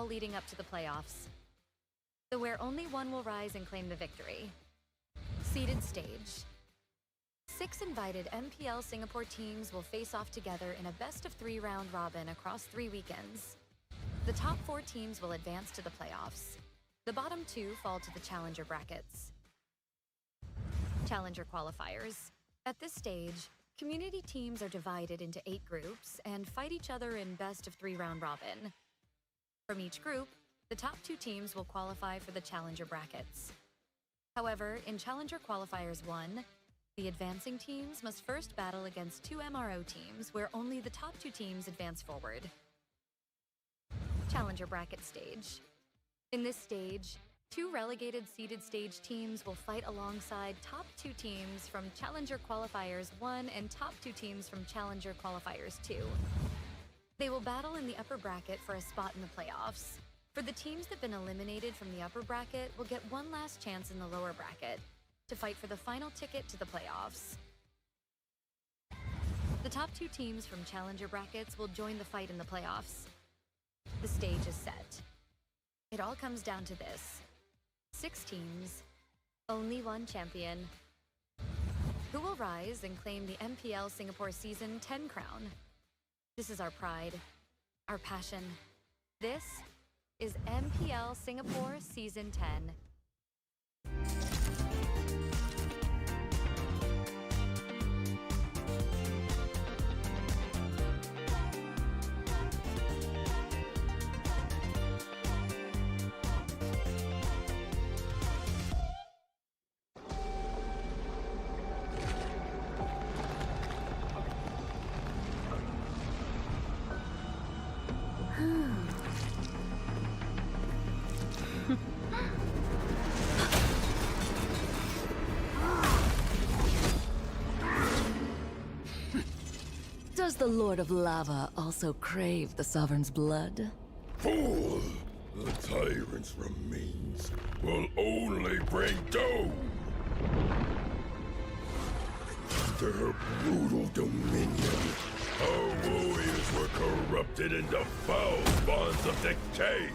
all leading up to the playoffs. So where only one will rise and claim the victory. Seeded stage. 6 invited MPL Singapore teams will face off together in a best-of-3 round robin across 3 weekends. The top 4 teams will advance to the playoffs. The bottom 2 fall to the Challenger brackets. Challenger Qualifiers. At this stage, community teams are divided into 8 groups and fight each other in best-of-3 round robin. From each group, the top 2 teams will qualify for the Challenger brackets. However, in Challenger Qualifiers 1, the advancing teams must first battle against 2 MRO teams where only the top 2 teams advance forward. Challenger bracket stage. In this stage, 2 relegated seeded stage teams will fight alongside top 2 teams from Challenger Qualifiers 1 and top 2 teams from Challenger Qualifiers 2. They will battle in the upper bracket for a spot in the playoffs. For the teams that have been eliminated from the upper bracket will get one last chance in the lower bracket to fight for the final ticket to the playoffs. The top 2 teams from Challenger brackets will join the fight in the playoffs. The stage is set. It all comes down to this. 6 teams, only one champion. Who will rise and claim the MPL Singapore Season 10 crown? This is our pride, our passion. This is MPL Singapore Season 10. Does the Lord of Lava also crave the Sovereign's blood? Fool! The tyrant's remains will only bring doom! Under her brutal dominion, our warriors were corrupted into foul bonds of decay!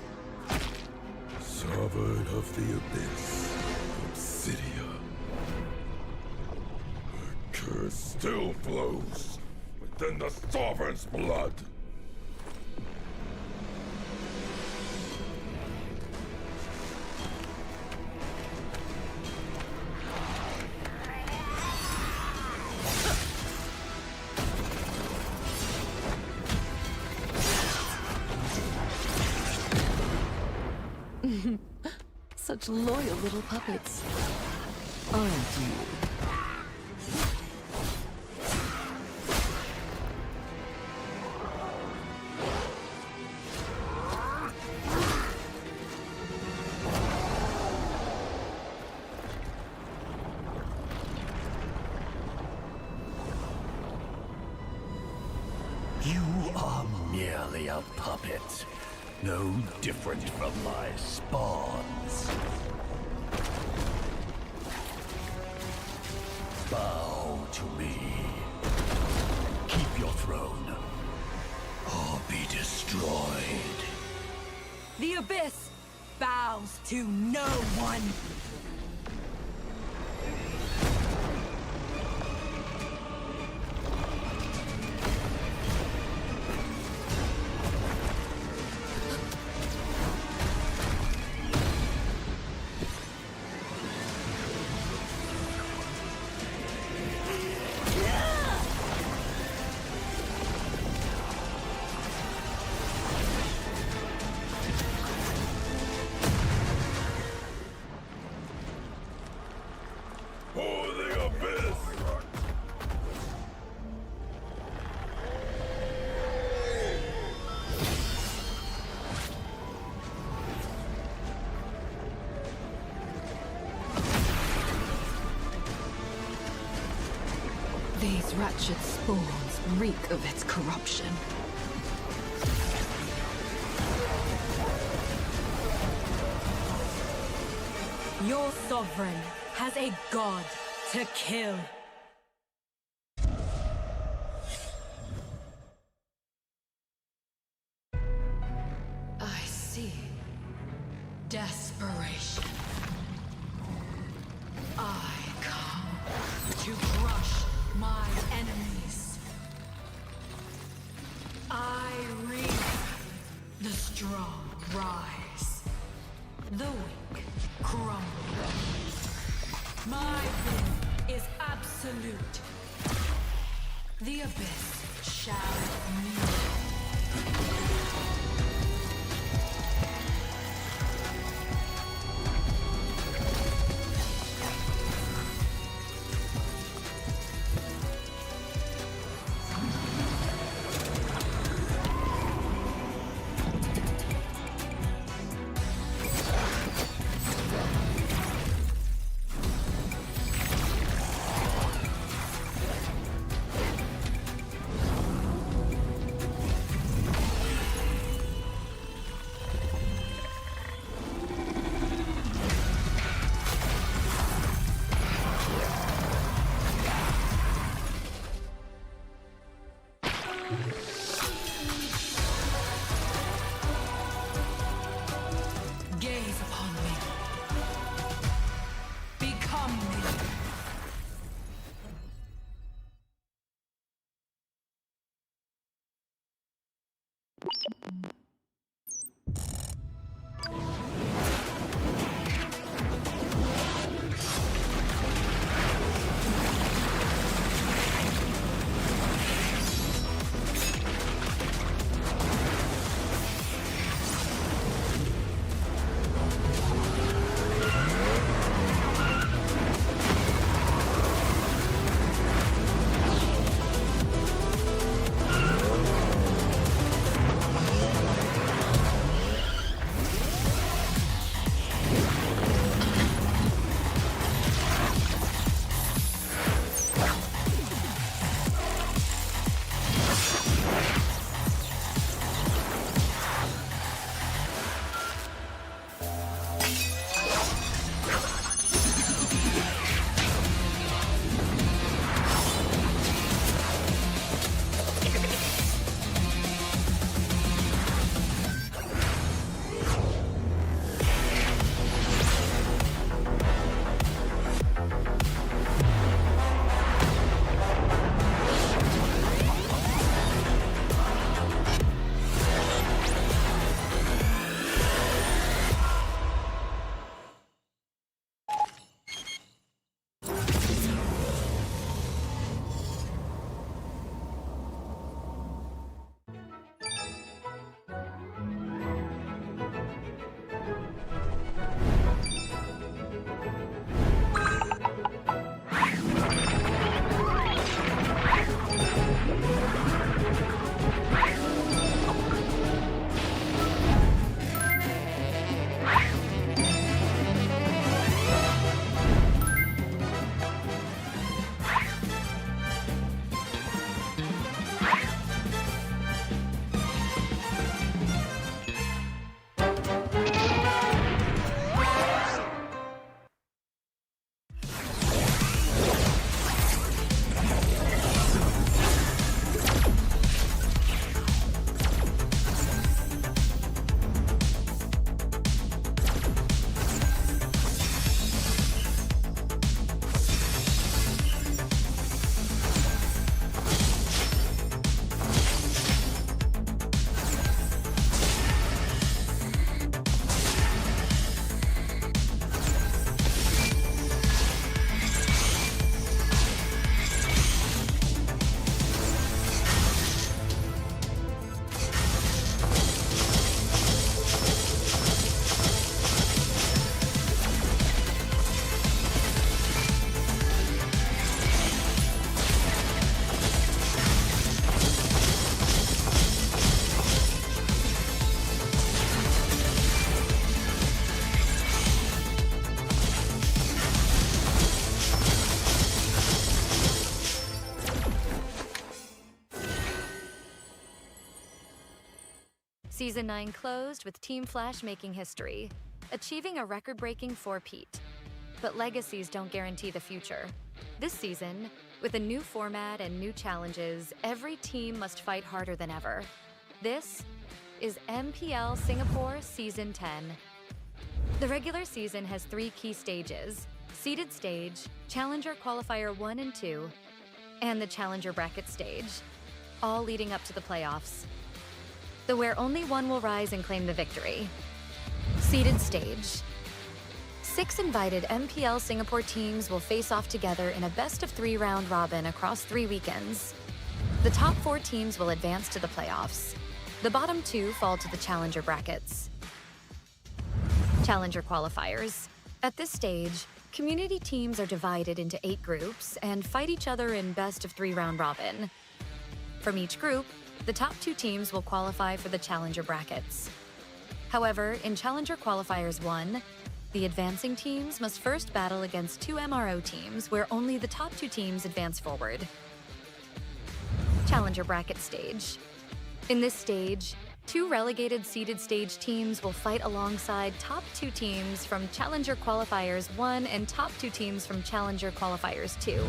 Sovereign of the Abyss, Obsidia. Her curse still flows within the Sovereign's blood! Such loyal little puppets, aren't you? You are merely a puppet, no different from my spawns. Bow to me. Keep your throne, or be destroyed. The Abyss bows to no one! For the Abyss! These wretched spawns reek of its corruption. Your sovereign has a god to kill. I see. Desperation. I come to crush my enemies. I reap. The strong rise. The weak crumble. My will is absolute. The abyss shall kneel. Gaze upon me. Become me. Season 9 closed with Team Flash making history, achieving a record-breaking 4-peat. But legacies don't guarantee the future. This season, with a new format and new challenges, every team must fight harder than ever. This is MPL Singapore Season 10. The regular season has 3 key stages: seeded stage, Challenger Qualifier 1 and 2, and the Challenger Bracket stage, all leading up to the playoffs, where only one will rise and claim the victory. Seeded stage. 6 invited MPL Singapore teams will face off together in a best-of-3 round robin across 3 weekends. The top 4 teams will advance to the playoffs. The bottom 2 fall to the Challenger brackets. Challenger Qualifiers. At this stage, community teams are divided into 8 groups and fight each other in best-of-3 round robin. From each group, the top 2 teams will qualify for the Challenger brackets. However, in Challenger Qualifiers 1, the advancing teams must first battle against 2 MRO teams where only the top 2 teams advance forward. Challenger Bracket stage. In this stage, 2 relegated seeded stage teams will fight alongside top 2 teams from Challenger Qualifiers 1 and top 2 teams from Challenger Qualifiers 2.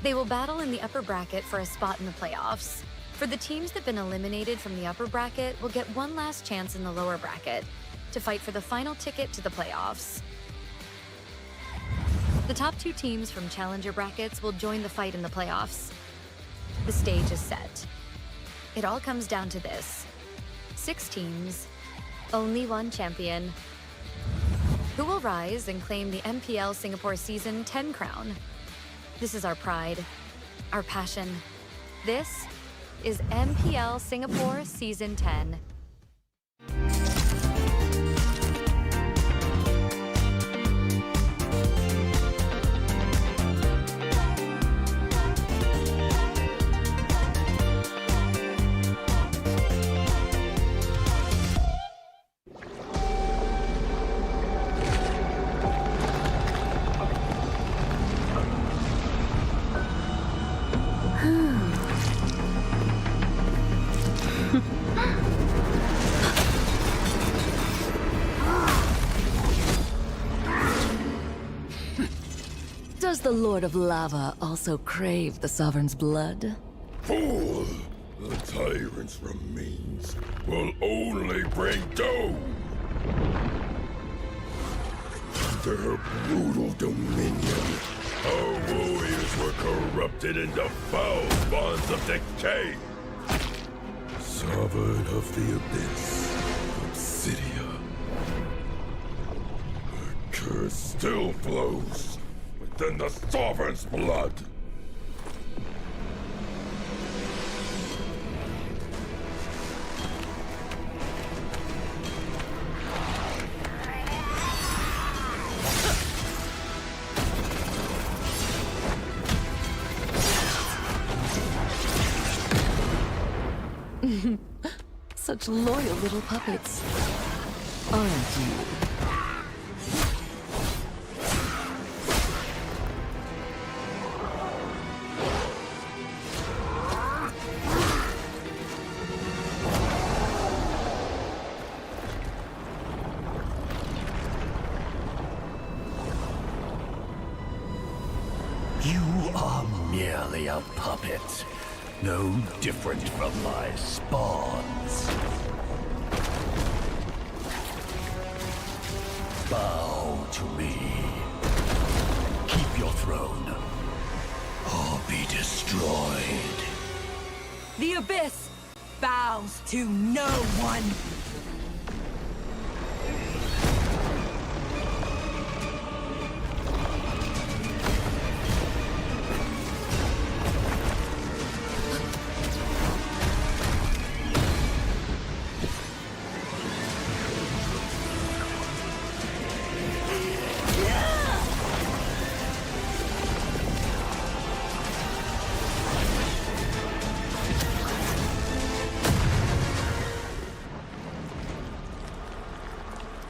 They will battle in the upper bracket for a spot in the playoffs. For the teams that have been eliminated from the upper bracket will get one last chance in the lower bracket to fight for the final ticket to the playoffs. The top 2 teams from Challenger brackets will join the fight in the playoffs. The stage is set. It all comes down to this: 6 teams, only one champion. Who will rise and claim the MPL Singapore Season 10 crown? This is our pride, our passion. This is MPL Singapore Season 10. Does the Lord of Lava also crave the Sovereign's blood? Fool! The tyrant's remains will only bring doom! Under her brutal dominion, our warriors were corrupted into foul bonds of decay! Sovereign of the Abyss, Obsidia. Her curse still flows within the Sovereign's blood! Such loyal little puppets, aren't you? You are merely a puppet, no different from my spawns. Bow to me. Keep your throne, or be destroyed. The Abyss bows to no one.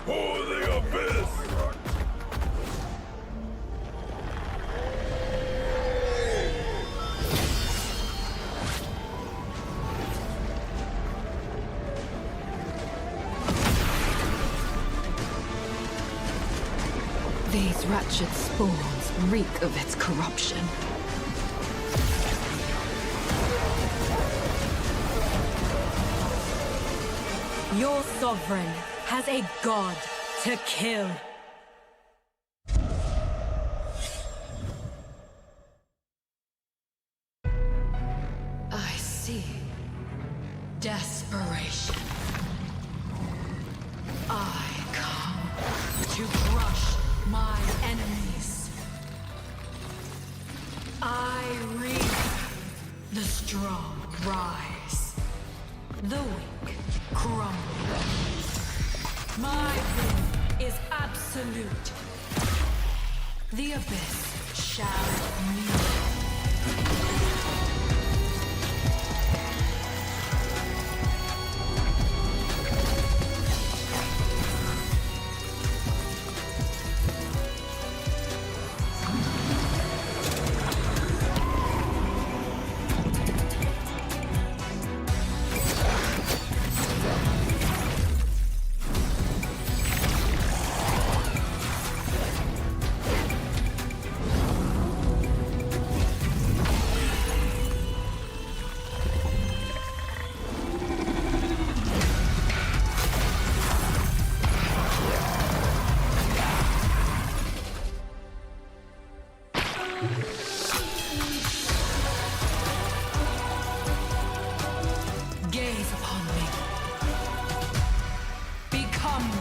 For the Abyss! These wretched spawns reek of its corruption. Your sovereign has a god to kill. I see. Desperation. I come to crush my enemies. I reap. The strong rise. The weak crumble. My will is absolute. The abyss shall kneel. Gaze upon me. Become me.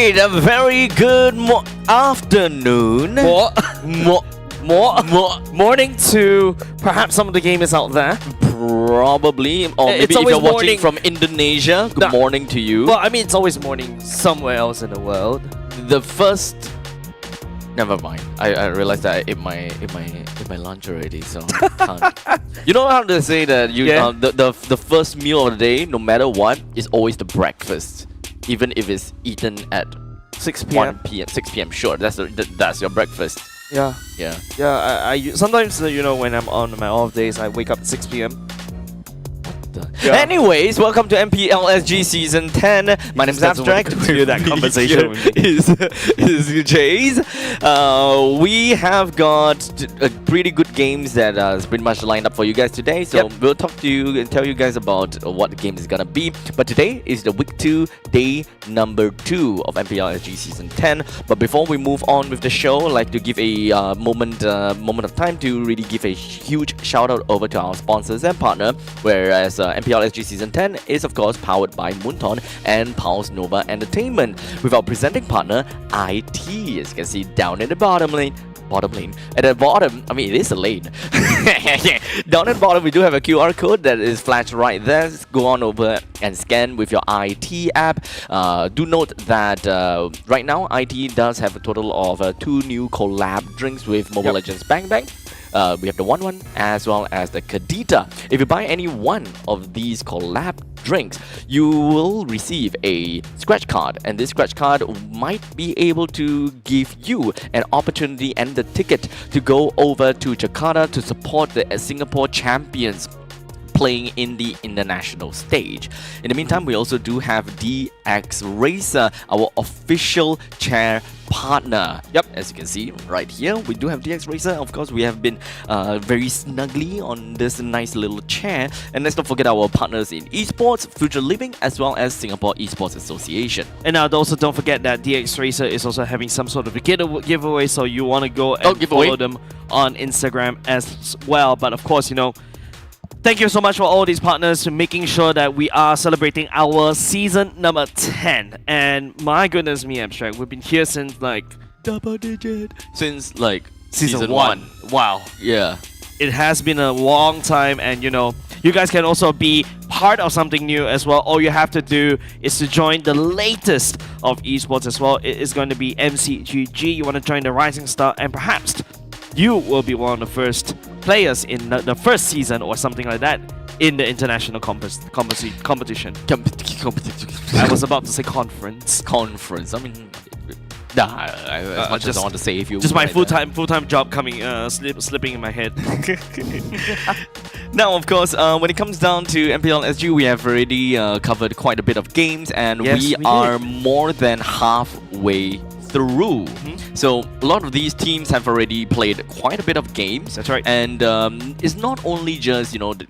right, a very good afternoon. Morning to perhaps some of the gamers out there. Probably, or maybe It's if you're always watching morning. from Indonesia, good morning to you. Well, I mean, it's always morning somewhere else in the world. The first. Never mind. I realized that I ate my lunch already, so I can't. You know how they say that the first meal of the day, no matter what, is always the breakfast, even if it's eaten at 6 1 p.m. p.m. 6 p.m. Sure, that's your breakfast. Yeah. Yeah. Yeah, I sometimes, when I'm on my off days, I wake up at 6 p.m. Yeah. Anyways, welcome to MPL SG Season 10. My name is Abstract. Continue that conversation with me. is Jace. We have got pretty good games that is pretty much lined up for you guys today. So we'll talk to you and tell you guys about what the game is gonna be. But today is the week 2, day number 2 of MPL SG Season 10. But before we move on with the show, I'd like to give a moment of time to really give a huge shout out over to our sponsors and partner. Whereas MPL SG Season 10 is of course powered by Moonton and Pulse Nova Entertainment, with our presenting partner IT, as you can see down in the bottom lane. At the bottom, I mean, it is a lane. Down at the bottom, we do have a QR code that is flashed right there. Just go on over and scan with your IT app. Do note that right now, IT does have a total of 2 new collab drinks with Mobile Legends Bang Bang. We have the 1-1 as well as the Kadita. If you buy any one of these collab drinks, you will receive a scratch card, and this scratch card might be able to give you an opportunity and the ticket to go over to Jakarta to support the Singapore champions playing in the international stage. In the meantime, we also do have DX Racer, our official chair partner. As you can see right here, we do have DX Racer. Of course, we have been very snugly on this nice little chair. And let's not forget our partners in Esports, Future Living, as well as Singapore Esports Association. And now also don't forget that DX Racer is also having some sort of a giveaway, so you want to go and follow them on Instagram as well. But of course, thank you so much for all these partners for making sure that we are celebrating our season number 10. And my goodness me, Abstract, we've been here since double digit. Since season 1. Wow. Yeah. It has been a long time, and you guys can also be part of something new as well. All you have to do is to join the latest of esports as well. It is going to be MCGG. You want to join the Rising Star, and perhaps you will be one of the first players in the first season or something like that in the international competition. I was about to say conference. I mean, as much as I want to say, if you just my full-time job coming slipping in my head. Now, of course, when it comes down to MPL SG, we have already covered quite a bit of games, and we are more than halfway through. So a lot of these teams have already played quite a bit of games. That's right. And it's not only just the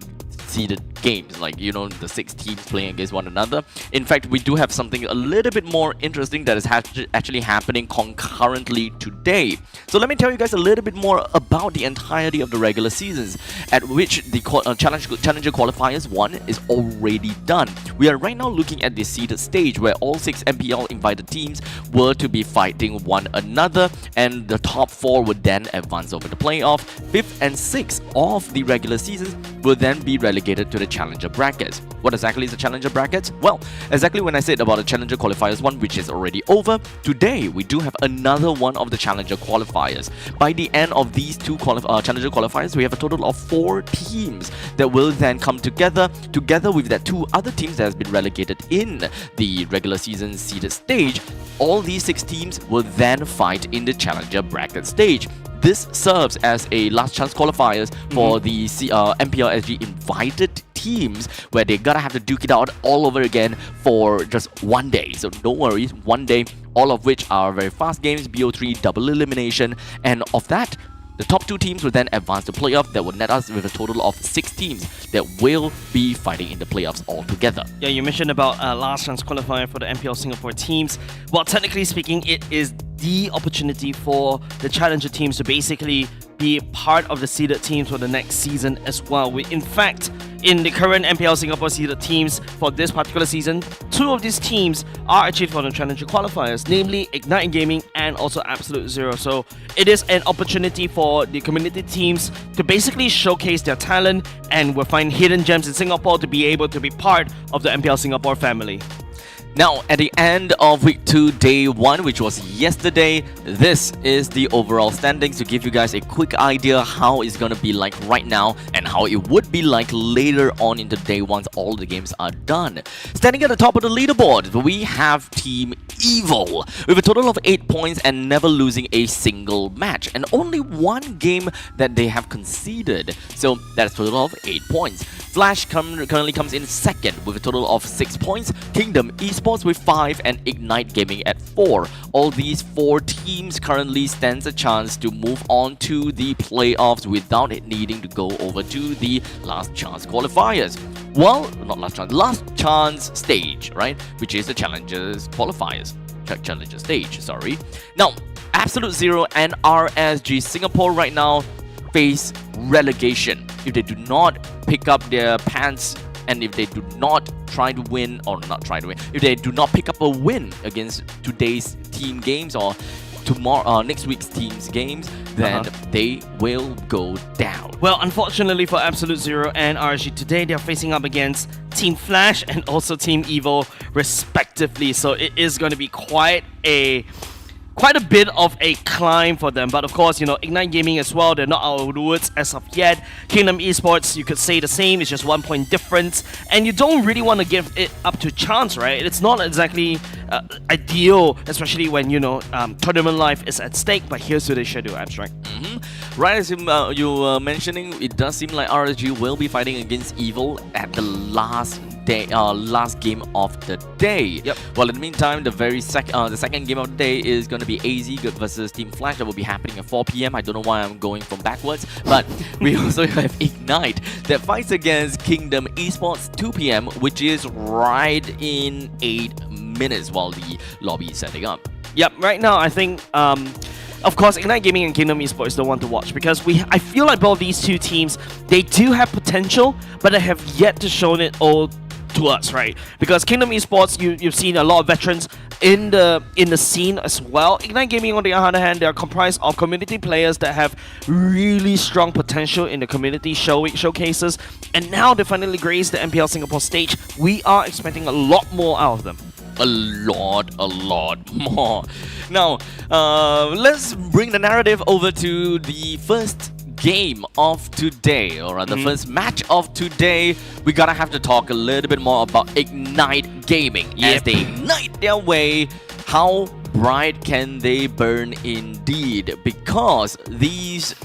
seeded games, the 6 teams playing against one another. In fact, we do have something a little bit more interesting that is actually happening concurrently today. So let me tell you guys a little bit more about the entirety of the regular seasons, at which the Challenger Qualifiers 1 is already done. We are right now looking at the seeded stage, where all 6 MPL invited teams were to be fighting one another, and the top 4 would then advance over the playoff. 5th and 6th of the regular seasons will then be relegated to the Challenger brackets. What exactly is the Challenger brackets? Well, exactly when I said about the Challenger Qualifiers 1, which is already over, today we do have another one of the Challenger Qualifiers. By the end of these 2 Challenger Qualifiers, we have a total of 4 teams that will then come together with that 2 other teams that has been relegated in the regular season seeded stage. All these 6 teams will then fight in the Challenger bracket stage. This serves as a last chance qualifiers for the MPL SG invited teams, where they gotta have to duke it out all over again for just one day. So don't worry, one day, all of which are very fast games, BO3 double elimination, and of that, the top 2 teams will then advance to playoff. That will net us with a total of 6 teams that will be fighting in the playoffs altogether. Yeah, you mentioned about last chance qualifier for the MPL Singapore teams. Well, technically speaking, it is the opportunity for the Challenger teams to basically be part of the seeded teams for the next season as well. In fact, in the current MPL Singapore seeded teams for this particular season, 2 of these teams are actually from the Challenger Qualifiers, namely Ignite Gaming and also Absolute Zero. So it is an opportunity for the community teams to basically showcase their talent and will find hidden gems in Singapore to be able to be part of the MPL Singapore family. Now, at the end of week 2, day 1, which was yesterday, this is the overall standings to give you guys a quick idea how it's gonna be like right now and how it would be like later on into day once all the games are done. Standing at the top of the leaderboard, we have Team Evil with a total of 8 points and never losing a single match, and only 1 game that they have conceded. So that's a total of 8 points. Flash currently comes in second with a total of 6 points. Kingdom Esports with 5 and Ignite Gaming at 4. All these 4 teams currently stands a chance to move on to the playoffs without it needing to go over to the last chance qualifiers. Well, not last chance stage, right? Which is the Challengers Qualifiers. Challenger stage, sorry. Now, Absolute Zero and RSG Singapore right now face relegation if they do not pick up their pants, and if they do not try to win, or not try to win, if they do not pick up a win against today's team games or next week's team's games, then they will go down. Well, unfortunately for Absolute Zero and RSG today, they are facing up against Team Flash and also Team Evil respectively, so it is going to be quite a bit of a climb for them. But of course, you know, Ignite Gaming as well, they're not out of the woods as of yet. Kingdom Esports, you could say the same, it's just 1 point difference, and you don't really want to give it up to chance, right? It's not exactly ideal, especially when, you know, tournament life is at stake. But here's today's schedule, Abstract. Right as you were mentioning, it does seem like RSG will be fighting against Evil at the last game of the day. Yep. Well, in the meantime, the second game of the day is going to be AZ versus Team Flash. That will be happening at 4 PM. I don't know why I'm going from backwards, but we also have Ignite that fights against Kingdom Esports 2 PM, which is right in 8 minutes while the lobby is setting up. Yep. Right now, I think. Of course, Ignite Gaming and Kingdom Esports is the one to watch, because I feel like both these 2 teams, they do have potential, but they have yet to show it all to us, right? Because Kingdom Esports, you've seen a lot of veterans in the scene as well. Ignite Gaming, on the other hand, they are comprised of community players that have really strong potential in the community showcases, and now they finally graced the MPL Singapore stage. We are expecting a lot more out of them. A lot more. Now, let's bring the narrative over to the first game of today, or rather first match of today. We gotta have to talk a little bit more about Ignite Gaming as they ignite their way. How bright can they burn indeed? Because these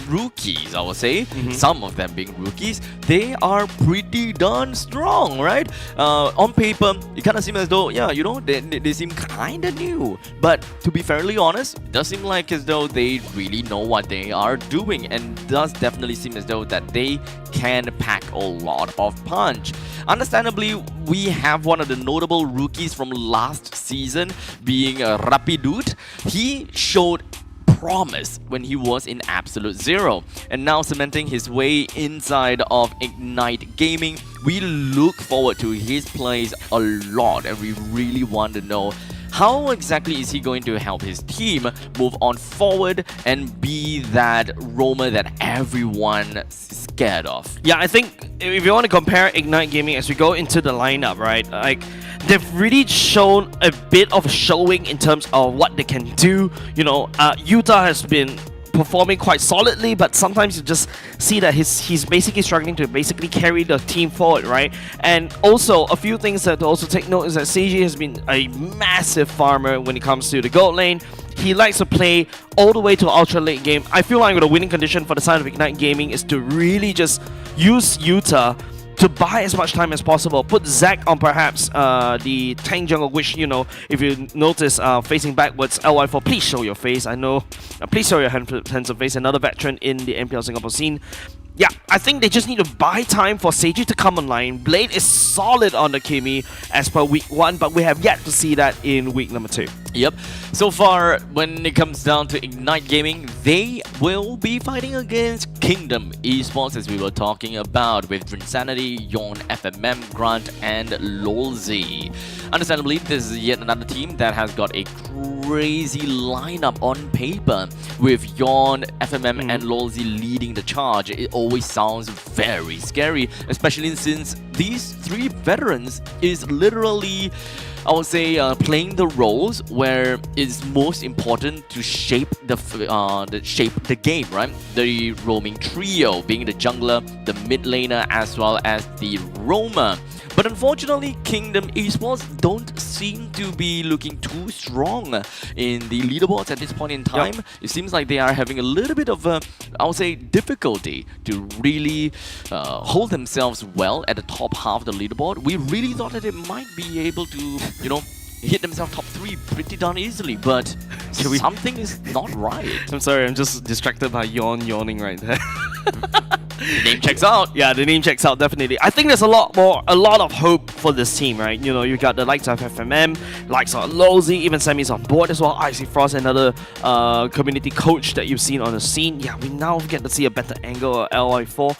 rookies, I would say, some of them being rookies, they are pretty darn strong, right? On paper, it kind of seems as though, yeah, you know, they seem kind of new. But to be fairly honest, it does seem like as though they really know what they are doing, and does definitely seem as though that they can pack a lot of punch. Understandably, we have one of the notable rookies from last season being Rapidut. He showed promise when he was in Absolute Zero, and now cementing his way inside of Ignite Gaming. We look forward to his plays a lot, and we really want to know how exactly is he going to help his team move on forward and be that roamer that everyone is scared of. Yeah, I think if you want to compare Ignite Gaming as we go into the lineup, right, like, they've really shown a bit of showing in terms of what they can do. You know, Utah has been performing quite solidly, but sometimes you just see that he's basically struggling to basically carry the team forward, right? And also, a few things that to also take note is that CG has been a massive farmer when it comes to the gold lane. He likes to play all the way to ultra late game. I feel like the winning condition for the side of Ignite Gaming is to really just use Utah to buy as much time as possible. Put Zac on perhaps the tank jungle, which, you know, if you notice, facing backwards, LY4, please show your face. I know, please show your handsome face. Another veteran in the MPL Singapore scene. Yeah, I think they just need to buy time for Seiji to come online. Blade is solid on the Kimi as per week 1, but we have yet to see that in week number 2. Yep. So far, when it comes down to Ignite Gaming, they will be fighting against Kingdom Esports, as we were talking about, with Drinsanity, Yawn, FMM, Grant, and Lolzy. Understandably, this is yet another team that has got a crazy lineup on paper, with Yawn, FMM, and Lolzy leading the charge. It always sounds very scary, especially since these three veterans is literally, I would say, playing the roles where it's most important to shape the game, right? The roaming trio, being the jungler, the mid laner, as well as the roamer. But unfortunately, Kingdom Esports don't seem to be looking too strong in the leaderboards at this point in time. Yep. It seems like they are having a little bit of I would say, difficulty to really hold themselves well at the top half of the leaderboard. We really thought that they might be able to, you know, hit themselves top 3 pretty darn easily, but something is not right. I'm sorry, I'm just distracted by yawning right there. The name checks out. Yeah, the name checks out, definitely. I think there's a lot of hope for this team, right? You know, you got the likes of FMM, likes of Lolzy, even Sammy's on board as well. Icy Frost, another community coach that you've seen on the scene. Yeah, we now get to see a better angle of LI4.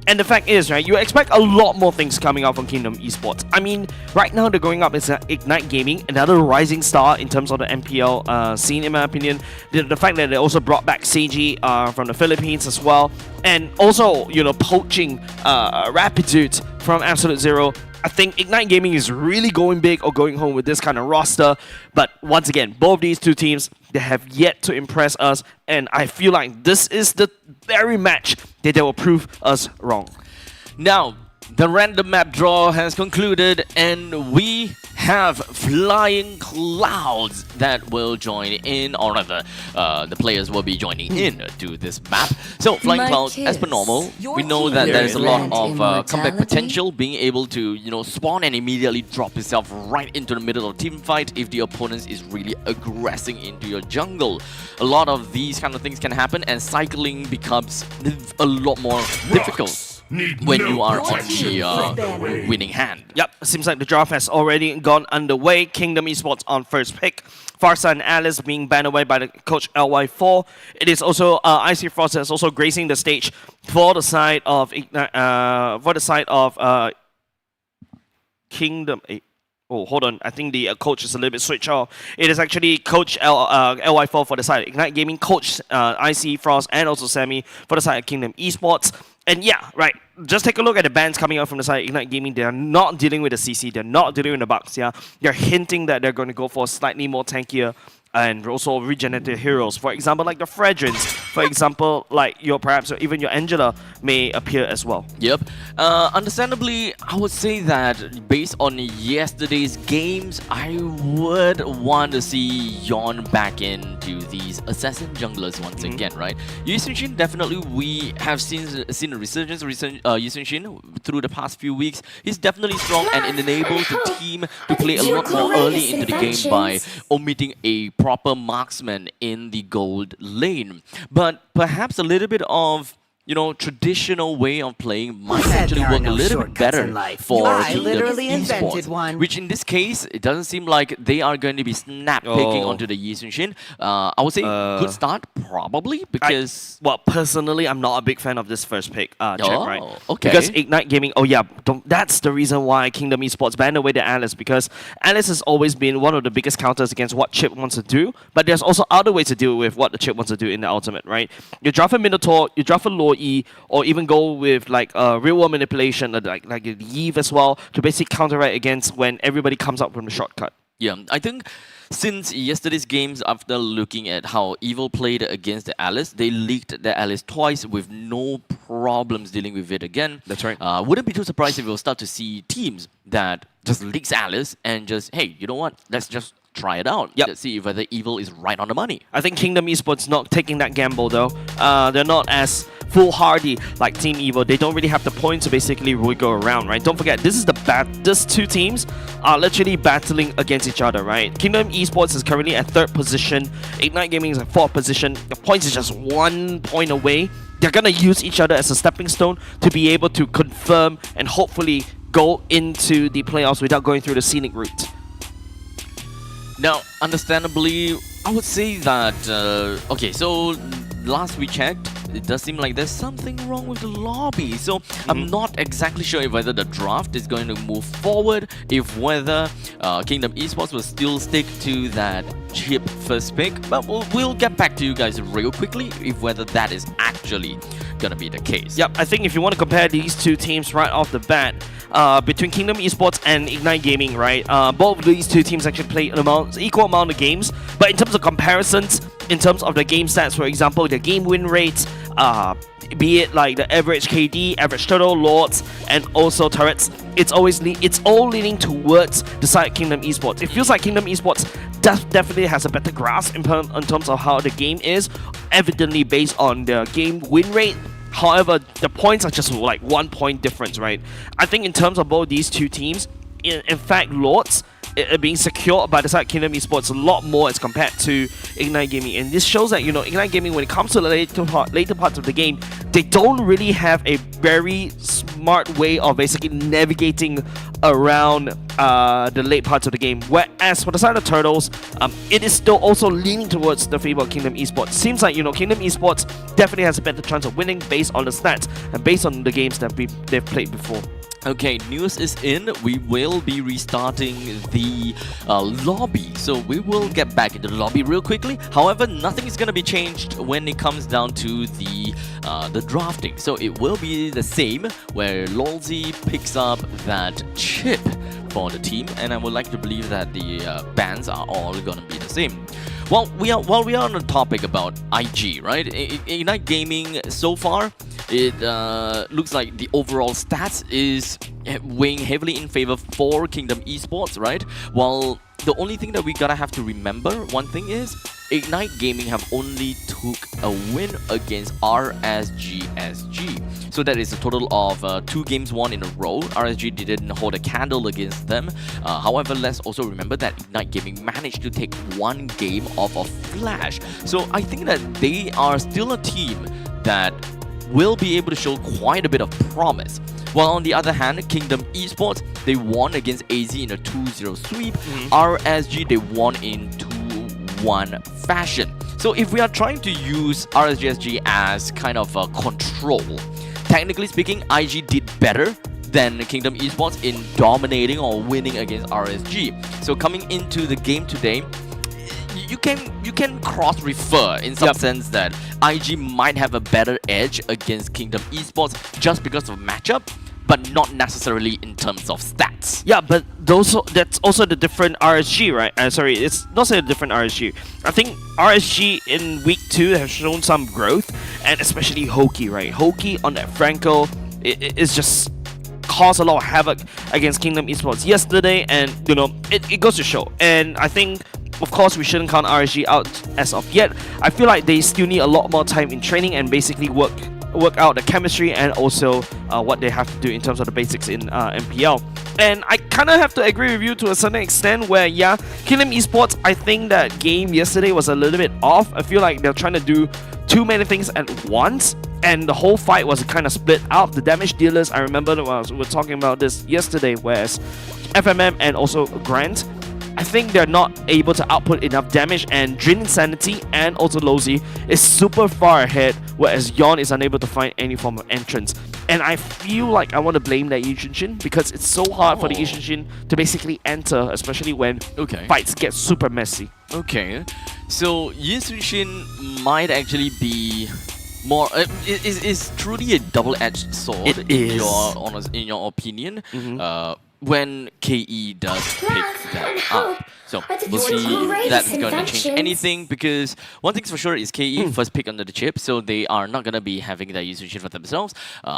And the fact is, right, you expect a lot more things coming out from Kingdom Esports. I mean, right now they're going up as Ignite Gaming, another rising star in terms of the MPL scene, in my opinion. The fact that they also brought back CG from the Philippines as well, and also, you know, poaching Rapidute from Absolute Zero. I think Ignite Gaming is really going big or going home with this kind of roster. But once again, both these two teams, they have yet to impress us. And I feel like this is the very match that they will prove us wrong. Now, the random map draw has concluded, and we have Flying Clouds that will join in, or rather, the players will be joining in to this map. So, Flying Clouds, as per normal, we know that there is a lot of comeback potential, being able to, you know, spawn and immediately drop yourself right into the middle of a team fight if the opponent is really aggressing into your jungle. A lot of these kind of things can happen, and cycling becomes a lot more difficult when you are on the winning hand. Yep, seems like the draft has already gone underway. Kingdom Esports on first pick. Farsa and Alice being banned away by the coach LY4. It is also Icy Frost is also gracing the stage for the side of Kingdom. Oh, hold on. I think the coach is a little bit switched off. It is actually Coach LY4 for the side of Ignite Gaming, Coach Icy Frost, and also Sammy for the side of Kingdom Esports. And yeah, right, just take a look at the bans coming out from the side of Ignite Gaming. They are not dealing with the CC. They're not dealing with the bugs, yeah. They're hinting that they're going to go for slightly more tankier and also regenerative heroes. For example, like the Fragrance. For example, like perhaps even your Angela may appear as well. Yep. Understandably, I would say that based on yesterday's games, I would want to see Yawn back into these assassin junglers once again, right? Yishun, definitely we have seen a resurgence of Yishun through the past few weeks. He's definitely strong and enables the team to play a lot more early into the game by omitting a proper marksman in the gold lane. But perhaps a little bit of, you know, traditional way of playing might actually work a little bit better for Kingdom Esports. Which in this case, it doesn't seem like they are going to be snap-picking onto the Yishun. I would say good start, probably, because... Well, personally, I'm not a big fan of this first pick, Jack, right? Okay. Because Ignite Gaming, that's the reason why Kingdom Esports banned away the Alice, because Alice has always been one of the biggest counters against what Chip wants to do, but there's also other ways to deal with what the Chip wants to do in the ultimate, right? You draft a Minotaur, you draft a Lord E, or even go with like real world manipulation, like Eve as well, to basically counteract against when everybody comes out from the shortcut. Yeah, I think since yesterday's games, after looking at how Evil played against the Alice, they leaked the Alice twice with no problems dealing with it again. That's right. Wouldn't be too surprised if we'll start to see teams that just leaks Alice and just, hey, you know what, let's just try it out. Let's see whether Evil is right on the money. I think Kingdom Esports not taking that gamble though. They're not as foolhardy like Team Evil. They don't really have the points to basically wiggle around, right? Don't forget, this is these two teams are literally battling against each other, right? Kingdom Esports is currently at 3rd position. Ignite Gaming is at 4th position. The points is just 1 point away. They're gonna use each other as a stepping stone to be able to confirm and hopefully go into the playoffs without going through the scenic route. Now, understandably, I would say that, okay, so last we checked, it does seem like there's something wrong with the lobby. So I'm not exactly sure if whether the draft is going to move forward, if whether Kingdom Esports will still stick to that chip first pick. But we'll get back to you guys real quickly if whether that is actually gonna be the case. Yep, I think if you want to compare these two teams right off the bat, between Kingdom Esports and Ignite Gaming, right? Both of these two teams actually play an equal amount of games, but in terms of comparisons, in terms of the game stats, for example, the game win rates, be it like the average KD, average total, lords, and also turrets, it's all leaning towards the side Kingdom Esports. It feels like Kingdom Esports definitely has a better grasp in terms of how the game is, evidently based on the game win rate. However, the points are just like 1 point difference, right? I think in terms of both these two teams, in fact, Lords being secured by the side Kingdom Esports a lot more as compared to Ignite Gaming. And this shows that, you know, Ignite Gaming, when it comes to the later parts of the game, they don't really have a very smart way of basically navigating around the late parts of the game. Whereas for the side of Turtles, it is still also leaning towards the favor of Kingdom Esports. Seems like, you know, Kingdom Esports definitely has a better chance of winning based on the stats and based on the games that they've played before. Okay, news is in. We will be restarting the lobby, so we will get back into the lobby real quickly. However, nothing is going to be changed when it comes down to the drafting. So it will be the same, where Lolzy picks up that chip for the team, and I would like to believe that the bans are all going to be the same. While we are on the topic about IG, right? Ignite Gaming so far, it looks like the overall stats is weighing heavily in favor for Kingdom Esports, right? While the only thing that we gotta have to remember, one thing is, Ignite Gaming have only took a win against RSG SG. So that is a total of 2 games won in a row. RSG didn't hold a candle against them. However, let's also remember that Ignite Gaming managed to take 1 game off of Flash. So I think that they are still a team that will be able to show quite a bit of promise. While on the other hand, Kingdom Esports, they won against AZ in a 2-0 sweep. RSG, they won in 2-1 fashion. So if we are trying to use RSGSG as kind of a control, technically speaking, IG did better than Kingdom Esports in dominating or winning against RSG. So coming into the game today, you can cross-refer in some sense that IG might have a better edge against Kingdom Esports just because of matchup, but not necessarily in terms of stats. Yeah, but that's also the different RSG, right? Sorry, it's not a different RSG. I think RSG in week 2 has shown some growth, and especially Hoki, right? Hoki on that Franco, it's just caused a lot of havoc against Kingdom Esports yesterday, and you know, it goes to show. And I think, of course, we shouldn't count RSG out as of yet. I feel like they still need a lot more time in training and basically work out the chemistry and also what they have to do in terms of the basics in MPL. And I kind of have to agree with you to a certain extent where, yeah, Kingdom Esports, I think that game yesterday was a little bit off. I feel like they're trying to do too many things at once, and the whole fight was kind of split up. The damage dealers, I remember we were talking about this yesterday, whereas FMM and also Grant, I think they're not able to output enough damage, and Drin Insanity and also Lozy is super far ahead, whereas Yon is unable to find any form of entrance. And I feel like I want to blame that Yishun because it's so hard for the Yishun to basically enter, especially when fights get super messy. Okay, so Yishun might actually be more is truly a double-edged sword. It is. In your opinion. When KE does pick that up. So we'll see if that's going to change anything, because one thing's for sure is KE first pick under the chip, so they are not going to be having that Yishun for themselves.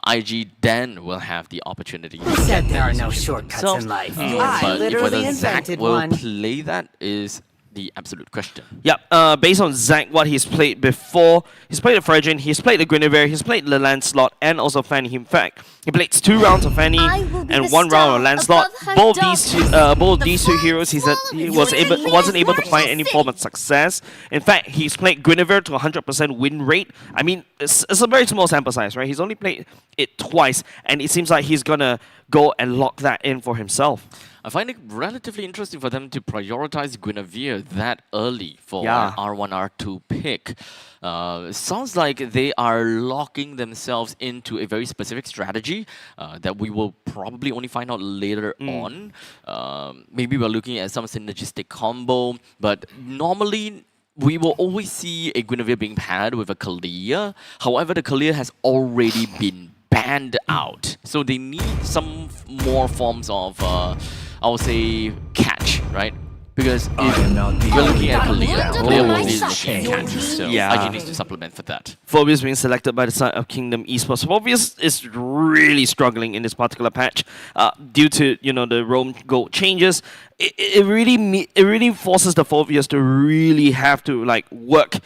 IG then will have the opportunity to get there are no shortcuts in life. But if whether Zach will play that is the absolute question. Yep, based on Zach, what he's played before, he's played the Fredrin, he's played the Guinevere, he's played the Lancelot, and also Fanny. In fact, he played 2 rounds of Fanny and 1 round of Lancelot. Both these two heroes, he wasn't able to find any form of success. In fact, he's played Guinevere to 100% win rate. I mean, it's a very small sample size, right? He's only played it twice, and it seems like he's gonna go and lock that in for himself. I find it relatively interesting for them to prioritize Guinevere that early for Yeah. an R1, R2 pick. It sounds like they are locking themselves into a very specific strategy that we will probably only find out later on. Maybe we're looking at some synergistic combo, but normally we will always see a Guinevere being paired with a Kalia. However, the Kalia has already been banned out. So they need some more forms of, I would say, catch, right? Because if we're looking at Kalia, Kalia will need looking at catch. So Yeah. IG needs to supplement for that. Phobius being selected by the side of Kingdom Esports. Phobius is really struggling in this particular patch due to the roam gold changes. It really forces the Phobius to really have to work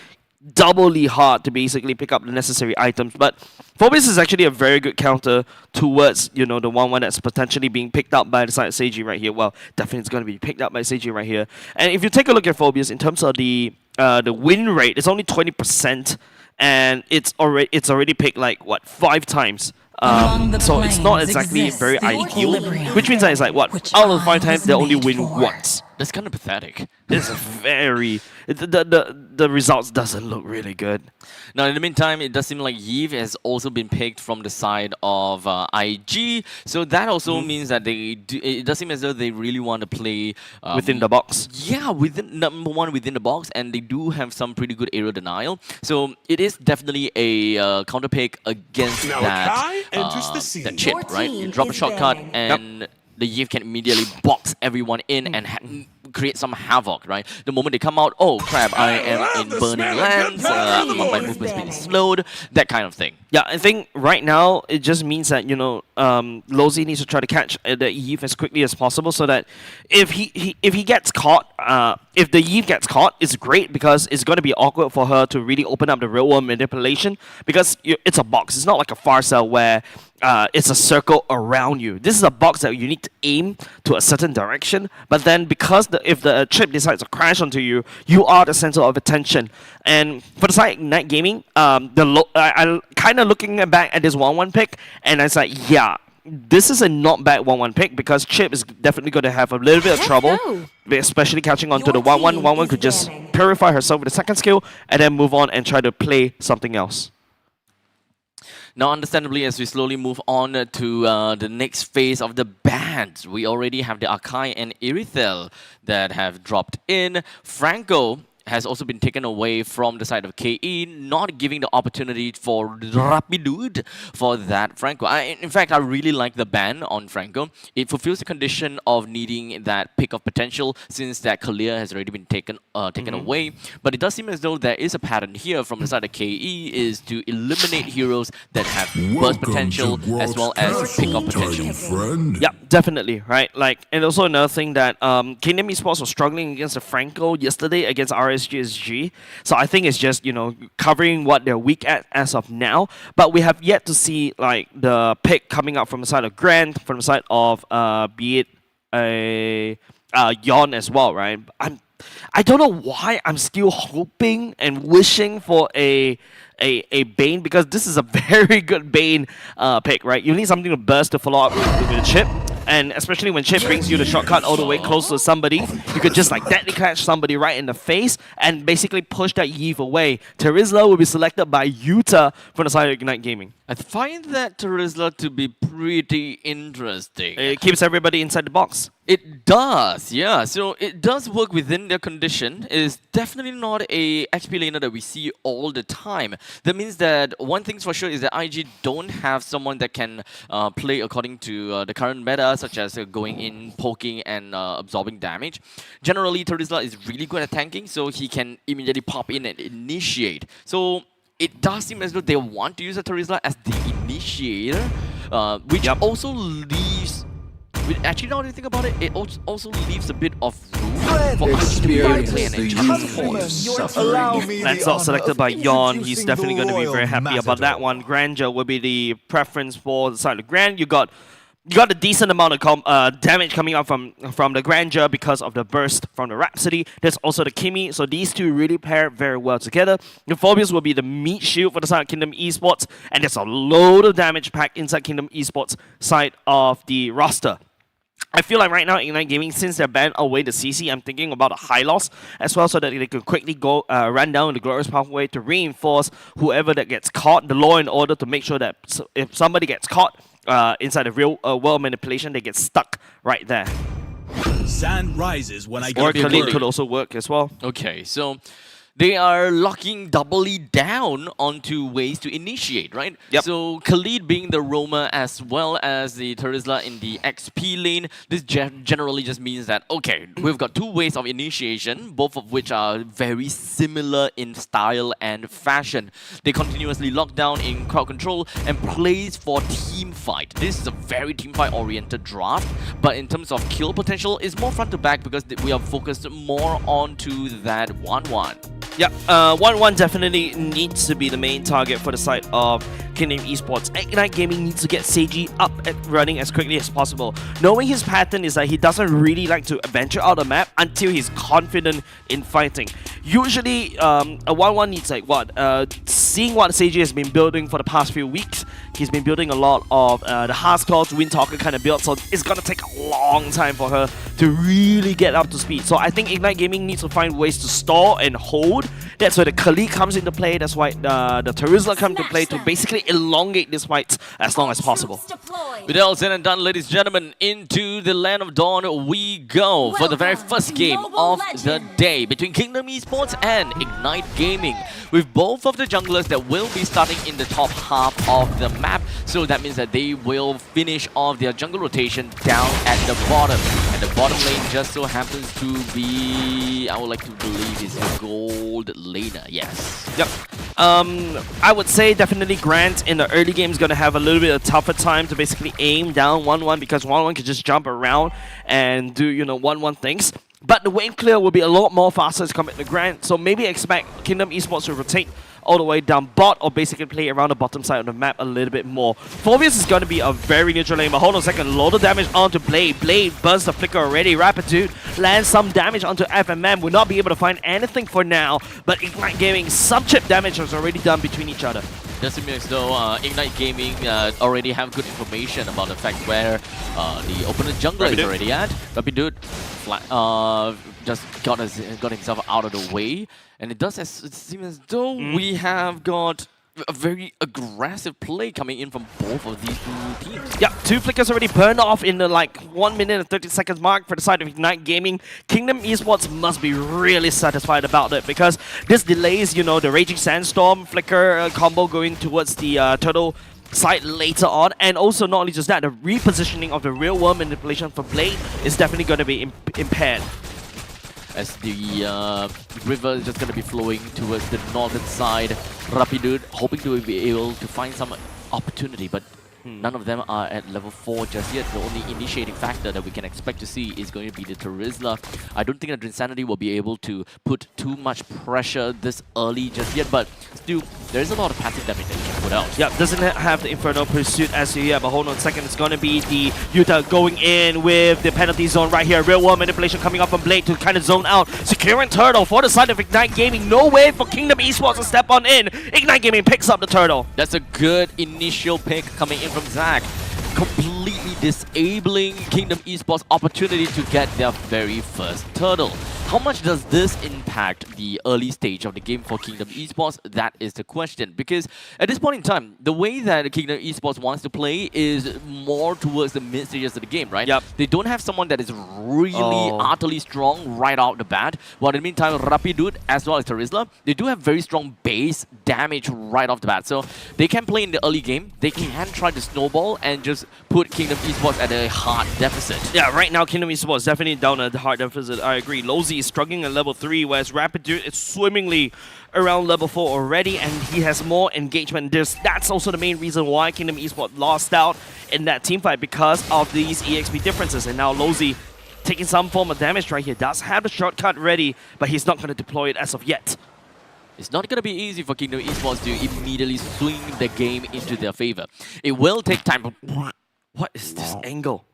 doubly hard to basically pick up the necessary items. But Phobius is actually a very good counter towards the 1-1 that's potentially being picked up by the side of Seiji right here. Well, definitely it's going to be picked up by Seiji right here. And if you take a look at Phobius in terms of the win rate, it's only 20%, and it's already picked 5 times. So it's not exactly very ideal, which means that it's out of 5 times they only win once. That's kind of pathetic. It's very the results doesn't look really good. Now, in the meantime, it does seem like Yves has also been picked from the side of IG. So that also means that it does seem as though they really want to play Within the box. Yeah, number one within the box, and they do have some pretty good aerial denial. So it is definitely a counter pick against that chip, right? You drop a shortcut and the Yves can immediately box everyone in and create some havoc, right? The moment they come out, oh crap, I am in burning lands, my movement's being slowed, that kind of thing. Yeah, I think right now it just means that Lozi needs to try to catch the Yves as quickly as possible, so that if he gets caught, if the Yves gets caught, it's great because it's going to be awkward for her to really open up the real world manipulation, because it's a box. It's not like a far cell where it's a circle around you. This is a box that you need to aim to a certain direction, but then because if the chip decides to crash onto you, you are the center of attention. And for the side of Ignite Gaming, I kind of looking back at this 1-1 pick, and I was like, yeah, this is a not bad 1-1 pick, because Chip is definitely going to have a little bit of trouble, especially catching on to the 1-1. 1-1 could just purify herself with the second skill, and then move on and try to play something else. Now, understandably, as we slowly move on to the next phase of the bans, we already have the Akai and Irithel that have dropped in. Franco has also been taken away from the side of KE, not giving the opportunity for Rapidude for that Franco. In fact, I really like the ban on Franco. It fulfills the condition of needing that pick of potential, since that Kalia has already been taken away. But it does seem as though there is a pattern here from the side of KE, is to eliminate heroes that have burst potential as well as pick of potential. Yeah, definitely, right? And also another thing that Kingdom Esports was struggling against the Franco yesterday against RSG SG. So I think it's just, covering what they're weak at as of now. But we have yet to see the pick coming up from the side of Grant, from the side of be it a Yon as well, right? I don't know why I'm still hoping and wishing for a Bane, because this is a very good Bane pick, right? You need something to burst to follow up with the chip. And especially when Chip brings you the shortcut all the way close to somebody, you could just deadly catch somebody right in the face and basically push that Yves away. Terizla will be selected by Yuta from the side of Ignite Gaming. I find that Terizla to be pretty interesting. It keeps everybody inside the box. It does, yeah. So it does work within their condition. It is definitely not a XP laner that we see all the time. That means that one thing's for sure is that IG don't have someone that can play according to the current meta, such as going in, poking, and absorbing damage. Generally, Terizla is really good at tanking, so he can immediately pop in and initiate. So it does seem as though they want to use a Terizla as the initiator, which also leaves... Actually, now that you think about it, it also leaves a bit of room for us to be able to play an enchantment support. That's not selected by Yon. He's definitely going to be very happy about that one. Grandeur will be the preference for the side of Grand. You got a decent amount of damage coming out from the Grandeur because of the burst from the Rhapsody. There's also the Kimi, so these two really pair very well together. The Phobius will be the meat shield for the side of Kingdom Esports, and there's a load of damage packed inside Kingdom Esports side of the roster. I feel like right now, Ignite Gaming, since they're banned away the CC, I'm thinking about a high loss as well so that they could quickly go run down the Glorious Pathway to reinforce whoever that gets caught, the law in order to make sure that if somebody gets caught inside the real world manipulation, they get stuck right there. Sand rises when I Or get Khalid could also work as well. Okay, so they are locking doubly down onto ways to initiate, right? Yep. So Khalid being the roamer as well as the Terizla in the XP lane, this generally just means that, okay, we've got two ways of initiation, both of which are very similar in style and fashion. They continuously lock down in crowd control and plays for team fight. This is a very team fight oriented draft, but in terms of kill potential, it's more front to back because we are focused more onto that 1-1. Yeah, 1-1 definitely needs to be the main target for the side of Kingdom Esports. Ignite Gaming needs to get Seiji up and running as quickly as possible. Knowing his pattern is that he doesn't really like to venture out the map until he's confident in fighting. Usually, a 1-1 needs like what? Seeing what Seiji has been building for the past few weeks, he's been building a lot of the Hardcore to Windtalker kind of build, so it's gonna take a long time for her to really get up to speed. So I think Ignite Gaming needs to find ways to stall and hold. That's where the Khalid comes into play, that's why the Terizla come into play to basically elongate this fight as long as possible. With all said and done, ladies and gentlemen, into the Land of Dawn we go for the very first game of the day between Kingdom Esports and Ignite Gaming, with both of the junglers that will be starting in the top half of the map. So that means that they will finish off their jungle rotation down at the bottom. And the bottom lane just so happens to be, I would like to believe, is the gold laner. Yes. Yep. I would say definitely Grant in the early game is going to have a little bit of tougher time to basically aim down 1-1 because 1-1 can just jump around and do, 1-1 things. But the wave clear will be a lot more faster as compared to Grant, so maybe expect Kingdom Esports to rotate all the way down bot or basically play around the bottom side of the map a little bit more. Phobius is going to be a very neutral lane, but hold on a second, load of damage onto Blade. Blade burns the flicker already. Rapitude lands some damage onto FMM. Will not be able to find anything for now, but Ignite Gaming, some chip damage was already done between each other. Does seem as though Ignite Gaming already have good information about the fact where the opponent jungler is already at. Rapitude just got himself out of the way, and it seems as though we have got a very aggressive play coming in from both of these two teams. Yeah, two flickers already burned off in the 1 minute and 30 seconds mark for the side of Ignite Gaming. Kingdom Esports must be really satisfied about it because this delays, the Raging Sandstorm flicker combo going towards the Turtle side later on, and also not only just that, the repositioning of the real world manipulation for Blade is definitely going to be impaired. As the river is just going to be flowing towards the northern side. Rapitude hoping to be able to find some opportunity, but none of them are at level 4 just yet. The only initiating factor that we can expect to see is going to be the Terizla. I don't think that Insanity will be able to put too much pressure this early just yet, but still, there's a lot of passive damage that you can put out. Yeah, doesn't have the Inferno Pursuit as yet, but hold on a second, it's going to be the Utah going in with the penalty zone right here. Real world manipulation coming up from Blade to kind of zone out. Securing Turtle for the side of Ignite Gaming. No way for Kingdom Esports to step on in. Ignite Gaming picks up the Turtle. That's a good initial pick coming in from Zach, completely disabling Kingdom Esports' opportunity to get their very first turtle. How much does this impact the early stage of the game for Kingdom Esports? That is the question. Because at this point in time, the way that Kingdom Esports wants to play is more towards the mid stages of the game, right? Yep. They don't have someone that is really utterly strong right out the bat. While in the meantime, Rapitude as well as Terizla, they do have very strong base damage right off the bat. So they can play in the early game. They can try to snowball and just put Kingdom Esports at a hard deficit. Yeah, right now Kingdom Esports definitely down at the hard deficit. I agree. Lozy is struggling at level 3, whereas Rapitude is swimmingly around level 4 already, and he has more engagement. That's also the main reason why Kingdom Esports lost out in that teamfight, because of these EXP differences. And now Lozy taking some form of damage right here. Does have the shortcut ready, but he's not going to deploy it as of yet. It's not going to be easy for Kingdom Esports to immediately swing the game into their favor. It will take time. What is this angle?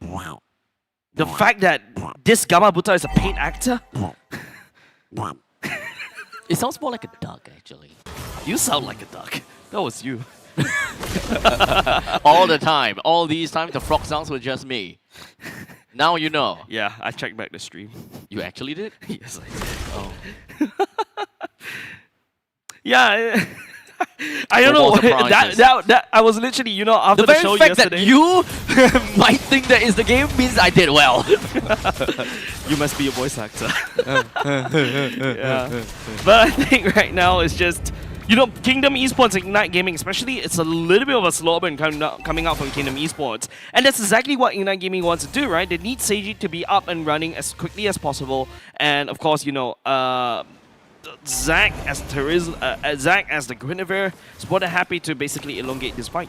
The fact that this Gamabuta is a paid actor? It sounds more like a duck, actually. You sound like a duck. That was you. All the time. All these times, the frog sounds were just me. Now you know. Yeah, I checked back the stream. You actually did? Yes, I did. Oh. Yeah. I don't No know. more surprises. That I was literally, you know, after The the, very show fact yesterday. that you might think that is the game means I did well. You must be a voice actor. Yeah. But I think right now it's just, you know, Kingdom Esports Ignite Gaming, especially, it's a little bit of a slow burn coming out from Kingdom Esports. And that's exactly what Ignite Gaming wants to do, right? They need Seiji to be up and running as quickly as possible. And of course, you know, Zac as Zac as the Guinevere is more than happy to basically elongate this fight.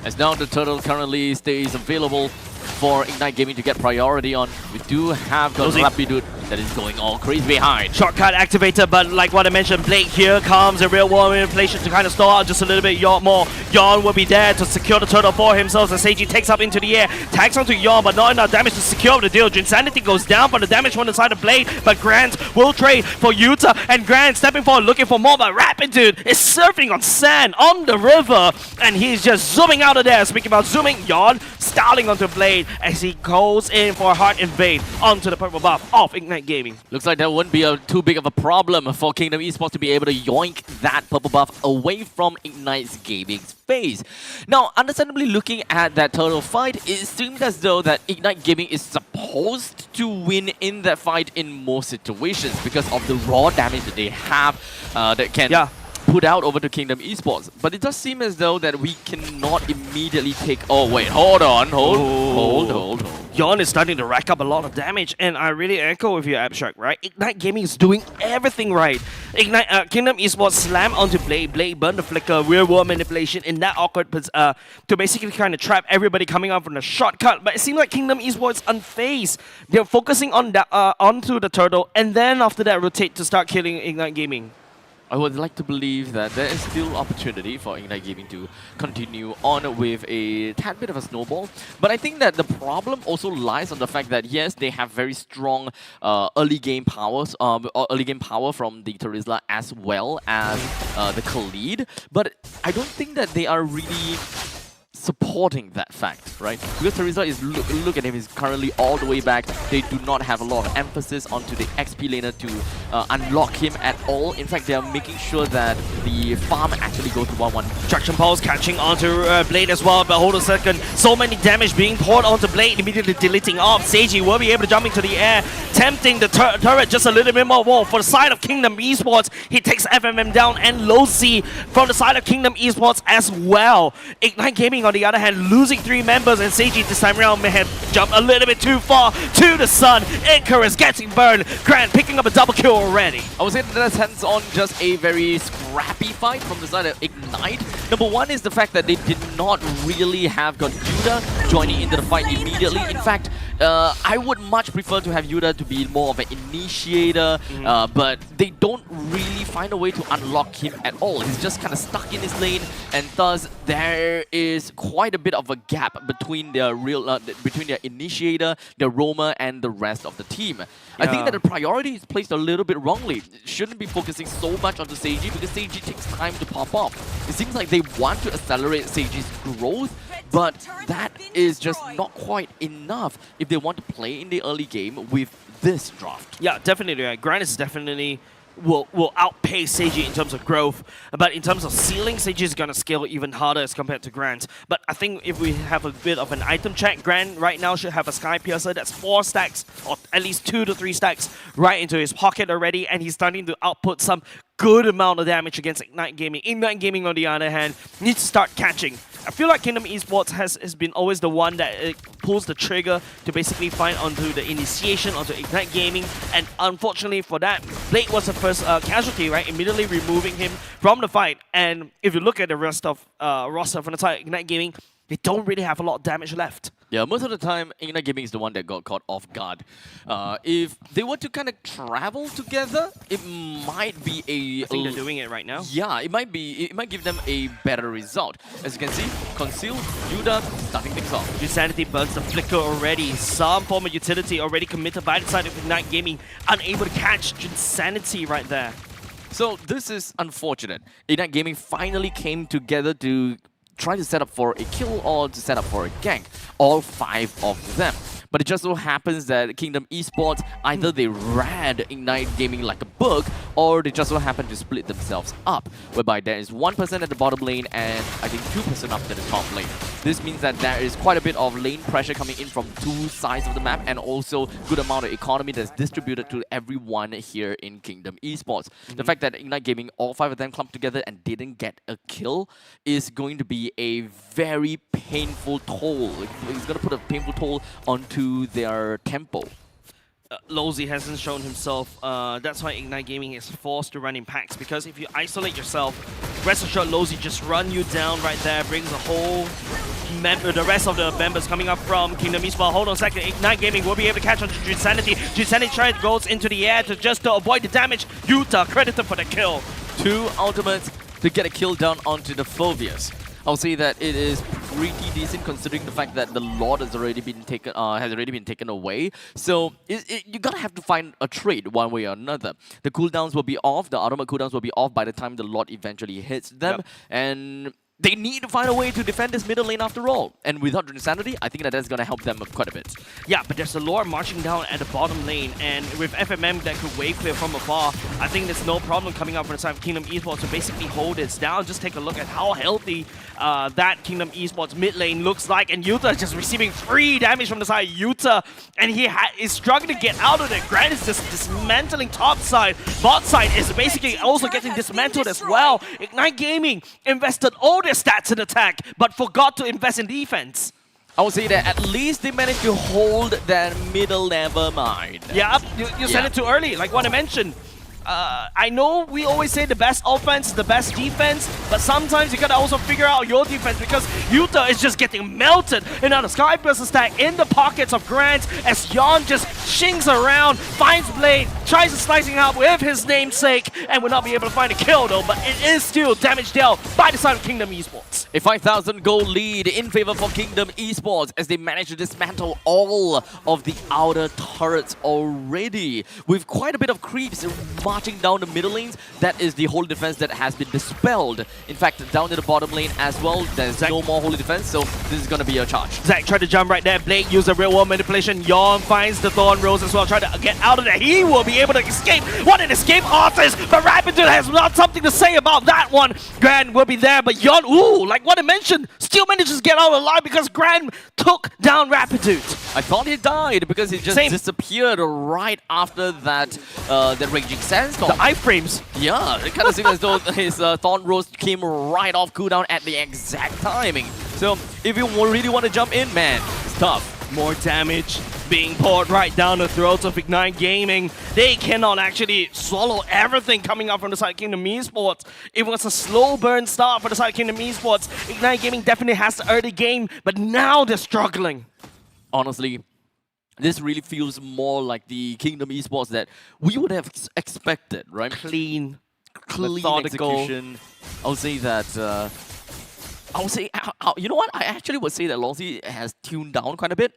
As now the turtle currently stays available for Ignite Gaming to get priority on. We do have the Rapidud that is going all crazy behind. Shortcut activated, but like what I mentioned, Blake, here comes a real war manipulation to kind of stall out just a little bit more. Yawn will be there to secure the turtle for himself as Seiji takes up into the air, tags onto Yawn, but not enough damage to secure the deal. Insanity goes down for the damage from the side of Blade, but Grant will trade for Yuta, and Grant stepping forward looking for more, but Rapidud is surfing on sand on the river, and he's just zooming out of there. Speaking about zooming, Yawn styling onto Blade as he goes in for a hard invade onto the purple buff of Ignite Gaming. Looks like that wouldn't be too big of a problem for Kingdom Esports to be able to yoink that purple buff away from Ignite Gaming's face. Now, understandably looking at that turtle fight, it seemed as though that Ignite Gaming is supposed to win in that fight in most situations because of the raw damage that they have that can put out over to Kingdom Esports. But it does seem as though that we cannot immediately take... Oh wait, hold on, hold. Yawn is starting to rack up a lot of damage, and I really echo with your Abstract, right? Ignite Gaming is doing everything right. Kingdom Esports slam onto Blade. Blade burn the flicker, rear wall manipulation in that awkward to basically kind of trap everybody coming out from the shortcut. But it seems like Kingdom Esports unfazed. They're focusing on that onto the turtle, and then after that rotate to start killing Ignite Gaming. I would like to believe that there is still opportunity for Ignite Gaming to continue on with a tad bit of a snowball. But I think that the problem also lies on the fact that yes, they have very strong early game powers, early game power from the Terizla as well as the Khalid. But I don't think that they are really supporting that fact, right? Because Terizla is, look at him, he's currently all the way back. They do not have a lot of emphasis onto the XP laner to unlock him at all. In fact, they are making sure that the farm actually goes to 1-1. Traction Pulse catching onto Blade as well, but hold a second. So many damage being poured onto Blade, immediately deleting off. Seiji will be able to jump into the air, tempting the turret just a little bit more. For the side of Kingdom Esports, he takes FMM down and low C from the side of Kingdom Esports as well. Ignite Gaming on the other hand, losing 3 members, and Seiji this time around may have jumped a little bit too far to the sun. Icarus getting burned. Grant picking up a double kill already. I would say that's hands-on just a very scrappy fight from the side of Ignite. Number one is the fact that they did not really have got Yuda joining into the fight immediately. In fact, I would much prefer to have Yuda to be more of an initiator, but they don't really find a way to unlock him at all. He's just kind of stuck in his lane, and thus there is quite a bit of a gap between their between their initiator, their roamer, and the rest of the team. I think that the priority is placed a little bit wrongly. It shouldn't be focusing so much on the Seiji because Seiji takes time to pop off. It seems like they want to accelerate Seiji's growth, but that is just not quite enough if they want to play in the early game with this draft. Yeah, definitely. Right. Grant is definitely will outpace Seiji in terms of growth, but in terms of ceiling, Seiji is gonna scale even harder as compared to Grant. But I think if we have a bit of an item check, Grant right now should have a Sky Piercer that's 4 stacks, or at least 2 to 3 stacks right into his pocket already, and he's starting to output some good amount of damage against Ignite Gaming. Ignite Gaming, on the other hand, needs to start catching. I feel like Kingdom Esports has been always the one that pulls the trigger to basically find onto the initiation, onto Ignite Gaming, and unfortunately for that, Blade was the first casualty, right? Immediately removing him from the fight. And if you look at the rest of roster from the side of Ignite Gaming, they don't really have a lot of damage left. Yeah, most of the time, Ignite Gaming is the one that got caught off guard. If they were to kind of travel together, it might be a... I think they're doing it right now. Yeah, it might give them a better result. As you can see, Conceal, Yuda, starting things off. Insanity burns the flicker already. Some form of utility already committed by the side of Ignite Gaming. Unable to catch Insanity right there. So this is unfortunate. Ignite Gaming finally came together to try to set up for a kill or to set up for a gank. All 5 of them. But it just so happens that Kingdom Esports, either they read Ignite Gaming like a book, or they just so happen to split themselves up, whereby there is 1% at the bottom lane and I think 2% up to the top lane. This means that there is quite a bit of lane pressure coming in from two sides of the map, and also good amount of economy that's distributed to everyone here in Kingdom Esports. The fact that Ignite Gaming, all 5 of them clumped together and didn't get a kill is going to be a very painful toll. It's going to put a painful toll onto their tempo. Lozy hasn't shown himself. That's why Ignite Gaming is forced to run in packs, because if you isolate yourself, rest assured Lozy just run you down right there, brings the whole the rest of the members coming up from Kingdom Esports. Hold on a second, Ignite Gaming will be able to catch on to Jinsanity. Jinsanity goes into the air to avoid the damage. Yuta credited for the kill. 2 ultimates to get a kill down onto the Phobias. I'll say that it is pretty decent considering the fact that the Lord has already been taken away. So you gotta have to find a trade one way or another. The cooldowns will be off, the ultimate cooldowns will be off by the time the Lord eventually hits them, and they need to find a way to defend this middle lane after all. And without Insanity, I think that's going to help them quite a bit. Yeah, but there's a Lord marching down at the bottom lane, and with FMM that could wave clear from afar, I think there's no problem coming up from the side of Kingdom Esports to basically hold it down. Just take a look at how healthy that Kingdom Esports mid lane looks like, and Yuta is just receiving free damage from the side of Yuta, and he is struggling to get out of it. Grant is just dismantling top side. Bot side is basically also getting dismantled as well. Ignite Gaming invested all their stats in attack, but forgot to invest in defense. I would say that at least they managed to hold that middle level mine. Yeah, you said it too early, like what I mentioned. I know we always say the best offense is the best defense, but sometimes you gotta also figure out your defense, because Yuta is just getting melted. And now the Skyburst attack in the pockets of Grant as Yon just shings around, finds Blade, tries to slicing out with his namesake, and will not be able to find a kill though, but it is still damage dealt by the side of Kingdom Esports. A 5,000 gold lead in favor for Kingdom Esports as they manage to dismantle all of the outer turrets already. With quite a bit of creeps marching down the middle lanes, that is the holy defense that has been dispelled. In fact, down to the bottom lane as well, there's no more holy defense, so this is going to be a charge. Zac tried to jump right there. Blade used a real world manipulation. Yon finds the Thorn Rose as well, trying to get out of there. He will be able to escape. What an escape artist, but Rapidude has not something to say about that one. Grand will be there, but Yon, ooh, like what I mentioned, still manages to get out alive because Grand took down Rapidude. I thought he died because he just disappeared right after that Raging Sandstorm. The iframes. Yeah, it kind of seems as though his Thorn Rose came right off cooldown at the exact timing. So if you really want to jump in, man, it's tough. More damage being poured right down the throats of Ignite Gaming. They cannot actually swallow everything coming up from the side of Kingdom Esports. It was a slow burn start for the side of Kingdom Esports. Ignite Gaming definitely has the early game, but now they're struggling. Honestly, this really feels more like the Kingdom Esports that we would have expected, right? Clean execution. I'll say that. I would say, you know what? I actually would say that Lozy has tuned down quite a bit.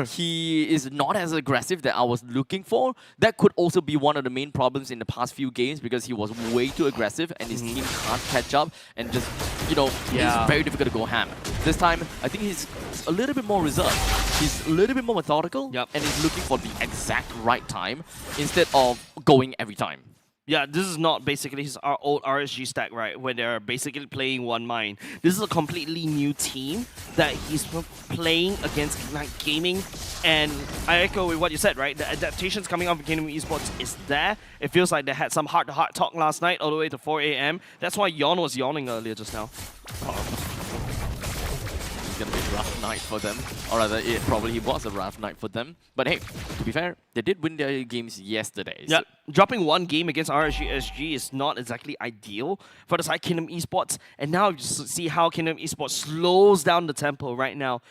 He is not as aggressive that I was looking for. That could also be one of the main problems in the past few games, because he was way too aggressive and his team can't catch up, and just, you know, it's very difficult to go ham. This time, I think he's a little bit more reserved. He's a little bit more methodical, and he's looking for the exact right time instead of going every time. Yeah, this is not basically his old RSG stack, right, where they're basically playing one mine. This is a completely new team that he's playing against Ignite Gaming, and I echo with what you said, right? The adaptations coming off of Kingdom Esports is there. It feels like they had some heart-to-heart talk last night all the way to 4 AM. That's why Yon was yawning earlier just now. It's gonna be a rough night for them, or rather, it probably was a rough night for them. But hey, to be fair, they did win their games yesterday. Yeah, dropping one game against RSG SG is not exactly ideal for the side Kingdom Esports. And now you see how Kingdom Esports slows down the tempo right now,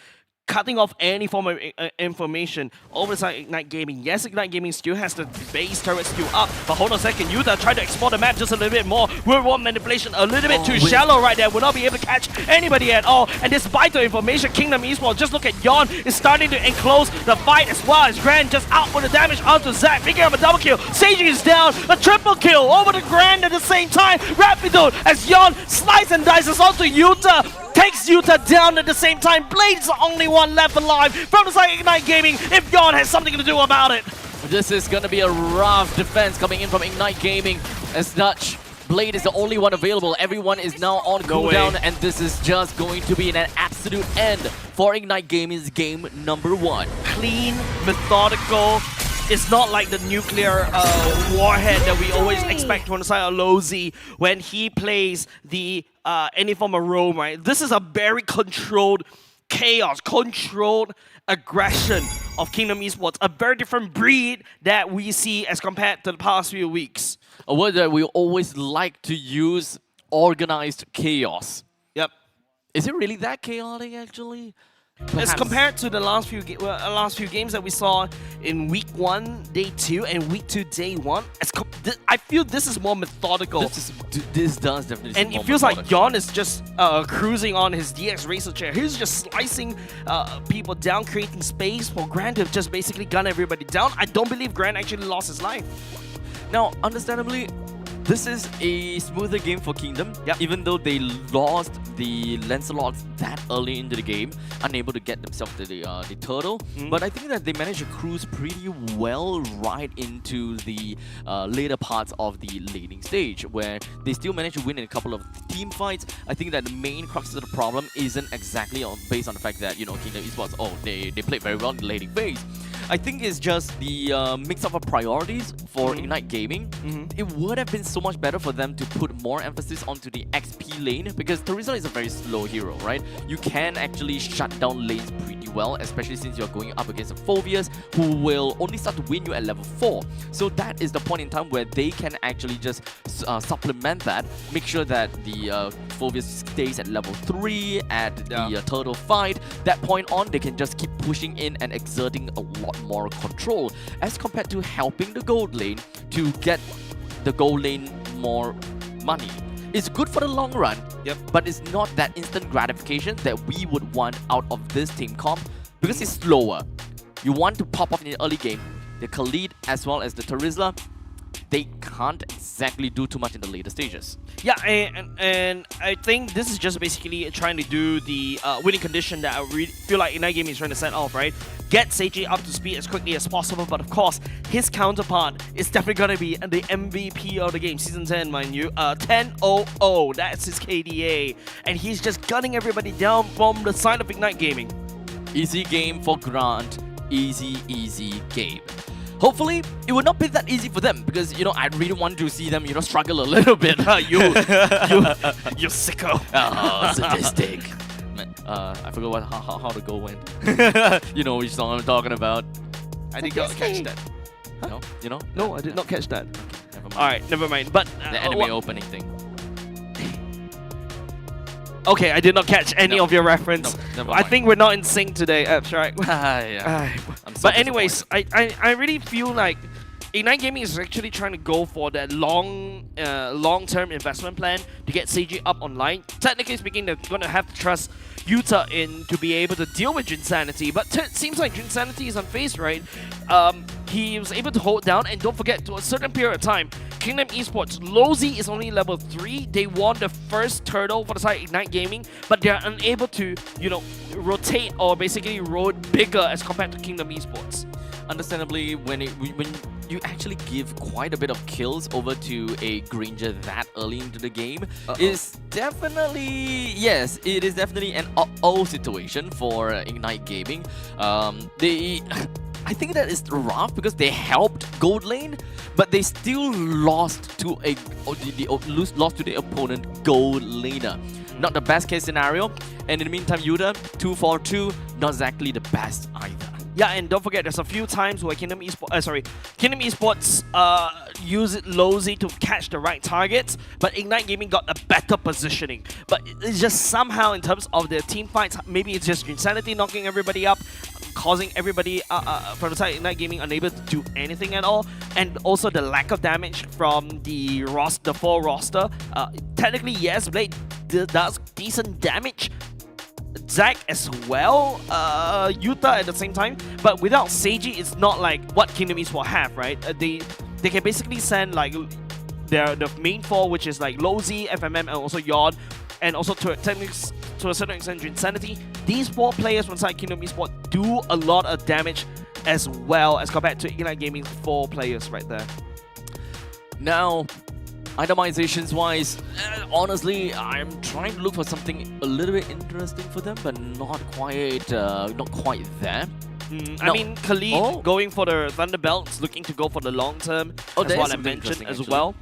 cutting off any form of information over the side Ignite Gaming. Yes, Ignite Gaming still has the base turret still up, but hold on a second, Yuta tried to explore the map just a little bit more. Real-world manipulation a little bit too shallow right there, will not be able to catch anybody at all. And despite the information, Kingdom Esports, just look at Yon, is starting to enclose the fight as well as Grand just out for the damage onto Zac, picking up a double kill. Seiji is down, a triple kill over the Grand at the same time. Rapidude as Yon slice and dices onto Yuta. takes Yuta down at the same time. Blade's the only one left alive from the side of Ignite Gaming if Yon has something to do about it. This is gonna be a rough defense coming in from Ignite Gaming as Dutch. Blade is the only one available. Everyone is now on cooldown, and this is just going to be an absolute end for Ignite Gaming's game number 1. Clean, methodical. It's not like the nuclear warhead that we always expect on the side of Lozy when he plays the any form of roam, right? This is a very controlled chaos, controlled aggression of Kingdom Esports, a very different breed that we see as compared to the past few weeks. A word that we always like to use, organized chaos. Yep. Is it really that chaotic, actually? As compared to the last few games that we saw in week 1, day 2, and week 2, day 1, I feel this is more methodical. This does definitely. And it feels like Yon is just cruising on his DX racer chair. He's just slicing people down, creating space for Grant to just basically gun everybody down. I don't believe Grant actually lost his life. Now, understandably, this is a smoother game for Kingdom, even though they lost the Lancelots that early into the game, unable to get themselves to the turtle. But I think that they managed to cruise pretty well right into the later parts of the laning stage, where they still managed to win in a couple of team fights. I think that the main crux of the problem isn't exactly based on the fact that, you know, Kingdom Esports, they played very well in the laning phase. I think it's just the mix-up of priorities for Ignite Gaming. It would have been so much better for them to put more emphasis onto the XP lane, because Terizla is a very slow hero, right? You can actually shut down lanes pretty well, especially since you're going up against a Phobius who will only start to win you at level 4. So that is the point in time where they can actually just supplement that, make sure that the Phobius stays at level 3 at the turtle fight. That point on, they can just keep pushing in and exerting a lot more control, as compared to helping the gold lane to get the gold lane more money. It's good for the long run, but it's not that instant gratification that we would want out of this team comp, because it's slower. You want to pop off in the early game. The Khalid as well as the Terizla, they can't exactly do too much in the later stages. Yeah, and I think this is just basically trying to do the winning condition that I really feel like Ignite Gaming is trying to set off, right? Get Seiji up to speed as quickly as possible, but of course, his counterpart is definitely going to be the MVP of the game, Season 10, mind you. 10-0-0, that's his KDA. And he's just gunning everybody down from the side of Ignite Gaming. Easy game for Grant. Easy game. Hopefully, it will not be that easy for them, because, you know, I really want to see them, you know, struggle a little bit. you sicko. Oh, sadistic. I forgot how the goal went. You know which song I'm talking about. I did not catch that. Huh? No? You know? No, I did not catch that. Okay, never mind. Alright, never mind. But the anime opening thing. Okay, I did not catch any of your reference. No, I think we're not in sync today, Abstract. Yeah. But anyways, I really feel like Ignite Gaming is actually trying to go for that long-term investment plan to get Seiji up online. Technically speaking, they're going to have to trust Yuta in to be able to deal with Jinsanity, but it seems like Jinsanity is unfazed, right? He was able to hold down, and don't forget, to a certain period of time, Kingdom Esports, Lozy is only level 3. They won the first turtle for the side of Ignite Gaming, but they are unable to, you know, rotate or basically road bigger as compared to Kingdom Esports. Understandably, when you actually give quite a bit of kills over to a Granger that early into the game, is definitely, yes, it is definitely an uh-oh situation for Ignite Gaming. I think that is rough because they helped gold lane, but they still lost to lost to the opponent gold laner. Not the best case scenario. And in the meantime, Yuta 2-4-2, not exactly the best either. Yeah, and don't forget, there's a few times where Kingdom Esports use Lozy to catch the right targets, but Ignite Gaming got a better positioning. But it's just somehow, in terms of their team fights, maybe it's just Insanity knocking everybody up, causing everybody from the side of Ignite Gaming unable to do anything at all, and also the lack of damage from the full roster. Technically, yes, Blade does decent damage, Zac as well, Yuta at the same time, but without Seiji, it's not like what Kingdom Esports have, right? They can basically send like the main four, which is like Lozy, FMM, and also Yon, and also to to a certain extent Insanity, these 4 players from side Kingdom Esports do a lot of damage as well as compared to Ignite Gaming's 4 players right there. Now, itemizations wise, honestly, I'm trying to look for something a little bit interesting for them, but not quite there. I mean, Khalid going for the Thunderbelts, looking to go for the long term, as what I mentioned as well.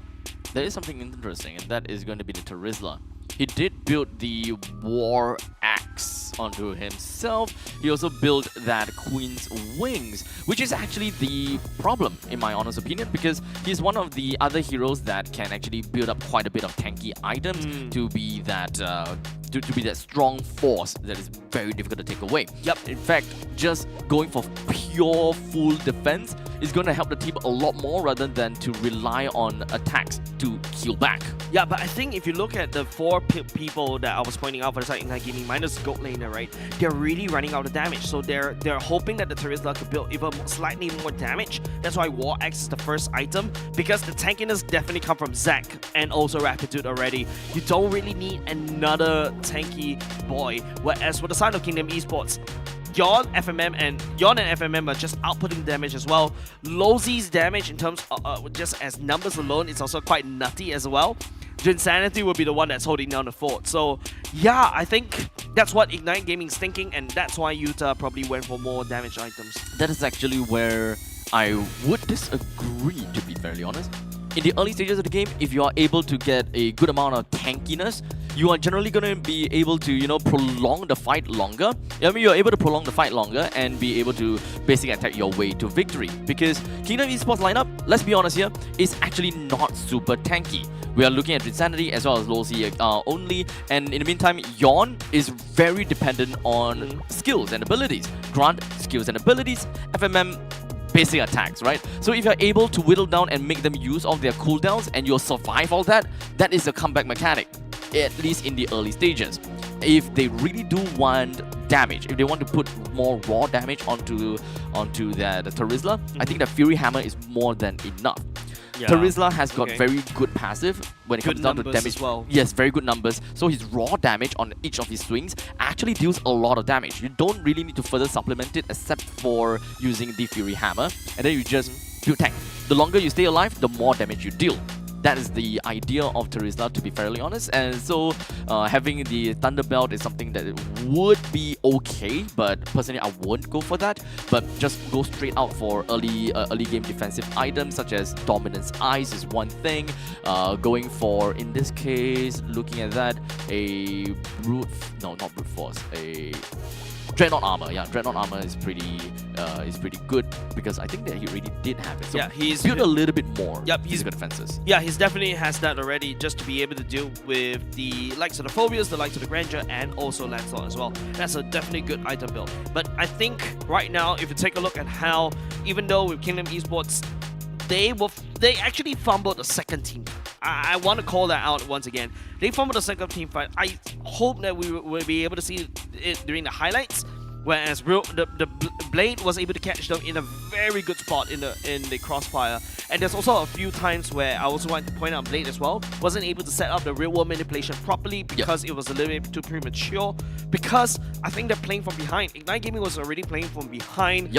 There is something interesting, and that is going to be the Terizla. He did build the War Axe onto himself. He also built that Queen's Wings, which is actually the problem, in my honest opinion, because he's one of the other heroes that can actually build up quite a bit of tanky items to be that to be that strong force that is very difficult to take away. Yep. In fact, just going for pure full defense is going to help the team a lot more rather than to rely on attacks to heal back. Yeah, but I think if you look at the 4 people that I was pointing out for the side Ignite Gaming minus Gold Laner, right, they're really running out of damage. So they're hoping that the Terizla could build even slightly more damage. That's why War Axe is the first item, because the tankiness definitely come from Zac and also Rapidude already. You don't really need another tanky boy. Whereas for the side of Kingdom Esports, Yon and FMM are just outputting damage as well. Lozi's damage in terms of just as numbers alone is also quite nutty as well. Insanity will be the one that's holding down the fort. So yeah, I think that's what Ignite Gaming's thinking, and that's why Yuta probably went for more damage items. That is actually where I would disagree, to be fairly honest. In the early stages of the game, if you are able to get a good amount of tankiness, you are generally going to be able to, you know, prolong the fight longer. I mean, you're able to prolong the fight longer and be able to basically attack your way to victory. Because Kingdom Esports lineup, let's be honest here, is actually not super tanky. We are looking at Insanity as well as Lozi only, and in the meantime, Yon is very dependent on skills and abilities. Grant, skills and abilities, FMM, basic attacks, right? So if you're able to whittle down and make them use of their cooldowns and you'll survive all that, that is a comeback mechanic, at least in the early stages. If they really do want damage, if they want to put more raw damage onto the Terizla, I think the Fury Hammer is more than enough. Yeah. Terizla has got very good passive when it comes down to damage. As well. Yes, very good numbers. So his raw damage on each of his swings actually deals a lot of damage. You don't really need to further supplement it except for using the Fury Hammer. And then you just build tank. The longer you stay alive, the more damage you deal. That is the idea of Terizla, to be fairly honest. And so having the Thunderbelt is something that would be okay, but personally I wouldn't go for that. But just go straight out for early game defensive items such as Dominance Eyes is one thing. Going for, in this case, looking at that, a not brute force, a Dreadnought Armor. Yeah, Dreadnought Armor is pretty good because I think that he already did have it. So yeah, he's built a little bit more. Yep, physical defenses. Yeah, he's definitely has that already, just to be able to deal with the likes of the Phobias, the likes of the Grandeur, and also Lancelot as well. That's a definitely good item build. But I think right now, if you take a look at how, even though with Kingdom Esports, they actually fumbled the second team. I want to call that out once again. They fumbled the second team fight. I hope that we will be able to see it during the highlights, whereas the Blade was able to catch them in a very good spot in the crossfire. And there's also a few times where I also want to point out Blade as well wasn't able to set up the real world manipulation properly because it was a little bit too premature. Because I think they're playing from behind. Ignite Gaming was already playing from behind.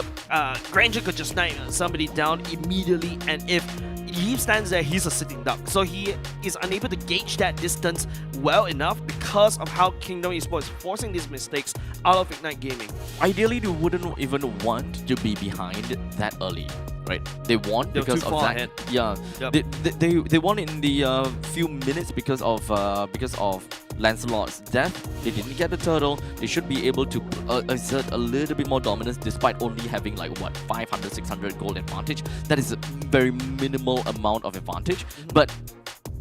Granger could just snipe somebody down immediately, and if he stands there, he's a sitting duck. So he is unable to gauge that distance well enough because of how Kingdom Esports is forcing these mistakes out of Ignite Gaming. Ideally, they wouldn't even want to be behind that early, right? They won because of that. Ahead. Yeah, they won in the few minutes because of Lancelot's death. They didn't get the turtle. They should be able to exert a little bit more dominance despite only having like what, 500, 600 gold advantage. That is a very minimal amount of advantage, but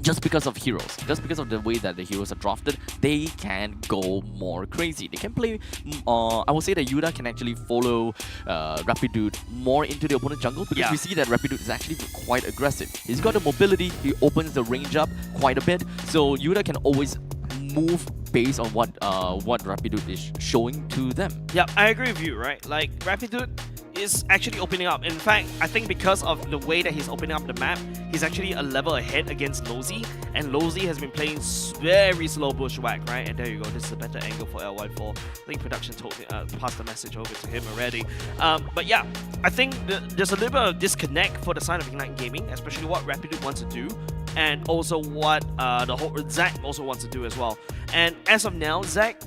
just because of heroes, just because of the way that the heroes are drafted, they can go more crazy. They can play, I would say that Yuta can actually follow Rapidude more into the opponent's jungle because we see that Rapidude is actually quite aggressive. He's got the mobility, he opens the range up quite a bit, so Yuta can always move based on what Rapidude is showing to them. Yeah, I agree with you, right? Like, Rapidude is actually opening up. In fact, I think because of the way that he's opening up the map, he's actually a level ahead against Lozy, and Lozy has been playing very slow bushwhack, right? And there you go, this is a better angle for LY4. I think production told me, passed the message over to him already. But yeah, I think there's a little bit of disconnect for the side of Ignite Gaming, especially what Rapid wants to do, and also what the whole Zach also wants to do as well. And as of now, Zach,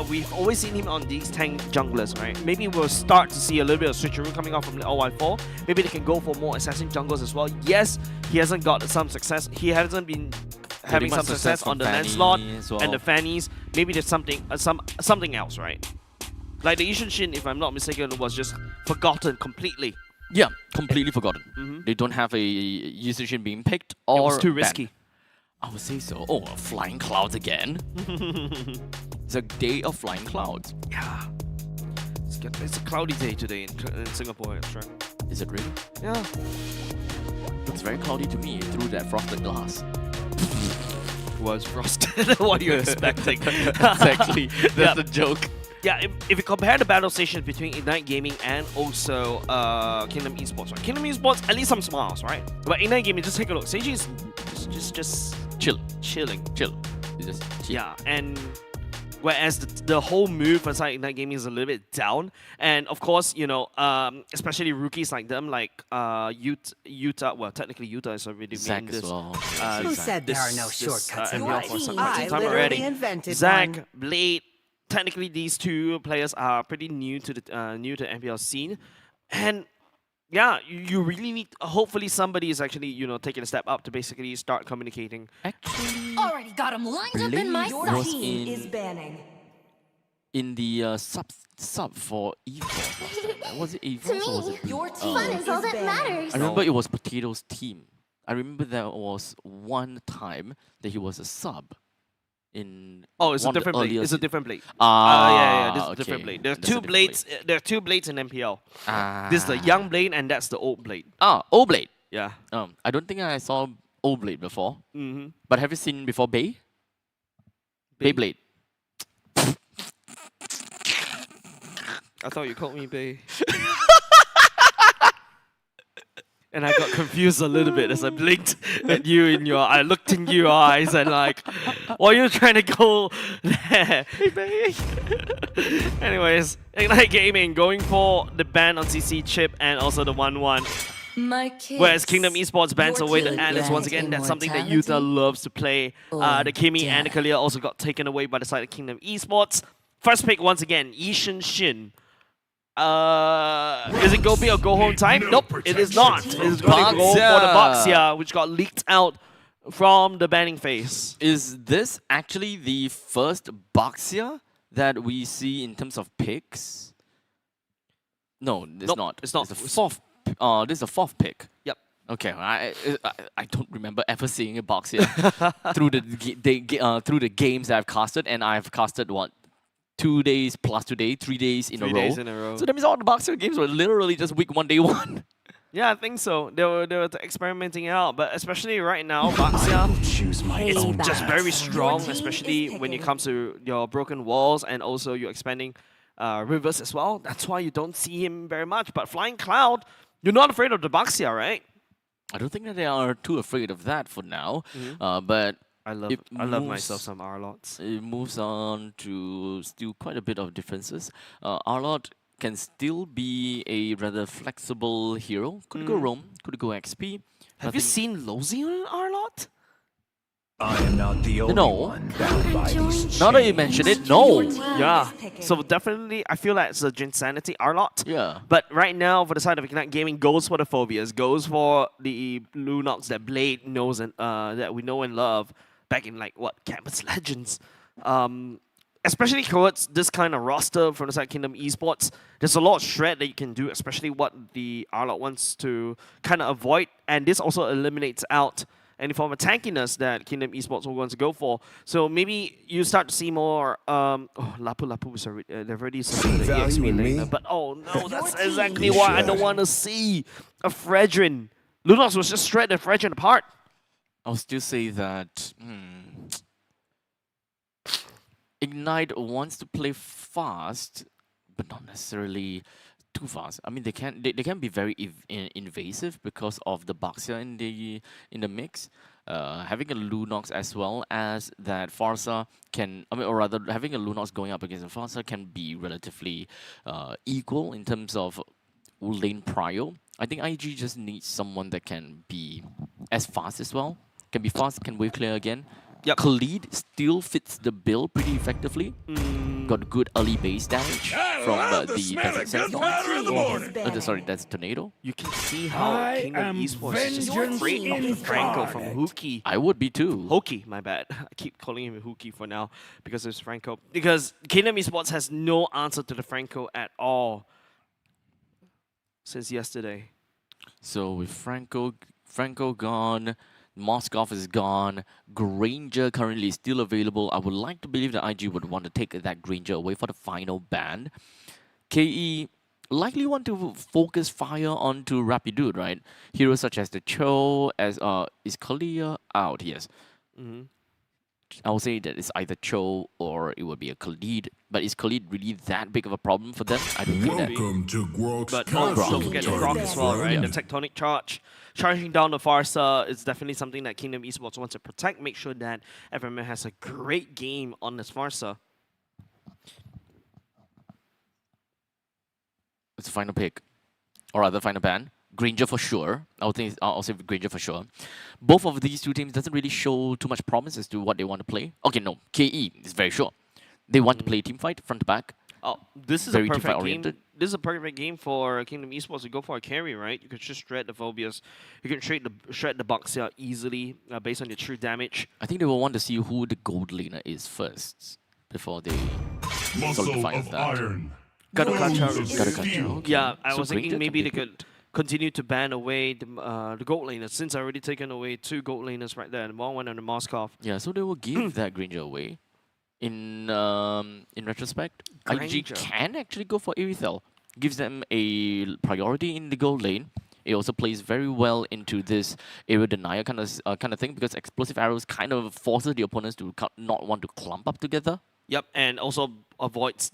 we've always seen him on these tank junglers, right? Maybe we'll start to see a little bit of switcheroo coming off from the LY4. Maybe they can go for more assassin junglers as well. Yes, he hasn't got some success. He hasn't been having some success on the Lancelot and the Fannies. Maybe there's something something else, right? Like the Yishun Shin, if I'm not mistaken, was just forgotten completely. Yeah, completely forgotten. They don't have a Yishun Shin being picked, or it was too risky. I would say so. Oh, flying clouds again. It's a day of flying clouds. Yeah. It's a cloudy day today in Singapore, that's right. Is it really? Yeah. Looks very cloudy to me through that frosted glass. Was frosted. What are you expecting? Exactly. That's the joke. Yeah, if you compare the battle stations between Ignite Gaming and also Kingdom Esports, right? Kingdom Esports, at least some smiles, right? But Ignite Gaming, just take a look. Seiji is just chilling. Chill. It's just chill. Yeah, and whereas the whole move for side Ignite Gaming is a little bit down, and of course, you know, especially rookies like them, like Utah. Well, technically Utah is already Zach this. As well. Who said there are no shortcuts in MPL life? for some I time literally already. invented Zach, one. Blade. Technically, these two players are pretty new to the MPL scene, and yeah, you really need. Hopefully, somebody is actually, you know, taking a step up to basically start communicating. Actually, Already got him lined up in my was sight. in the sub for Esports. Was it Esports or was it? Your team is all that matters. I remember it was Potato's team. I remember there was one time that he was a sub. Oh, it's a different blade. It's a different blade. Yeah, this is a different blade. There are two blades. There are two blades in MPL. This is the young blade, and that's the old blade. Old blade. Yeah. I don't think I saw old blade before. But have you seen before Bay? Beyblade. I thought you called me Bay. And I got confused a little bit as I blinked at you in your. I looked in your eyes and like, why are you trying to go there? Hey, baby. Anyways, Ignite Gaming going for the ban on CC chip and also the 1-1. Whereas Kingdom Esports bans away the Atlas once again. That's something that Utah loves to play. The Kimi and the Kalia also got taken away by the side of Kingdom Esports. First pick once again, Yishun Shin. Is it go big or go home time? Nope, it is not. It is going to go for the Boxia, which got leaked out from the banning phase. Is this actually the first Boxia that we see in terms of picks? No, it's not. It's not. It's the fourth. This is the fourth pick. Yep. Okay, I don't remember ever seeing a Boxia through the games that I've casted, and I've casted what? 2 days plus today, 3 days in a row. 3 days in a row. So that means all the Boxer games were literally just week 1, day 1. Yeah, I think so. They were experimenting it out, but especially right now, Boxia is just very strong, especially when it comes to your broken walls and also you're expanding rivers as well. That's why you don't see him very much. But Flying Cloud, you're not afraid of the Boxia, right? I don't think that they are too afraid of that for now. But I love myself some Arlots. It moves on to still quite a bit of differences. Arlot can still be a rather flexible hero. Could go Roam, could go XP. Have you seen Lozy on Arlot? I am not the only one bound by these Now that you mention it, no. Yeah. So definitely, I feel like it's a Jinsanity Arlot. Yeah. But right now, for the side of Ignite Gaming, goes for the Phobias, goes for the Lunox that Blade knows and that we know and love back in like what Campus Legends. Especially towards this kind of roster from the side of Kingdom Esports, there's a lot of shred that you can do, especially what the Arlot wants to kind of avoid, and this also eliminates out any form of tankiness that Kingdom Esports will want to go for. So maybe you start to see more. Lapu Lapu is already, they've already submitted the EXP later, but oh no, that's exactly why I don't want to see a Fredrin. Lunox was just shredded Fredrin apart. I'll still say that Ignite wants to play fast, but not necessarily too fast. I mean, they can be very invasive because of the Baxia in the mix. Having a Lunox as well as that Farsa can, I mean, or rather having a Lunox going up against a Farsa can be relatively equal in terms of lane prio. I think IG just needs someone that can be as fast as well. Can be fast, can wave clear again. Yep. Khalid still fits the bill pretty effectively. Got good early base damage from the Desert Sandstorm. Sorry, that's Tornado. You can see how Kingdom Esports is just afraid of Franco from Hookie. I would be too. Hoki, my bad. I keep calling him Hookie for now because it's Franco. Because Kingdom Esports has no answer to the Franco at all since yesterday. So with Franco gone, Moskov is gone, Granger currently is still available. I would like to believe that IG would want to take that Granger away for the final ban. KE likely want to focus fire onto Rapidude, right? Heroes such as the Cho, as is Kalia out? Yes. I would say that it's either Cho or it would be a Khalid. But is Khalid really that big of a problem for them? I don't think that. Welcome to Grok's But don't forget the Grok as well, right? The Tectonic Charge. Charging down the Farsa is definitely something that Kingdom Esports wants to protect. Make sure that FMM has a great game on this Farsa. It's a final pick. Or rather, final ban. Granger for sure. I'll say Granger for sure. Both of these two teams doesn't really show too much promise as to what they want to play. Okay, no. KE is very sure. They want to play team fight, front to back. Oh, this is Very a perfect game. oriented. This is a perfect game for Kingdom Esports to go for a carry, right? You could just shred the Phobias. You can shred the Baxia easily based on your true damage. I think they will want to see who the gold laner is first before they solidify that. iron. Garukacha. Yeah, I So was thinking Granger maybe can they be could continue to ban away the gold laners, since I already taken away 2 gold laners right there, and one on the Moskov. Yeah, so they will give that Granger away. In retrospect, IG Granger. can actually go for Irithel. Gives them a priority in the gold lane. It also plays very well into this area denial kind of thing, because explosive arrows kind of forces the opponents to not want to clump up together. Yep, and also avoids,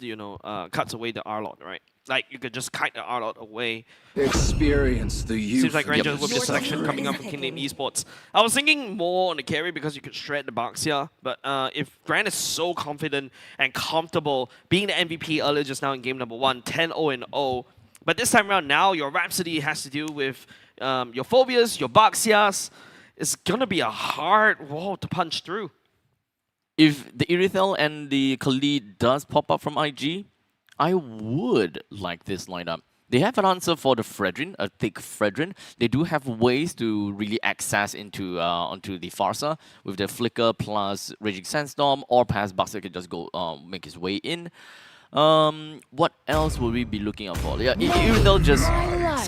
cuts away the R-Lot, right? Like, you could just kite the R-Lot away. Experience the youth. Seems like Rangers Yep. will be the selection coming up from Kingdom Esports. I was thinking more on the carry because you could shred the Baxia, but if Grant is so confident and comfortable being the MVP earlier just now in game number 1, 10-0-0, but this time around now, your Rhapsody has to do with your Phobias, your Baxias. It's going to be a hard wall to punch through. If the Irithel and the Khalid does pop up from IG, I would like this lineup. They have an answer for the Fredrin, a thick Fredrin. They do have ways to really access into onto the Farsa with the Flicker plus Raging Sandstorm, or perhaps Baxter can just go make his way in. What else will we be looking out for? Yeah, Irithel just...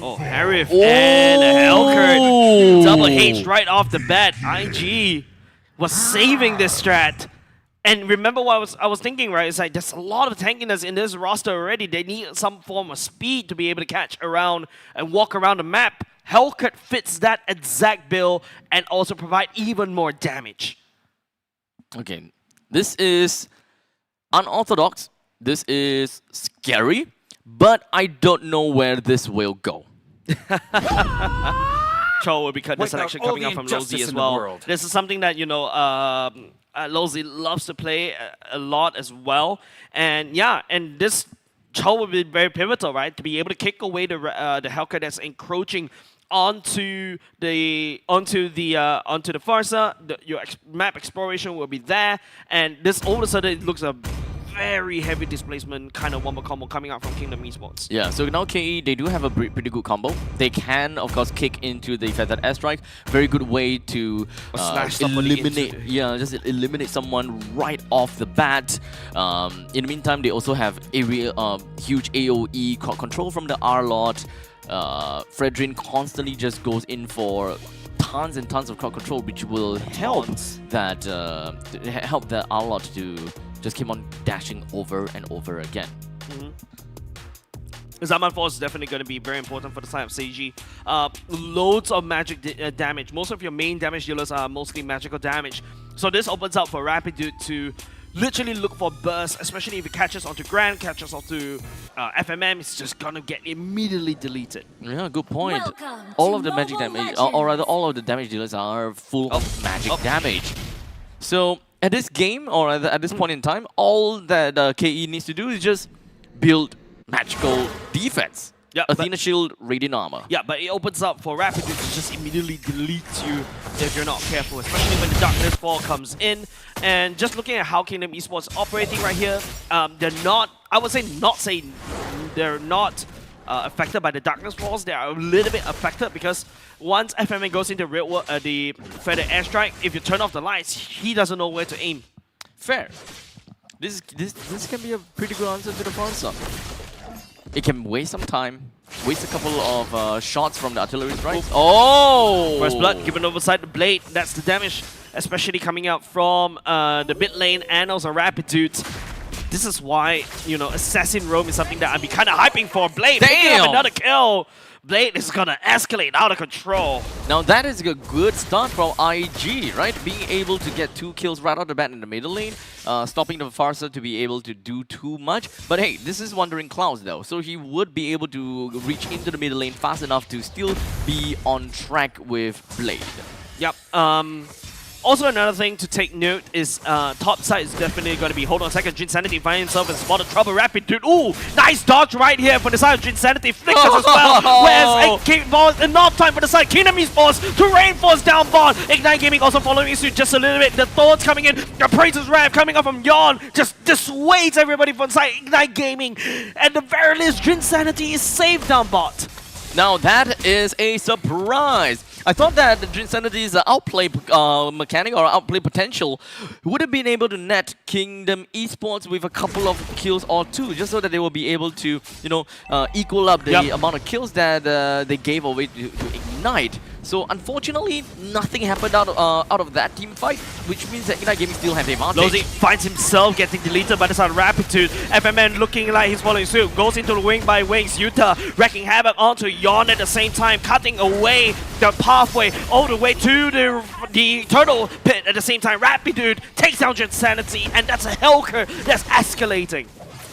Oh, Harif and Hellcurt. Double H right off the bat. IG was saving this strat. And remember what I was thinking, right? It's like there's a lot of tankiness in this roster already. They need some form of speed to be able to catch around and walk around the map. Hellcurt fits that exact bill and also provide even more damage. Okay, this is unorthodox. This is scary, but I don't know where this will go. Cho will be cut the Without selection all coming the out from injustice Lozi as in the well. world. This is something that, Lozi loves to play a lot as well. And yeah, and this Cho will be very pivotal, right? To be able to kick away the Hellcat that's encroaching onto the Farsa. Your map exploration will be there, and this all of a sudden it looks a very heavy displacement kind of wombo combo coming out from Kingdom Esports. Yeah, so now KE, they do have a pretty good combo. They can, of course, kick into the Feathered Airstrike. Very good way to slash somebody eliminate, just eliminate someone right off the bat. In the meantime, they also have huge AoE crowd control from the R-Lot. Fredrin constantly just goes in for tons and tons of crowd control, which will help that the R-Lot to just keep on dashing over and over again. Zaman Force is definitely going to be very important for the side of Seiji. Loads of magic damage. Most of your main damage dealers are mostly magical damage. So this opens up for Rapidude to literally look for bursts, especially if it catches onto Grand, catches onto FMM, it's just gonna get immediately deleted. Yeah, good point. Welcome All to of the magic Mobile damage, Legends. or rather all of the damage dealers are full of magic damage. So at this game, or at this point in time, all that KE needs to do is just build magical defense. Yeah, Athena Shield, Radiant Armor. Yeah, but it opens up for Rapid to just immediately delete you if you're not careful, especially when the Darkness Fall comes in. And just looking at how Kingdom Esports is operating right here, they're not, I would say not saying they're not affected by the Darkness Falls. They are a little bit affected because once FMN goes into the Feather Airstrike, if you turn off the lights, he doesn't know where to aim. Fair. This can be a pretty good answer to the Forza. It can waste some time, waste a couple of shots from the artillery strikes. Oh! First blood given overside the blade. That's the damage, especially coming out from the mid lane and also Rapid dudes. This is why, you know, Assassin Roam is something that I'd be kind of hyping for. Blade picking up another kill. Blade is gonna escalate out of control. Now that is a good start from IG, right? Being able to get 2 kills right out the bat in the middle lane, stopping the Farsa to be able to do too much. But hey, this is Wandering Clouds though, so he would be able to reach into the middle lane fast enough to still be on track with Blade. Yep. Also, another thing to take note is top side is definitely going to be, hold on a second, Jinsanity finds himself in spot of trouble. Rapid dude, ooh, nice dodge right here for the side of Jinsanity. Flickers as well, whereas enough time for the side, Kingdom Esports to reinforce down bot. Ignite Gaming also following suit just a little bit. The thoughts coming in, the Praise's Rev coming up from Yon, just dissuades everybody from side. Ignite Gaming, at the very least, Jinsanity is safe down bot. Now that is a surprise. I thought that the Jinsanity's outplay mechanic or outplay potential would have been able to net Kingdom Esports with a couple of kills or 2, just so that they will be able to, you know, equal up the amount of kills that they gave away to Ignite. So unfortunately, nothing happened out of that team fight, which means that Ignite Gaming still have the advantage. Lozy finds himself getting deleted by the side of Rapitude. FMN looking like he's following suit, goes into the wing by Wings. Yuta wrecking havoc onto Yon at the same time, cutting away the pathway all the way to the turtle pit at the same time. Rapitude takes down Jinsanity, and that's a Helker that's escalating.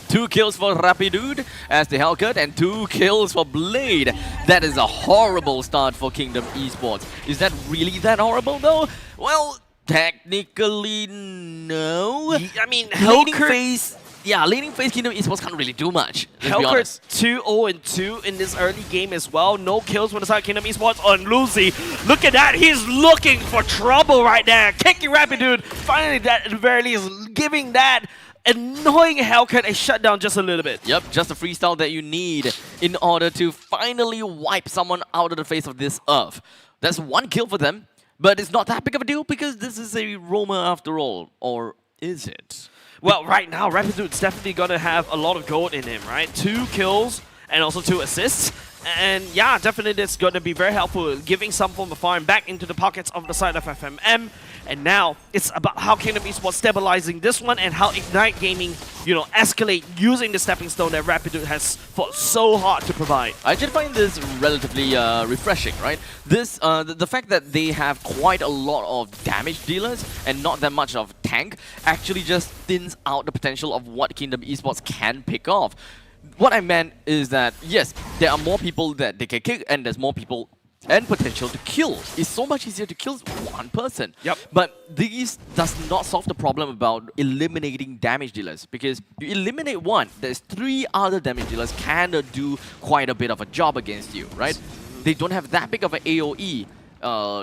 2 kills for Rapidude as the Hellcut and 2 kills for Blade. That is a horrible start for Kingdom Esports. Is that really that horrible though? Well, technically no. I mean, laning Helker... phase, laning phase Kingdom Esports can't really do much. Helker's 2-0-2 in this early game as well. No kills from the side of Kingdom Esports on Lucy. Look at that, he's looking for trouble right there. Kicking Rapidude, finally that at the very least giving that annoying Hellcat a shutdown just a little bit. Yep, just a freestyle that you need in order to finally wipe someone out of the face of this earth. That's 1 kill for them, but it's not that big of a deal because this is a roamer after all. Or is it? Well, right now, Rapidude's definitely going to have a lot of gold in him, right? 2 kills and also 2 assists. And yeah, definitely that's going to be very helpful, giving some form of farm back into the pockets of the side of FMM. And now it's about how Kingdom Esports stabilizing this one and how Ignite Gaming, you know, escalate using the stepping stone that Rapidude has fought so hard to provide. I just find this relatively refreshing, right? This the fact that they have quite a lot of damage dealers and not that much of tank actually just thins out the potential of what Kingdom Esports can pick off. What I meant is that, yes, there are more people that they can kick and there's more people and potential to kill. It's so much easier to kill 1 person. Yep. But this does not solve the problem about eliminating damage dealers, because you eliminate 1, there's 3 other damage dealers can do quite a bit of a job against you, right? They don't have that big of an AoE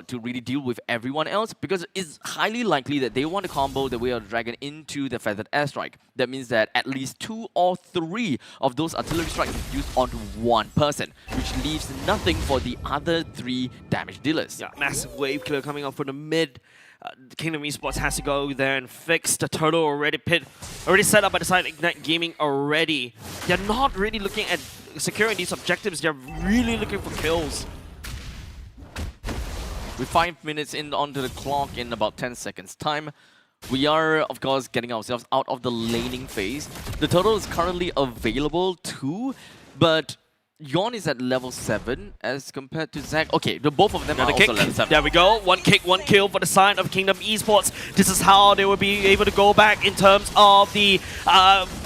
to really deal with everyone else, because it's highly likely that they want to combo the Way of the Dragon into the Feathered Airstrike. That means that at least 2 or 3 of those artillery strikes are used onto 1 person, which leaves nothing for the other 3 damage dealers. Yeah, massive wave killer coming up from the mid. Kingdom Esports has to go there and fix the turtle already set up by the side of Ignite Gaming already. They're not really looking at securing these objectives, they're really looking for kills. With 5 minutes onto the clock in about 10 seconds time, we are, of course, getting ourselves out of the laning phase. The turtle is currently available too, but Yon is at level 7 as compared to Zack. Okay, the both of them are Another also kick. level 7. There we go. One kick, one kill for the side of Kingdom Esports. This is how they will be able to go back in terms of the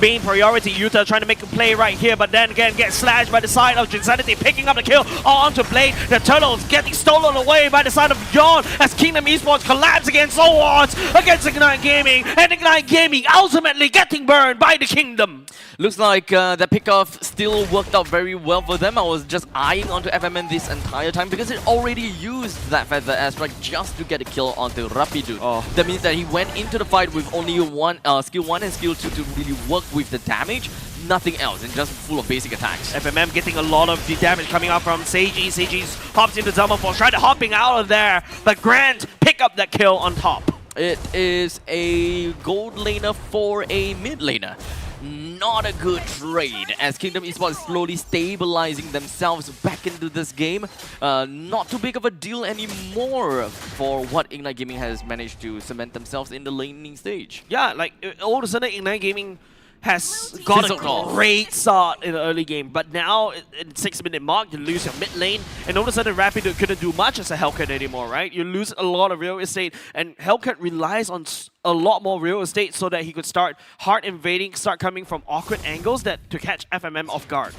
main priority. Yuta trying to make a play right here, but then again gets slashed by the side of Jinsanity, picking up the kill onto Blade. The Turtles getting stolen away by the side of Yon as Kingdom Esports collapse against Overwatch, against Ignite Gaming, and Ignite Gaming ultimately getting burned by the Kingdom. Looks like that pickoff still worked out very well for them. I was just eyeing onto FMM this entire time because it already used that Feather Airstrike just to get a kill onto Rapidu. That means that he went into the fight with only one skill 1 and skill 2 to really work with the damage. Nothing else, and just full of basic attacks. FMM getting a lot of the damage coming out from Seiji. Seiji hops into Zaman Force, trying to hopping out of there, but Grant pick up that kill on top. It is a gold laner for a mid laner. Not a good trade as Kingdom Esports is slowly stabilizing themselves back into this game. Not too big of a deal anymore for what Ignite Gaming has managed to cement themselves in the laning stage. Yeah, like all of a sudden Ignite Gaming has got a great start in the early game, but now in 6-minute mark you lose your mid lane, and all of a sudden Rapid couldn't do much as a Hellcat anymore, right? You lose a lot of real estate, and Hellcat relies on a lot more real estate so that he could start hard invading, start coming from awkward angles that to catch FMM off guard.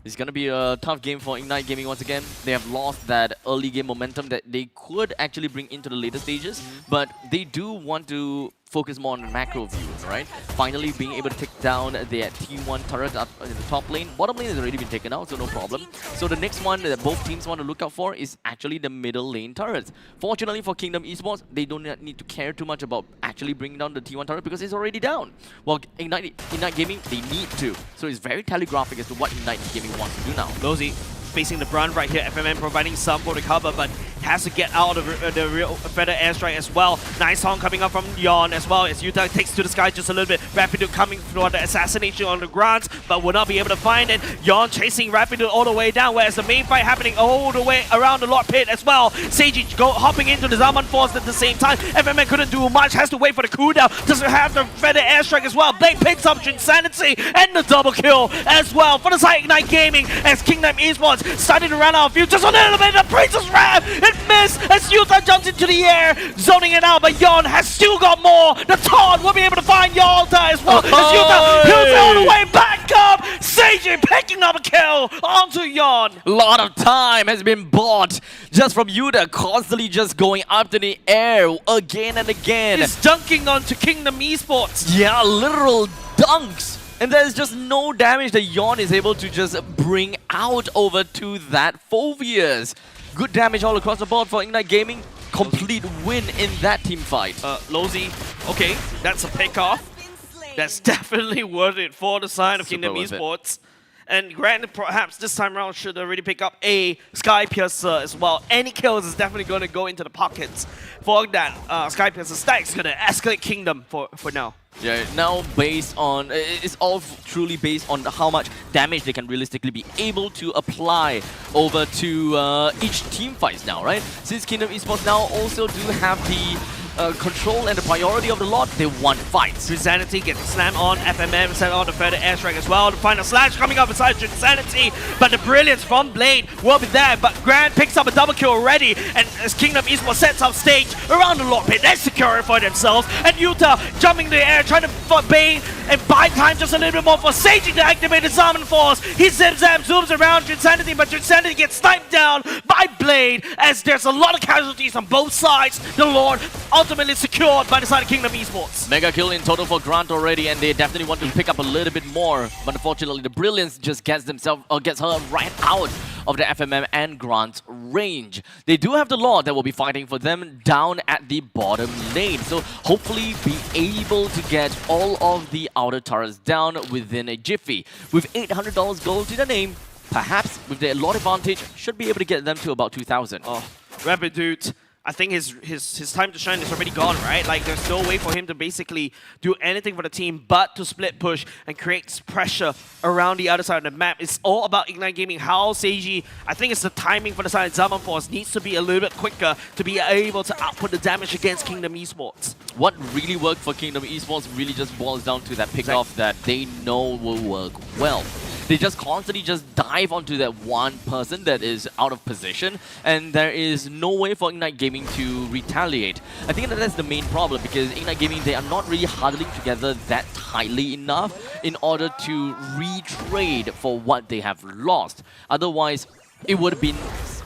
It's going to be a tough game for Ignite Gaming once again. They have lost that early game momentum that they could actually bring into the later stages, but they do want to focus more on the macro view, right? Finally being able to take down their T1 turret up in the top lane. Bottom lane has already been taken out, so no problem. So the next one that both teams want to look out for is actually the middle lane turrets. Fortunately for Kingdom Esports, they don't need to care too much about actually bringing down the T1 turret because it's already down. While Ignite Gaming, they need to. So it's very telegraphic as to what Ignite Gaming wants to do now. Lozy facing the brunt right here. FMM providing some for the cover, but has to get out of the real Feather Airstrike as well. Nice song coming up from Yon as well as Yuta takes to the sky just a little bit. Rapidu coming for the assassination on the ground, but will not be able to find it. Yon chasing Rapidu all the way down, whereas the main fight happening all the way around the Lord Pit as well. Seiji hopping into the Zaman Force at the same time. FMM couldn't do much, has to wait for the cooldown. Doesn't have the Feather Airstrike as well. Blade picks up Insanity and the double kill as well for the side Ignite Gaming as Kingdom Esports starting to run out of fuel just a little bit. The Princess Ram, it missed as Yuta jumps into the air, zoning it out, but Yon has still got more. The taunt will be able to find Yalta as well as Yuta kills it all the way back up. Seiji picking up a kill onto Yon. A lot of time has been bought just from Yuta, constantly just going up to the air again and again. He's dunking onto Kingdom Esports. Yeah, literal dunks. And there's just no damage that Yon is able to just bring out over to that Phobius. Good damage all across the board for Ignite Gaming. Complete win in that team fight. Lozy, okay, that's a pick-off. That's definitely worth it for the side of Kingdom Esports. And Grant perhaps this time around should already pick up a Sky Piercer as well. Any kills is definitely going to go into the pockets for that Sky Piercer stacks. Going to escalate Kingdom for now. Yeah, now based on, it's all truly based on how much damage they can realistically be able to apply over to each team fights now, right? Since Kingdom Esports now also do have the control and the priority of the lot, they want fights. Insanity getting slammed on, FMM set on the Feather Airstrike as well. The final slash coming up inside Insanity, but the brilliance from Blade will be there, but Grant picks up a double kill already, and as Kingdom Esports sets up stage around the Lord Pit, they secure it for themselves, and Yuta jumping in the air, trying to bait and buy time just a little bit more for Seiji to activate the Summon Force. He zooms around Insanity, but Insanity gets sniped down by Blade as there's a lot of casualties on both sides. The Lord ultimately secured by the side of Kingdom Esports. Mega kill in total for Grant already, and they definitely want to pick up a little bit more. But unfortunately, the Brilliance just gets her right out of the FMM and Grant's range. They do have the Lord that will be fighting for them down at the bottom lane. So hopefully be able to get all of the outer turrets down within a jiffy. With $800 gold to the name, perhaps with their Lord advantage, should be able to get them to about 2,000. Oh, Rapid Dude. I think his time to shine is already gone, right? Like, there's no way for him to basically do anything for the team but to split push and create pressure around the other side of the map. It's all about Ignite Gaming. How Seiji, I think it's the timing for the side of Zaman Force needs to be a little bit quicker to be able to output the damage against Kingdom Esports. What really worked for Kingdom Esports really just boils down to that pick-off that they know will work well. They just constantly just dive onto that one person that is out of position, and there is no way for Ignite Gaming to retaliate. I think that's the main problem, because Ignite Gaming, they are not really huddling together that tightly enough in order to retrade for what they have lost. Otherwise, it would have been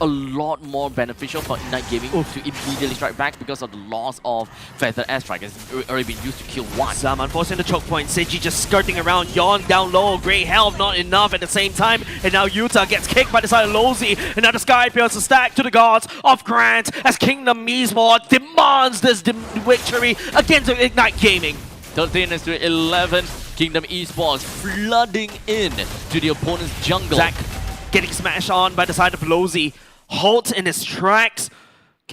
a lot more beneficial for Ignite Gaming to immediately strike back because of the loss of Feather Airstrike. It's already been used to kill one. Zaman forcing the choke point. Seiji just skirting around. Yawn down low. Great health, not enough at the same time. And now Yuta gets kicked by the side of Lozi. And now the Sky Piercer stack to the gods of Grant as Kingdom Esports demands this victory against Ignite Gaming. 13-11. Kingdom Esports flooding in to the opponent's jungle. Zach getting smashed on by the side of Lozi. Halt in his tracks.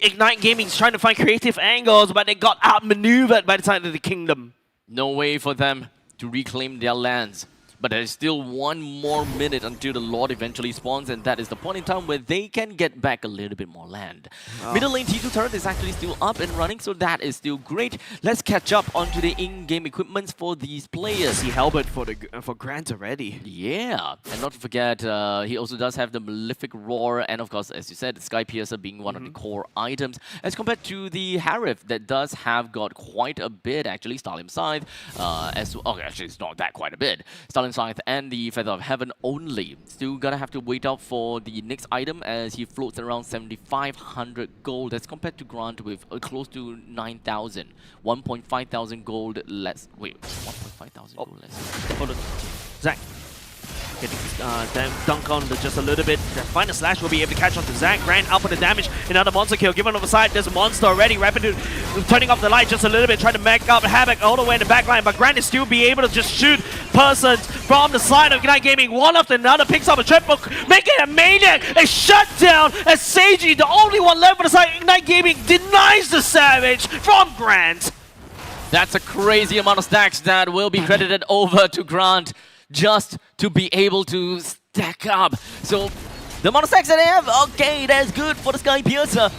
Ignite Gaming's trying to find creative angles, but they got outmaneuvered by the side of the Kingdom. No way for them to reclaim their lands. But there's still one more minute until the Lord eventually spawns, and that is the point in time where they can get back a little bit more land. Middle lane T2 turret is actually still up and running, so that is still great. Let's catch up onto the in-game equipments for these players. See Halbert for Grant already. Yeah, and not to forget, he also does have the Malefic Roar, and of course, as you said, the Sky Piercer being one of the core items, as compared to the Harif that does have got quite a bit, actually. Stalin Scythe, okay, actually it's not that quite a bit. Stalin Scythe and the Feather of Heaven only. Still gonna have to wait out for the next item as he floats around 7,500 gold. That's compared to Grant with close to 9,000. 1.5 thousand gold less. Wait, 1.5 thousand gold less. Hold on. Zach. Getting dunk on just a little bit. The final slash will be able to catch on to Zach. Grant out for the damage. Another monster kill. Given over side. There's a monster already. Rapid turning off the light just a little bit. Trying to make up havoc all the way in the back line. But Grant is still be able to just shoot persons from the side of Ignite Gaming. One after another picks up a triple. Making a maniac. A shutdown as Seiji, the only one left for the side of Ignite Gaming, denies the Savage from Grant. That's a crazy amount of stacks that will be credited over to Grant, just to be able to stack up. So the amount of stacks that they have, okay, that's good for the Sky Piercer.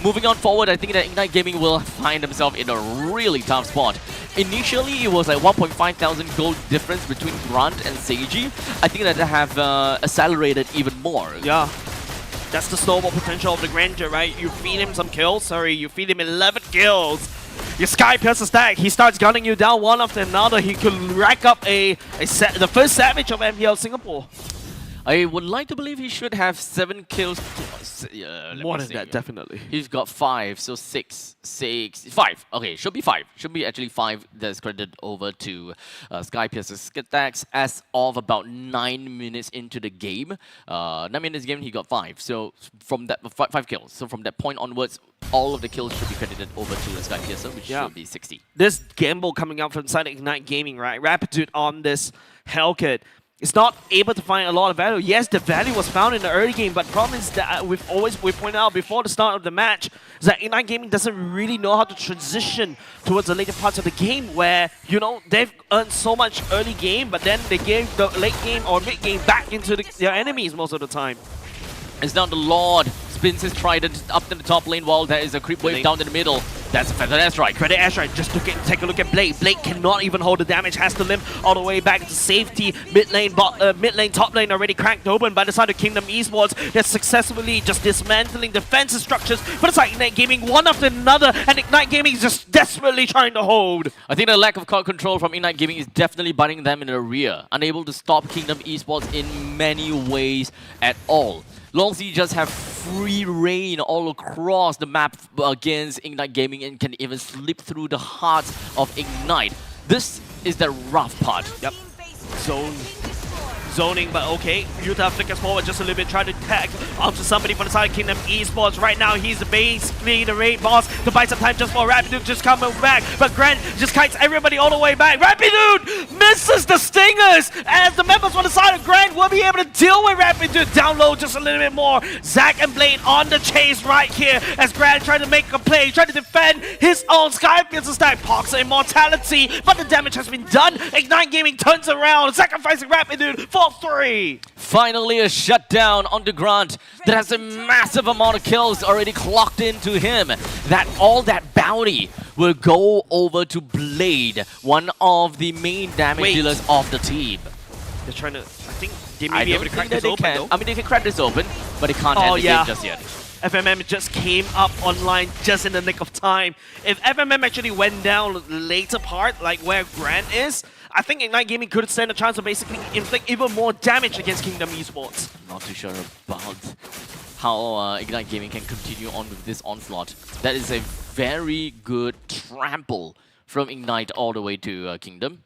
Moving on forward, I think that Ignite Gaming will find themselves in a really tough spot. Initially, it was like 1.5 thousand gold difference between Grant and Seiji. I think that they have accelerated even more. Yeah. That's the snowball potential of the Grandeur, right? You feed him some kills, you feed him 11 kills. Your Sky Piercer stack, he starts gunning you down one after another. He could rack up the first Savage of MPL Singapore. I would like to believe he should have 7 kills. More than that, definitely. He's got 5, so 6, 5. Okay, should be 5. Should be actually 5 that's credited over to Sky Piercer's stacks as of about 9 minutes into the game. 9 minutes game, he got 5. So from that, 5 kills. So from that point onwards, all of the kills should be credited over to the Sky Piercer, which should be 60. This gamble coming out from side of Ignite Gaming, right? Rapitude on this Hellcat. It's not able to find a lot of value. Yes, the value was found in the early game, but the problem is that we've pointed out before the start of the match is that Ignite Gaming doesn't really know how to transition towards the later parts of the game where, you know, they've earned so much early game, but then they gave the late game or mid game back into their enemies most of the time. It's now the Lord spins his trident up to the top lane while there is a creep wave down in the middle. That's a Feather Airstrike. Credit Airstrike, just take a look at Blade. Blade cannot even hold the damage, has to limp all the way back to safety. Mid lane, top lane already cracked open by the side of Kingdom Esports. They're successfully just dismantling defensive structures for the side of Ignite Gaming, one after another, and Ignite Gaming is just desperately trying to hold. I think the lack of card control from Ignite Gaming is definitely biting them in the rear, unable to stop Kingdom Esports in many ways at all. Longzy just have free reign all across the map against Ignite Gaming and can even slip through the heart of Ignite. This is the rough part. Yep. Zoning, but okay. Yuta flickers forward just a little bit, trying to tag onto somebody from the side of Kingdom Esports. Right now, he's basically the raid boss to buy some time just for Rapidude just coming back. But Grant just kites everybody all the way back. Rapidude misses the stingers as the members on the side of Grant will be able to deal with Rapidude down low just a little bit more. Zack and Blade on the chase right here as Grant trying to make a play, trying to defend his own Sky Piercer stack. Pox immortality, but the damage has been done. Ignite Gaming turns around, sacrificing Rapidude for 3. Finally a shutdown on the Grant that has a massive amount of kills already clocked into him. All that bounty will go over to Blade, one of the main damage dealers of the team. They're trying to, I think they may be able to crack this open though. I mean, they can crack this open, but they can't end the game just yet. FMM just came up online just in the nick of time. If FMM actually went down the later part, like where Grant is, I think Ignite Gaming could stand a chance to basically inflict even more damage against Kingdom Esports. Not too sure about how Ignite Gaming can continue on with this onslaught. That is a very good trample from Ignite all the way to Kingdom.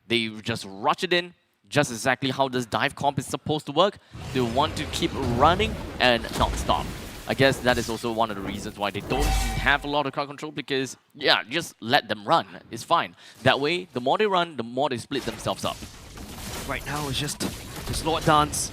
They just rush it in, just exactly how this dive comp is supposed to work. They want to keep running and not stop. I guess that is also one of the reasons why they don't have a lot of crowd control, because, yeah, just let them run. It's fine. That way, the more they run, the more they split themselves up. Right now, it's just this Lord Dance,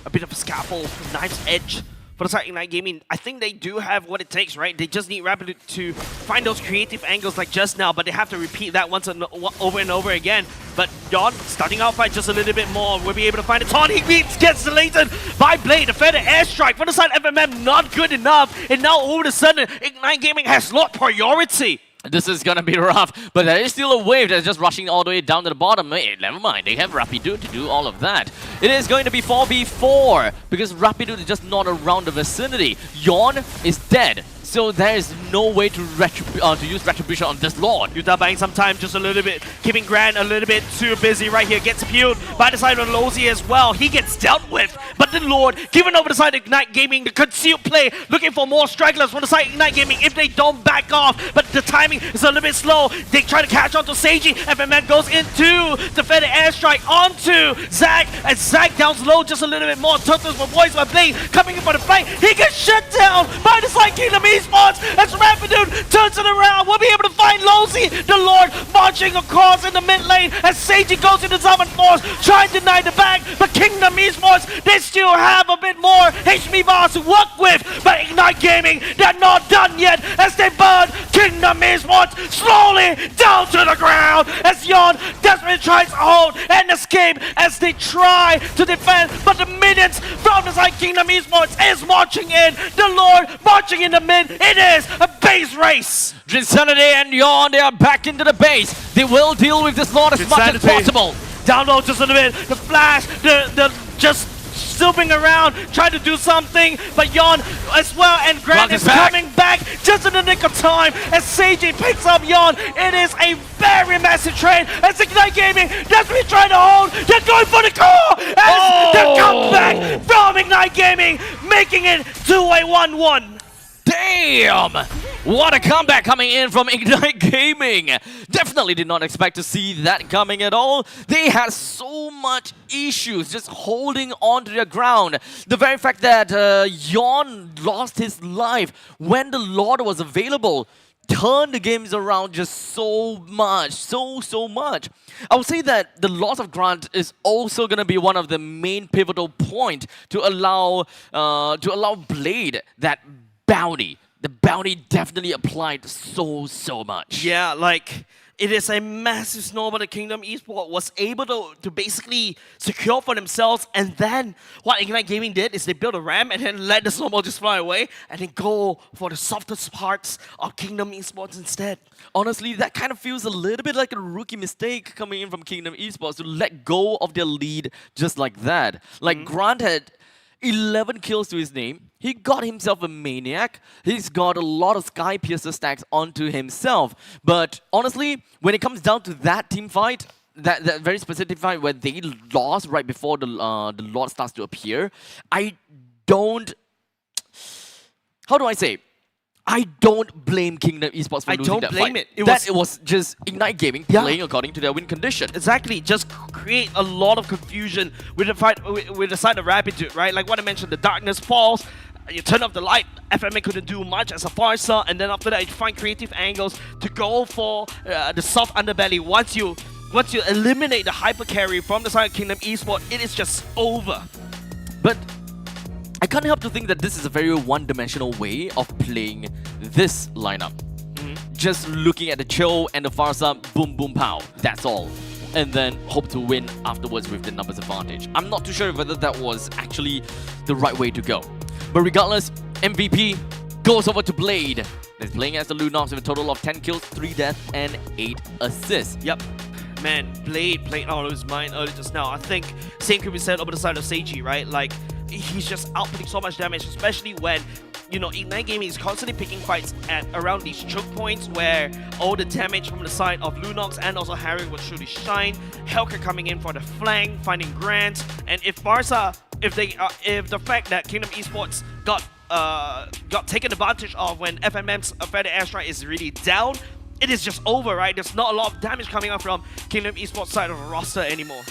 a bit of a scaffold, knife's edge for the side Ignite Gaming. I think they do have what it takes, right? They just need Rapid to find those creative angles like just now, but they have to repeat that once and over and over again. But Yon, starting out fight just a little bit more, will be able to find it. Taunt, he gets deleted by Blade. The feather airstrike for the side FMM, not good enough. And now all of a sudden, Ignite Gaming has Lord priority. This is gonna be rough, but there is still a wave that's just rushing all the way down to the bottom. Hey, never mind, they have Rapidu to do all of that. It is going to be 4v4, because Rapidu is just not around the vicinity. Yon is dead, so there is no way to use Retribution on this Lord. Yuta buying some time just a little bit, keeping Grant a little bit too busy right here. Gets peeled by the side of Lozi as well. He gets dealt with, but the Lord given over the side of Ignite Gaming. The concealed play, looking for more stragglers from the side of Ignite Gaming if they don't back off, but the timing is a little bit slow. They try to catch on to Seiji. FMN goes into the feather airstrike onto Zach, and Zach downs low just a little bit more. Turtles were poised by Blade, coming in for the fight. He gets shut down by the side Kingdom Esports as Rapidu turns it around. We'll be able to find Lozi, the Lord, marching across in the mid lane as Seiji goes into Summon Force, trying to deny the back, but Kingdom Esports, they still have a bit more HP bars to work with, but Ignite Gaming, they're not done yet as they burn Kingdom Esports slowly down to the ground as Yon desperately tries to hold and escape as they try to defend, but the minions from the side Kingdom Esports is marching in, the Lord marching in the mid. It is a base race. Drinsanity and Yon, they are back into the base. They will deal with this Lord as much as possible. Down low just a little bit, the flash, the just zooming around, trying to do something, but Yon as well, and Grant is coming back just in the nick of time as Seiji picks up Yon. It is a very massive trade as Ignite Gaming, that's what he's trying to hold. They're going for the core as the comeback from Ignite Gaming, making it to a 1-1. Damn! What a comeback coming in from Ignite Gaming! Definitely did not expect to see that coming at all. They had so much issues just holding on to their ground. The very fact that Yon lost his life when the Lord was available turned the games around just so much, so much. I would say that the loss of Grant is also going to be one of the main pivotal point to allow Blade that bounty. The bounty definitely applied so much. Yeah, like, it is a massive snowball that Kingdom Esports was able to basically secure for themselves, and then what Ignite Gaming did is they built a ramp and then let the snowball just fly away and then go for the softest parts of Kingdom Esports instead. Honestly, that kind of feels a little bit like a rookie mistake coming in from Kingdom Esports to let go of their lead just like that. Like, Grant had 11 kills to his name. He got himself a Maniac. He's got a lot of Sky Piercer stacks onto himself. But honestly, when it comes down to that team fight, that very specific fight where they lost right before the Lord starts to appear, I don't... How do I say? I don't blame Kingdom Esports for losing that fight. It was just Ignite Gaming playing according to their win condition. Exactly, just create a lot of confusion with the fight with the side of Rapidu, right? Like what I mentioned, the darkness falls, you turn off the light, FMA couldn't do much as a Farsa, and then after that you find creative angles to go for the soft underbelly. Once you eliminate the hyper carry from the side of Kingdom Esports, it is just over. But I can't help to think that this is a very one-dimensional way of playing this lineup. Just looking at the Cho and the Farsa, boom, boom, pow. That's all. And then hope to win afterwards with the numbers advantage. I'm not too sure whether that was actually the right way to go. But regardless, MVP goes over to Blade. That's playing as the Lunox with a total of 10 kills, 3 deaths, and 8 assists. Yep. man, Blade played out of his mind early just now. I think same could be said over the side of Seiji, right? Like, he's just outputting so much damage, especially when, you know, Ignite Gaming is constantly picking fights at around these choke points where all the damage from the side of Lunox and also Harry would truly shine. Helker coming in for the flank, finding Grant, and if Barca, if the fact that Kingdom Esports got taken advantage of when FMM's Feather Airstrike is really down, it is just over, right? There's not a lot of damage coming up from Kingdom Esports side of the roster anymore.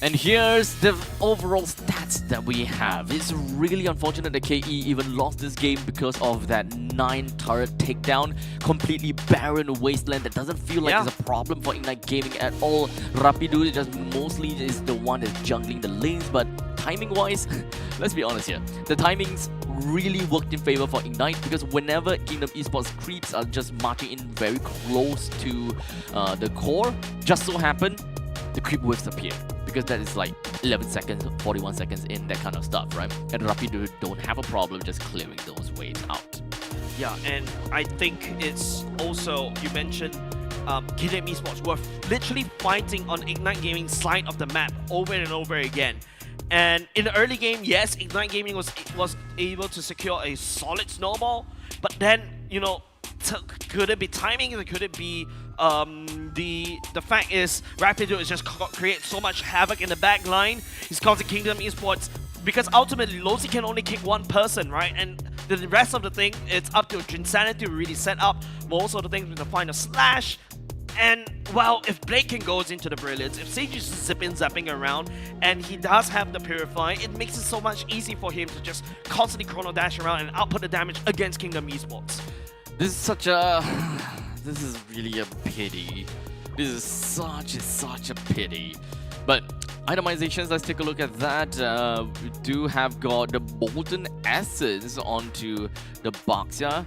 And here's the overall stats that we have. It's really unfortunate that KE even lost this game because of that 9 turret takedown. Completely barren wasteland that doesn't feel like it's a problem for Ignite Gaming at all. Rapidu just mostly is the one that's jungling the lanes, but timing-wise, let's be honest here, the timings really worked in favor for Ignite because whenever Kingdom Esports creeps are just marching in very close to the core, just so happen the creep waves appear. Because that is like 11 seconds, 41 seconds in, that kind of stuff, right? And Rapidu don't have a problem just clearing those waves out. Yeah, and I think it's also, you mentioned Kingdom Esports were literally fighting on Ignite Gaming's side of the map over and over again. And in the early game, yes, Ignite Gaming was able to secure a solid snowball, but then, you know, could it be timing? Could it be the fact is Rapidu is just create so much havoc in the back line. He's causing Kingdom Esports because ultimately Lozi can only kick one person, right? And the rest of the thing, it's up to Insanity to really set up most of the things with the final slash. And well, if Blake can goes into the brilliance, if Sage is zapping around, and he does have the Purify, it makes it so much easy for him to just constantly chrono dash around and output the damage against Kingdom Esports. This is such a... This is really a pity. This is such a pity. But itemizations, let's take a look at that. We do have got the Molten Essence onto the Baxia.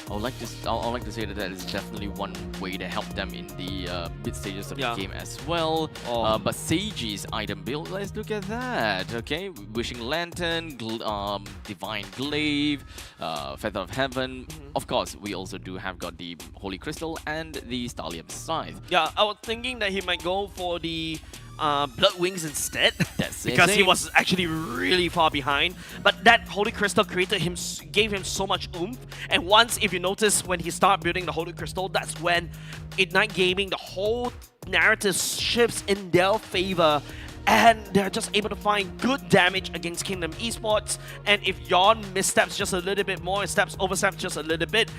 I would like to say that is definitely one way to help them in the mid stages of the game as well. But Seiji's item build, let's look at that. Okay, Wishing Lantern, Divine Glaive, Feather of Heaven. Of course, we also do have got the Holy Crystal and the Stallium Scythe. Yeah, I was thinking that he might go for the Blood Wings instead. That's because he was actually really far behind. But that Holy Crystal gave him so much oomph. And once, if you notice, when he started building the Holy Crystal, that's when Ignite Gaming, the whole narrative shifts in their favor. And they're just able to find good damage against Kingdom Esports. And if Yon missteps just a little bit more, oversteps just a little bit,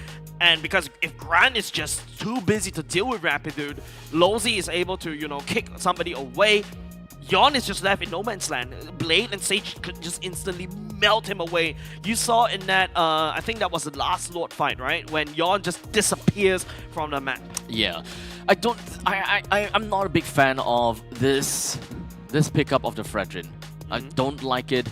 and because if Grant is just too busy to deal with Rapidude, Lozi is able to, you know, kick somebody away. Yon is just left in no man's land. Blade and Sage could just instantly melt him away. You saw in that, I think that was the last Lord fight, right? When Yon just disappears from the map. Yeah, I'm not a big fan of this pickup of the Fredrin. I don't like it.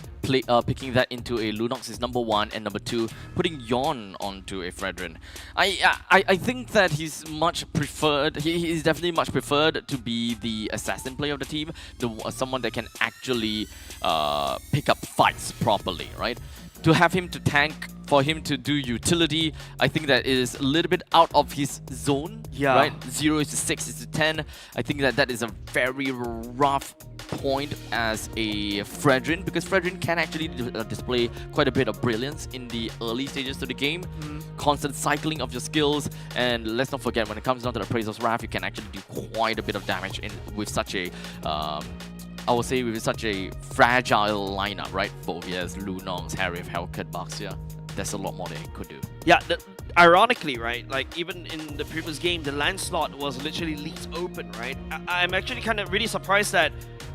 Picking that into a Lunox is number 1, and number 2, putting Yon onto a Fredrin. I think that he's much preferred. He is definitely much preferred to be the assassin player of the team, someone that can actually pick up fights properly, right? To have him to tank, for him to do utility, I think that is a little bit out of his zone, right? 0 is to 6 is to 10. I think that is a very rough point as a Fredrin, because Fredrin can actually display quite a bit of brilliance in the early stages of the game. Constant cycling of your skills, and let's not forget, when it comes down to the Appraiser's Wrath, you can actually do quite a bit of damage with such a I would say with such a fragile lineup, right? Phobias, Lunox, Harry, Hellcat, Baxia. There's a lot more they could do. Yeah, ironically, right? Like, even in the previous game, the land slot was literally leaves open, right? I'm actually kind of really surprised that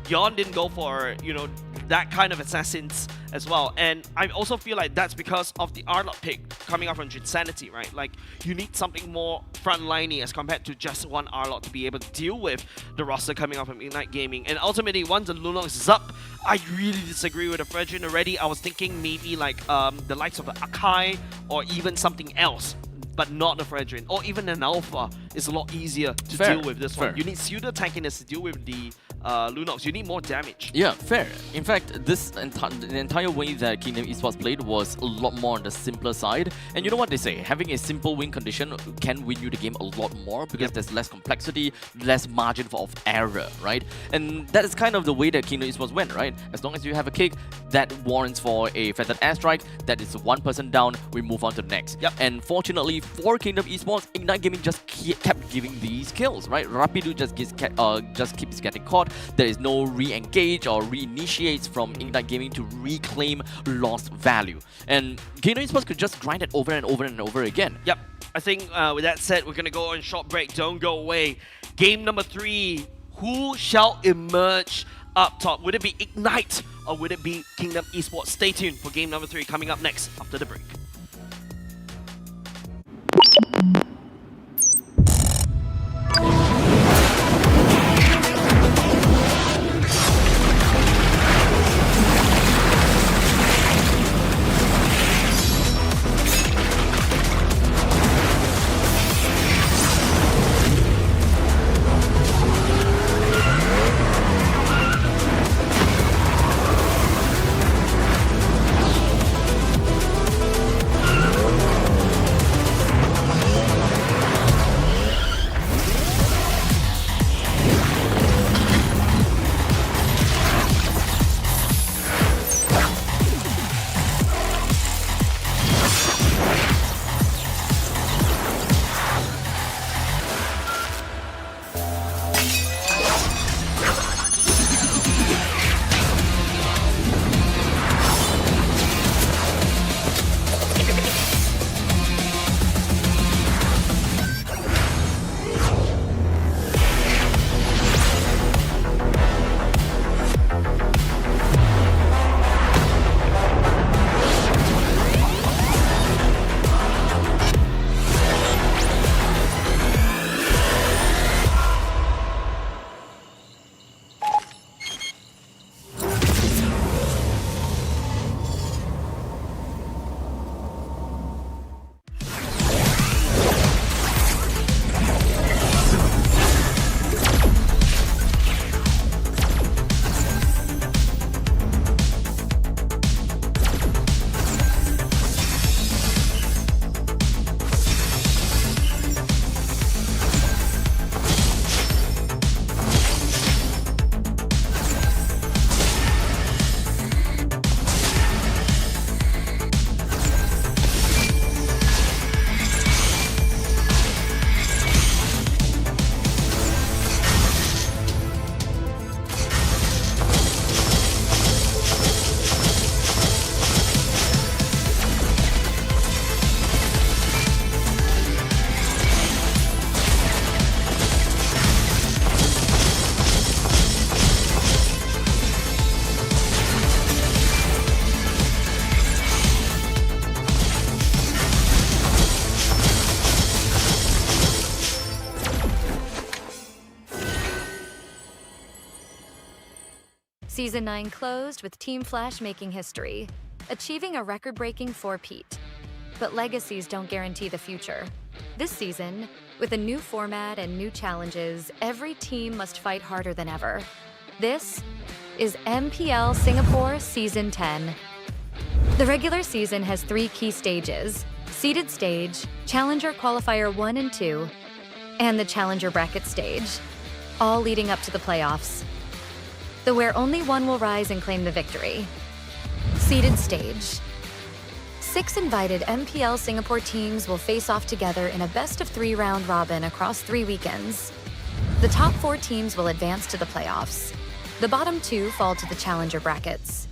Yon didn't go for, you know, that kind of assassins as well. And I also feel like that's because of the Arlot pick coming up from Insanity, right? Like, you need something more frontliney as compared to just one Arlot to be able to deal with the roster coming up from Ignite Gaming. And ultimately, once the Lunox is up, I really disagree with the Fredrin already. I was thinking maybe like the likes of the Akai or even something else, but not the Fredrin. Or even an Alpha is a lot easier to deal with this one. You need pseudo tankiness to deal with the Lunox. You need more damage. Yeah, fair. In fact, the entire way that Kingdom Esports played was a lot more on the simpler side. And you know what they say? Having a simple win condition can win you the game a lot more because there's less complexity, less margin of error, right? And that is kind of the way that Kingdom Esports went, right? As long as you have a kick that warrants for a feathered airstrike, that is one person down, we move on to the next. And fortunately for Kingdom Esports, Ignite Gaming just kept giving these kills, right? Rapidu just keeps getting caught. There is no re-engage or re-initiates from Ignite Gaming to reclaim lost value. And Kingdom Esports could just grind it over and over and over again. Yep. I think with that said, we're going to go on short break. Don't go away. Game number 3. Who shall emerge up top? Would it be Ignite or would it be Kingdom Esports? Stay tuned for game number 3 coming up next after the break. Season 9 closed with Team Flash making history, achieving a record-breaking 4-peat. But legacies don't guarantee the future. This season, with a new format and new challenges, every team must fight harder than ever. This is MPL Singapore Season 10. The regular season has 3 key stages: Seeded Stage, Challenger Qualifier 1 and 2, and the Challenger Bracket Stage, all leading up to the playoffs, where only one will rise and claim the victory. Seeded Stage. 6 invited MPL Singapore teams will face off together in a best-of-3 round robin across 3 weekends. The top 4 teams will advance to the playoffs. The bottom 2 fall to the Challenger brackets.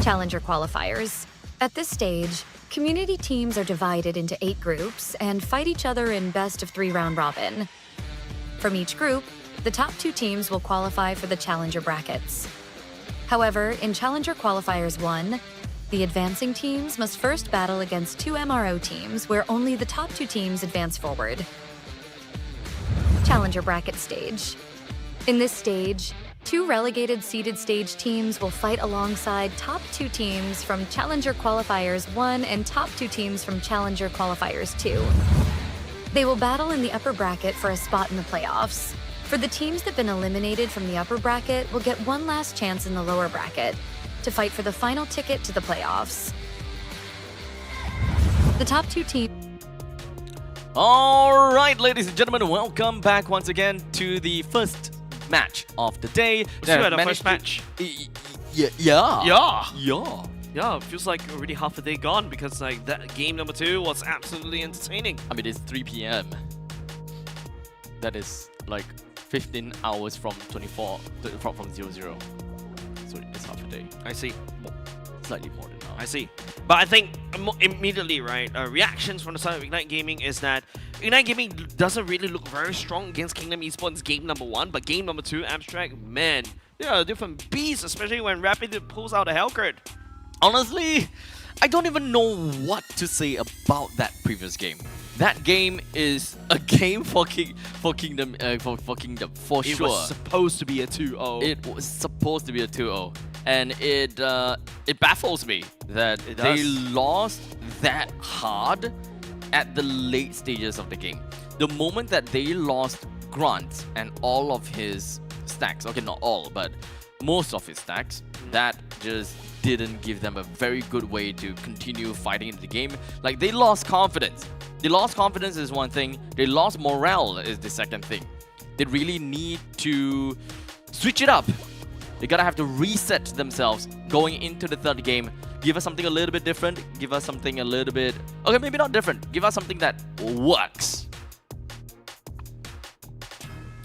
Challenger Qualifiers. At this stage, community teams are divided into 8 groups and fight each other in best-of-3 round robin. From each group, the top 2 teams will qualify for the Challenger brackets. However, in Challenger Qualifiers 1, the advancing teams must first battle against 2 MRO teams where only the top 2 teams advance forward. Challenger Bracket Stage. In this stage, 2 relegated seeded stage teams will fight alongside top 2 teams from Challenger Qualifiers 1 and top 2 teams from Challenger Qualifiers 2. They will battle in the upper bracket for a spot in the playoffs. For the teams that've been eliminated from the upper bracket will get one last chance in the lower bracket to fight for the final ticket to the playoffs. The top 2 teams. All right, ladies and gentlemen, welcome back once again to the first match of the day. The first match. Yeah. Yeah, it feels like already half a day gone because like that game number 2 was absolutely entertaining. I mean, it's 3 p.m. That is like 15 hours from 24 from 0-0. So it's half a day. I see. Slightly more than half. I see. But I think immediately, right, reactions from the side of Ignite Gaming is that Ignite Gaming doesn't really look very strong against Kingdom Esports game number 1, but game number 2, Abstract, man, they are a different beast, especially when Rapid pulls out a Hellcurt. Honestly, I don't even know what to say about that previous game. That game is a game for Kingdom for it sure. It was supposed to be a 2-0. It was supposed to be a 2-0, and it baffles me that they lost that hard at the late stages of the game. The moment that they lost Grant and all of his stacks, okay, not all, but most of his stacks, that just didn't give them a very good way to continue fighting in the game. Like, they lost confidence. They lost confidence is one thing. They lost morale is the second thing. They really need to switch it up. They gotta have to reset themselves going into the third game. Give us something a little bit different. Give us something a little bit... Okay, maybe not different. Give us something that works.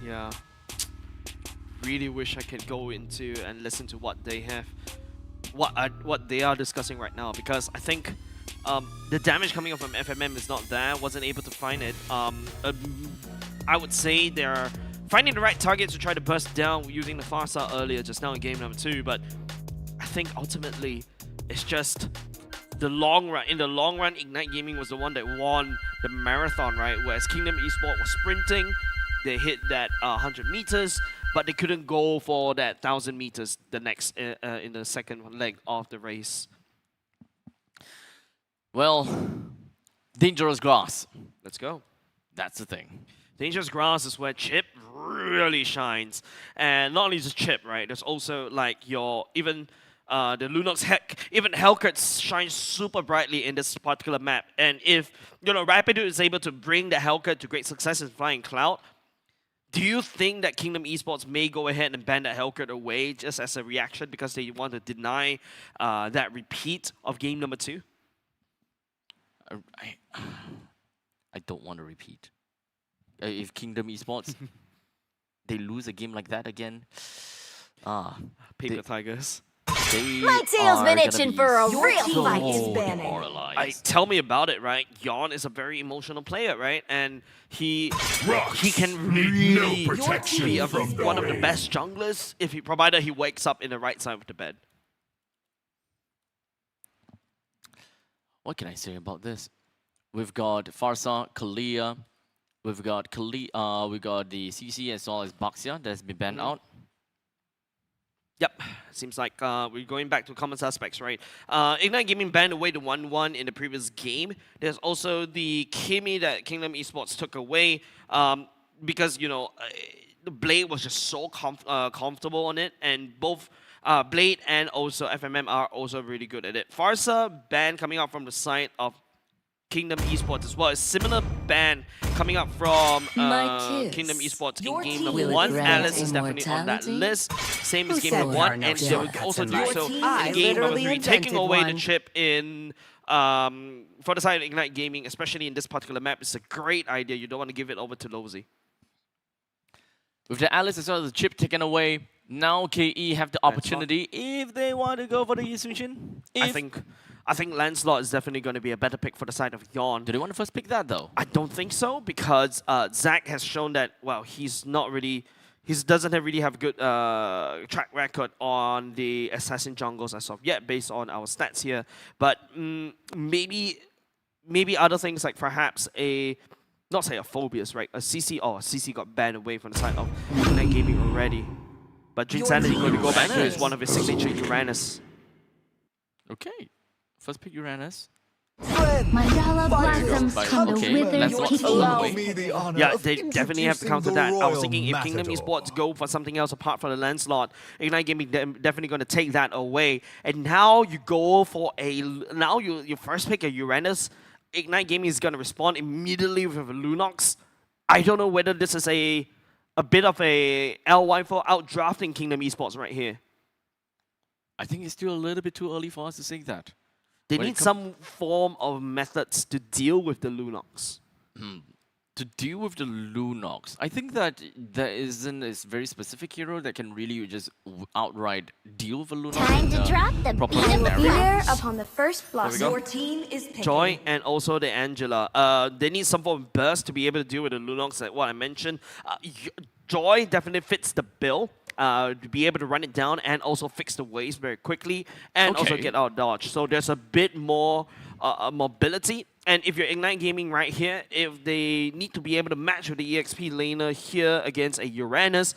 Yeah. Really wish I could go into and listen to what they have, what they are discussing right now, because I think the damage coming off from FMM is not there. Wasn't able to find it. I would say they're finding the right targets to try to burst down using the Farsa earlier just now in game number 2, but I think ultimately it's just the long run. In the long run, Ignite Gaming was the one that won the marathon, right? Whereas Kingdom Esports was sprinting, they hit that 100 meters, but they couldn't go for that 1,000 meters the next in the second leg of the race. Well, dangerous grass. Let's go. That's the thing. Dangerous grass is where Chip really shines, and not only just Chip, right? There's also like your even the Lunox even Hellcurt shines super brightly in this particular map. And if Rapid is able to bring the Hellcurt to great success in Flying Cloud, do you think that Kingdom Esports may go ahead and ban that Hellcurt away just as a reaction because they want to deny that repeat of game number 2? I don't want to repeat. If Kingdom Esports they lose a game like that again, Paper Tigers. My tail's been itching for a real fight. Tell me about it, right? Yon is a very emotional player, right? And he can really be one of the best junglers provided he wakes up in the right side of the bed. What can I say about this? We've got Farsa, Kalia, we've got we got the CC as well as Baxia that's been banned out. Yep, seems like we're going back to common suspects, right? Ignite Gaming banned away the 1-1 in the previous game. There's also the Kimi that Kingdom Esports took away because, the Blade was just so comfortable on it, and both Blade and also FMM are also really good at it. Farsa ban coming out from the side of Kingdom Esports as well. A similar ban coming up from Kingdom Esports in game number 1. Alice is definitely on that list. Same as game number 1, and they will also do so in game number 3, taking away the chip in for the side of Ignite Gaming, especially in this particular map. It's a great idea. You don't want to give it over to Lozy. With the Alice as well as the chip taken away, now KE have the opportunity if they want to go for the Yishun. I think Lancelot is definitely going to be a better pick for the side of Yon. Do they want to first pick that though? I don't think so, because Zach has shown that, well, he doesn't really have good track record on the assassin jungles as of yet, based on our stats here. But maybe other things like perhaps not say a Phobius, right? A CC. Oh, CC got banned away from the side of Ignite Gaming already. But Jin Sanity going to go back to his one of his signature Uranus. Okay. First pick Uranus. Mandala blossoms from the Okay, withered let's not Kiki. allow me. Yeah, they definitely have to counter that. I was thinking if Kingdom Esports go for something else apart from the Lancelot, Ignite Gaming definitely going to take that away. And now you go for you first pick a Uranus. Ignite Gaming is going to respond immediately with a Lunox. I don't know whether this is a bit of a LY for outdrafting Kingdom Esports right here. I think it's still a little bit too early for us to say that. They When it need some form of methods to deal with the Lunox. To deal with the Lunox, I think that there isn't a very specific hero that can really just outright deal with a Lunox. Time to drop the proper beat of scenario. fire upon the first blossom. Your team is picking. Joy and also the Angela. They need some form of burst to be able to deal with the Lunox, like what I mentioned. Joy definitely fits the bill. To be able to run it down and also fix the waves very quickly and also get out of dodge. So there's a bit more mobility. And if you're Ignite Gaming right here, if they need to be able to match with the EXP laner here against a Uranus,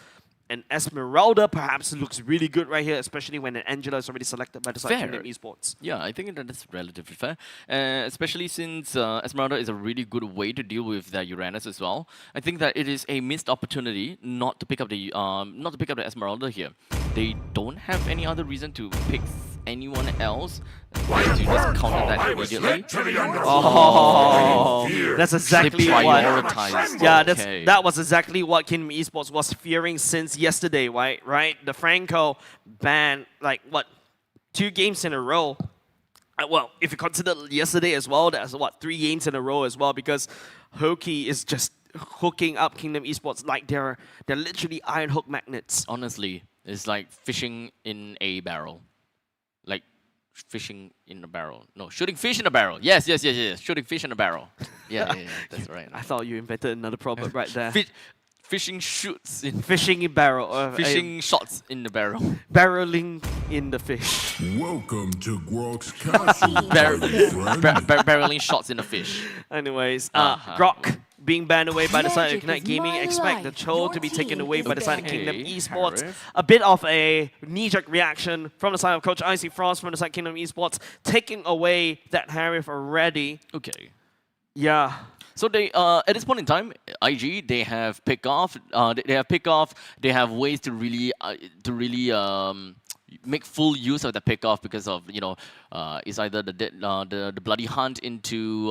and Esmeralda perhaps looks really good right here, especially when an Angela is already selected by the side of Kingdom Esports. Yeah, I think that is relatively fair, especially since Esmeralda is a really good way to deal with their Uranus as well. I think that it is a missed opportunity not to pick up the Esmeralda here. They don't have any other reason to pick anyone else to just counter that immediately. Oh, that's exactly what. Yeah, that was exactly what Kingdom Esports was fearing since yesterday, right? The Franco ban, like what, 2 games in a row. Well, if you consider yesterday as well, that's what, 3 games in a row as well, because Hoki is just hooking up Kingdom Esports like they're literally iron hook magnets. Honestly, it's like fishing in a barrel. Like fishing in a barrel. No, shooting fish in a barrel. Yes. Shooting fish in a barrel. Yeah, that's right. I thought you invented another proverb right there. Fishing shoots in fishing in barrel. fishing shots in the barrel. Barreling in the fish. Welcome to Grok's Castle. Barreling shots in the fish. Anyways, Grok being banned away by the side of Ignite Gaming. Expect the Cho to be taken away by the side of Kingdom Esports. A bit of a knee-jerk reaction from the side of Coach Icy Frost from the side of Kingdom Esports, taking away that Harif already. Okay. Yeah. So they, at this point in time, IG, they have pick off. They have ways to really make full use of the pickoff because of, it's either the bloody hunt into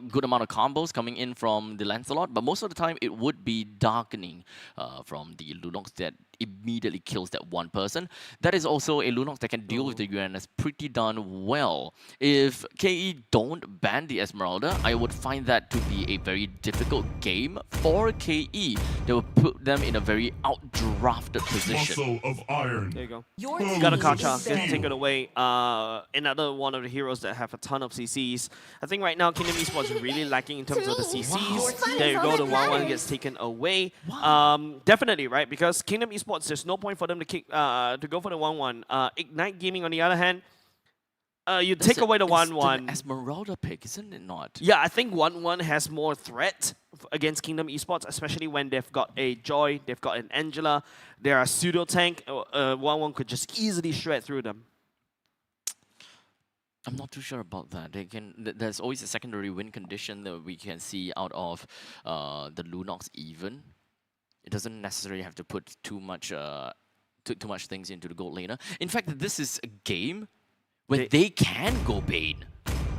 good amount of combos coming in from the Lancelot, but most of the time it would be darkening from the Lunox that immediately kills that one person. That is also a Lunox that can deal with the Uranus pretty darn well. If KE don't ban the Esmeralda, I would find that to be a very difficult game for KE. They will put them in a very outdrafted position. Muscle of iron. There you go. Got a Kacha, get taken away. Another one of the heroes that have a ton of CCs. I think right now Kingdom Esports is really lacking in terms of the CCs. There you go, the 1-1 gets taken away. Definitely, right? Because Kingdom Esports, there's no point for them to go for the 1-1. Ignite Gaming, on the other hand, you take away the 1-1. Esmeralda pick, isn't it not? Yeah, I think 1-1 has more threat against Kingdom Esports, especially when they've got a Joy, they've got an Angela, they're a pseudo tank. 1-1 could just easily shred through them. I'm not too sure about that. There's always a secondary win condition that we can see out of the Lunox even. It doesn't necessarily have to put too much things into the gold laner. In fact, this is a game where they can go Bane.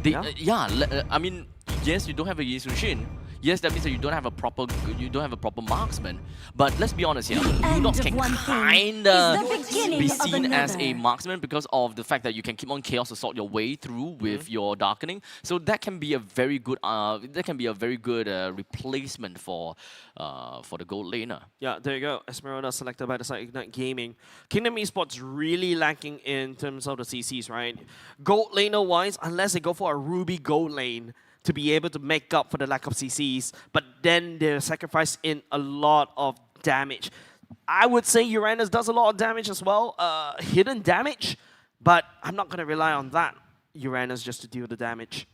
I mean, yes, you don't have a Yishun. Yes, that means that you don't have a proper marksman. But let's be honest here, Lunox can kinda be seen as a marksman because of the fact that you can keep on Chaos Assault your way through with your Darkening. So that can be a very good replacement for the gold laner. Yeah, there you go. Esmeralda selected by the side Ignite Gaming. Kingdom Esports really lacking in terms of the CCs, right? Gold laner wise, unless they go for a Ruby gold lane to be able to make up for the lack of CCs, but then they're sacrificed in a lot of damage. I would say Uranus does a lot of damage as well, hidden damage, but I'm not going to rely on that Uranus just to deal the damage.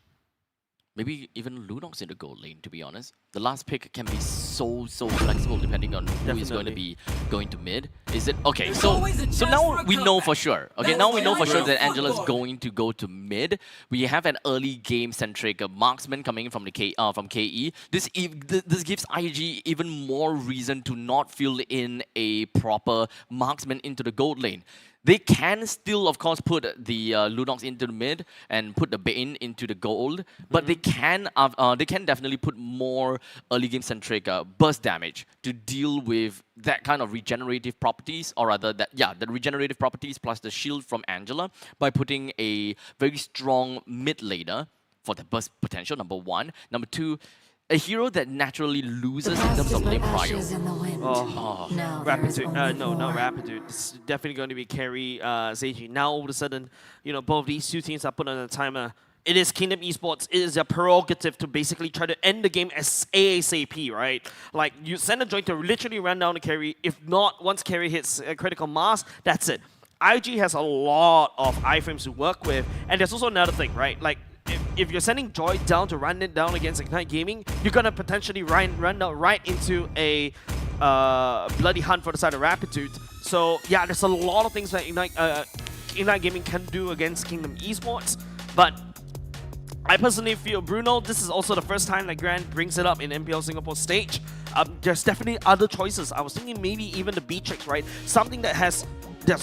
Maybe even Lunox in the gold lane, to be honest. The last pick can be so flexible depending on who is going to be going to mid. Is it okay? So now we know for sure. Okay, now we know for sure that Angela's going to go to mid. We have an early game centric marksman coming from the from KE. This gives IG even more reason to not fill in a proper marksman into the gold lane. They can still, of course, put the Lunox into the mid and put the Bane into the gold, but they can definitely put more early game centric burst damage to deal with that kind of regenerative properties, or rather the regenerative properties plus the shield from Angela by putting a very strong mid laner for the burst potential. Number one, number two. A hero that naturally loses in terms of lane prio. Rapidude. No, not Rapidude. It's definitely going to be carry Seiji. Now all of a sudden, you know, both these two teams are put on a timer. It is Kingdom Esports. It is their prerogative to basically try to end the game as ASAP, right? Like, you send a joint to literally run down the carry. If not, once carry hits a critical mass, that's it. IG has a lot of iframes to work with. And there's also another thing, right? Like, if you're sending Joy down to run it down against Ignite Gaming, you're gonna potentially run down right into a bloody hunt for the side of Rapidude. So yeah, there's a lot of things that Ignite Gaming can do against Kingdom Esports, but I personally feel, Bruno, this is also the first time that Grant brings it up in MPL Singapore stage. There's definitely other choices. I was thinking maybe even the Beatrix, right? Something that's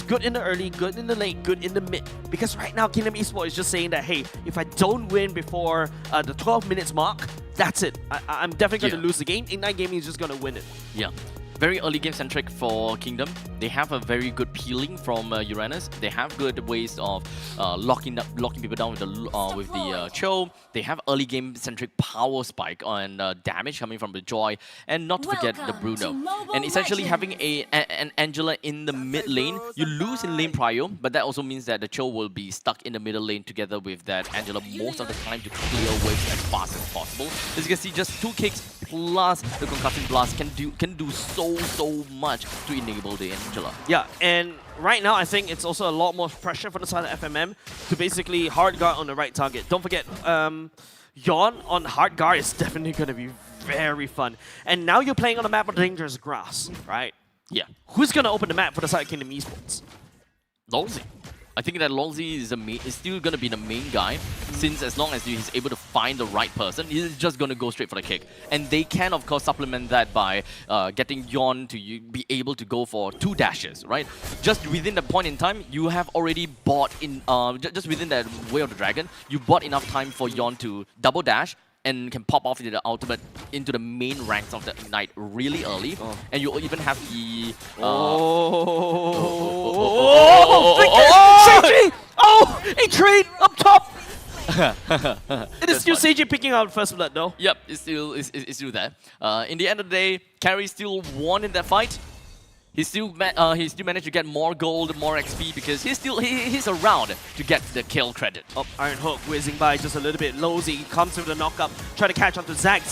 good in the early, good in the late, good in the mid. Because right now, Kingdom Esports is just saying that, hey, if I don't win before the 12 minutes mark, that's it. I'm definitely going to lose the game. Ignite Gaming is just going to win it. Yeah. Very early game centric for Kingdom. They have a very good peeling from Uranus. They have good ways of locking people down with the Cho. They have early game centric power spike on damage coming from the Joy, and not to forget the Bruno. And essentially having an Angela in the mid lane, you lose in lane prio, but that also means that the Cho will be stuck in the middle lane together with that Angela most of the time to clear waves as fast as possible. As you can see, just 2 kicks plus the concussive blast can do so much to enable the Angela. Yeah, and right now I think it's also a lot more pressure for the side of FMM to basically hard guard on the right target. Don't forget, Yon on hard guard is definitely going to be very fun. And now you're playing on a map of dangerous grass, right? Yeah. Who's going to open the map for the side of Kingdom Esports? Lolzy. I think that Lolzy is still going to be the main guy, since as long as he's able to find the right person, he's just going to go straight for the kick. And they can, of course, supplement that by getting Yon to be able to go for 2 dashes, right? Just within the point in time, you have already bought in, just within that Way of the Dragon, you bought enough time for Yon to double dash, and can pop off into the ultimate into the main ranks of the Ignite really early. And you even have the... Seiji! Oh! A trade up top! It is still Seiji picking out first blood though. Yep, it's still there. In the end of the day, Carry still won in that fight. He still managed to get more gold, more XP because he's around to get the kill credit. Oh, Iron Hook whizzing by just a little bit. Lowzy comes with the knockup, try to catch onto Zac.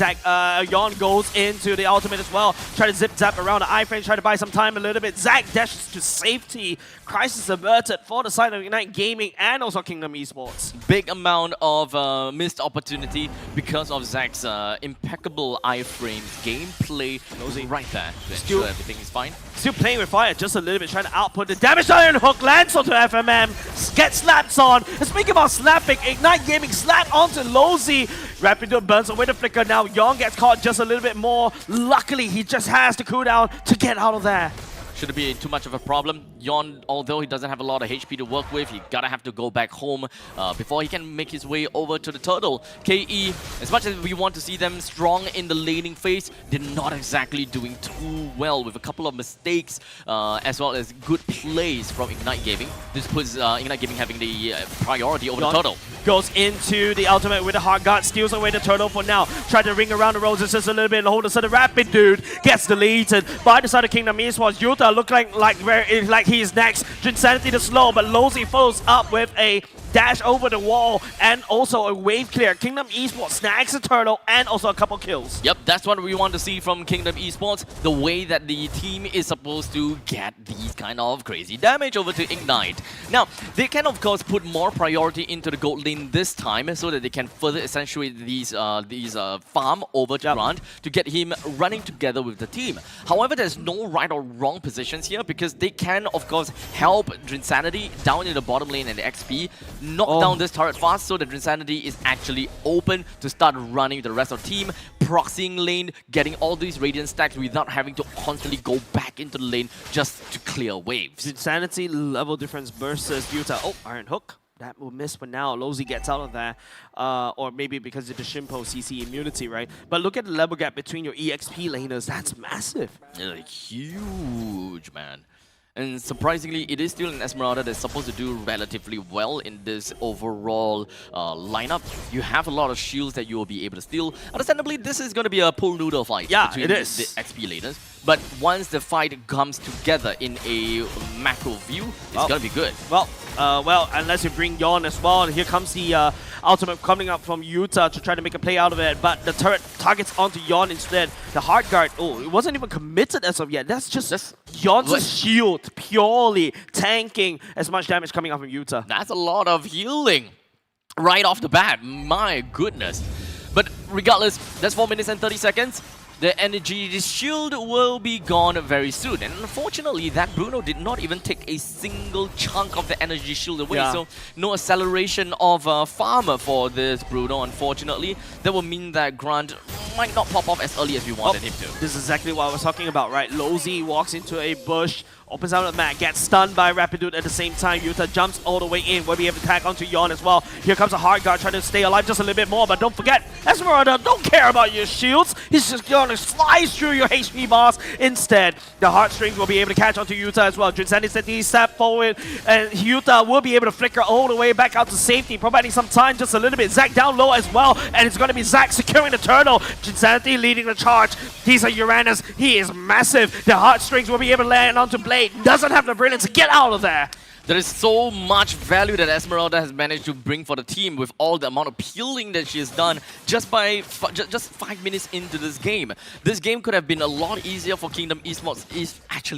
Yon goes into the ultimate as well. Try to zip-zap around the iframe, try to buy some time a little bit. Zac dashes to safety. Crisis averted for the side of Ignite Gaming and also Kingdom Esports. Big amount of missed opportunity because of Zac's impeccable iframes gameplay. Lowzy right there to ensure everything is fine. Still playing with fire just a little bit, trying to output the damage. Iron Hook lands onto FMM, gets slapped on. And speaking about slapping, Ignite Gaming slapped onto Lowzy. Rapidude burns away the flicker. Now Yon gets caught just a little bit more. Luckily, he just has the cooldown to get out of there. Shouldn't be too much of a problem. Yon, although he doesn't have a lot of HP to work with, he gotta have to go back home before he can make his way over to the turtle. KE, as much as we want to see them strong in the laning phase, they're not exactly doing too well with a couple of mistakes as well as good plays from Ignite Gaming. This puts Ignite Gaming having the priority over the turtle. Goes into the ultimate with a hard guard, steals away the turtle for now. Try to ring around the roses just a little bit. Hold on to the Rapidude, gets deleted by the side of Kingdom Esports. Yuta looking like he's next. Insanity to slow, but Lowzy follows up with a dash over the wall, and also a wave clear. Kingdom Esports snags a turtle and also a couple kills. Yep, that's what we want to see from Kingdom Esports. The way that the team is supposed to get these kind of crazy damage over to Ignite. Now, they can of course put more priority into the gold lane this time so that they can further accentuate these farm over to Grant to get him running together with the team. However, there's no right or wrong positions here because they can of course help Drinsanity down in the bottom lane and the XP knock down this turret fast so that Drinsanity is actually open to start running the rest of the team, proxying lane, getting all these Radiant stacks without having to constantly go back into the lane just to clear waves. Insanity level difference versus Utah. Oh, Iron Hook. That will miss for now. Lozy gets out of there. Or maybe because of the Shimpo CC immunity, right? But look at the level gap between your EXP laners. That's massive. Huge, man. And surprisingly, it is still an Esmeralda that's supposed to do relatively well in this overall lineup. You have a lot of shields that you will be able to steal. Understandably, this is going to be a pull noodle fight between the XP laners. But once the fight comes together in a macro view, it's going to be good. Well, unless you bring Yon as well. Here comes the ultimate coming up from Utah to try to make a play out of it. But the turret targets onto Yon instead. The hard guard, it wasn't even committed as of yet. That's just Yon's shield, purely tanking as much damage coming out from Utah. That's a lot of healing right off the bat. My goodness. But regardless, that's 4 minutes and 30 seconds. The energy shield will be gone very soon. And unfortunately, that Bruno did not even take a single chunk of the energy shield away. So no acceleration of farm for this Bruno, unfortunately. That will mean that Grant might not pop off as early as we wanted him to. This is exactly what I was talking about, right? Lozy walks into a bush, opens out the map, gets stunned by Rapidude at the same time. Utah jumps all the way in. We'll be able to attack onto Yon as well. Here comes a hard guard trying to stay alive just a little bit more, but don't forget, Esmeralda don't care about your shields. He's just going to slice through your HP bars instead. The heartstrings will be able to catch onto Utah as well. Drinsanity step forward, and Utah will be able to flicker all the way back out to safety, providing some time just a little bit. Zac down low as well, and it's going to be Zac securing the turtle. Drinsanity leading the charge. He's a Uranus. He is massive. The heartstrings will be able to land onto Blade. Doesn't have the brilliance to get out of there. There is so much value that Esmeralda has managed to bring for the team with all the amount of peeling that she has done just by just 5 minutes into this game. This game could have been a lot easier for Kingdom Esports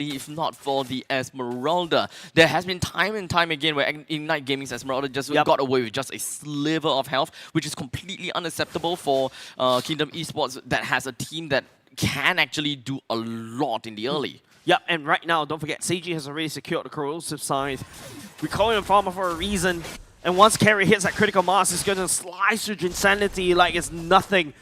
if not for the Esmeralda. There has been time and time again where Ignite Gaming's Esmeralda just got away with just a sliver of health, which is completely unacceptable for Kingdom Esports that has a team that can actually do a lot in the early. Yep, and right now, don't forget, Seiji has already secured the corrosive side. We call him Farmer for a reason. And once carry hits that critical mass, it's going to slice through Drinsanity like it's nothing.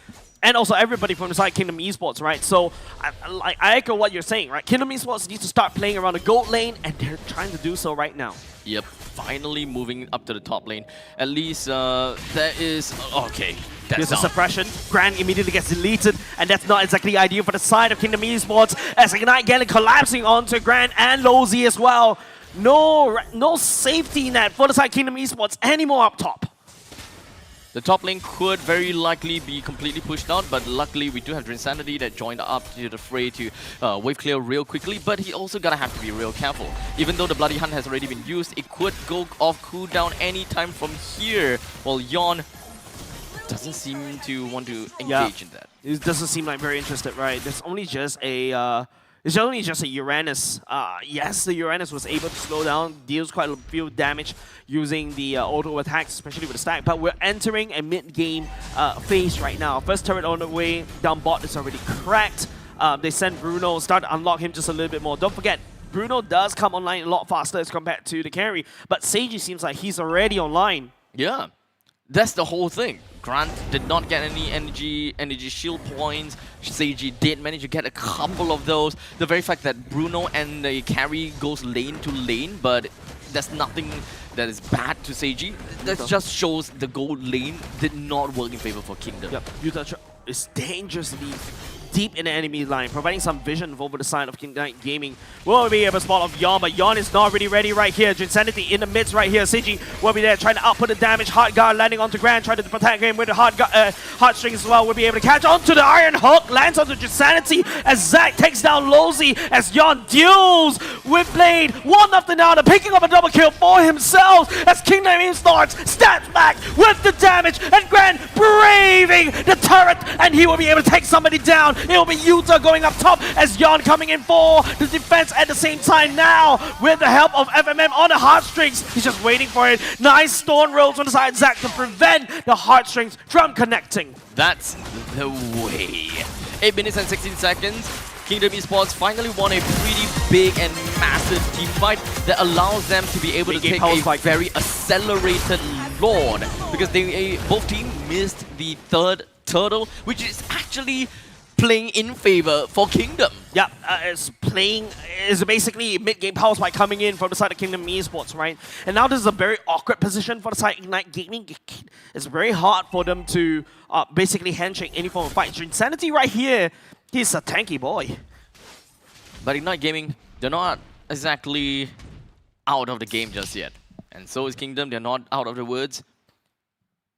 And also everybody from the side Kingdom Esports, right? So I echo what you're saying, right? Kingdom Esports needs to start playing around the gold lane, and they're trying to do so right now. Yep, finally moving up to the top lane. At least there is... Okay. There's a suppression. Grand immediately gets deleted, and that's not exactly ideal for the side of Kingdom Esports as Ignite getting collapsing onto Grand and Lozy as well. No safety net for the side Kingdom Esports anymore up top. The top lane could very likely be completely pushed out, but luckily we do have Drinsanity that joined up to the fray to wave clear real quickly, but he also gotta have to be real careful. Even though the Bloody Hunt has already been used, it could go off cooldown anytime from here, while Yon doesn't seem to want to engage in that. It doesn't seem like very interested, right? There's only just a Uranus. Yes, the Uranus was able to slow down, deals quite a few damage using the auto attacks, especially with the stack. But we're entering a mid-game phase right now. First turret on the way, down bot is already cracked. They send Bruno, start to unlock him just a little bit more. Don't forget, Bruno does come online a lot faster as compared to the carry, but Seiji seems like he's already online. Yeah, that's the whole thing. Grant did not get any energy shield points. Seiji did manage to get a couple of those. The very fact that Bruno and the carry goes lane to lane, but that's nothing that is bad to Seiji. That just shows the gold lane did not work in favor for Kingdom. Yep, Utah is dangerously deep in the enemy line, providing some vision over the side of Kingdom Gaming. Will be able to spot off Yon, but Yon is not really ready right here. Insanity in the midst right here. Sigi will be there trying to output the damage. Hard guard landing onto Grand, trying to protect him with the heartstrings as well. Will be able to catch onto the Iron Hook, lands onto Insanity as Zack takes down Lozy as Yon duels with Blade. One after another, picking up a double kill for himself as Kingdom Esports steps back with the damage and Grand braving the turret, and he will be able to take somebody down. It will be Yuta going up top as Yon coming in for the defense at the same time now with the help of FMM on the heartstrings. He's just waiting for it. Nice stone rolls on the side Zack to prevent the heartstrings from connecting. That's the way. 8 minutes and 16 seconds. Kingdom Esports finally won a pretty big and massive team fight that allows them to be able to take a very accelerated Lord, because both teams missed the third turtle, which is actually playing in favor for Kingdom. Yeah, it's basically mid-game power spike coming in from the side of Kingdom Esports, right? And now this is a very awkward position for the side of Ignite Gaming. It's very hard for them to basically handshake any form of fight. Insanity right here, he's a tanky boy. But Ignite Gaming, they're not exactly out of the game just yet. And so is Kingdom, they're not out of the woods.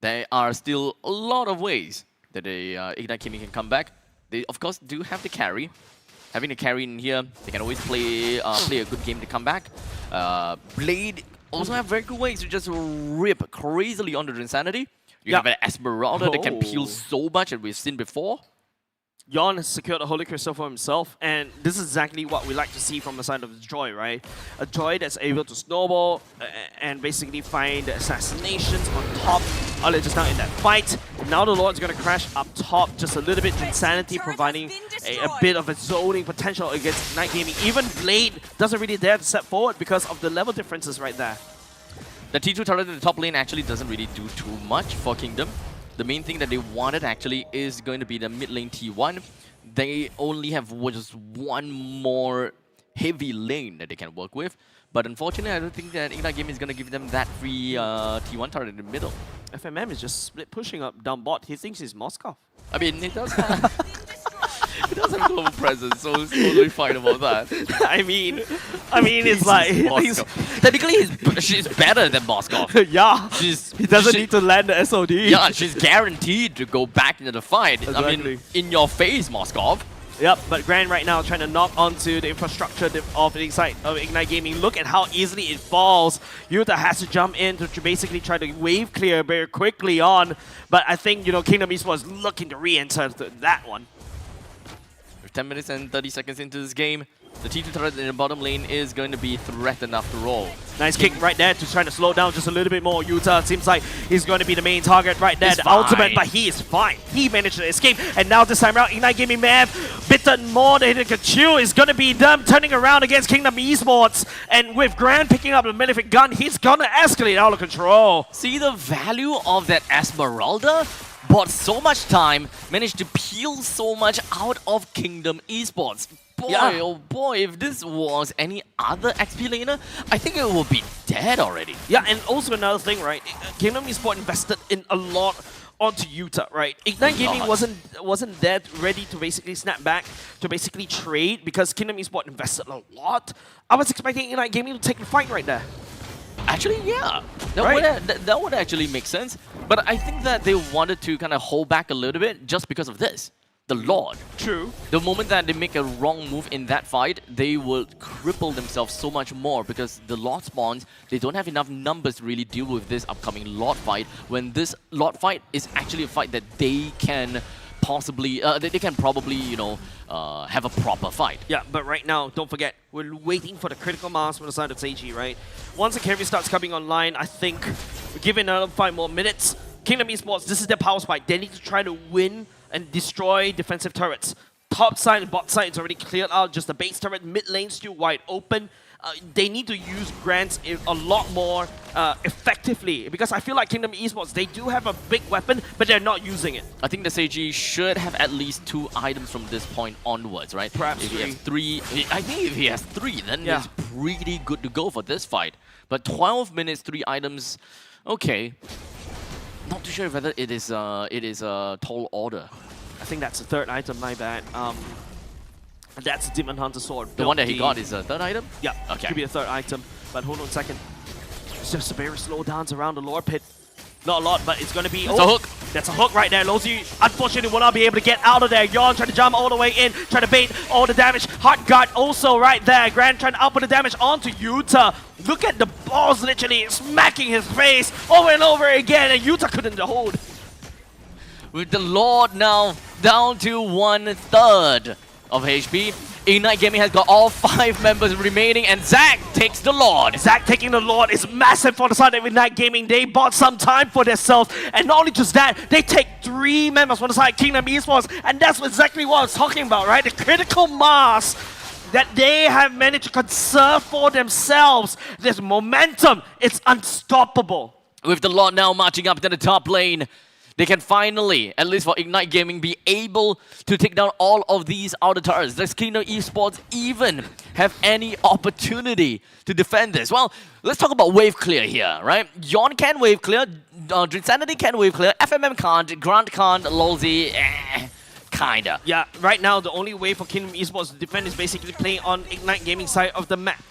There are still a lot of ways that Ignite Gaming can come back. They, of course, do have the carry. Having the carry in here, they can always play a good game to come back. Blade also have very good ways to just rip crazily onto the Insanity. You have an Esmeralda that can peel so much, that we've seen before. Yon has secured a Holy Crystal for himself, and this is exactly what we like to see from the side of Joy, right? A Joy that's able to snowball and basically find the assassinations on top. Earlier just now in that fight. Now the Lord's going to crash up top just a little bit. Insanity providing a bit of a zoning potential against Night Gaming. Even Blade doesn't really dare to step forward because of the level differences right there. The T2 turret in the top lane actually doesn't really do too much for Kingdom. The main thing that they wanted actually is going to be the mid lane T1. They only have just one more heavy lane that they can work with. But unfortunately, I don't think that Ignite Gaming is going to give them that free T1 turret in the middle. FMM is just split pushing up down bot. He thinks he's Moscow. I mean, it does have... It does have global presence, so it's totally fine about that. I mean, it's like... Technically, she's better than Moscow. Yeah, he doesn't need to land the SOD. Yeah, she's guaranteed to go back into the fight. Exactly. I mean, in your face, Moscow. Yep, but Grand right now trying to knock onto the infrastructure of the side of Ignite Gaming. Look at how easily it falls. Yuta has to jump in to basically try to wave clear very quickly on. But I think, Kingdom Esports is looking to re-enter that one. 10 minutes and 30 seconds into this game, the T2 turret in the bottom lane is going to be threatened after all. Nice kick right there to try to slow down just a little bit more. Yuta seems like he's going to be the main target right there. The ultimate, but he is fine. He managed to escape, and now this time around, Ignite Gaming may have bitten more than it could chew. It's going to be them turning around against Kingdom Esports, and with Grand picking up the Malefic gun, he's going to escalate out of control. See the value of that Esmeralda? Bought so much time, managed to peel so much out of Kingdom Esports. Boy, oh boy, if this was any other XP laner, I think it would be dead already. Yeah, and also another thing, right? Kingdom Esports invested in a lot onto Yuta, right? Ignite Gaming wasn't that ready to basically snap back, to basically trade, because Kingdom Esports invested a lot. I was expecting Ignite Gaming to take the fight right there. Actually, yeah, that would actually make sense. But I think that they wanted to kind of hold back a little bit just because of this. The Lord. True. The moment that they make a wrong move in that fight, they will cripple themselves so much more, because the Lord spawns, they don't have enough numbers to really deal with this upcoming Lord fight, when this Lord fight is actually a fight that they can possibly, they can probably, have a proper fight. Yeah, but right now, don't forget, we're waiting for the critical mass from the side of Seiji, right? Once the carry starts coming online, I think, given another 5 more minutes, Kingdom Esports, this is their power spike. They need to try to win and destroy defensive turrets. Top side and bot side is already cleared out, just the base turret, mid lane still wide open. They need to use grants a lot more effectively, because I feel like Kingdom Esports, they do have a big weapon, but they're not using it. I think the Seiji should have at least 2 items from this point onwards, right? Perhaps if he has 3. I think if he has 3, then it's pretty good to go for this fight. But 12 minutes, 3 items, okay. Not too sure whether it is a tall order. think that's the third item, my bad. That's a Demon Hunter Sword. The one that he got is the third item? Yeah, okay. Could be a third item. But hold on a second. It's just a very slow dance around the lower pit. Not a lot, but it's going to be... That's a hook. That's a hook right there. Lozi, unfortunately, will not be able to get out of there. Yon trying to jump all the way in, trying to bait all the damage. Hard guard also right there. Grand trying to output the damage onto Yuta. Look at the balls literally smacking his face over and over again, and Yuta couldn't hold. With the Lord now down to 1/3 of HP. Ignite Gaming has got all 5 members remaining, and Zack takes the Lord. Zack taking the Lord is massive for the side of Ignite Gaming. They bought some time for themselves, and not only just that, they take 3 members for the side of Kingdom Esports, and that's exactly what I was talking about, right? The critical mass that they have managed to conserve for themselves. This momentum, it's unstoppable. With the Lord now marching up to the top lane, they can finally, at least for Ignite Gaming, be able to take down all of these outer turrets. Does Kingdom Esports even have any opportunity to defend this? Well, let's talk about wave clear here, right? Yon can wave clear, Drinsanity can wave clear, FMM can't, Grant can't, Lolzy, kinda. Yeah, right now the only way for Kingdom Esports to defend is basically playing on Ignite Gaming side of the map.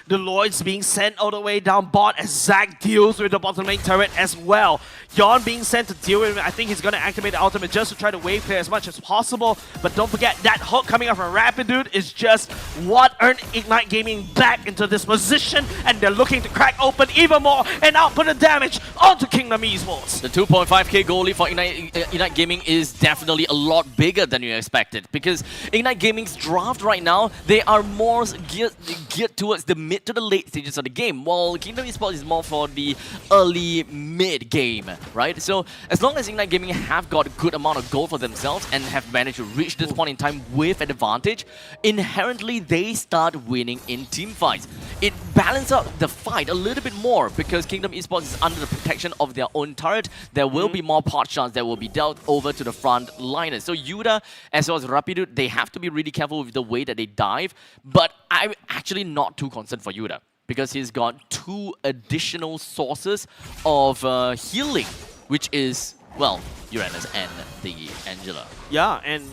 The Lloyd's being sent all the way down bot as Zack deals with the bottom lane turret as well. Yon being sent to deal with it. I think he's going to activate the ultimate just to try to wave clear as much as possible. But don't forget, that hook coming up from Rapid Dude is just what earned Ignite Gaming back into this position. And they're looking to crack open even more and output the damage onto Kingdom Esports. The 2.5k goalie for Ignite Gaming is definitely a lot bigger than you expected. Because Ignite Gaming's draft right now, they are more geared towards the mid to the late stages of the game, while Kingdom Esports is more for the early mid game, right? So as long as Ignite Gaming have got a good amount of gold for themselves and have managed to reach this point in time with an advantage, inherently they start winning in team fights. It balances out the fight a little bit more because Kingdom Esports is under the protection of their own turret. There will be more pot shots that will be dealt over to the front liners. So Yuda as well as Rapidu, they have to be really careful with the way that they dive, but I'm actually not too concerned for Yuda because he's got 2 additional sources of healing, which is, well, Uranus and the Angela. Yeah, and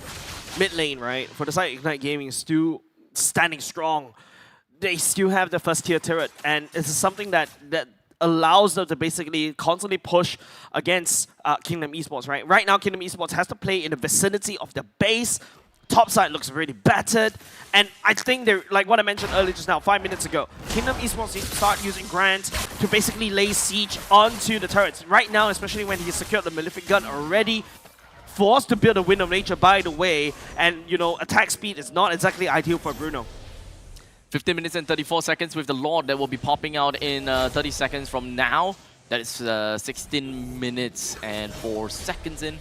mid lane, right? For the side Ignite Gaming is still standing strong. They still have the first tier turret, and it's something that allows them to basically constantly push against Kingdom Esports, right? Right now, Kingdom Esports has to play in the vicinity of the base. Top side looks really battered, and I think they're, like what I mentioned earlier just now, 5 minutes ago, Kingdom Esports needs to start using Grant to basically lay siege onto the turrets. Right now, especially when he's secured the Malefic Gun already, forced to build a Wind of Nature, by the way, and, you know, attack speed is not exactly ideal for Bruno. 15 minutes and 34 seconds with the Lord that will be popping out in 30 seconds from now. That is 16 minutes and 4 seconds in.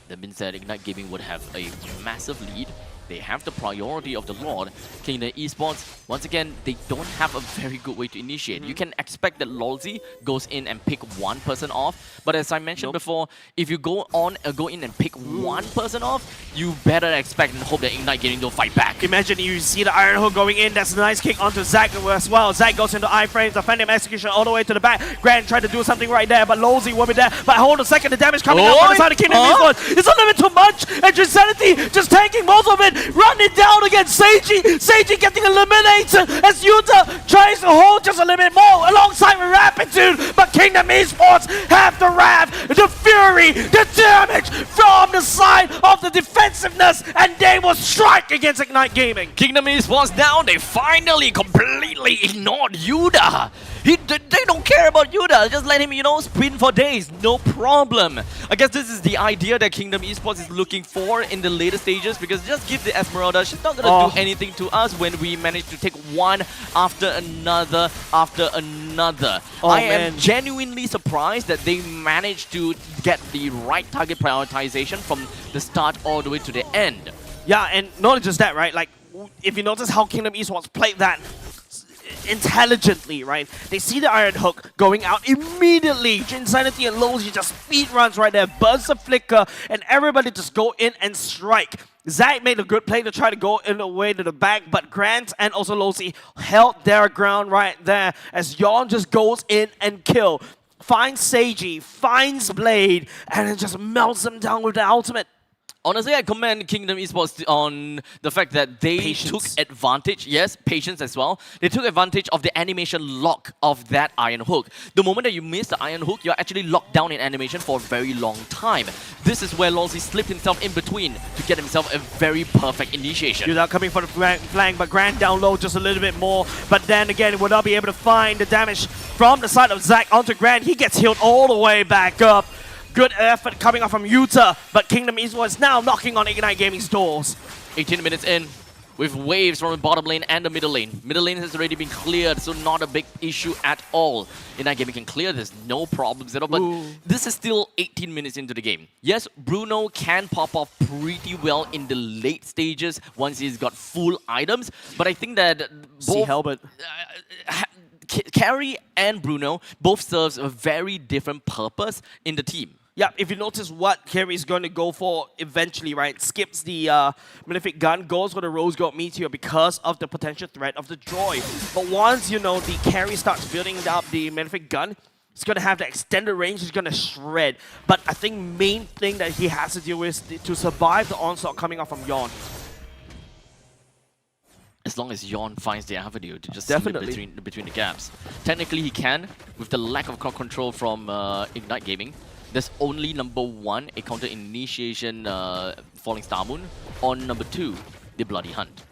That means that Ignite Gaming would have a massive lead. They have the priority of the Lord. Kingdom Esports, once again, they don't have a very good way to initiate. You can expect that Lolzy goes in and pick one person off, but as I mentioned before, if you go in and pick one person off, you better expect and hope that Ignite Gaming will fight back. Imagine you see the Iron Hook going in. That's a nice kick onto Zack as well. Zack goes into iframes, the Phantom Execution all the way to the back. Grant tried to do something right there, but Lolzy will be there. But hold on a second, the damage coming up on the side of Kingdom Esports. It's a little bit too much, and Drinsanity just taking most of it. Running down against Seiji. Seiji getting eliminated as Yuta tries to hold just a little bit more alongside with Rapitude. But Kingdom Esports have the wrath, the fury, the damage from the side of the defensiveness, and they will strike against Ignite Gaming. Kingdom Esports down, they finally completely ignored Yuda. They don't care about Yuda, just let him, you know, spin for days, no problem. I guess this is the idea that Kingdom Esports is looking for in the later stages, because just give the Esmeralda, she's not gonna do anything to us when we manage to take one after another after another. I am genuinely surprised that they managed to get the right target prioritization from the start all the way to the end. Yeah, and not just that, right? Like, if you notice how Kingdom Esports played that intelligently, right? They see the Iron Hook going out immediately. Drinsanity and Lolzy just speed runs right there, bursts a flicker, and everybody just go in and strike. Zack made a good play to try to go in the way to the back, but Grant and also Lolzy held their ground right there as Yon just goes in and kill. Finds Seiji, finds Blade, and it just melts them down with the ultimate. Honestly, I commend Kingdom Esports on the fact that they took advantage, yes, patience as well. They took advantage of the animation lock of that iron hook. The moment that you miss the iron hook, you're actually locked down in animation for a very long time. This is where Lolzy slipped himself in between to get himself a very perfect initiation. Without coming for the flank, but Grand down low just a little bit more. But then again, will not be able to find the damage from the side of Zac onto Grand. He gets healed all the way back up. Good effort coming up from Utah, but Kingdom Esports now knocking on Ignite Gaming's doors. 18 minutes in, with waves from the bottom lane and the middle lane. Middle lane has already been cleared, so not a big issue at all. Ignite Gaming can clear this, no problems at all, but this is still 18 minutes into the game. Yes, Bruno can pop off pretty well in the late stages once he's got full items, but I think that both... Helbert. Carry and Bruno both serves a very different purpose in the team. Yeah, if you notice what Carry is going to go for eventually, right? Skips the Malefic Gun, goes for the Rose Gold Meteor because of the potential threat of the Joy. But once, you know, the Carry starts building up the Malefic Gun, it's going to have the extended range, it's going to shred. But I think main thing that he has to deal with is to survive the onslaught coming off from Yawn. As long as Yawn finds the avenue to just slip between the gaps. Technically he can, with the lack of control from Ignite Gaming. There's only number 1, a counter initiation Falling Star Moon, on number 2, the Bloody Hunt.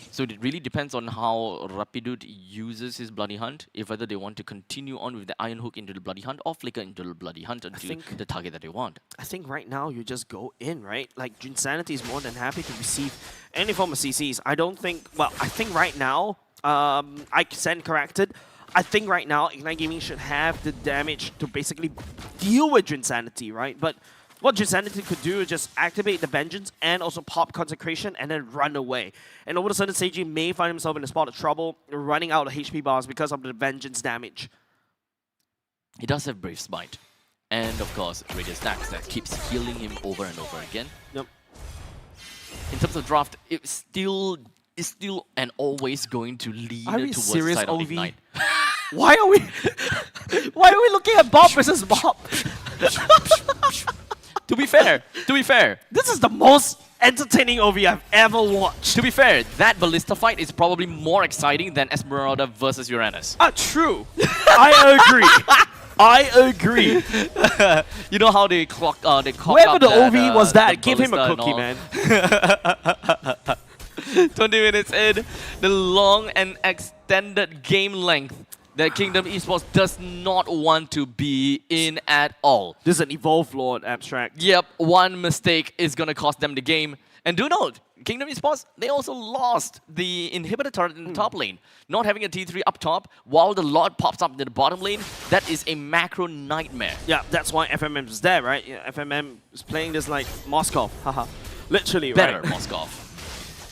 So it really depends on how Rapidut uses his Bloody Hunt, if whether they want to continue on with the Iron Hook into the Bloody Hunt or flicker into the Bloody Hunt until the target that they want. I think right now you just go in, right? Like, Insanity is more than happy to receive any form of CCs. I don't think, well, I think right now, I stand corrected. I think right now Ignite Gaming should have the damage to basically deal with Insanity, right? But what Insanity could do is just activate the Vengeance and also pop Consecration and then run away. And all of a sudden, Seiji may find himself in a spot of trouble, running out of HP bars because of the Vengeance damage. He does have Brave Smite. And of course, Radiant Stacks that keeps healing him over and over again. Yep. In terms of draft, it's still and always going to lean towards the side of Ignite. Why are we looking at Bob versus Bob? To be fair, this is the most entertaining OV I've ever watched. To be fair, that Ballista fight is probably more exciting than Esmeralda versus Uranus. True. I agree. You know how they clock whoever the OV was that, give him a cookie, man. 20 minutes in, the long and extended game length that Kingdom Esports does not want to be in at all. This is an Evolve Lord abstract. Yep, one mistake is going to cost them the game. And do note, Kingdom Esports, they also lost the inhibitor turret in the top lane. Not having a T3 up top, while the Lord pops up in the bottom lane, that is a macro nightmare. Yeah, that's why FMM is there, right? Yeah, FMM is playing this like Moskov, haha. Literally, better right? Moskov.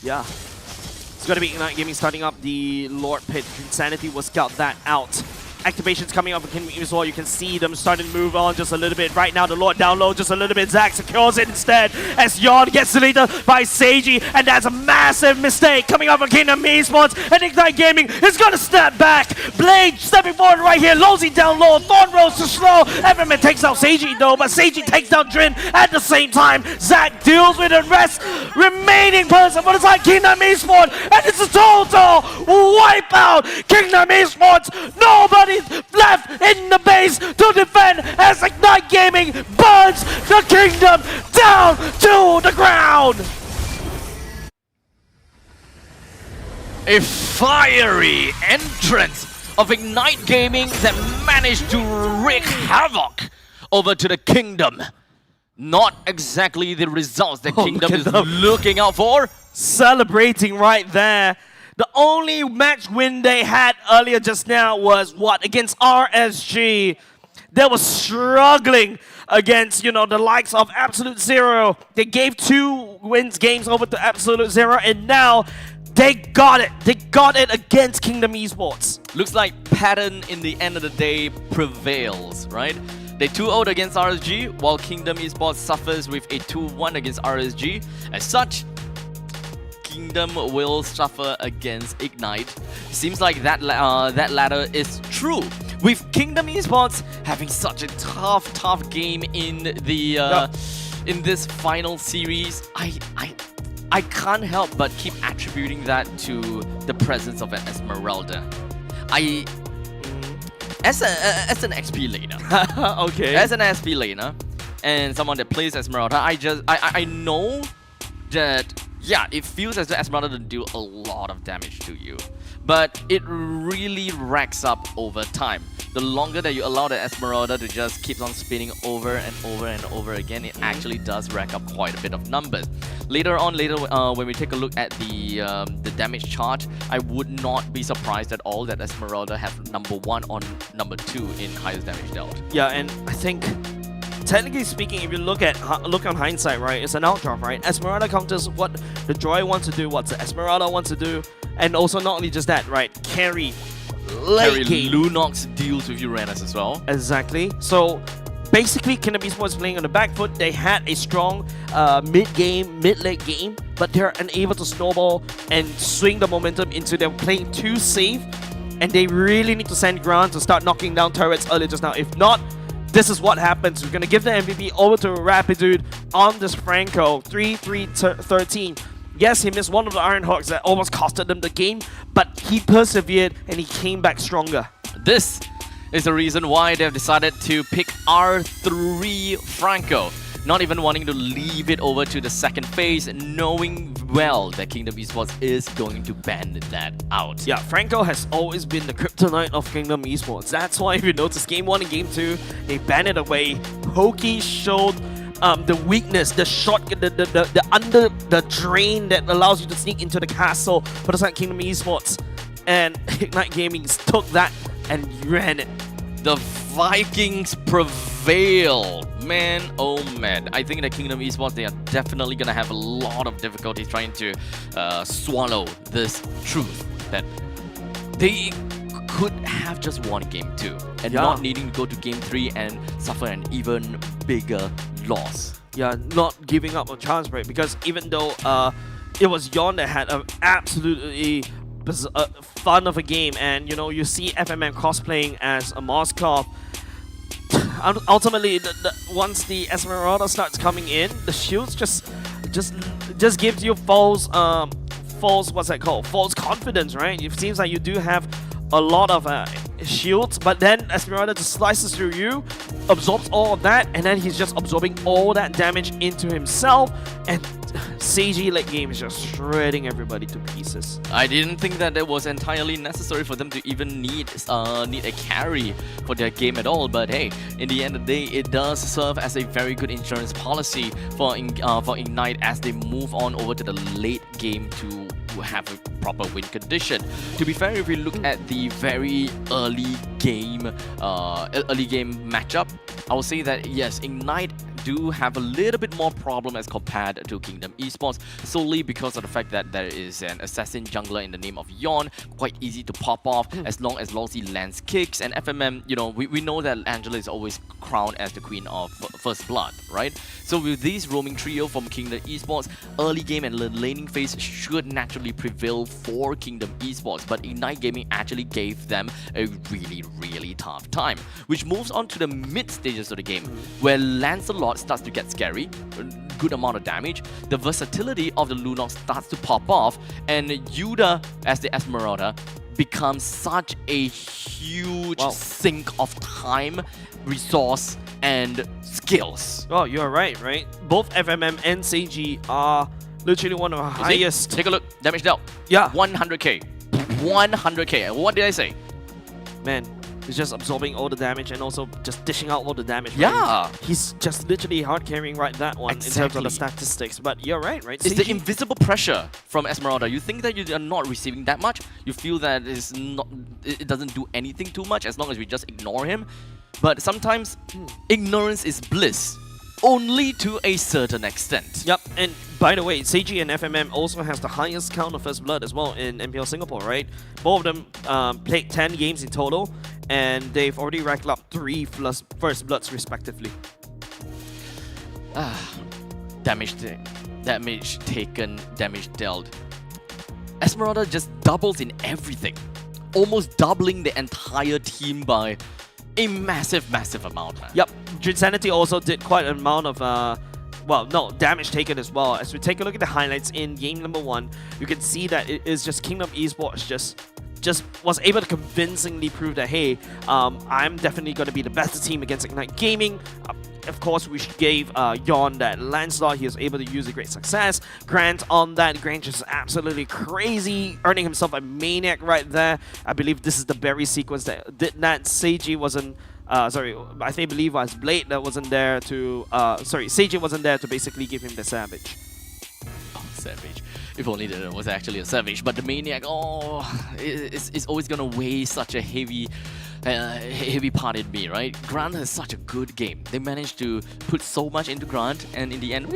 Yeah. It's going to be Ignite Gaming starting up the Lord Pit. Insanity will scout that out. Activations coming up for Kingdom Esports. You can see them starting to move on just a little bit. Right now, the Lord down low just a little bit. Zac secures it instead as Yawn gets deleted by Seiji. And that's a massive mistake coming up for Kingdom Esports. And Ignite Gaming is going to step back. Blade stepping forward right here. Lolzy down low. Thorn Rose too slow. Everman takes out Seiji though, but Seiji takes down Drin at the same time. Zac deals with the rest remaining person for the side Kingdom Esports. And it's a total wipeout. Kingdom Esports. Nobody left in the base to defend as Ignite Gaming burns the kingdom down to the ground. A fiery entrance of Ignite Gaming that managed to wreak havoc over to the kingdom. Not exactly the results that Kingdom is looking out for. Celebrating right there. The only match win they had earlier just now was what? Against RSG. They were struggling against, you know, the likes of Absolute Zero. They gave 2 games over to Absolute Zero, and now they got it. They got it against Kingdom Esports. Looks like pattern in the end of the day prevails, right? They 2-0 against RSG, while Kingdom Esports suffers with a 2-1 against RSG. As such, Kingdom will suffer against Ignite. Seems like that latter is true. With Kingdom Esports having such a tough game in the in this final series, I can't help but keep attributing that to the presence of an Esmeralda. As an XP laner, Okay. as an SP laner, and someone that plays Esmeralda, I know that, yeah, it feels as though Esmeralda doesn't do a lot of damage to you, but it really racks up over time. The longer that you allow the Esmeralda to just keep on spinning over and over and over again, it actually does rack up quite a bit of numbers. Later on, when we take a look at the damage chart, I would not be surprised at all that Esmeralda has #1 or #2 in highest damage dealt. Yeah, and I think, technically speaking, if you look on hindsight, right, it's an outdraft, right? Esmeralda counters what the Joy wants to do, what the Esmeralda wants to do, and also not only just that, right? Carry late game. Lunox deals with Uranus as well. Exactly. So basically, Kingdom Esports playing on the back foot. They had a strong mid-late game, but they're unable to snowball and swing the momentum into them playing too safe, and they really need to send ground to start knocking down turrets early just now. If not, this is what happens. We're gonna give the MVP over to Rapidude on this Franco 3-3-13. Yes, he missed one of the Iron Hawks that almost costed them the game, but he persevered and he came back stronger. This is the reason why they've decided to pick R3 Franco, not even wanting to leave it over to the second phase, knowing well that Kingdom Esports is going to ban that out. Yeah, Franco has always been the kryptonite of Kingdom Esports. That's why if you notice Game 1 and Game 2, they banned it away. Pokey showed the weakness, the the drain that allows you to sneak into the castle for the side of Kingdom Esports. And Ignite Gaming took that and ran it. The Vikings prevail. Man, oh man. I think that Kingdom Esports, they are definitely going to have a lot of difficulty trying to swallow this truth that they could have just won Game 2 and not needing to go to Game 3 and suffer an even bigger loss. Yeah, not giving up a chance, right? Because even though it was Yon that had an absolutely fun of a game, and you know, you see FMM cosplaying as a Moskov. Ultimately, once the Esmeralda starts coming in, the shields just gives you false what's that called? False confidence, right? It seems like you do have a lot of shields, but then Esmeralda just slices through you, absorbs all of that, and then he's just absorbing all that damage into himself, and Seiji late game is just shredding everybody to pieces. I didn't think that it was entirely necessary for them to even need a carry for their game at all, but hey, in the end of the day, it does serve as a very good insurance policy for Ignite as they move on over to the late game to have a proper win condition. To be fair, if we look at the very early game matchup, I will say that yes, Ignite do have a little bit more problem as compared to Kingdom Esports, solely because of the fact that there is an assassin jungler in the name of Yon, quite easy to pop off as long as he lands kicks, and FMM, you know, we know that Angela is always crowned as the queen of first blood, right? So with this roaming trio from Kingdom Esports, early game and laning phase should naturally prevail for Kingdom Esports, but Ignite Gaming actually gave them a really tough time, which moves on to the mid stages of the game, where Lancelot starts to get scary, good amount of damage, the versatility of the Lunox starts to pop off, and Yuda as the Esmeralda becomes such a huge sink of time, resource, and skills. Oh, you're right? Both FMM and Seiji are literally one of the highest. Take a look, damage dealt. Yeah. 100k. 100k. What did I say? Man, he's just absorbing all the damage and also just dishing out all the damage. Yeah. Right? He's just literally hard carrying that one in terms of the statistics. But you're right? It's the invisible pressure from Esmeralda. You think that you are not receiving that much. You feel that it doesn't do anything too much as long as we just ignore him. But sometimes ignorance is bliss, only to a certain extent. Yep, and by the way, Seiji and FMM also has the highest count of first blood as well in MPL Singapore, right? Both of them played 10 games in total, and they've already racked up 3 first bloods respectively. Damage taken, damage dealt. Esmeralda just doubles in everything, almost doubling the entire team by a massive amount. Yep, Drinsanity also did quite an amount of well, no, damage taken as well. As we take a look at the highlights in game number 1, you can see that it is just Kingdom Esports just was able to convincingly prove that, hey, I'm definitely going to be the best team against Ignite Gaming. Of course, we gave Yon that Lancelot. He was able to use a great success. Grant on that. Grant just absolutely crazy, earning himself a Maniac right there. I believe this is the berry sequence that did that. Seiji wasn't... sorry, I believe it was Blade that wasn't there to... sorry, Seiji wasn't there to basically give him the Savage. Oh, Savage. If only there was actually a Savage. But the Maniac, it's always going to weigh such a heavy part in me, right? Grant has such a good game. They managed to put so much into Grant, and in the end,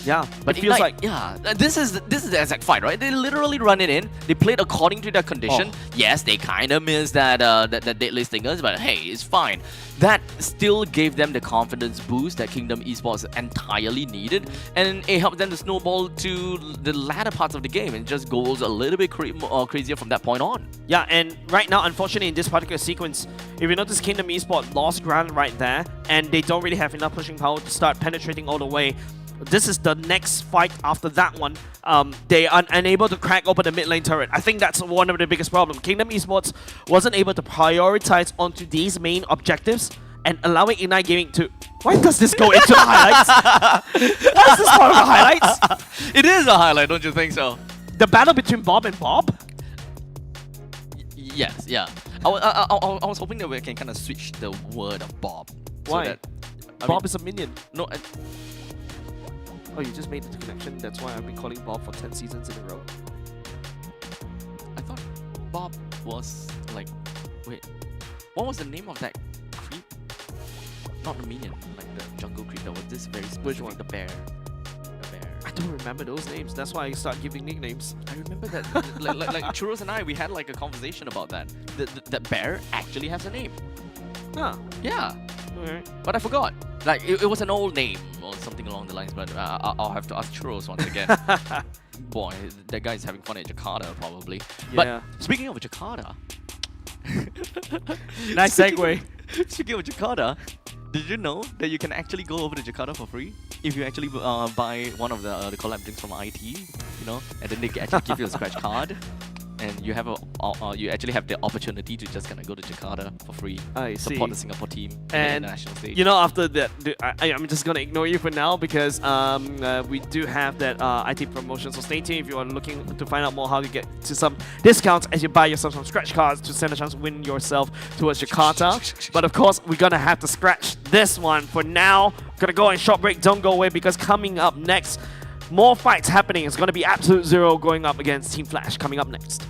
yeah, but it feels like, yeah, this is the exact fight, right? They literally run it in. They played according to their condition. Yes, they kind of missed that that deadly stingers, but hey, it's fine. That still gave them the confidence boost that Kingdom Esports entirely needed, and it helped them to snowball to the latter parts of the game, and just goes a little bit crazier from that point on. Yeah, and right now, unfortunately, in this particular sequence, if you notice, Kingdom Esports lost ground right there, and they don't really have enough pushing power to start penetrating all the way. This is the next fight after that one. They are unable to crack open the mid lane turret. I think that's one of the biggest problems. Kingdom Esports wasn't able to prioritize onto these main objectives and allowing Ignite Gaming to... Why does this go into the highlights? Why is this part of the highlights? It is a highlight, don't you think so? The battle between Bob and Bob? Yes, yeah. I was hoping that we can kind of switch the word of Bob. Why? So that, Bob is a minion. No, oh, you just made the connection. That's why I've been calling Bob for 10 seasons in a row. I thought Bob was like... Wait. What was the name of that creep? Not the minion, like the jungle creep. That was this very specific. Which one? The bear. The bear. I don't remember those names. That's why I start giving nicknames. I remember that. like Churros and I, we had like a conversation about that. That bear actually has a name. Huh. Yeah. Alright. But I forgot. Like, it was an old name or something along the lines, but I'll have to ask Churros once again. Boy, that guy's having fun at Jakarta, probably. Yeah. But speaking of Jakarta... Nice segue. Speaking of Jakarta, did you know that you can actually go over to Jakarta for free? If you actually buy one of the collab drinks from IT, you know, and then they actually give you a scratch card. And you have you actually have the opportunity to just kind of go to Jakarta for free. I see. Support the Singapore team and the national stage. You know, after that, I'm just gonna ignore you for now because we do have that IT promotion. So stay tuned if you are looking to find out more how to get to some discounts as you buy yourself some scratch cards to stand a chance to win yourself towards Jakarta. But of course, we're gonna have to scratch this one for now. Gonna go on short break. Don't go away because coming up next, more fights happening. It's going to be Absolute Zero going up against Team Flash coming up next.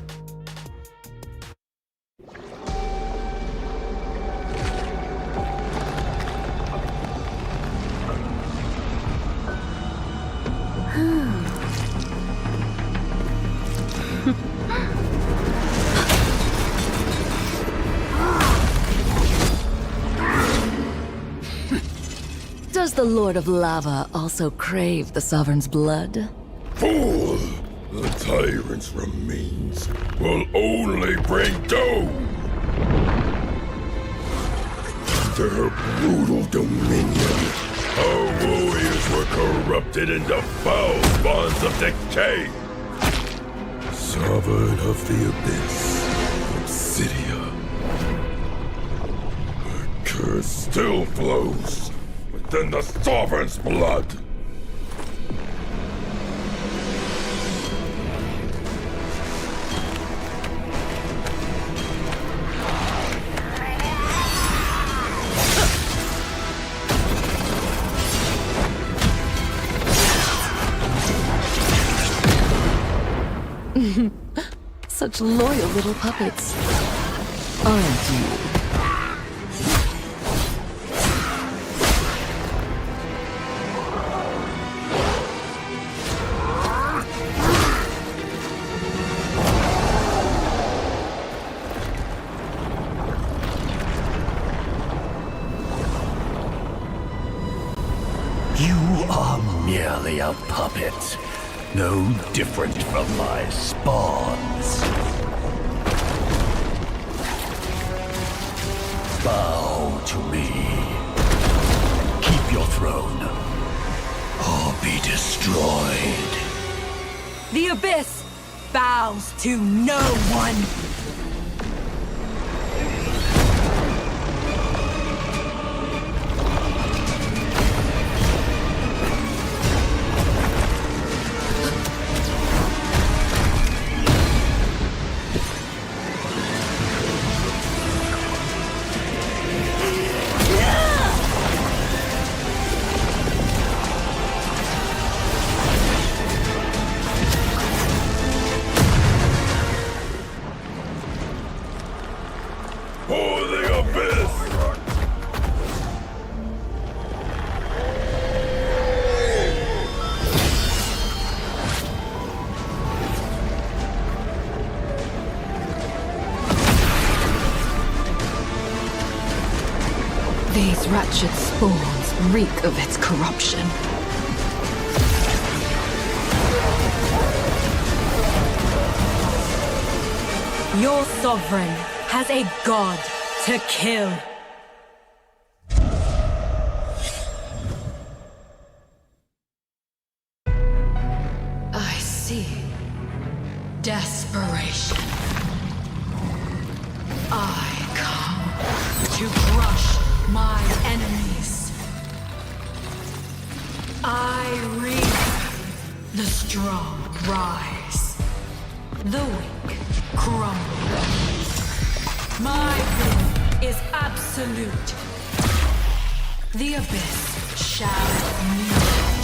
Does the Lord of Lava also crave the Sovereign's blood? Fool! The tyrant's remains will only bring doom! Under her brutal dominion, our warriors were corrupted into foul bonds of decay. Sovereign of the Abyss, Obsidia. Her curse still flows within the Sovereign's blood. Such loyal little puppets, aren't you? You are merely a puppet, no different from my spawns. Bow to me. Keep your throne, be destroyed. The abyss bows to no one. For the abyss! These wretched spawns reek of its corruption. Your sovereign has a god to kill. I see desperation. I come to crush my enemies. I reap the strong rise, the weak crumble. My will is absolute. The abyss shall kneel.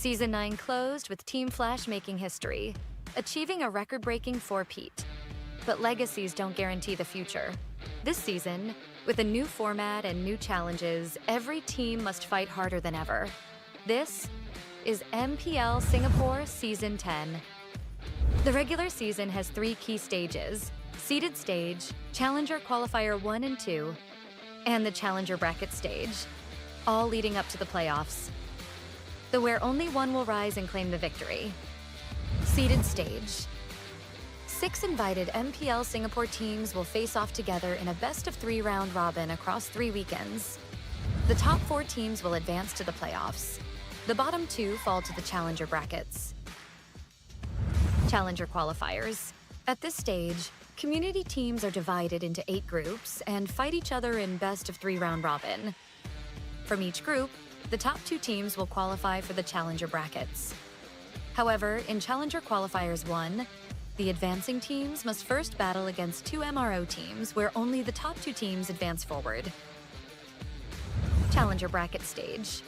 Season 9 closed with Team Flash making history, achieving a record-breaking 4-peat. But legacies don't guarantee the future. This season, with a new format and new challenges, every team must fight harder than ever. This is MPL Singapore Season 10. The regular season has 3 key stages: Seeded Stage, Challenger Qualifier 1 and 2, and the Challenger Bracket Stage, all leading up to the playoffs, where only one will rise and claim the victory. Seeded Stage. 6 invited MPL Singapore teams will face off together in a best-of-3 round robin across 3 weekends. The top 4 teams will advance to the playoffs. The bottom 2 fall to the Challenger brackets. Challenger Qualifiers. At this stage, community teams are divided into 8 groups and fight each other in best-of-3 round robin. From each group, the top 2 teams will qualify for the Challenger brackets. However, in Challenger Qualifiers 1, the advancing teams must first battle against 2 MRO teams where only the top 2 teams advance forward. Challenger Bracket Stage.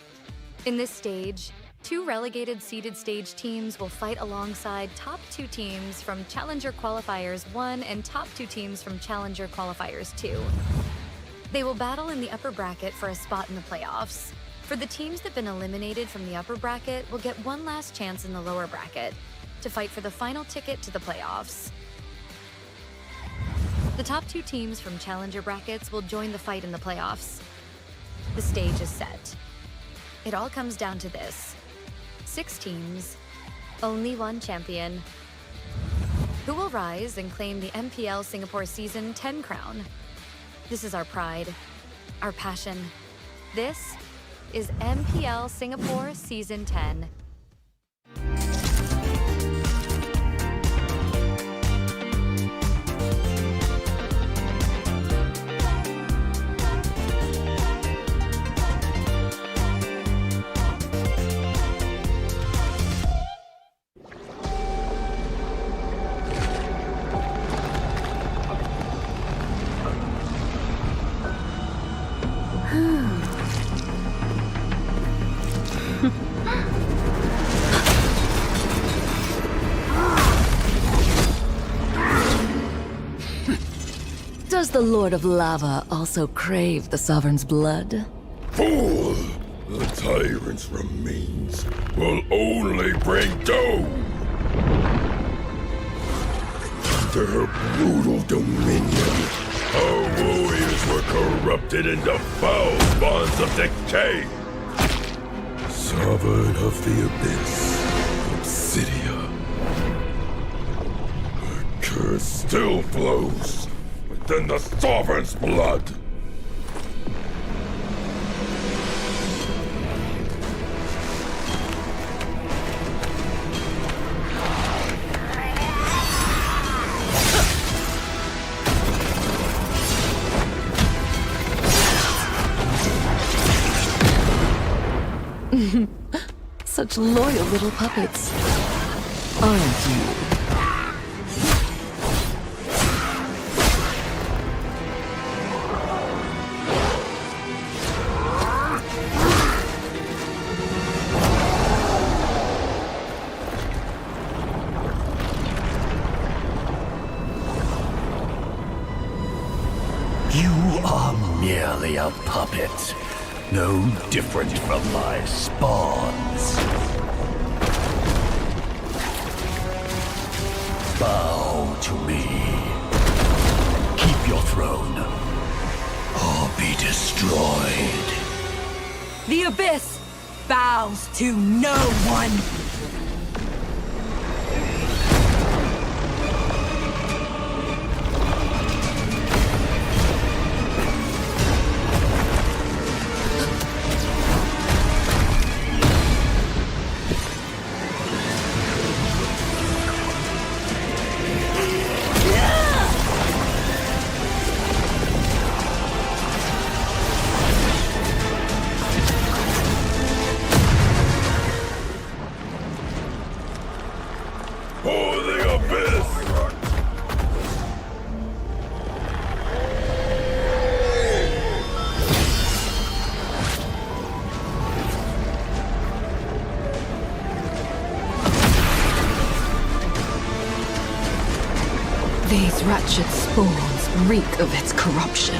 In this stage, 2 relegated seeded stage teams will fight alongside top 2 teams from Challenger Qualifiers 1 and top 2 teams from Challenger Qualifiers 2. They will battle in the upper bracket for a spot in the playoffs. For the teams that have been eliminated from the upper bracket will get one last chance in the lower bracket to fight for the final ticket to the playoffs. The top 2 teams from Challenger brackets will join the fight in the playoffs. The stage is set. It all comes down to this: 6 teams, only one champion. Who will rise and claim the MPL Singapore Season 10 crown? This is our pride, our passion. This is MPL Singapore Season 10. Does the Lord of Lava also crave the Sovereign's blood? Fool! The tyrant's remains will only bring doom! Under her brutal dominion, our warriors were corrupted into foul bonds of decay! Sovereign of the Abyss, Obsidia. Her curse still flows within the Sovereign's blood! Such loyal little puppets, aren't you? You are merely a puppet, no different from my spawns. Bow to me. Keep your throne, or be destroyed. The Abyss bows to no one. For the Abyss! These wretched spawns reek of its corruption.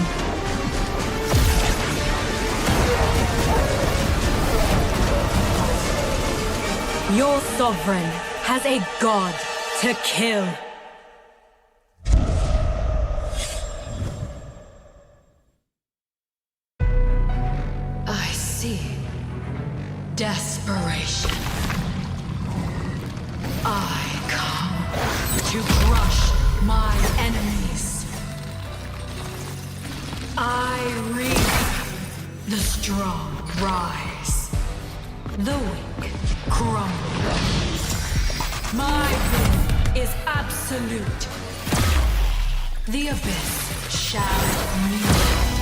Your sovereign has a god to kill. I see desperation. I come to crush my enemies. I reap. The strong rise. The weak crumble. My will is absolute. The abyss shall kneel.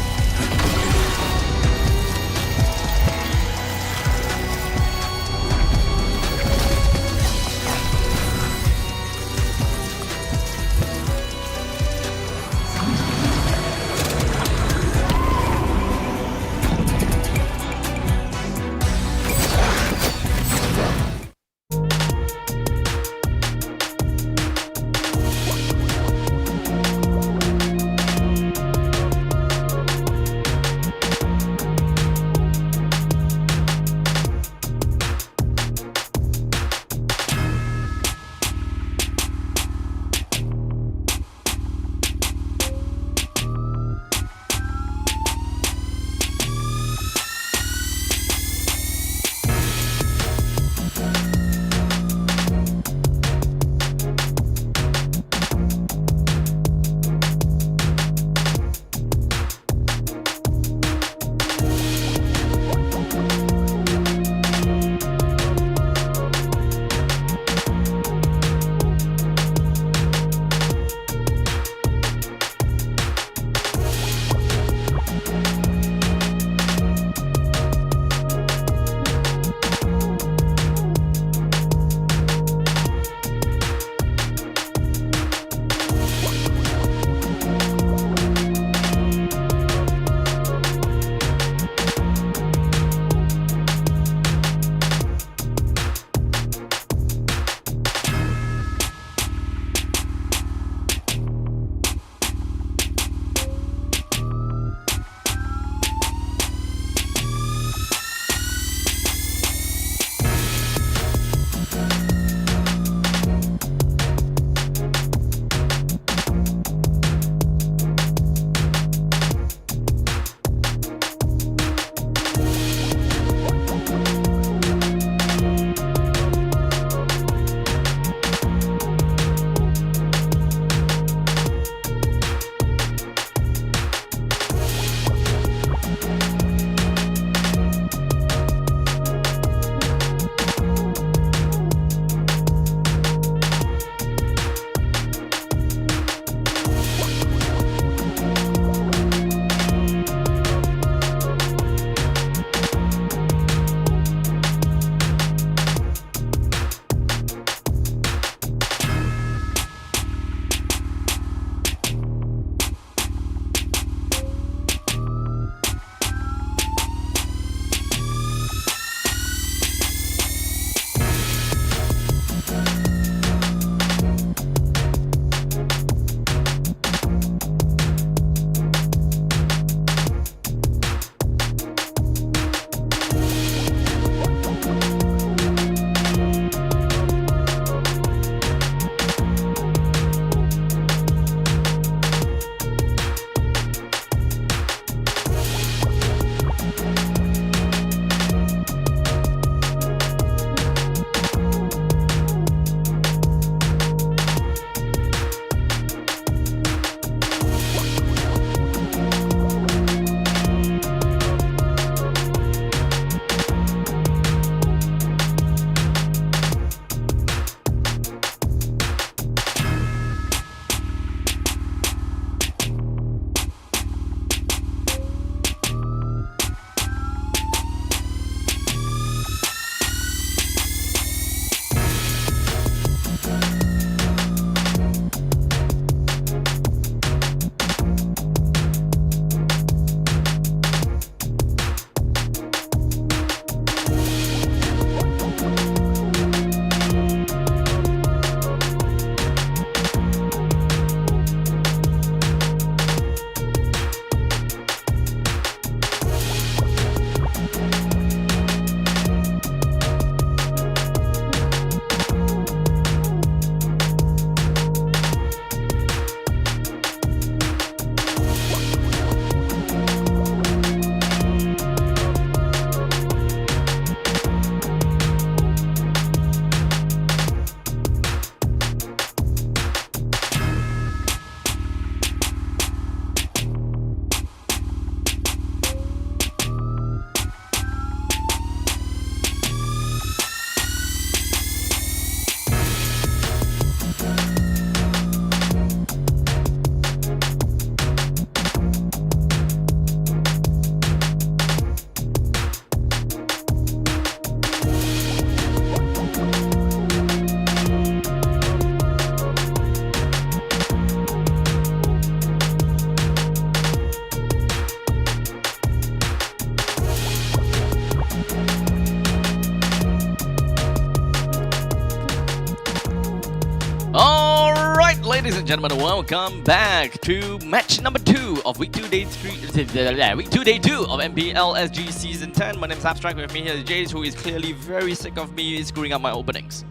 Alright, ladies and gentlemen, welcome back to match number 2 of week 2, day 2 of MPL SG Season 10. My name is Abstract. With me here is Jace, who is clearly very sick of me screwing up my openings.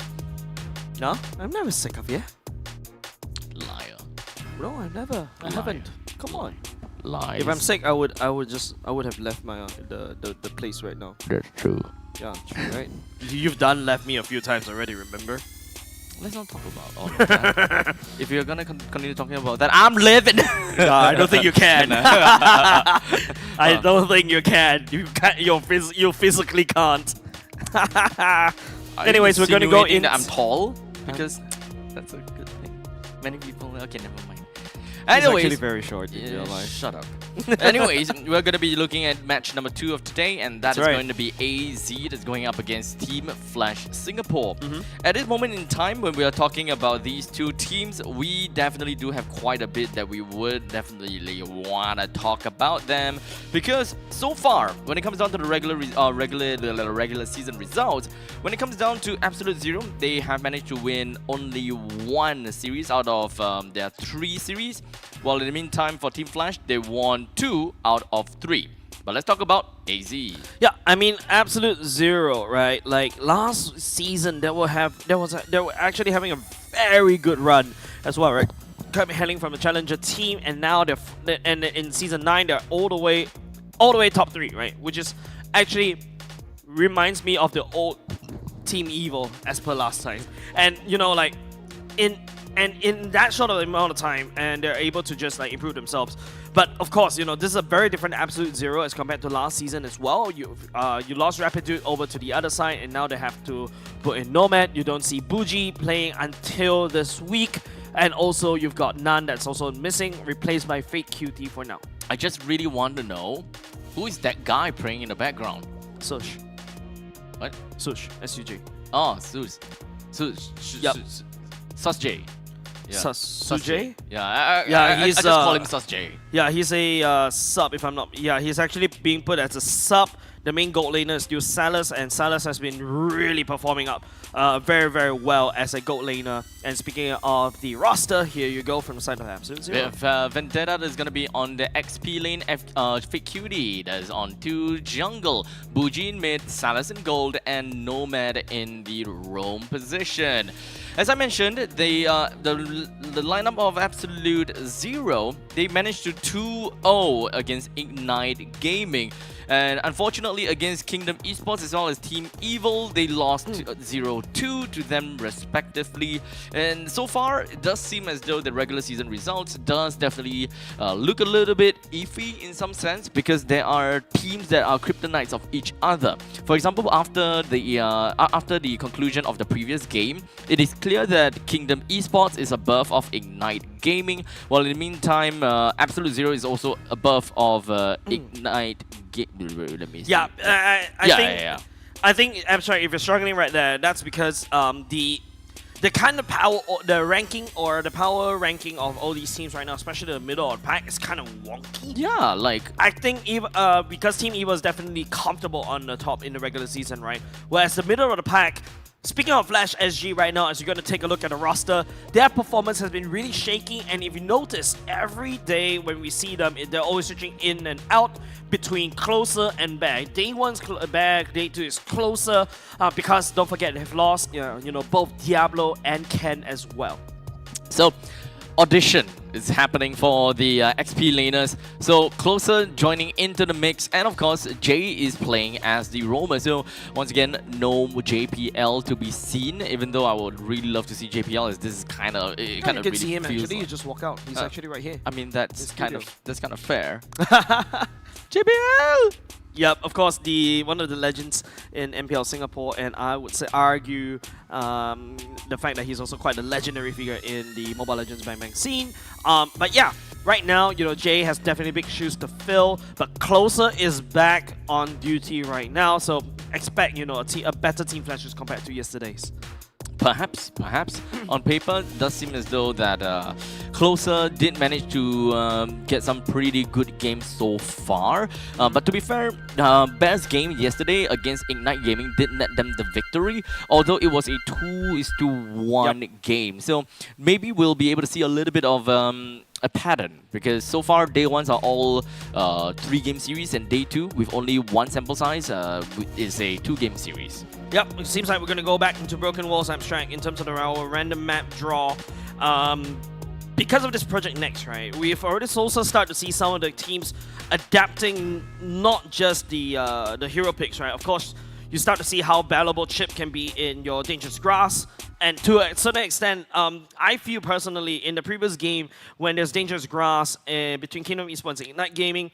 No, I'm never sick of you. Liar. No, I haven't. Come on. Lies. If I'm sick, I would have left my the place right now. That's true. Yeah, true, right? You've left me a few times already, remember? Let's not talk about all of that. If you're gonna continue talking about that, I'm living. No, I don't think you can. I don't think you can. You can't. You physically can't. Anyways, we're gonna go in. I'm tall because that's a good thing. Many people. Okay, never mind. He's Anyways, actually very short in real life. Shut up. Anyways, we're going to be looking at match number 2 of today, and that's going to be AZ that's going up against Team Flash Singapore. At this moment in time, when we are talking about these two teams, we definitely do have quite a bit that we would definitely want to talk about them, because so far, when it comes down to the regular season results, when it comes down to Absolute Zero, they have managed to win only 1 series out of their 3 series. While in the meantime, for Team Flash, they won 2 out of 3. But let's talk about AZ. Yeah, I mean, Absolute Zero, right? Like last season, they were actually having a very good run as well, right? Hailing from the Challenger team, and now and in season 9, they're all the way top 3, right? Which is actually reminds me of the old Team Evil as per last time. And you know, like in that short of amount of time, and they're able to just like improve themselves. But of course, you know, this is a very different Absolute Zero as compared to last season as well. You lost Rapid Dude over to the other side, and now they have to put in Nomad. You don't see Bougie playing until this week, and also you've got Nan that's also missing, replaced by Fake QT for now. I just really want to know, who is that guy playing in the background? Sush. What? Sush. S-U-J. Oh, Sus. Yep. Sus J. Yeah. Sujay? Yeah, I he's I just call him Sus J. Yeah, he's a sub, if I'm not... Yeah, he's actually being put as a sub. The main gold laner is still Salas, and Salas has been really performing up very, very well as a gold laner. And speaking of the roster, here you go from the side of Absolute Zero. Vendetta is going to be on the XP lane, Fake Cutie that is on 2 jungle, Bougie in mid, Salas in gold, and Nomad in the roam position. As I mentioned, the lineup of Absolute Zero, they managed to 2-0 against Ignite Gaming. And unfortunately, against Kingdom Esports as well as Team Evil, they lost 0-2 to them respectively. And so far, it does seem as though the regular season results does definitely look a little bit iffy in some sense, because there are teams that are kryptonites of each other. For example, after the conclusion of the previous game, it is clear that Kingdom Esports is above of Ignite Gaming, while in the meantime, Absolute Zero is also above of Ignite Gaming. Let me see. Yeah, I think, I'm sorry, if you're struggling right there, that's because the kind of power, or the ranking, or the power ranking of all these teams right now, especially the middle of the pack, is kind of wonky. Yeah, like... I think because Team Evo is definitely comfortable on the top in the regular season, right? Whereas the middle of the pack, speaking of Flash SG right now, as you're going to take a look at the roster, their performance has been really shaky. And if you notice, every day when we see them, they're always switching in and out between closer and back. Day 1's back, day 2 is closer, because don't forget they've lost, you know, both Diablo and Ken as well. So, audition is happening for the XP laners. So Closer joining into the mix, and of course Jay is playing as the roamer. So once again, no JPL to be seen. Even though I would really love to see JPL, as this is kind of you can really see him actually. like, you just walk out. He's actually right here. I mean that's kind of fair. JPL. Yep, of course, one of the legends in MPL Singapore, and I would say argue the fact that he's also quite a legendary figure in the Mobile Legends Bang Bang scene. But yeah, right now, you know, Jay has definitely big shoes to fill, but Closer is back on duty right now, so expect, you know, a better Team Flash compared to yesterday's. Perhaps on paper, it does seem as though that Closer did manage to get some pretty good games so far. But to be fair, Bear's game yesterday against Ignite Gaming did net them the victory, although it was a 2-1 game. So maybe we'll be able to see a little bit of a pattern, because so far day ones are all 3-game series, and day 2 with only 1 sample size is a 2-game series. Yep, it seems like we're going to go back into Broken Walls Abstract in terms of our random map draw. Because of this Project Next, right, we've already also started to see some of the teams adapting not just the hero picks, right? Of course, you start to see how valuable Chip can be in your Dangerous Grass. And to a certain extent, I feel personally in the previous game, when there's Dangerous Grass between Kingdom Esports and Ignite Gaming,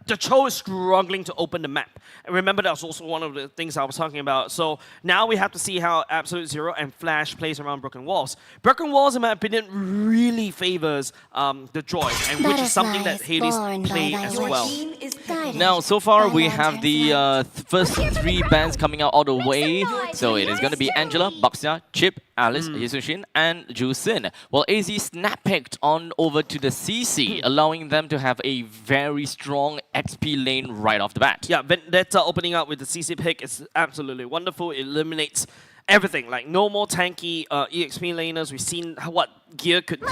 the Cho is struggling to open the map. And remember, that was also one of the things I was talking about. So now we have to see how Absolute Zero and Flash plays around Broken Walls. Broken Walls, in my opinion, really favors the Joy, and which is something that Hades play as well. Now, so far we have the first 3 bands coming out all the way. So it is going to be Angela, Baxia, Chip, Alice, Yesushin, and Jusin. Well, AZ snap-picked on over to the CC, allowing them to have a very strong XP lane right off the bat. Yeah, Vendetta opening up with the CC pick is absolutely wonderful. It eliminates everything, like no more tanky EXP laners. We've seen what Gear could do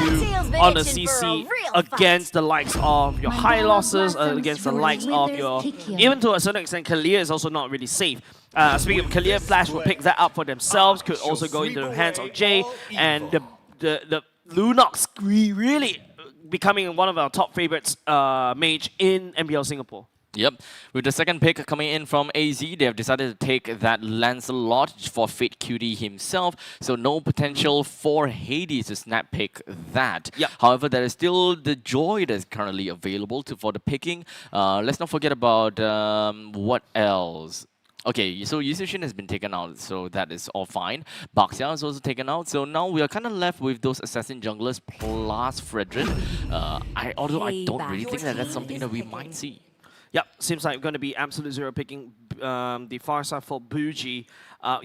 on the CC against the likes of your high losses, against the likes of your... Even to a certain extent, Kalia is also not really safe. Speaking of Kalia, Flash will pick that up for themselves, could also go into the hands of Jay, and the Lunox really becoming one of our top favorites mage in MPL Singapore. Yep. With the second pick coming in from AZ, they have decided to take that Lancelot for Fate QD himself, so no potential for Hades to snap pick that. Yep. However, there is still the Joy that's currently available for the picking. Let's not forget about what else. Okay, so Yushin has been taken out, so that is all fine. Baxia is also taken out, so now we are kind of left with those assassin junglers plus Fredrin. Although I don't really think that that's something that we might see. Yep, seems like we're going to be Absolute Zero picking the far side for Bougie,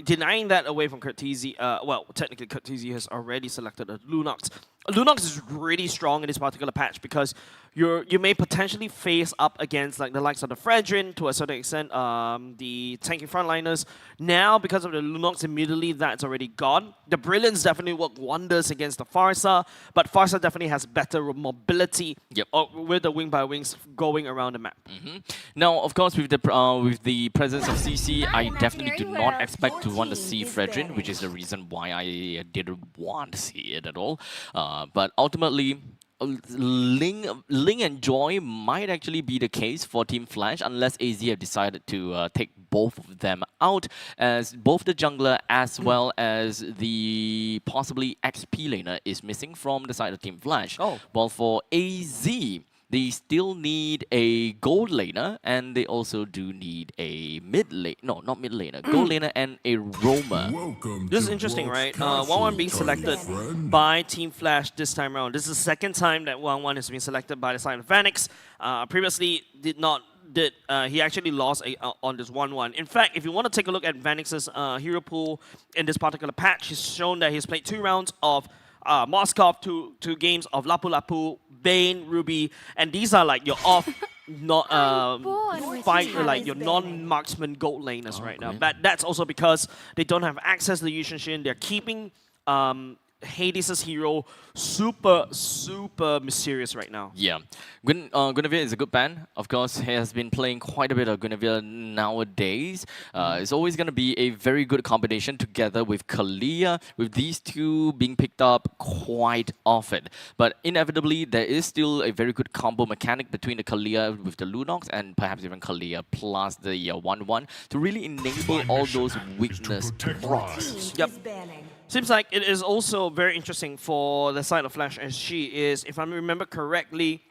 denying that away from Curtizi. Well, technically Curtizi has already selected a Lunox. Lunox is really strong in this particular patch because you may potentially face up against like the likes of the Fredrin, to a certain extent, the tanky frontliners. Now, because of the Lunox immediately, that's already gone. The Brilliance definitely work wonders against the Farsa, but Farsa definitely has better mobility with the wing by wings going around the map. Now, of course, with the presence of CC, I definitely do not expect to want to see Fredrin, which is the reason why I didn't want to see it at all. But ultimately, Ling and Joy might actually be the case for Team Flash, unless AZ have decided to take both of them out, as both the jungler as well as the possibly XP laner is missing from the side of Team Flash. Well, for AZ, they still need a gold laner, and they also do need a mid laner. No, not mid laner. Gold laner and a roamer. This is interesting, right? 1-1 being selected by Team Flash this time around. This is the second time that 1-1 has been selected by the side of Vanix. Previously, he actually lost on this 1-1. In fact, if you want to take a look at Vanix's hero pool in this particular patch, he's shown that he's played 2 rounds of Moskov, two games of Lapu Lapu, Bane, Ruby, and these are like your off, not like your non-marksman gold laners right now. But that's also because they don't have access to the Yushin. They're keeping Hades' hero super mysterious right now. Yeah, Guinevere is a good ban. Of course, he has been playing quite a bit of Guinevere nowadays. It's always going to be a very good combination together with Kalia, with these two being picked up quite often. But inevitably, there is still a very good combo mechanic between the Kalia with the Lunox and perhaps even Kalia plus the 1-1 to really enable all those weakness procs. Yep. Seems like it is also very interesting for the side of Flash SG is, if I remember correctly,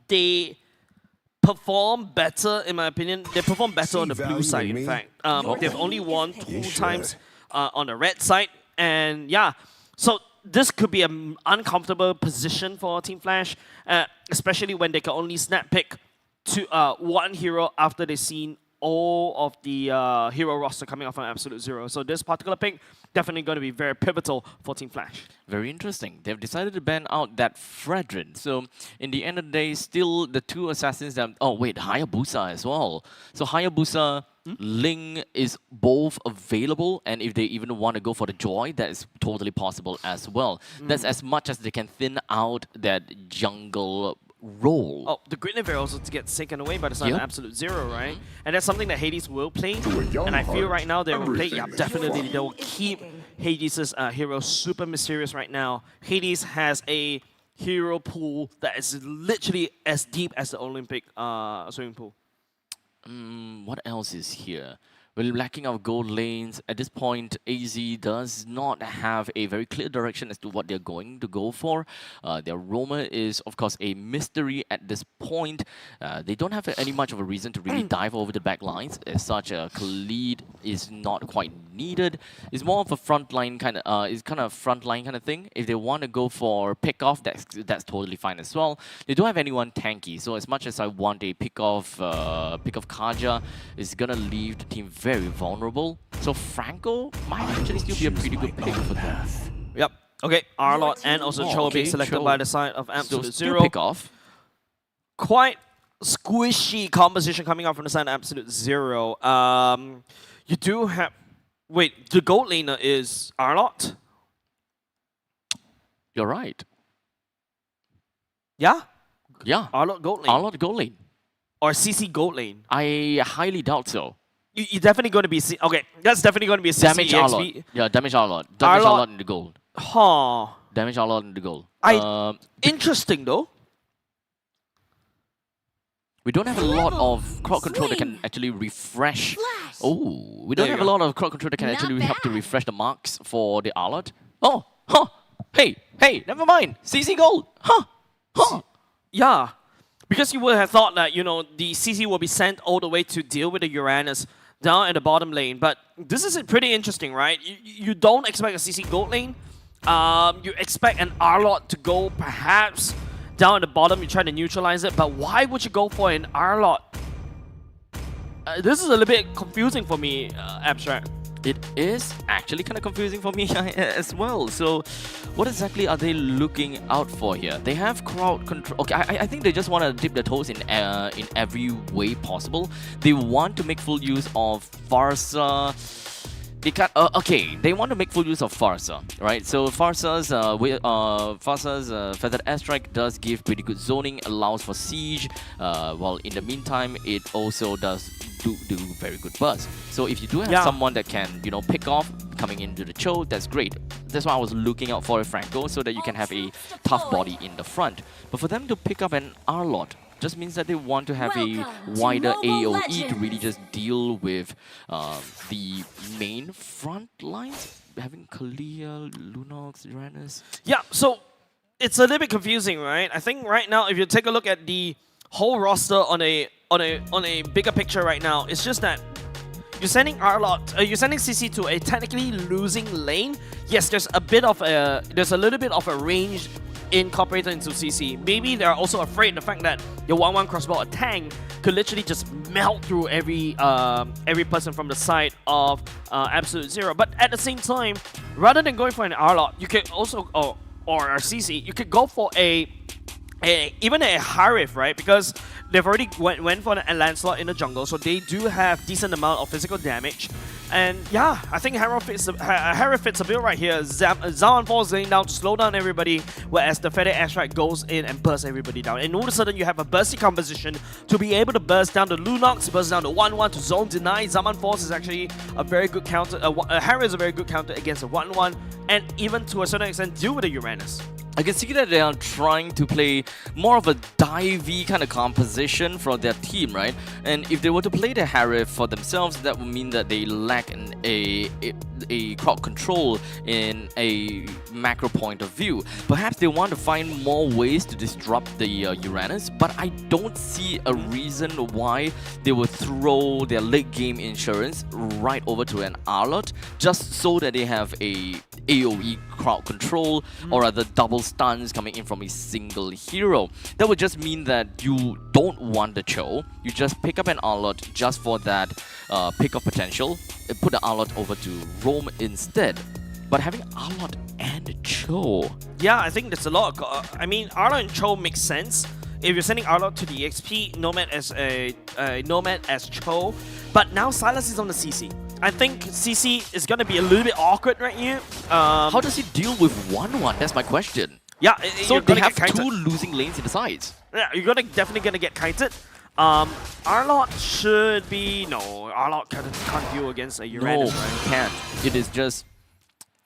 they perform better, in my opinion. They perform better on the blue side, in fact. They've only won 2 times on the red side. And yeah, so this could be an uncomfortable position for Team Flash, especially when they can only snap pick to 1 hero after they've seen all of the hero roster coming out from Absolute Zero. So this particular pick definitely going to be very pivotal for Team Flash. Very interesting. They've decided to ban out that Fredrin. So in the end of the day, still the two assassins that... Oh wait, Hayabusa as well. So Hayabusa, Ling is both available, and if they even want to go for the Joy, that is totally possible as well. That's as much as they can thin out that jungle role. Oh, the Grid Invader also to get taken away by the side of Absolute Zero, right? And that's something that Hades will play. And I feel right now they will play, yeah, definitely they will keep Hades' hero super mysterious right now. Hades has a hero pool that is literally as deep as the Olympic swimming pool. What else is here? We're lacking our gold lanes. At this point, AZ does not have a very clear direction as to what they're going to go for. Their roamer is, of course, a mystery at this point. They don't have any much of a reason to really dive over the back lines. As such, Khalid is not quite needed. It's more of a frontline kind of, frontline kind of thing. If they want to go for pick-off, that's totally fine as well. They don't have anyone tanky, so as much as I want a pick-off Kaja, is gonna leave the team very vulnerable. So Franco might actually still be a pretty good pick for them. Yep. Okay, Arlott and also Cho being selected by the side of Absolute Zero. Pick off. Quite squishy composition coming out from the side of Absolute Zero. You do have... Wait, the gold laner is Arlott? You're right. Yeah? Yeah. Arlott gold lane. Arlott gold lane. Or CC gold lane. I highly doubt so. You're definitely going to be... Okay, that's definitely going to be a CC Damage Arlott. Yeah, damage Arlott. Damage Arlott in the gold. Huh. Damage Arlott in the gold. Interesting though. We don't have a lot of crowd control that can actually refresh. Oh, we don't have a lot of crowd control that can actually help to refresh the marks for the Arlott. Oh, huh. Hey, never mind. CC gold. Huh. Yeah. Because you would have thought that, you know, the CC will be sent all the way to deal with the Uranus down at the bottom lane. But this is pretty interesting, right? You don't expect a CC gold lane. You expect an Arlott to go perhaps down at the bottom. You try to neutralize it. But why would you go for an Arlott? This is a little bit confusing for me, Abstract. It is actually kind of confusing for me as well. So what exactly are they looking out for here? They have crowd control. Okay, I think they just want to dip their toes in every way possible. They want to make full use of Farsa. They can they want to make full use of Farsa, right? So Farsa's Feathered Airstrike does give pretty good zoning, allows for siege. While in the meantime, it also does do very good burst. So if you do have someone that can, you know, pick off coming into the Cho, that's great. That's why I was looking out for a Franco, so that you can have a tough body in the front. But for them to pick up an Arlott just means that they want to have a wider AoE to really just deal with the main front lines, having Kalia, Lunox, Uranus. Yeah, so it's a little bit confusing, right? I think right now, if you take a look at the whole roster on a bigger picture right now, it's just that you're sending Arlott, you're sending CC to a technically losing lane. Yes, there's a little bit of a range incorporated into CC. Maybe they're also afraid of the fact that your 1-1 crossbow, a tank, could literally just melt through every person from the side of Absolute Zero. But at the same time, rather than going for an Arlott, you can also, or a CC, you could go for even a Harif, right? Because they've already went for a Lancelot in the jungle, so they do have decent amount of physical damage. And yeah, I think Harif fits a bill right here. Zaman falls laying down to slow down everybody, whereas the Feather Airstrike goes in and bursts everybody down. And all of a sudden, you have a bursty composition to be able to burst down the Lunox, burst down the 1-1 to zone deny. Zaman Force is actually a very good counter. Harif is a very good counter against a 1-1, and even to a certain extent, deal with the Uranus. I can see that they are trying to play more of a divey kind of composition for their team, right? And if they were to play the Harif for themselves, that would mean that they lack a crowd control in a macro point of view. Perhaps they want to find more ways to disrupt the Uranus, but I don't see a reason why they would throw their late game insurance right over to an Arlott just so that they have a AoE crowd control, or rather double stuns coming in from a single hero. That would just mean that you don't want the Cho. You just pick up an Arlot just for that pick of potential, and put the Arlot over to roam instead. But having Arlot and Cho... Yeah, I think there's a lot of... I mean, Arlot and Cho makes sense. If you're sending Arlot to the XP, Nomad as Nomad as Cho. But now Silas is on the CC. I think CC is going to be a little bit awkward right here. How does he deal with 1-1? That's my question. Yeah, so they have two losing lanes in the sides. Yeah, you're definitely going to get kited. Arlot should be... No, Arlot can't deal against a Uranus, right? No, can't.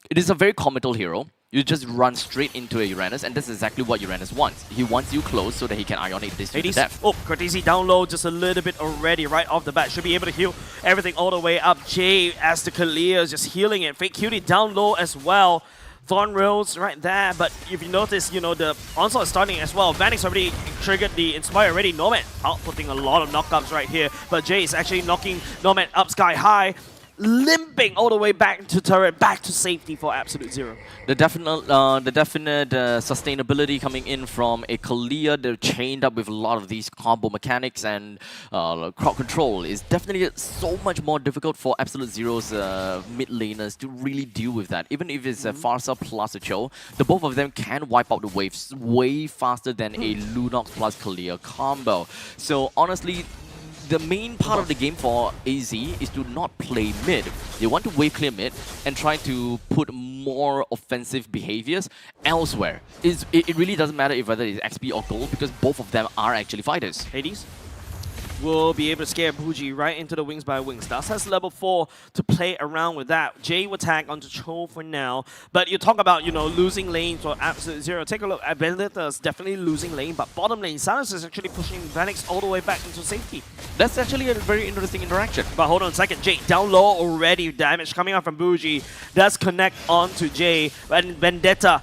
It is a very committal hero. You just run straight into a Uranus, and that's exactly what Uranus wants. He wants you close so that he can Ionic this to death. Oh, Courtesy down low just a little bit already right off the bat. Should be able to heal everything all the way up. Jay as the Kalia is just healing it. Fake Cutie down low as well. Thorn Rails right there, but if you notice, you know, the onslaught is starting as well. Vanix already triggered the Inspire already. Nomad outputting a lot of knockouts right here, but Jay is actually knocking Nomad up sky high, limping all the way back to turret, back to safety for Absolute Zero. The definite sustainability coming in from a Kalia, they're chained up with a lot of these combo mechanics and crowd control is definitely so much more difficult for Absolute Zero's mid laners to really deal with that. Even if it's a Farsa plus a Cho, the both of them can wipe out the waves way faster than a Lunox plus Kalia combo. So honestly, the main part of the game for AZ is to not play mid. They want to wave clear mid and try to put more offensive behaviors elsewhere. It really doesn't matter if whether it's XP or gold because both of them are actually fighters. Hades will be able to scare Bougie right into the wings by wings. Das has level 4 to play around with that. Jay will tag onto Cho for now. But you talk about, you know, losing lanes for Absolute Zero. Take a look at Benedicta's definitely losing lane, but bottom lane, Silence is actually pushing Vanix all the way back into safety. That's actually a very interesting interaction. But hold on a second, Jay down low already. Damage coming out from Bougie does connect onto Jay. And Vendetta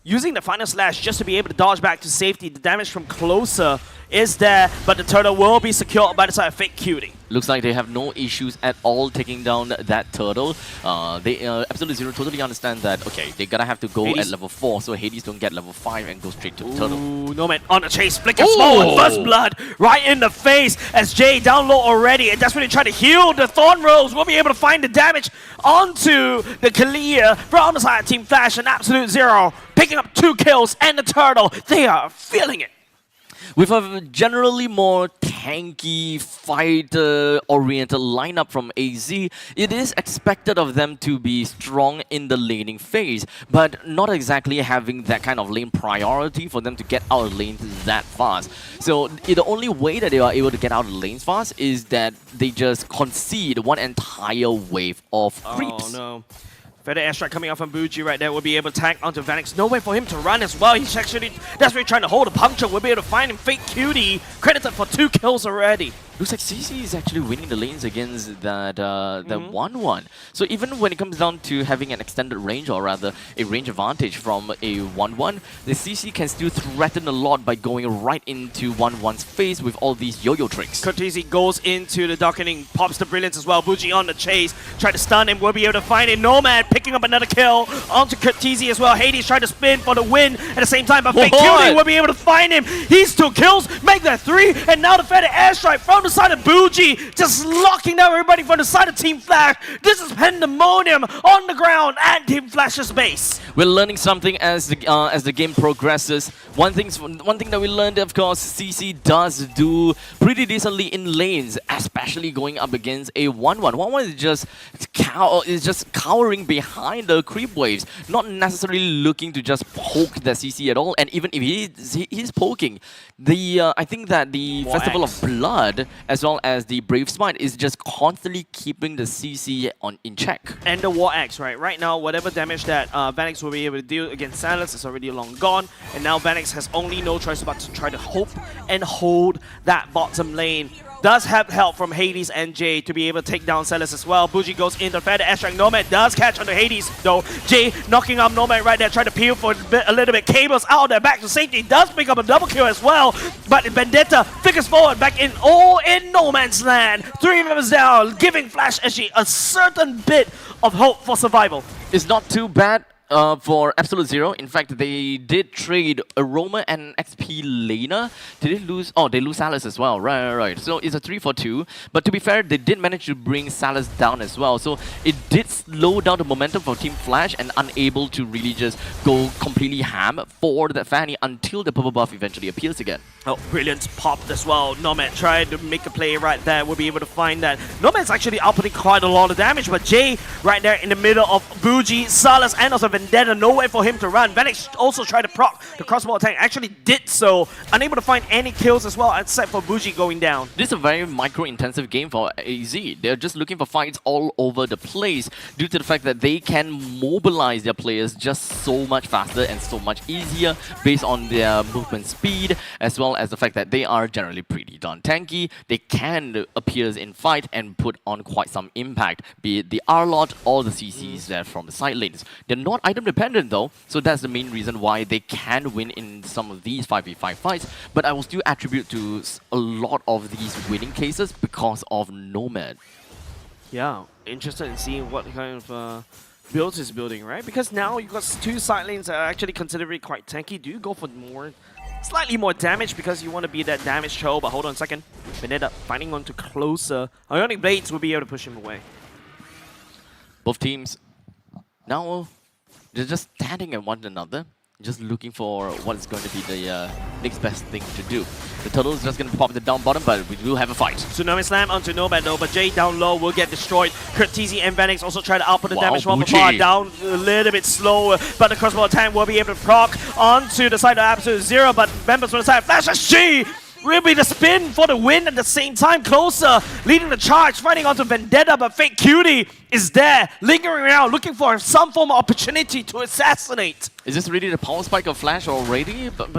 using the final slash just to be able to dodge back to safety. The damage from closer is there, but the turtle will be secured by the side of Fake Cutie. Looks like they have no issues at all taking down that turtle. They Absolute Zero totally understand that, okay, they gotta have to go Hades at level 4 so Hades don't get level 5 and go straight to the turtle. Nomad on the chase, flicker small and First Blood right in the face as Jay down low already, and that's when they try to heal. The Thorn Rose will be able to find the damage onto the Kalia from the side of Team Flash, and Absolute Zero picking up 2 kills, and the turtle, they are feeling it. With a generally more tanky, fighter-oriented lineup from AZ, it is expected of them to be strong in the laning phase, but not exactly having that kind of lane priority for them to get out of lanes that fast. So the only way that they are able to get out of lanes fast is that they just concede one entire wave of creeps. Oh no. Feather Airstrike coming out from Bougie right there will be able to tank onto Vanix. No way for him to run as well. He's actually desperately trying to hold a puncture. We'll be able to find him. Fake Cutie credited for 2 kills already. Looks like CC is actually winning the lanes against that 1-1. So even when it comes down to having an extended range, or rather a range advantage from a 1-1, the CC can still threaten a lot by going right into 1-1's face with all these yo-yo tricks. Cortese goes into the darkening, pops the brilliance as well. Bougie on the chase, try to stun him. We'll be able to find him. Nomad picking up another kill onto Cortese as well. Hades trying to spin for the win at the same time, but Fake Cutie will be able to find him. He's 2 kills, make that 3, and now the Feather Airstrike from the side of Bougie, just locking down everybody from the side of Team Flash. This is Pandemonium on the ground at Team Flash's base. We're learning something as the game progresses. One thing that we learned, of course, CC does do pretty decently in lanes, especially going up against a 1-1. 1-1 is just cowering behind the creep waves, not necessarily looking to just poke the CC at all. And even if he's poking, I think that the Festival of Blood as well as the Brave Smite is just constantly keeping the CC in check. And the War Axe, right? Right now, whatever damage that Vanix will be able to deal against Silence is already long gone. And now Vanix has only no choice but to try to hope and hold that bottom lane. Does have help from Hades and Jay to be able to take down Celis as well. Bougie goes into Feather Airstrike. Nomad does catch onto Hades though. Jay knocking up Nomad right there, trying to peel for a little bit. Cables out there, back to safety. Does pick up a double kill as well. But Vendetta figures forward, back in no man's land. 3 members down, giving Flash SG a certain bit of hope for survival. It's not too bad. for Absolute Zero. In fact, they did trade Aroma and XP laner. Did they lose? Oh, they lose Salas as well. Right. So it's a 3-4-2. But to be fair, they did manage to bring Salas down as well. So it did slow down the momentum for Team Flash and unable to really just go completely ham for the Fanny until the purple buff eventually appears again. Oh, brilliant popped as well. Nomad tried to make a play right there. We'll be able to find that. Nomad's actually outputting quite a lot of damage, but Jay right there in the middle of Bougie, Salas, and also Vendetta. Nowhere for him to run. Venix also tried to proc the crossbow attack. Actually did so. Unable to find any kills as well, except for Bougie going down. This is a very micro-intensive game for AZ. They're just looking for fights all over the place due to the fact that they can mobilize their players just so much faster and so much easier based on their movement speed, as well as the fact that they are generally pretty darn tanky. They can appear in fight and put on quite some impact, be it the R-Lot or the CCs there from the side lanes. They're not item dependent though, so that's the main reason why they can win in some of these 5v5 fights, but I will still attribute to a lot of these winning cases because of Nomad. Yeah, interested in seeing what kind of builds he's building, right? Because now you've got two side lanes that are actually considerably quite tanky. Do you go for slightly more damage because you want to be that damage troll? But hold on a second. Vendetta finding one to closer. Ionic Blades will be able to push him away. Both teams now, they're just standing at one another, just looking for what is going to be the next best thing to do. The turtle is just going to pop the down bottom, but we will have a fight. Tsunami Slam onto Nomad though, but Jay down low will get destroyed. Curtisi and Venix also try to output the damage from afar, down a little bit slower, but the crossbow attack will be able to proc onto the side of Absolute Zero, but members from the side, Flash SG will be the spin for the win at the same time. Closer, leading the charge, fighting onto Vendetta, but Fake Cutie is there, lingering around, looking for some form of opportunity to assassinate. Is this really the power spike of Flash already? But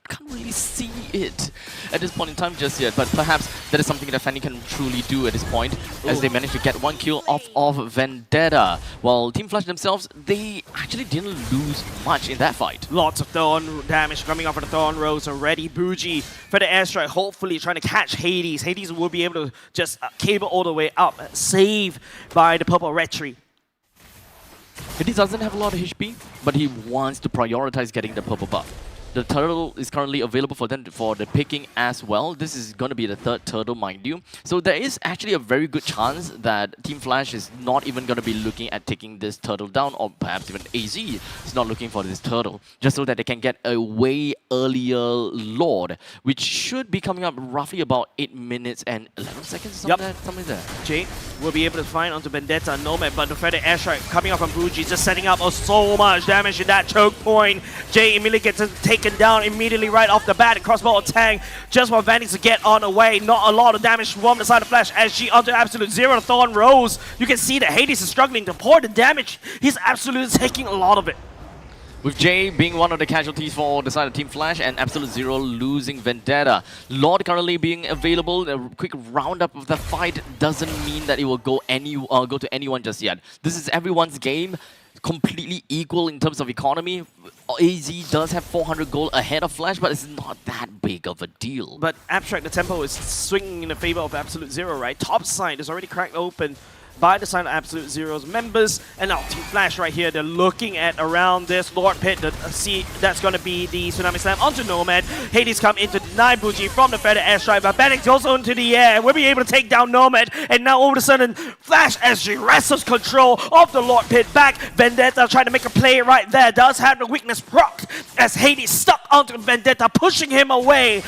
can't really see it at this point in time just yet, but perhaps that is something that Fanny can truly do at this point, as they managed to get one kill off of Vendetta. While Team Flash themselves, they actually didn't lose much in that fight. Lots of Thorn damage coming off of the Thorn Rose already. Bougie for the airstrike, hopefully trying to catch Hades. Hades will be able to just cable all the way up, saved by the purple red tree. Hades doesn't have a lot of HP, but he wants to prioritize getting the purple buff. The turtle is currently available for them for the picking as well. This is going to be the third turtle, mind you. So there is actually a very good chance that Team Flash is not even going to be looking at taking this turtle down, or perhaps even AZ is not looking for this turtle, just so that they can get a way earlier Lord, which should be coming up roughly about 8 minutes and 11 seconds, something there. Jay will be able to find onto Vendetta and Nomad, but the Freddy airstrike coming off from Bougie, just setting up so much damage in that choke point. Jay immediately gets taken down immediately right off the bat. Crossbow attack just for Vanix to get on the way. Not a lot of damage from the side of Flash SG onto Absolute Zero. Thorn Rose. You can see that Hades is struggling to pour the damage. He's absolutely taking a lot of it. With Jay being one of the casualties for the side of Team Flash and Absolute Zero losing Vendetta. Lord currently being available. A quick roundup of the fight doesn't mean that it will go to anyone just yet. This is everyone's game. Completely equal in terms of economy. AZ does have 400 gold ahead of Flash, but it's not that big of a deal. But Abstract, the tempo is swinging in the favor of Absolute Zero, right? Top side is already cracked open by the side of Absolute Zero's members. And now Team Flash right here, they're looking at around this Lord Pit. See, that's going to be the Tsunami Slam onto Nomad. Hades come in to deny Bougie from the Feather Airstrike, but Bannock goes into the air and we'll be able to take down Nomad. And now all of a sudden, Flash SG wrestles control of the Lord Pit back. Vendetta trying to make a play right there. Does have the weakness proc as Hades stuck onto Vendetta, pushing him away.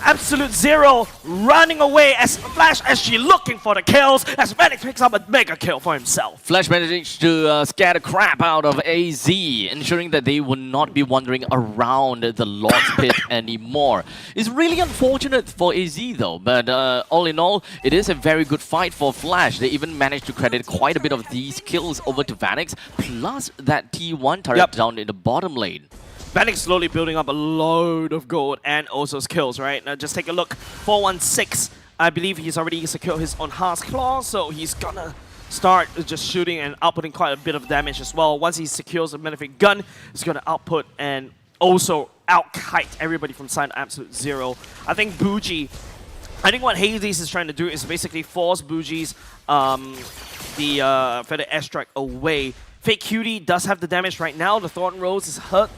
Absolute Zero running away as Flash SG looking for the kills as Bannock picks up a mega kill for himself. Flash managed to scare the crap out of AZ, ensuring that they would not be wandering around the Lord's Pit anymore. It's really unfortunate for AZ though, but all in all, it is a very good fight for Flash. They even managed to credit quite a bit of these kills over to Vanix, plus that T1 turret down in the bottom lane. Bannock slowly building up a load of gold and also skills, right? Now just take a look. 416. I believe he's already secured his own Heart's Claw, so he's gonna start just shooting and outputting quite a bit of damage as well. Once he secures a Benefic Gun, he's gonna output and also out-kite everybody from side Absolute Zero. I think what Hades is trying to do is basically force Bougie's the Feather Airstrike away Fake Cutie does have the damage right now. The Thorn Rose is hurt.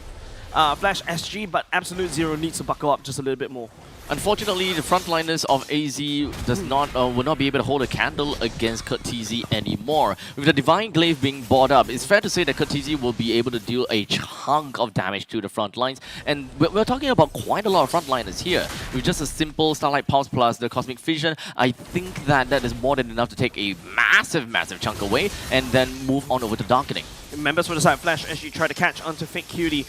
Flash SG, but Absolute Zero needs to buckle up just a little bit more. Unfortunately, the frontliners of AZ will not be able to hold a candle against Kurt TZ anymore. With the Divine Glaive being bought up, it's fair to say that Kurt TZ will be able to deal a chunk of damage to the front lines. And we're talking about quite a lot of frontliners here. With just a simple Starlight Pulse plus the Cosmic Fission, I think that is more than enough to take a massive, massive chunk away and then move on over to Darkening. Members from the side, Flash SG try to catch onto Fake Cutie.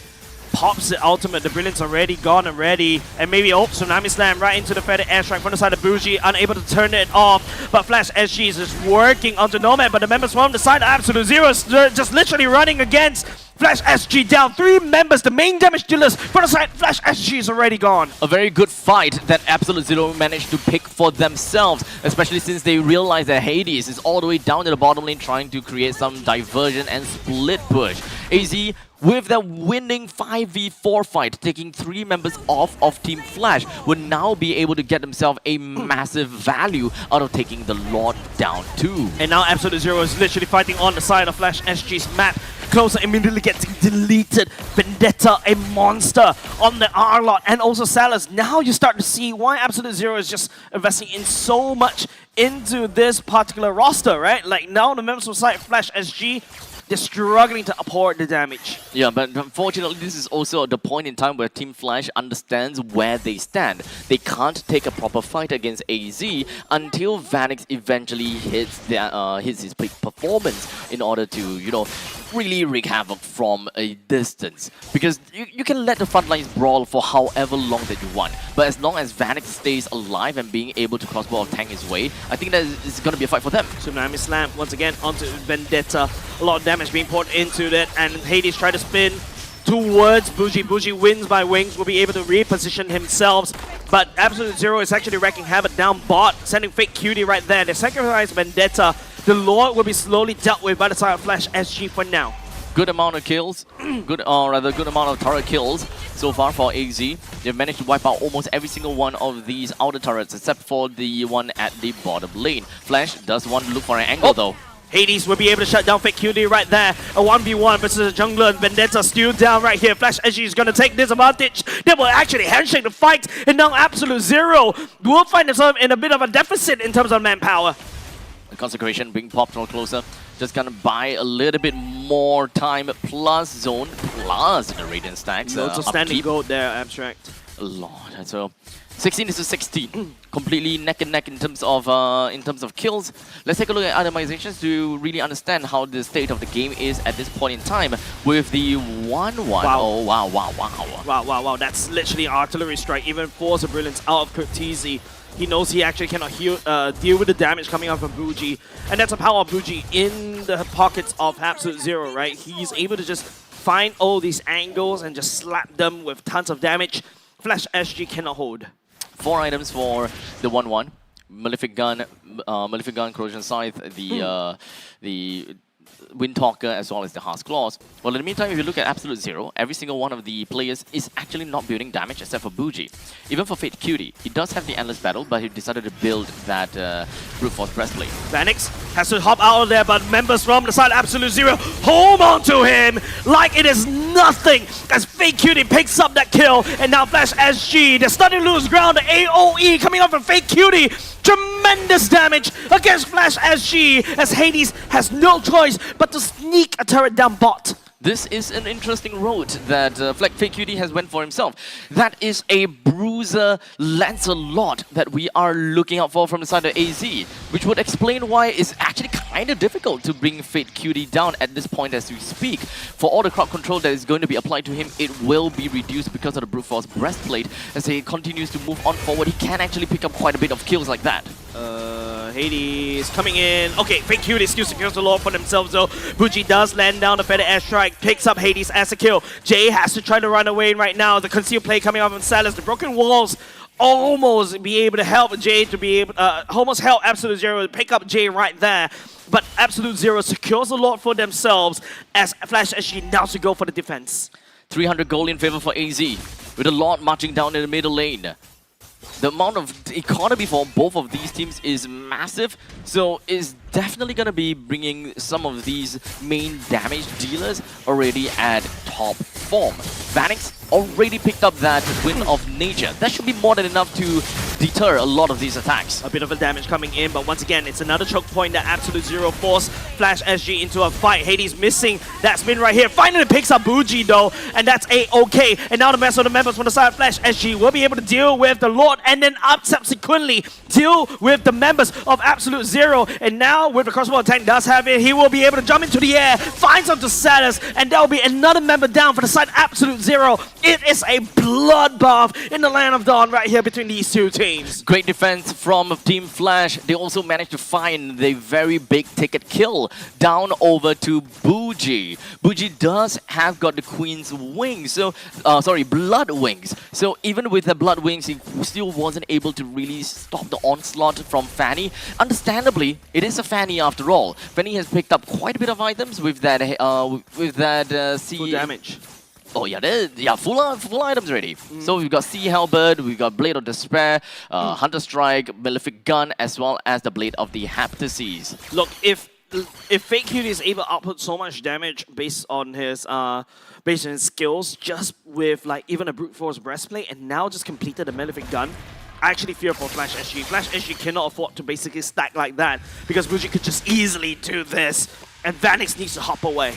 Pops the ultimate, the Brilliant's already gone and ready, and maybe Tsunami Slam right into the feather airstrike from the side of Bougie, unable to turn it off, but Flash SG is just working onto Nomad, but the members from the side of Absolute Zero is just literally running against Flash SG down. 3 members, the main damage dealers from the side, Flash SG is already gone. A very good fight that Absolute Zero managed to pick for themselves, especially since they realized that Hades is all the way down to the bottom lane trying to create some diversion and split push. AZ with the winning 5v4 fight, taking 3 members off of Team Flash, will now be able to get themselves a massive value out of taking the Lord down too. And now Absolute Zero is literally fighting on the side of Flash SG's map. Closer immediately gets deleted. Vendetta, a monster on the R-Lot, and also Salas. Now you start to see why Absolute Zero is just investing in so much into this particular roster, right? Like now the members of side Flash SG, they're struggling to uphold the damage. Yeah, but unfortunately, this is also the point in time where Team Flash understands where they stand. They can't take a proper fight against AZ until Vanix eventually hits his peak performance in order to, you know, really wreak havoc from a distance. Because you can let the front lines brawl for however long that you want, but as long as Vanix stays alive and being able to crossbow or tank his way, I think that is going to be a fight for them. Tsunami Slam once again onto Vendetta. A lot of damage being poured into that, and Hades try to spin towards Bougie. Bougie wins by wings, will be able to reposition himself, but Absolute Zero is actually wrecking havoc down bot, sending Fake Cutie right there. They sacrifice Vendetta. The Lord will be slowly dealt with by the side of Flash SG for now. Good amount of kills, good amount of turret kills so far for AZ. They've managed to wipe out almost every single one of these outer turrets except for the one at the bottom lane. Flash does want to look for an angle though. Hades will be able to shut down Fake Cutie right there. A 1v1 versus a jungler, and Vendetta still down right here. Flash SG is going to take this advantage. They will actually handshake the fight, and now Absolute Zero will find themselves in a bit of a deficit in terms of manpower. The Consecration being popped more closer. Just gonna buy a little bit more time plus zone plus the Radiant stacks. Loads of standing gold there, Abstract. A lot. And so 16 is to 16. Completely neck and neck in terms of kills. Let's take a look at itemizations to really understand how the state of the game is at this point in time with the 1-1. Wow. Oh wow. Wow. That's literally artillery strike. Even force a brilliance out of Kurt TZ. He knows he actually cannot deal with the damage coming out from Bougie. And that's a power of Bougie in the pockets of Absolute Zero, right? He's able to just find all these angles and just slap them with tons of damage. Flash SG cannot hold. 4 items for the 1-1. Malefic Gun, Corrosion Scythe, the Windtalker, as well as the Heart's Claws. Well, in the meantime, if you look at Absolute Zero, every single one of the players is actually not building damage except for Bougie. Even for Fate Cutie, he does have the Endless Battle, but he decided to build that Brute Force Breastplate. Vanix has to hop out of there, but members from the side Absolute Zero hold on to him like it is nothing as Fake Cutie picks up that kill, and now Flash SG, they're starting to lose ground. The AoE coming up from Fake Cutie. Tremendous damage against Flash SG as Hades has no choice but to sneak a turret down bot. This is an interesting road that Fake Cutie has went for himself. That is a Bruiser Lancelot that we are looking out for from the side of AZ, which would explain why it's actually kind of difficult to bring Fate Cutie down at this point as we speak. For all the crowd control that is going to be applied to him, it will be reduced because of the Brute Force Breastplate. As he continues to move on forward, he can actually pick up quite a bit of kills like that. Hades coming in. Okay, Fake Cutie still secures the Lord for themselves though. Bougie does land down the feather airstrike, picks up Hades as a kill. Jay has to try to run away right now. The concealed play coming off from Salas. The broken walls almost be able to help Jay to be able, almost help Absolute Zero to pick up Jay right there. But Absolute Zero secures the Lord for themselves as Flash SG now to go for the defense. 300 gold in favor for AZ with the Lord marching down in the middle lane. The amount of economy for both of these teams is massive, so it's definitely going to be bringing some of these main damage dealers already at top form. Vanix already picked up that Wind of Nature. That should be more than enough to deter a lot of these attacks. A bit of a damage coming in, but once again, it's another choke point that Absolute Zero forced Flash SG into a fight. Hades missing that spin right here. Finally picks up Bougie though, and that's A-okay. And now the rest of the members from the side of Flash SG will be able to deal with the Lord and then subsequently deal with the members of Absolute Zero. And now with the crossbow attack does have it, he will be able to jump into the air, finds onto Salas, and there will be another member down for the side Absolute Zero. It is a bloodbath in the Land of Dawn right here between these two teams. Great defense from Team Flash. They also managed to find the very big ticket kill down over to Bougie. Bougie does have got the Queen's wings, so blood wings. So even with the blood wings, he still wasn't able to really stop the onslaught from Fanny. Understandably, it is a Fanny after all. Fanny has picked up quite a bit of items with that Full damage. Oh yeah, full items ready. So we've got Sea Halberd, we've got Blade of Despair, Hunter Strike, Malefic Gun, as well as the Blade of the Heptases. Look, if Fake Cutie is able to output so much damage based on his skills, just with like even a brute force breastplate, and now just completed a Malefic Gun, I actually fear for Flash SG. Flash SG cannot afford to basically stack like that because Bougie could just easily do this, and Vanix needs to hop away.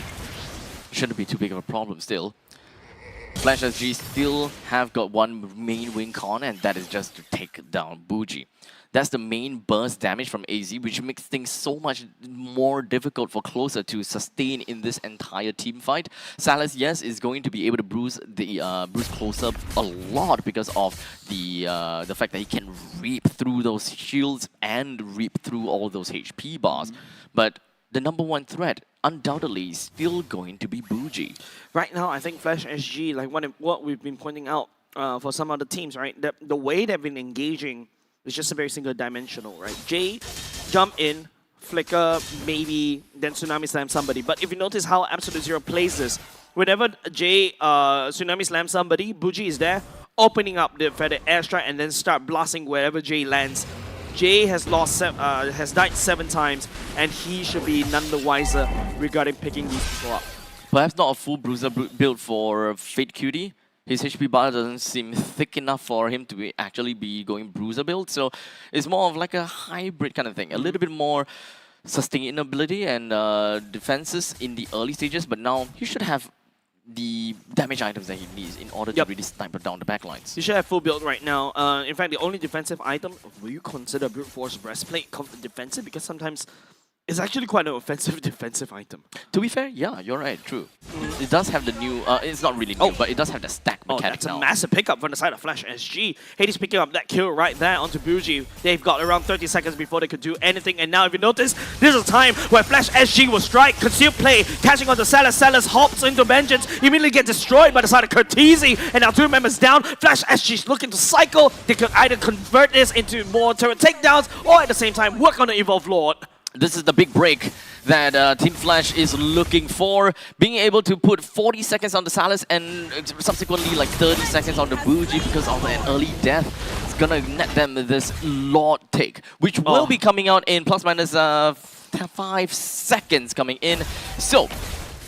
Shouldn't be too big of a problem still. Flash SG still have got one main win con, and that is just to take down Bougie. That's the main burst damage from AZ, which makes things so much more difficult for Closer to sustain in this entire team fight. Salas, yes, is going to be able to bruise Closer a lot because of the fact that he can reap through those shields and reap through all those HP bars. But the number one threat undoubtedly is still going to be Bougie. Right now, I think Flash SG, like what we've been pointing out for some other teams, right? The way they've been engaging is just a very single dimensional, right? Jay, jump in, flicker, maybe, then Tsunami Slam somebody. But if you notice how Absolute Zero plays this, whenever Jay Tsunami Slam somebody, Bougie is there, opening up the feather airstrike and then start blasting wherever Jay lands. Jay has died 7 times, and he should be none the wiser regarding picking these people up. Perhaps not a full bruiser build for Fate Cutie. His HP bar doesn't seem thick enough for him to actually be going bruiser build, so it's more of like a hybrid kind of thing. A little bit more sustainability and defenses in the early stages, but now he should have the damage items that he needs in order to really snipe down the backlines. You should have full build right now. In fact, the only defensive item, will you consider Brute Force Breastplate defensive? Because sometimes it's actually quite an offensive defensive item. To be fair, yeah, you're right, true. It does have the new, it's not really new, but it does have the stack mechanic that's now. a massive pickup from the side of Flash SG. Hades picking up that kill right there onto Bougie. They've got around 30 seconds before they could do anything, and now if you notice, this is a time where Flash SG will strike, conceal play, catching onto Salas. Salas hops into Vengeance, immediately get destroyed by the side of Curtisi, and now 2 members down. Flash SG is looking to cycle. They could either convert this into more turret takedowns, or at the same time work on the Evolved Lord. This is the big break that Team Flash is looking for. Being able to put 40 seconds on the Salas and subsequently like 30 seconds on the Bougie because of an early death. It's gonna net them this Lord take, which will be coming out in plus minus 5 seconds coming in. So,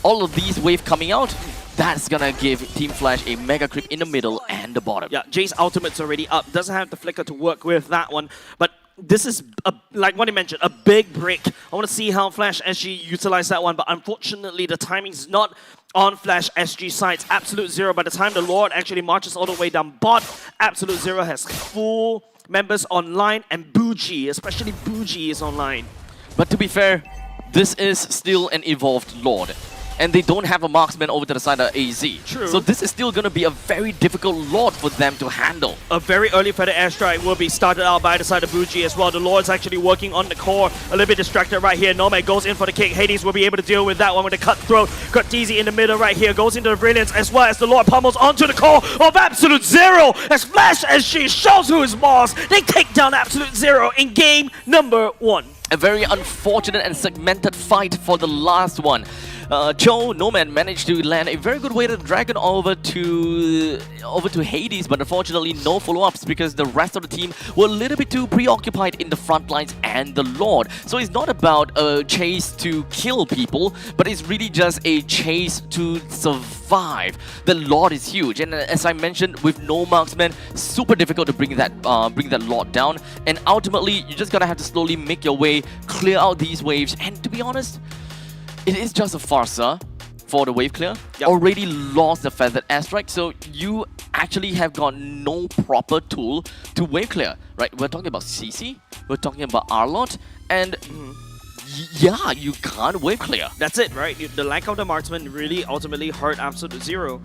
all of these waves coming out, that's gonna give Team Flash a mega creep in the middle and the bottom. Yeah, Jay's ultimate's already up. Doesn't have the flicker to work with that one, but this is, like what he mentioned, a big break. I want to see how Flash SG utilize that one, but unfortunately the timing's not on Flash SG sides. Absolute Zero, by the time the Lord actually marches all the way down bot, Absolute Zero has full members online, and Bougie, especially Bougie, is online. But to be fair, this is still an evolved Lord. And they don't have a marksman over to the side of AZ. True. So this is still going to be a very difficult Lord for them to handle. A very early feather airstrike will be started out by the side of Bougie as well. The Lord's actually working on the core. A little bit distracted right here. Nomad goes in for the kick. Hades will be able to deal with that one with the cutthroat. Curtisi in the middle right here. Goes into the brilliance as well as the Lord pummels onto the core of Absolute Zero. As Flash SG shows who is boss. They take down Absolute Zero in game number 1. A very unfortunate and segmented fight for the last one. Cho, Nomad managed to land a very good way to dragon over to Hades, but unfortunately no follow-ups because the rest of the team were a little bit too preoccupied in the front lines and the Lord. So it's not about a chase to kill people, but it's really just a chase to survive. The Lord is huge, and as I mentioned, with no marksman, super difficult to bring that Lord down. And ultimately, you're just gonna have to slowly make your way, clear out these waves. And to be honest, it is just a farsa for the wave clear. Yep. Already lost the feathered airstrike, so you actually have got no proper tool to wave clear. Right? We're talking about CC, we're talking about Arlot, and yeah, you can't wave clear. That's it, right? The lack of the marksman really ultimately hurt Absolute Zero.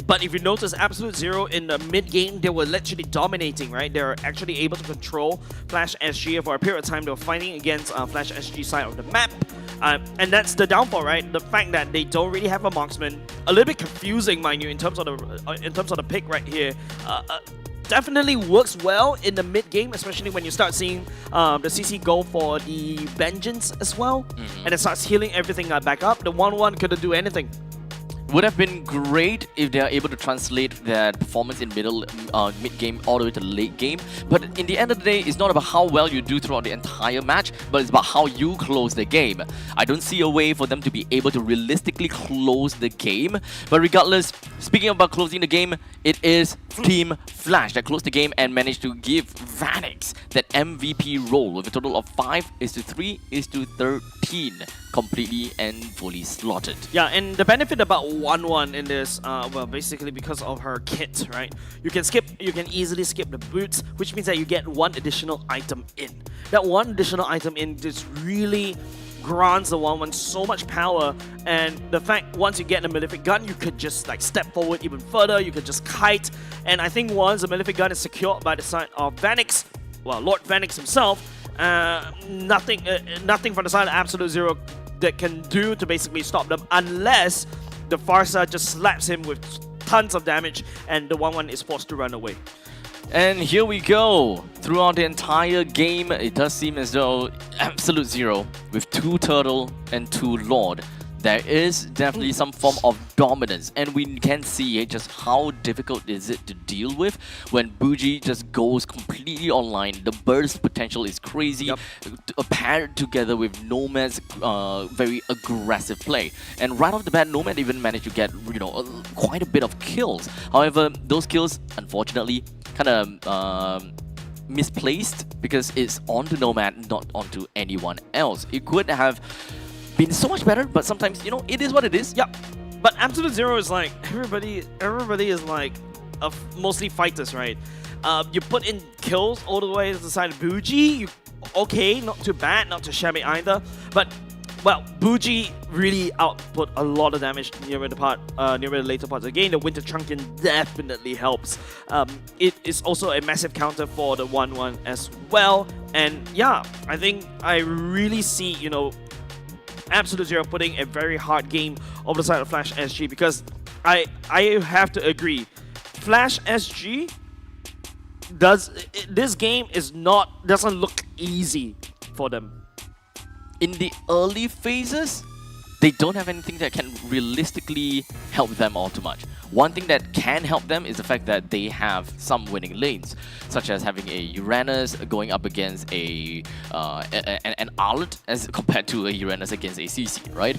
But if you notice, Absolute Zero in the mid game, they were literally dominating, right? They were actually able to control Flash SG for a period of time. They were fighting against Flash SG side of the map. And that's the downfall, right? The fact that they don't really have a marksman. A little bit confusing, mind you, in terms of the pick right here. Definitely works well in the mid game, especially when you start seeing the CC go for the Vengeance as well, and it starts healing everything back up. The 1-1 couldn't do anything. Would have been great if they are able to translate their performance in mid-game all the way to late game. But in the end of the day, it's not about how well you do throughout the entire match, but it's about how you close the game. I don't see a way for them to be able to realistically close the game. But regardless, speaking about closing the game, it is Team Flash that closed the game and managed to give Vanix that MVP role with a total of 5:3:13. Completely and fully slaughtered. Yeah, and the benefit about 1-1 in this, well, basically because of her kit, right? You can easily skip the boots, which means that you get one additional item in. That one additional item in just really grants the 1-1 so much power, and the fact once you get the Malefic Gun, you could just like step forward even further, you could just kite, and I think once the Malefic Gun is secured by the side of Vanix, well, Lord Vanix himself, nothing from the side of Absolute Zero that can do to basically stop them, unless the Farsa just slaps him with tons of damage and the 1-1 is forced to run away. And here we go. Throughout the entire game, it does seem as though Absolute Zero, with 2 Turtle and 2 Lord, there is definitely some form of dominance, and we can see just how difficult is it to deal with when Bougie just goes completely online. The burst potential is crazy, paired together with Nomad's very aggressive play. And right off the bat, Nomad even managed to get quite a bit of kills. However, those kills, unfortunately, kind of misplaced because it's onto Nomad, not onto anyone else. It could have been so much better, but sometimes, it is what it is. Yeah, but Absolute Zero is like, everybody is like mostly fighters, right? You put in kills all the way to the side of Bougie, okay, not too bad, not too shabby either, but well, Bougie really output a lot of damage near the later parts of the game. The Winter Trunkin definitely helps. It is also a massive counter for the 1-1 as well. And yeah, I think I really see, Absolute Zero putting a very hard game over the side of Flash SG, because I have to agree, Flash SG this game doesn't look easy for them. In the early phases, they don't have anything that can realistically help them all too much. One thing that can help them is the fact that they have some winning lanes, such as having a Uranus going up against an Arlet as compared to a Uranus against a CC, right?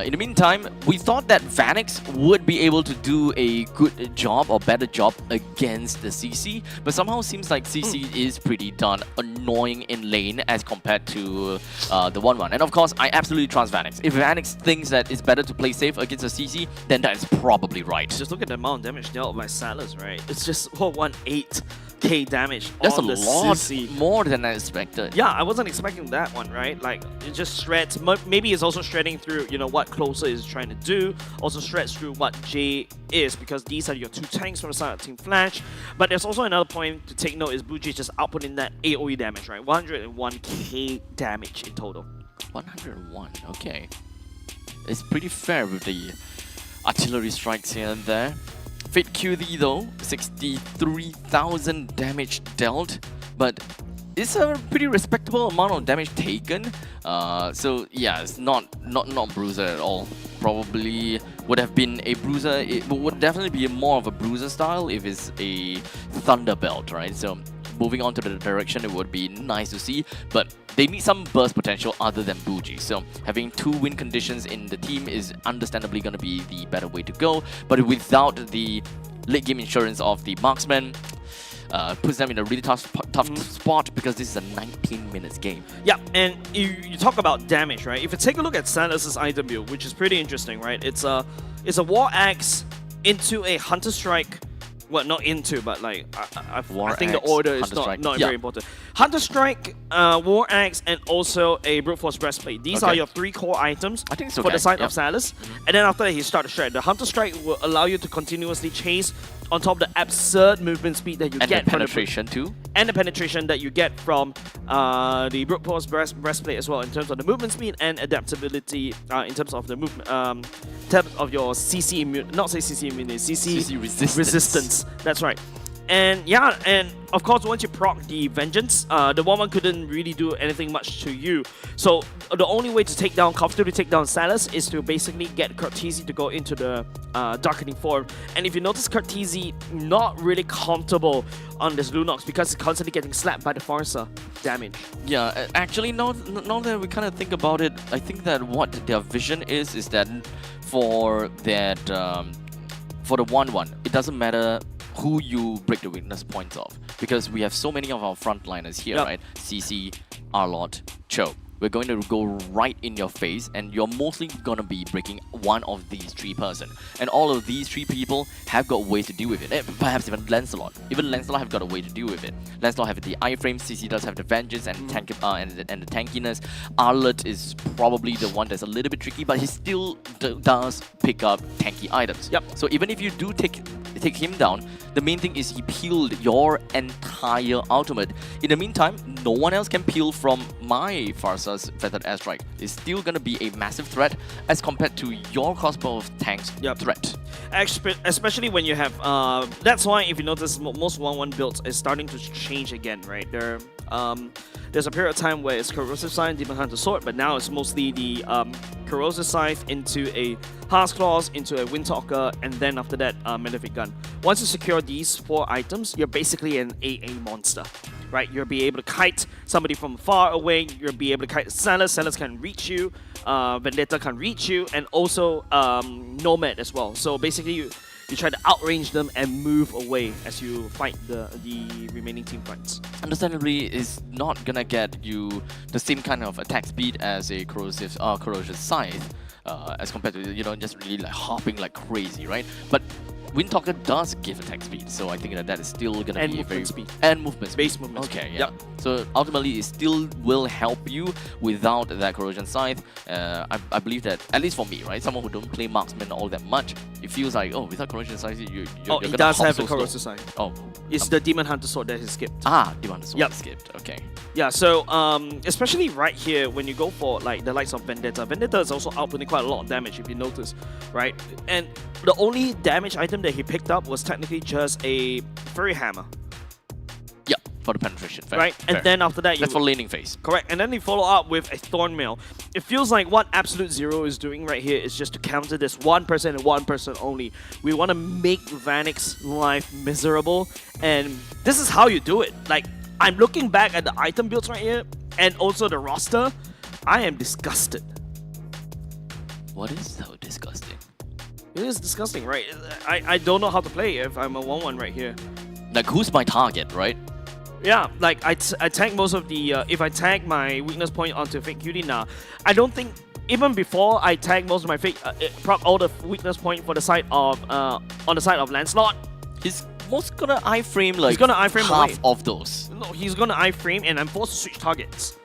In the meantime, we thought that Vanix would be able to do a good job or better job against the CC, but somehow it seems like CC is pretty darn annoying in lane as compared to the 1-1. And of course, I absolutely trust Vanix. If Vanix thinks that it's better to play safe against a CC, then that is probably right. Just look at the amount of damage dealt by Salas, right? It's just 18k damage. That's on a the lot CC. more than I expected. Yeah, I wasn't expecting that one, right? Like, it just shreds. Maybe it's also shredding through, what Closer is trying to do. Also shreds through what J is, because these are your 2 tanks from the side of Team Flash. But there's also another point to take note is Bougie just outputting that AoE damage, right? 101k damage in total. 101, okay. It's pretty fair with the artillery strikes here and there. Fate QD though, 63,000 damage dealt, but it's a pretty respectable amount of damage taken. So yeah, it's not bruiser at all. probably would have been a bruiser. It would definitely be more of a bruiser style if it's a thunder belt, right? So moving on to the direction, it would be nice to see, but they need some burst potential other than Bougie. So having 2 win conditions in the team is understandably going to be the better way to go, but without the late game insurance of the marksman, puts them in a really tough spot because this is a 19 minutes game. Yeah, and you talk about damage, right? If you take a look at Salus's item build, which is pretty interesting, right? It's a War Axe into a Hunter Strike. Well, not into, but like I think the order is not very important. Hunter Strike, War Axe, and also a Brute Force Breastplate. These are your 3 core items for the side of Salus. And then after that, he starts to strike. The Hunter Strike will allow you to continuously chase on top of the absurd movement speed that you get from the penetration too. And the penetration that you get from the Brute Force Breastplate as well, in terms of the movement speed and adaptability in terms of the movement, in terms of your CC immunity, not say CC immunity, CC resistance. That's right. And yeah, and of course, once you proc the Vengeance, the 1-1 couldn't really do anything much to you. So the only way to comfortably take down Salus is to basically get Cortese to go into the Darkening Form. And if you notice, Cortese not really comfortable on this Lunox because he's constantly getting slapped by the Farsa damage. Yeah, actually, now that we kind of think about it, I think that what their vision is that for that for the 1-1, it doesn't matter who you break the weakness points of, because we have so many of our frontliners here, right? CC, Arlott, Cho. We're going to go right in your face, and you're mostly going to be breaking one of these 3 person. And all of these 3 people have got ways to deal with it. And perhaps even Lancelot. Even Lancelot have got a way to deal with it. Lancelot have the iframe, CC does have the Vengeance and, and the tankiness. Arlott is probably the one that's a little bit tricky, but he still does pick up tanky items. So even if you do take him down, the main thing is he peeled your entire ultimate. In the meantime, no one else can peel from my Farsa's Feathered Airstrike. It's still going to be a massive threat as compared to your crossbow of tanks threat. Especially when you have... that's why, if you notice, most 1-1 builds is starting to change again, right? There's a period of time where it's Corrosive Scythe, Demon Hunter Sword, but now it's mostly the Corrosive Scythe into a Heart's Claws, into a Windtalker, and then after that, Malefic Gun. Once you secure these 4 items, you're basically an AA monster, right? You'll be able to kite somebody from far away, you'll be able to kite Salus, Salus can reach you, Vendetta can reach you, and also Nomad as well. So basically, you try to outrange them and move away as you fight the remaining team fights. Understandably, it's not gonna get you the same kind of attack speed as a Corrosive Scythe, as compared to, just really like hopping like crazy, right? But Windtalker does give attack speed, so I think that is still gonna be very speed. And movement speed. Base movement speed. Yeah. So ultimately, it still will help you without that Corrosion Scythe. I believe that, at least for me, right, someone who don't play Marksman all that much, it feels like, without Corrosion Scythe, you're he gonna does hop have so a Corrosive Scythe. Oh. It's the Demon Hunter Sword that he skipped. Demon Hunter Sword skipped. Okay. Yeah, so especially right here, when you go for like the likes of Vendetta, Vendetta is also outputting quite a lot of damage if you notice, right? And the only damage item that he picked up was technically just a Furry Hammer. Yeah, for the penetration. Fair, right? fair. And then after that, that's for laning phase. Correct. And then you follow up with a Thornmail. It feels like what Absolute Zero is doing right here is just to counter this 1% and 1% only. We want to make Vanix's life miserable, and this is how you do it. Like, I'm looking back at the item builds right here, and also the roster. I am disgusted. What is so disgusting? It is disgusting, right? I don't know how to play if I'm a 1-1 right here. Like, who's my target, right? Yeah, like I tag most of the if I tag my weakness point onto Fake Cutie now, I don't think even before I tag most of my fake all the weakness point for the side of on the side of Lancelot, he's most gonna iframe like he's gonna iframe half away. of those. No, he's gonna iframe, and I'm forced to switch targets,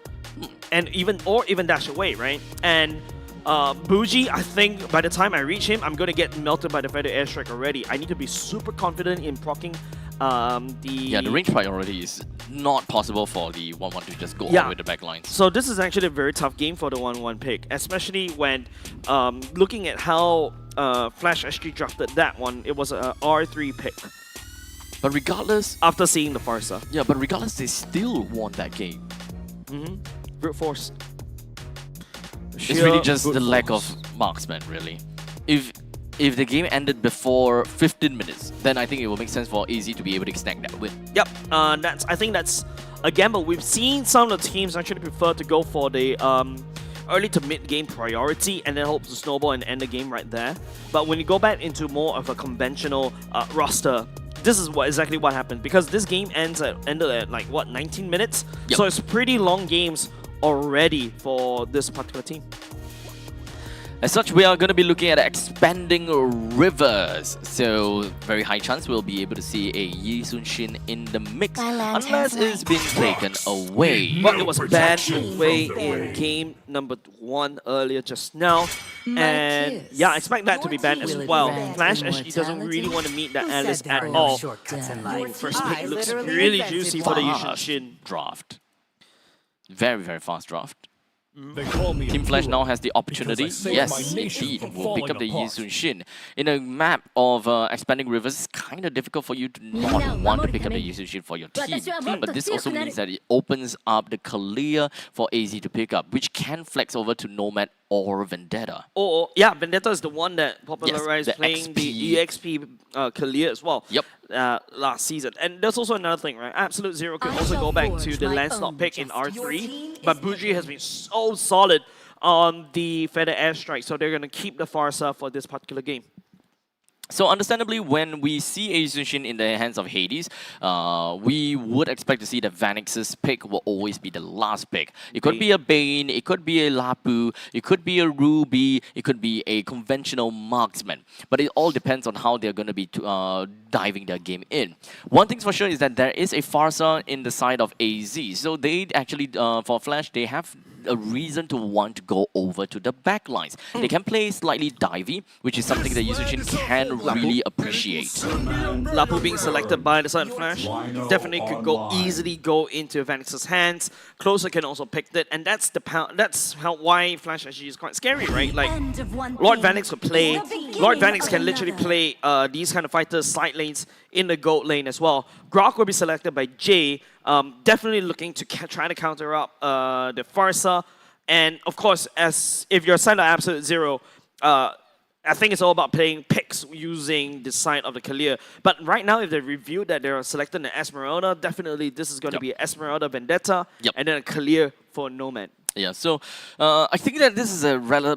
and even dash away, right? And Bougie, I think by the time I reach him, I'm gonna get melted by the Feather Airstrike already. I need to be super confident in proccing the range priority is not possible for the 1-1 to just go on with the back lines. So this is actually a very tough game for the 1-1 pick, especially when looking at how Flash SG drafted that one, it was a R3 pick. But regardless, after seeing the Farsa. Yeah, but regardless, they still won that game. Brute force. It's really just the lack of marksman, really. If the game ended before 15 minutes, then I think it will make sense for AZ to be able to extend that win. Yep, I think that's a gamble. We've seen some of the teams actually prefer to go for the early to mid game priority and then hope to snowball and end the game right there. But when you go back into more of a conventional roster, this is exactly what happened, because this game ended at like what, 19 minutes? Yep. So it's pretty long games already for this particular team. As such, we are going to be looking at expanding rivers. So, very high chance we'll be able to see a Yishun Shin in the mix, unless it's been taken away. But it was banned away in game number 1 earlier just now. And yeah, I expect that to be banned as well. Flash SG doesn't really want to meet that Alice at all. First pick looks really juicy for the Yishun Shin. Draft. Very, very fast draft. They call me Team Flash now has the opportunity. because I saved Yes, my nation indeed. from We'll pick falling up the apart. Yishun Shin. In a map of expanding rivers, it's kind of difficult for you to not want to pick up the Yishun Shin for your team. But this also means that it opens up the clear for AZ to pick up, which can flex over to Nomad or Vendetta. Or yeah, Vendetta is the one that popularized the playing XP. the EXP Kalia as well. Yep. Last season. And there's also another thing, right? Absolute Zero can also go back to the Lancelot pick in R3, but Bougie has been so solid on the Feather Airstrike, so they're going to keep the Farsa for this particular game. So understandably, when we see a Shin in the hands of Hades, we would expect to see that Vanix's pick will always be the last pick. It could be a Bane, it could be a Lapu, it could be a Ruby, it could be a conventional marksman. But it all depends on how they're going to be diving their game in. One thing's for sure is that there is a Farsa in the side of AZ. So they actually, for Flash, they have a reason to want to go over to the backlines. They can play slightly divey, which is something that Yishun can really appreciate. Lapu being selected by the side of Flash definitely could easily go into Vanix's hands. Closer can also pick it, and that's why Flash actually is quite scary, right? Like Lord Vanix could play. Lord Vanix can literally play these kind of fighters side lanes in the gold lane as well. Grok will be selected by Jay, definitely looking to try to counter up the Farsa. And of course, if you're side of Absolute Zero, I think it's all about playing picks using the side of the Kalia. But right now, if they reveal that they're selecting the Esmeralda, definitely this is going to be Esmeralda Vendetta and then a Kalia for Nomad. Yeah, so I think that this is a rather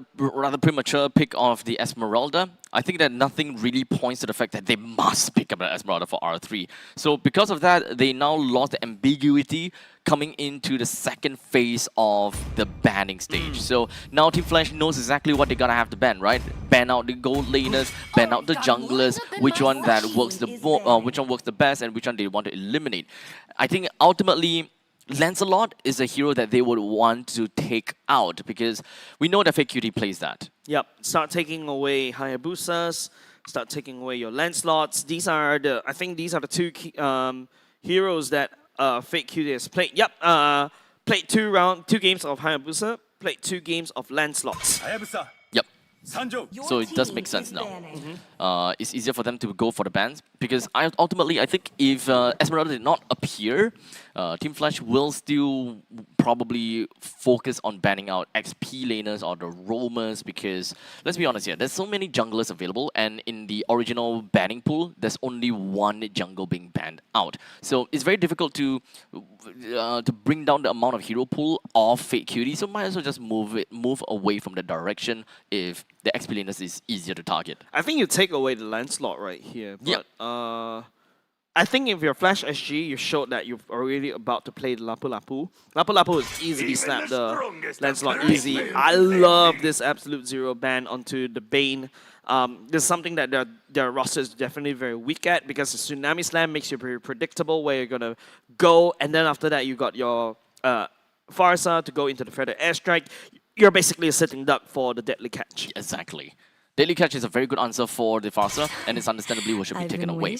premature pick of the Esmeralda. I think that nothing really points to the fact that they must pick up the Esmeralda for R3. So because of that, they now lost the ambiguity coming into the second phase of the banning stage. So now Team Flash knows exactly what they're gonna have to ban, right? Ban out the gold laners, ban out the junglers, which one that works which one works the best, and which one they want to eliminate. I think ultimately, Lancelot is a hero that they would want to take out because we know that Fake Cutie plays that. Yep, start taking away Hayabusas, start taking away your Lancelots. I think these are the two heroes that Fake Cutie has played. Yep, played 2 games of Hayabusa, played 2 games of Lancelots. Hayabusa. Yep. So it does make sense now. It's easier for them to go for the bans because ultimately I think if Esmeralda did not appear, Team Flash will still probably focus on banning out XP laners or the roamers because let's be honest here, there's so many junglers available and in the original banning pool, there's only 1 jungle being banned out. So it's very difficult to bring down the amount of hero pool of Fake Cutie, so might as well just move away from the direction if the XP laners is easier to target. I think you take away the Lancelot right here, but I think if you're Flash SG, you showed that you're already about to play the Lapu Lapu. Lapu Lapu is easily snap the Lancelot easy. I love this Absolute Zero ban onto the Bane. This is something that their roster is definitely very weak at because the Tsunami Slam makes you very predictable where you're going to go, and then after that you got your Farsa to go into the Feather Airstrike. You're basically a sitting duck for the Deadly Catch. Exactly. Deadly Catch is a very good answer for the Farsa, and it's understandably what should be taken away.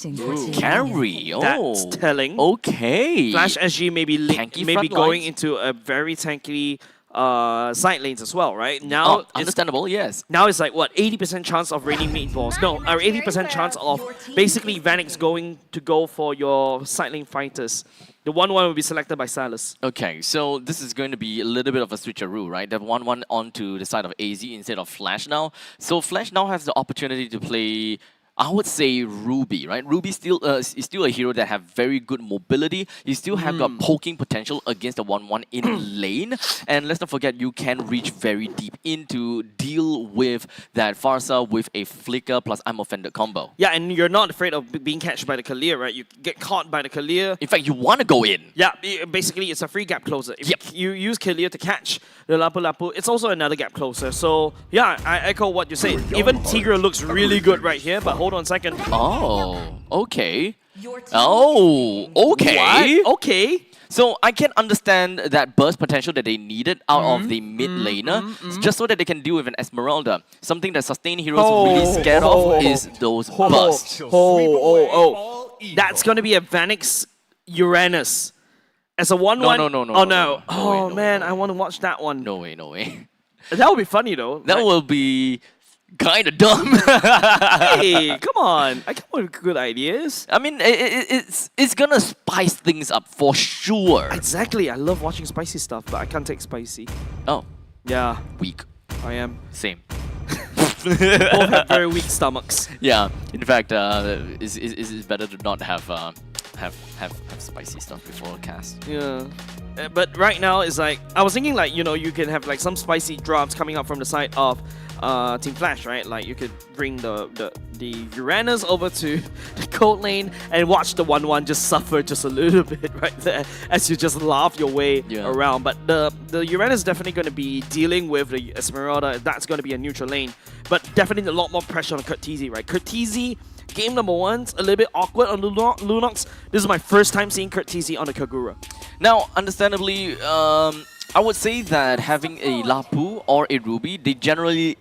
Carry, That's telling. Okay. Flash SG maybe Tanky maybe front going lines. into a very tanky side lanes as well, right? Now, understandable, yes. Now it's like, what, 80% chance of raining meatballs? No, 80% chance of basically Vanix going to go for your side lane fighters. The 1-1 will be selected by Salus. Okay, so this is going to be a little bit of a switcheroo, right? The 1-1 onto the side of AZ instead of Flash now. So Flash now has the opportunity to play, I would say, Ruby, right? Ruby still is still a hero that have very good mobility. You still have got poking potential against the 1-1 in lane. And let's not forget, you can reach very deep in to deal with that Farsa with a flicker plus I'm offended combo. Yeah, and you're not afraid of being catched by the Kalir, right? You get caught by the Kalir. In fact, you want to go in. Yeah, basically it's a free gap closer. If you use Kalir to catch the Lapu Lapu, it's also another gap closer. So yeah, I echo what you say. Even Tigra looks really good right here, but hold on a second. Oh, okay. Oh, okay. What? Okay. So I can understand that burst potential that they needed out of the mid laner, just so that they can deal with an Esmeralda. Something that sustain heroes really scared of is those bursts. That's going to be a Vanix Uranus. As a 1-1. No. Oh no. Oh man, I want to watch that one. No way, no way. That would be funny though. That will be kind of dumb. Hey, come on. I come up with good ideas. I mean, it's gonna spice things up for sure. Exactly. I love watching spicy stuff, but I can't take spicy. Oh. Yeah. Weak. I am. Same. Both have very weak stomachs. Yeah. In fact, it's better to not have spicy stuff before a cast. Yeah. But right now, it's like, I was thinking like, you know, you can have like some spicy drops coming up from the side of Team Flash, right? Like you could bring the Uranus over to the cold lane and watch the 1-1 just suffer just a little bit right there as you just laugh your way around. But the Uranus is definitely going to be dealing with the Esmeralda. That's going to be a neutral lane. But definitely a lot more pressure on Kurtizi, right? Kurtizi, game number 1's a little bit awkward on Lunox. This is my first time seeing Kurtizi on the Kagura. Now, understandably, I would say that having a Lapu or a Ruby, they generally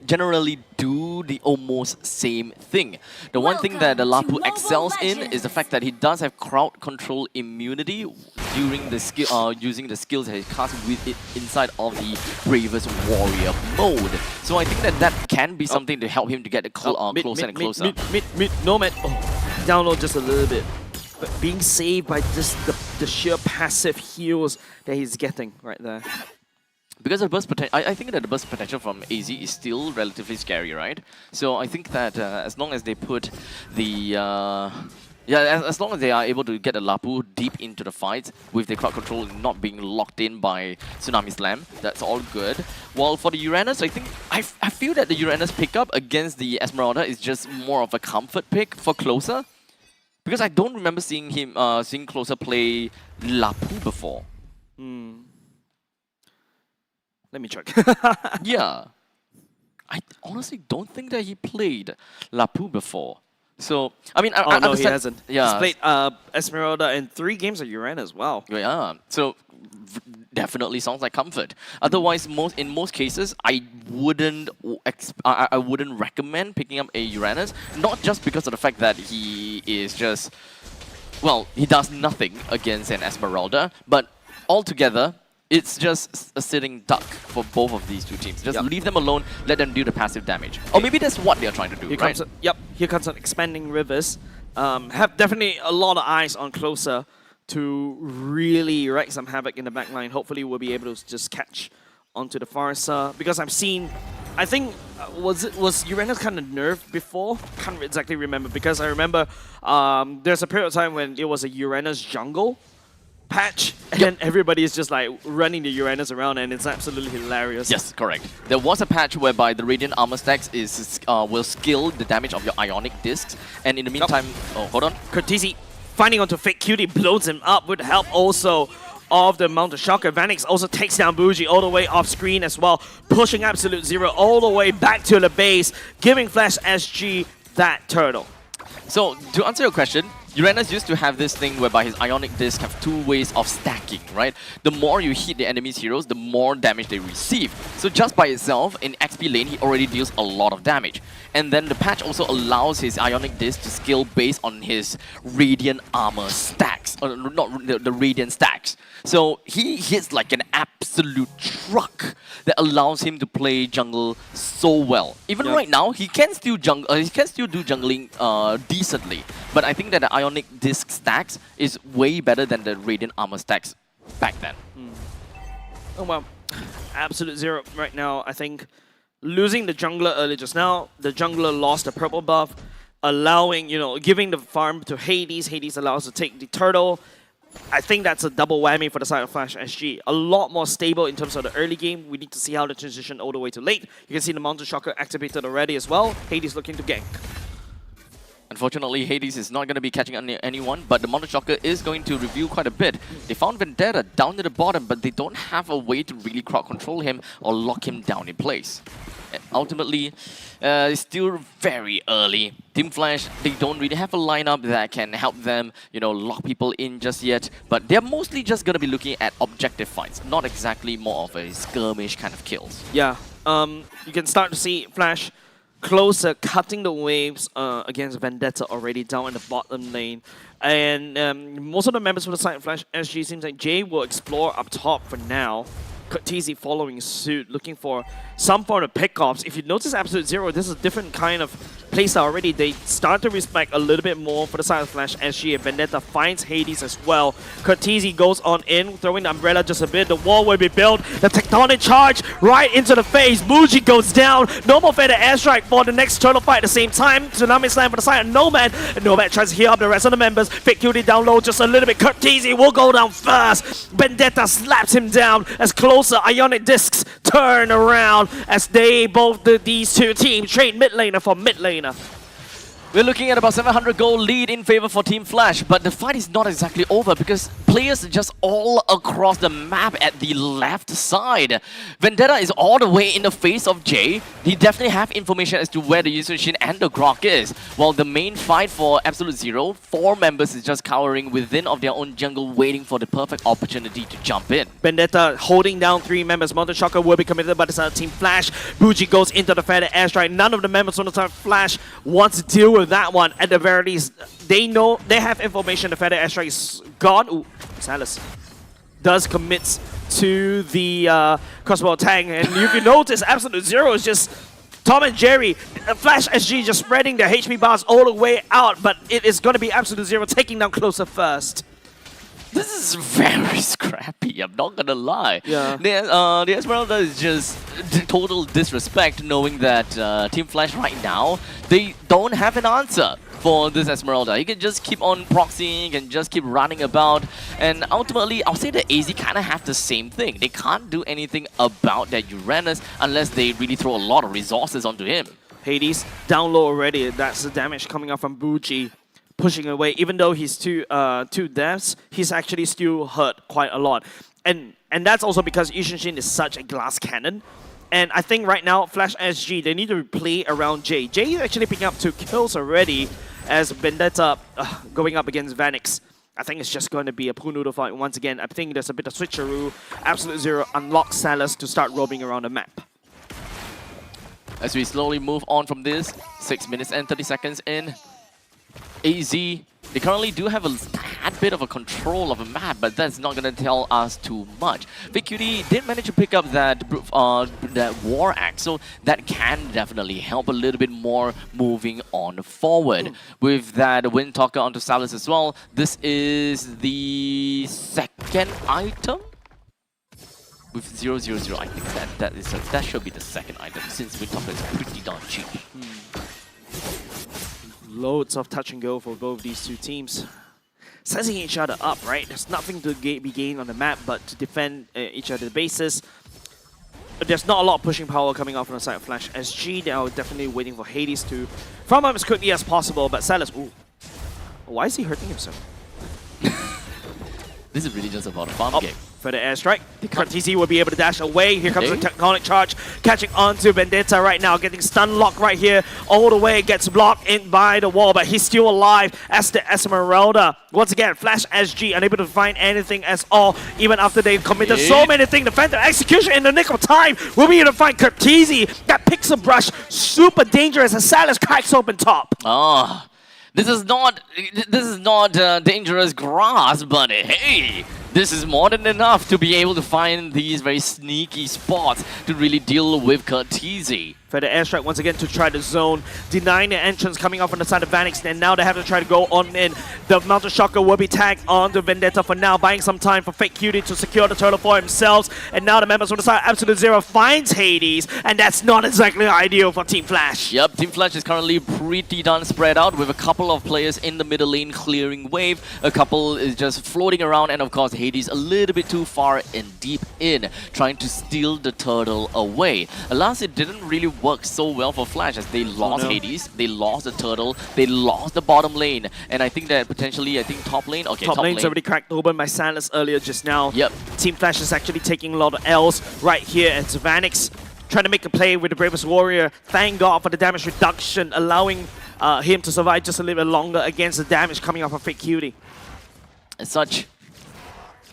do the almost same thing. The one thing that the Lapu excels in is the fact that he does have crowd control immunity during the skill, using the skills that he casts with it inside of the Bravest Warrior mode. So I think that can be something to help him to get closer and closer. No man. Oh, download just a little bit. But being saved by just the sheer passive heals that he's getting right there. Because of burst potential, I think that the burst potential from AZ is still relatively scary, right? So I think that as long as they put the as long as they are able to get the Lapu deep into the fight with the crowd control not being locked in by Tsunami Slam, that's all good. While for the Uranus, I think I feel that the Uranus pickup against the Esmeralda is just more of a comfort pick for Closer. Because I don't remember seeing him seeing Closer play Lapu before. Let me check. Yeah. I honestly don't think that he played Lapu before. So, I mean, I no, understand. he hasn't. Yeah. He's played Esmeralda in 3 games of Uranus as well. Yeah. So, definitely sounds like comfort. Otherwise, in most cases, I wouldn't recommend picking up a Uranus. Not just because of the fact that he is just, well, he does nothing against an Esmeralda, but altogether, it's just a sitting duck for both of these two teams. Just leave them alone, let them do the passive damage. Or maybe that's what they're trying to do, right? Here comes an expanding rivers. Have definitely a lot of eyes on Closer to really wreak some havoc in the backline. Hopefully we'll be able to just catch onto the Farsa. Because I've seen, I think, was Uranus kind of nerfed before? Can't exactly remember, because I remember there's a period of time when it was a Uranus jungle patch, and then everybody is just like running the Uranus around, and it's absolutely hilarious. Yes, correct. There was a patch whereby the Radiant Armor stacks will skill the damage of your Ionic Discs, and in the meantime, oh, hold on. Kurtizi finding onto Fake Cutie, blows him up with help also of the Mount of Shocker. Vanix also takes down Bougie all the way off screen as well, pushing Absolute Zero all the way back to the base, giving Flash SG that turtle. So, to answer your question, Uranus used to have this thing whereby his Ionic Disc have 2 ways of stacking, right? The more you hit the enemy's heroes, the more damage they receive. So just by itself, in XP lane, he already deals a lot of damage. And then the patch also allows his Ionic Disc to scale based on his Radiant Armor stacks. not the Radiant stacks. So he hits like an absolute truck that allows him to play jungle so well. Even right now, he can still do jungling decently. But I think that the Ionic Disc stacks is way better than the Radiant Armor stacks back then. Oh well, Absolute Zero right now, I think, losing the jungler early just now, the jungler lost the purple buff, allowing, giving the farm to Hades. Hades allows to take the turtle. I think that's a double whammy for the side of Flash SG. A lot more stable in terms of the early game. We need to see how the transition all the way to late. You can see the Mountain Shocker activated already as well. Hades looking to gank. Unfortunately, Hades is not going to be catching anyone, but the Mountain Shocker is going to review quite a bit. They found Vendetta down at the bottom, but they don't have a way to really crowd control him or lock him down in place. And ultimately, it's still very early. Team Flash, they don't really have a lineup that can help them, lock people in just yet. But they're mostly just going to be looking at objective fights, not exactly more of a skirmish kind of kills. Yeah, you can start to see Flash closer, cutting the waves against Vendetta already down in the bottom lane. And most of the members for the side of Flash SG seems like Jay will explore up top for now. Kurtizi following suit, looking for some form of pickoffs. If you notice Absolute Zero, this is a different kind of playstyle already. They start to respect a little bit more for the side of Flash SG, and Vendetta finds Hades as well. Kurtizi goes on in, throwing the umbrella just a bit. The wall will be built. The tectonic charge right into the face. Muji goes down. No more Feather Airstrike for the next turtle fight at the same time. Tsunami Slam for the side of Nomad. And Nomad tries to heal up the rest of the members. Fake Cutie down low just a little bit. Kurtizi will go down first. Vendetta slaps him down as closer Ionic Discs turn around as they these two teams trade mid laner for mid laner. We're looking at about 700 gold lead in favor for Team Flash, but the fight is not exactly over because players are just all across the map at the left side. Vendetta is all the way in the face of Jay. He definitely have information as to where the Yushin Shin and the Grok is. While the main fight for Absolute Zero, 4 members is just cowering within of their own jungle, waiting for the perfect opportunity to jump in. Vendetta holding down 3 members. Mountain Shocker will be committed by the side of Team Flash. Buji goes into the Feather Airstrike. None of the members on the side of Flash want to deal with that one. At the very least, they know, they have information the Feather Airstrike is gone. Ooh, Salas does commit to the crossbow tank, and you can notice Absolute Zero is just Tom and Jerry. Flash SG just spreading their HP bars all the way out, but it is going to be Absolute Zero taking down closer first. This is very scrappy, I'm not gonna lie. Yeah. The Esmeralda is just total disrespect, knowing that Team Flash right now, they don't have an answer for this Esmeralda. You can just keep on proxying and just keep running about, and ultimately I'll say that AZ kind of have the same thing. They can't do anything about that Uranus unless they really throw a lot of resources onto him. Hades down low already. That's the damage coming out from Buji. Pushing away, even though he's two deaths, he's actually still hurt quite a lot. And that's also because Yushin Shin is such a glass cannon. And I think right now, Flash SG, they need to play around Jay. Jay is actually picking up 2 kills already as Vendetta going up against Vanix. I think it's just going to be a pool noodle fight once again. I think there's a bit of switcheroo. Absolute Zero unlocks Salas to start roaming around the map. As we slowly move on from this, 6 minutes and 30 seconds in. AZ, they currently do have a tad bit of a control of a map, but that's not going to tell us too much. VQD did manage to pick up that War Axe, so that can definitely help a little bit more moving on forward. With that Wind Talker onto Salas as well, this is the second item? With 000, I think that should be the second item, since Wind Talker is pretty darn cheap. Loads of touch and go for both these two teams. Sizing each other up, right? There's nothing to be gained on the map but to defend each other's bases. But there's not a lot of pushing power coming out from the side of Flash SG. They are definitely waiting for Hades to farm up as quickly as possible. But Salas, ooh. Why is he hurting himself? This is really just about a farm game. For the airstrike, TZ will be able to dash away. Here comes the tectonic charge, catching onto Vendetta right now, getting stun locked right here. All the way, gets blocked in by the wall, but he's still alive as the Esmeralda. Once again, Flash SG unable to find anything at all, even after they've committed so many things. The Phantom Execution in the nick of time will be able to find Kurtizi. That Pixel Brush, super dangerous as Salas cracks open top. Ah. This is not dangerous grass, but hey, this is more than enough to be able to find these very sneaky spots to really deal with Curtizi. Further airstrike once again to try to zone, denying the entrance coming off from the side of Vanix, and now they have to try to go on in. The Mountain Shocker will be tagged on to Vendetta for now, buying some time for Fake Cutie to secure the turtle for themselves. And now the members on the side, Absolute Zero finds Hades, and that's not exactly ideal for Team Flash. Yep, Team Flash is currently pretty done spread out with a couple of players in the middle lane clearing wave. A couple is just floating around, and of course Hades a little bit too far and deep in, trying to steal the turtle away. Alas, it didn't really work so well for Flash as they lost Hades, they lost the turtle, they lost the bottom lane, and I think that potentially, top lane, okay, top lane's already cracked open by Silas earlier just now. Yep. Team Flash is actually taking a lot of L's right here, and Vanix trying to make a play with the Bravest Warrior. Thank God for the damage reduction, allowing him to survive just a little bit longer against the damage coming off of Fake Cutie. As such,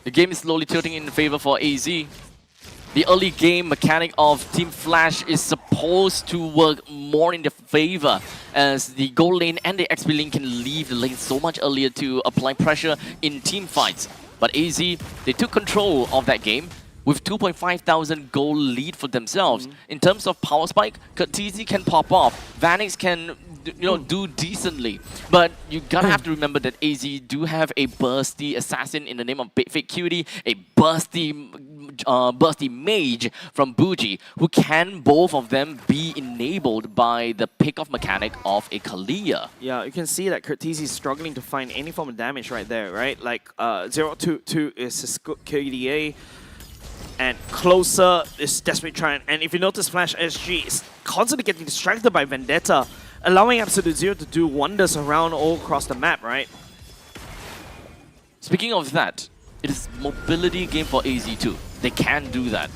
the game is slowly tilting in favor for AZ. The early game mechanic of Team Flash is supposed to work more in their favor, as the gold lane and the XP lane can leave the lane so much earlier to apply pressure in team fights. But AZ, they took control of that game with 2,500 gold lead for themselves. In terms of power spike, Curtizi can pop off, Vanix can do decently, but you gotta have to remember that AZ do have a bursty assassin in the name of Fake Cutie, a bursty mage from Bougie, who can both of them be enabled by the pick-off mechanic of a Kalia. Yeah, you can see that Curtizi is struggling to find any form of damage right there, right? Like 0-2-2 is his KDA, and Closer is desperately trying. And if you notice, Flash SG is constantly getting distracted by Vendetta, allowing Absolute Zero to do wonders around all across the map, right? Speaking of that, it is mobility game for AZ too. They can do that.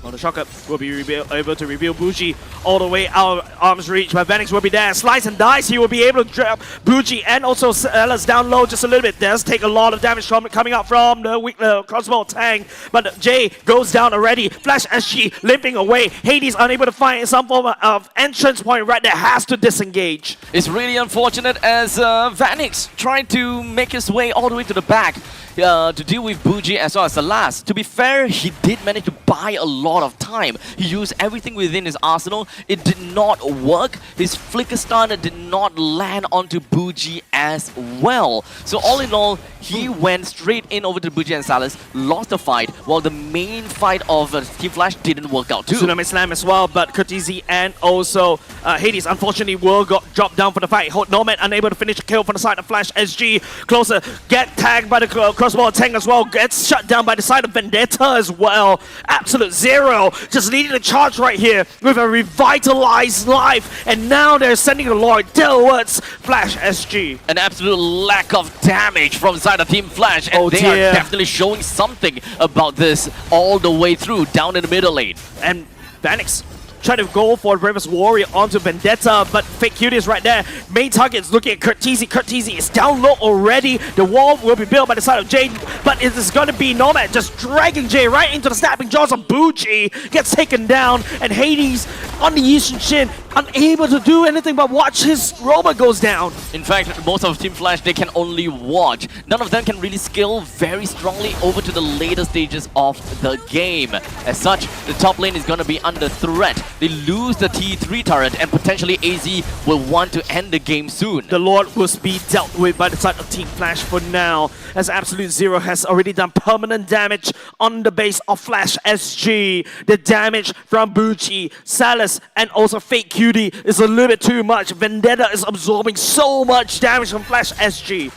Well, the Shocker will be able to reveal Bougie all the way out of arm's reach, but Vanix will be there. Slice and dice, he will be able to drop Bougie and also Silas down low just a little bit. Does take a lot of damage coming out from the weak crossbow tank, but Jay goes down already. Flash SG limping away. Hades unable to find some form of entrance point right there, has to disengage. It's really unfortunate as Vanix tried to make his way all the way to the back to deal with Bougie as well as Salas. To be fair, he did manage to buy a lot of time. He used everything within his arsenal. It did not work. His flicker stun did not land onto Bougie as well. So all in all, he went straight in over to Bougie and Salas, lost the fight, while the main fight of Team Flash didn't work out too. Tsunami Slam as well, but Curtizi and also Hades unfortunately will drop down for the fight. Nomad unable to finish a kill from the side of Flash SG. Closer, get tagged by the crossbow tank as well, gets shut down by the side of Vendetta as well. Absolute Zero just leading the charge right here with a revitalized life, and now they're sending the Lord towards Flash SG. An absolute lack of damage from the side of Team Flash, and they are definitely showing something about this all the way through down in the middle lane. And Vanix try to go for Bravest Warrior onto Vendetta, but Fake Cutie is right there. Main target is looking at Curtizi. Curtizi is down low already. The wall will be built by the side of Jay, but it is going to be Nomad just dragging Jay right into the snapping jaws of Bougie. Gets taken down, and Hades on the Yishun Shin, unable to do anything but watch his robot goes down. In fact, most of Team Flash, they can only watch. None of them can really scale very strongly over to the later stages of the game. As such, the top lane is going to be under threat. They lose the T3 turret, and potentially AZ will want to end the game soon. The Lord will be dealt with by the side of Team Flash for now, as Absolute Zero has already done permanent damage on the base of Flash SG. The damage from Bougie, Salas, and also Fake Cutie is a little bit too much. Vendetta is absorbing so much damage from Flash SG.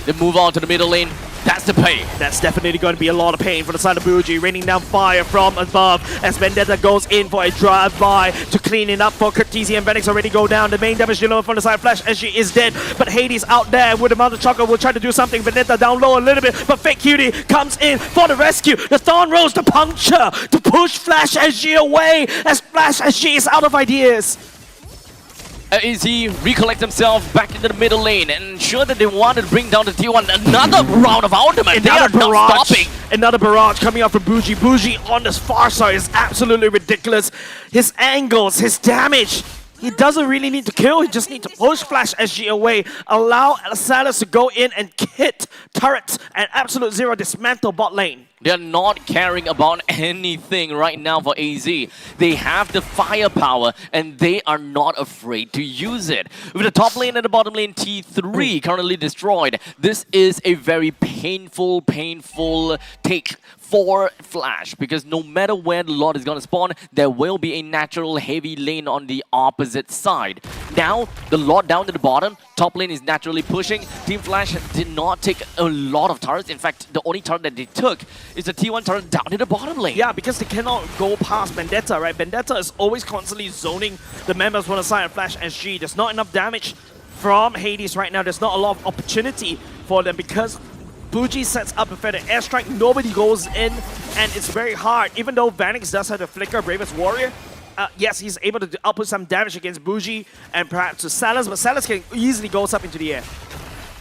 They move on to the middle lane. That's the pain. That's definitely going to be a lot of pain for the side of Bougie, raining down fire from above as Vendetta goes in for a drive-by to clean it up for Curtizi, and Vanix already go down. The main damage dealer from the side of Flash SG is dead, but Hades out there with the Mountain Choco will try to do something. Vendetta down low a little bit, but Fake Cutie comes in for the rescue. The Thorn Rose, the puncture to push Flash SG away as Flash SG is out of ideas. AZ recollect themselves back into the middle lane and ensure that they want to bring down the T1. Another round of ultimate. They are not stopping. Another barrage coming out from Bougie. Bougie on this far side is absolutely ridiculous. His angles, his damage He doesn't really need to kill, he just needs to push Flash SG away, allow Salas to go in and hit turrets, and Absolute Zero dismantle bot lane. They're not caring about anything right now for AZ. They have the firepower and they are not afraid to use it. With the top lane and the bottom lane T3 currently destroyed, this is a very painful take for Flash, because no matter where the Lord is going to spawn, there will be a natural heavy lane on the opposite side. Now, the Lord down to the bottom, top lane is naturally pushing. Team Flash did not take a lot of turrets. In fact, the only turret that they took is a T1 turret down to the bottom lane. Yeah, because they cannot go past Vendetta, right? Vendetta is always constantly zoning the members on the side of Flash SG. There's not enough damage from Hades right now. There's not a lot of opportunity for them because Bougie sets up a feather airstrike, nobody goes in, and it's very hard. Even though Vanix does have the Flicker, Bravest Warrior, yes, he's able to output some damage against Bougie and perhaps to Salas, but Salas can easily go up into the air.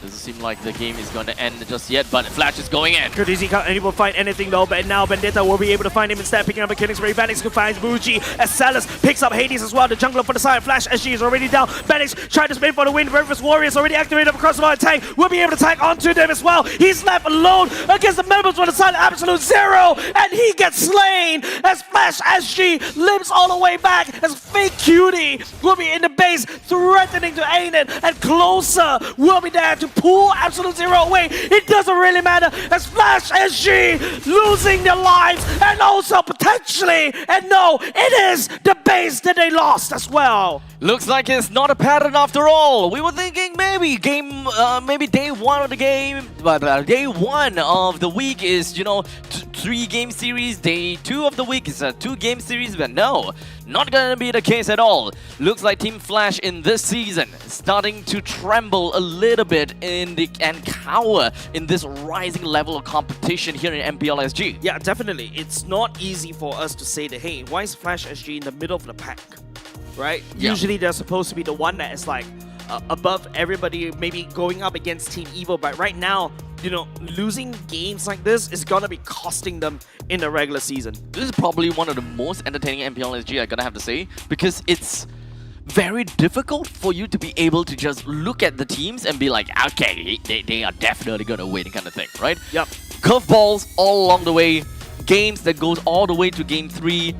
Doesn't seem like the game is going to end just yet, but Flash is going in. Courtesy can't able to find anything though, but now Vendetta will be able to find him instead, picking up a killing spree. Vanix can find Bougie as Salas picks up Hades as well. The jungler for the side. Flash SG is already down. Vanix trying to spin for the win. Bravest Warrior is already activated across the tank. Will be able to tag onto them as well. He's left alone against the members on the side of Absolute Zero, and he gets slain as Flash SG limps all the way back as Fake Cutie will be in the base threatening to aim it, and Closer will be there to pull Absolute Zero away. It doesn't really matter as Flash SG losing their lives and also potentially, and no, it is the base that they lost as well. Looks like it's not a pattern after all. We were thinking maybe maybe day one of the game, but day one of the week is, you know, 3-game series. Day 2 of the week is a 2-game series, but no, not gonna be the case at all. Looks like Team Flash in this season starting to tremble a little bit and cower in this rising level of competition here in MPL SG. Yeah, definitely. It's not easy for us to say that, hey, why is Flash SG in the middle of the pack? Right? Yeah. Usually they're supposed to be the one that is like above everybody, maybe going up against Team Evil, but right now, you know, losing games like this is gonna be costing them in the regular season. This is probably one of the most entertaining MPL SG, I'm gonna have to say, because it's very difficult for you to be able to just look at the teams and be like, okay, they are definitely gonna win kind of thing, right? Yep. Curveballs all along the way, games that goes all the way to game 3,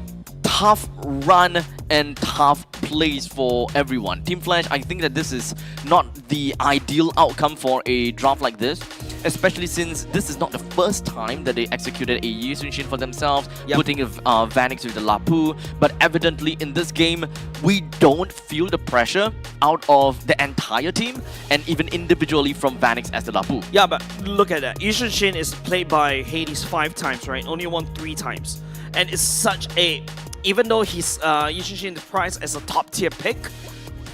tough run and tough plays for everyone. Team Flash, I think that this is not the ideal outcome for a draft like this, especially since this is not the first time that they executed a Yishun Shin for themselves, putting Vanix with the Lapu, but evidently in this game, we don't feel the pressure out of the entire team, and even individually from Vanix as the Lapu. Yeah, but look at that. Yishun Shin is played by Hades 5 times, right? Only won 3 times. And it's such a... Even though he's Yishun Shin is priced as a top tier pick,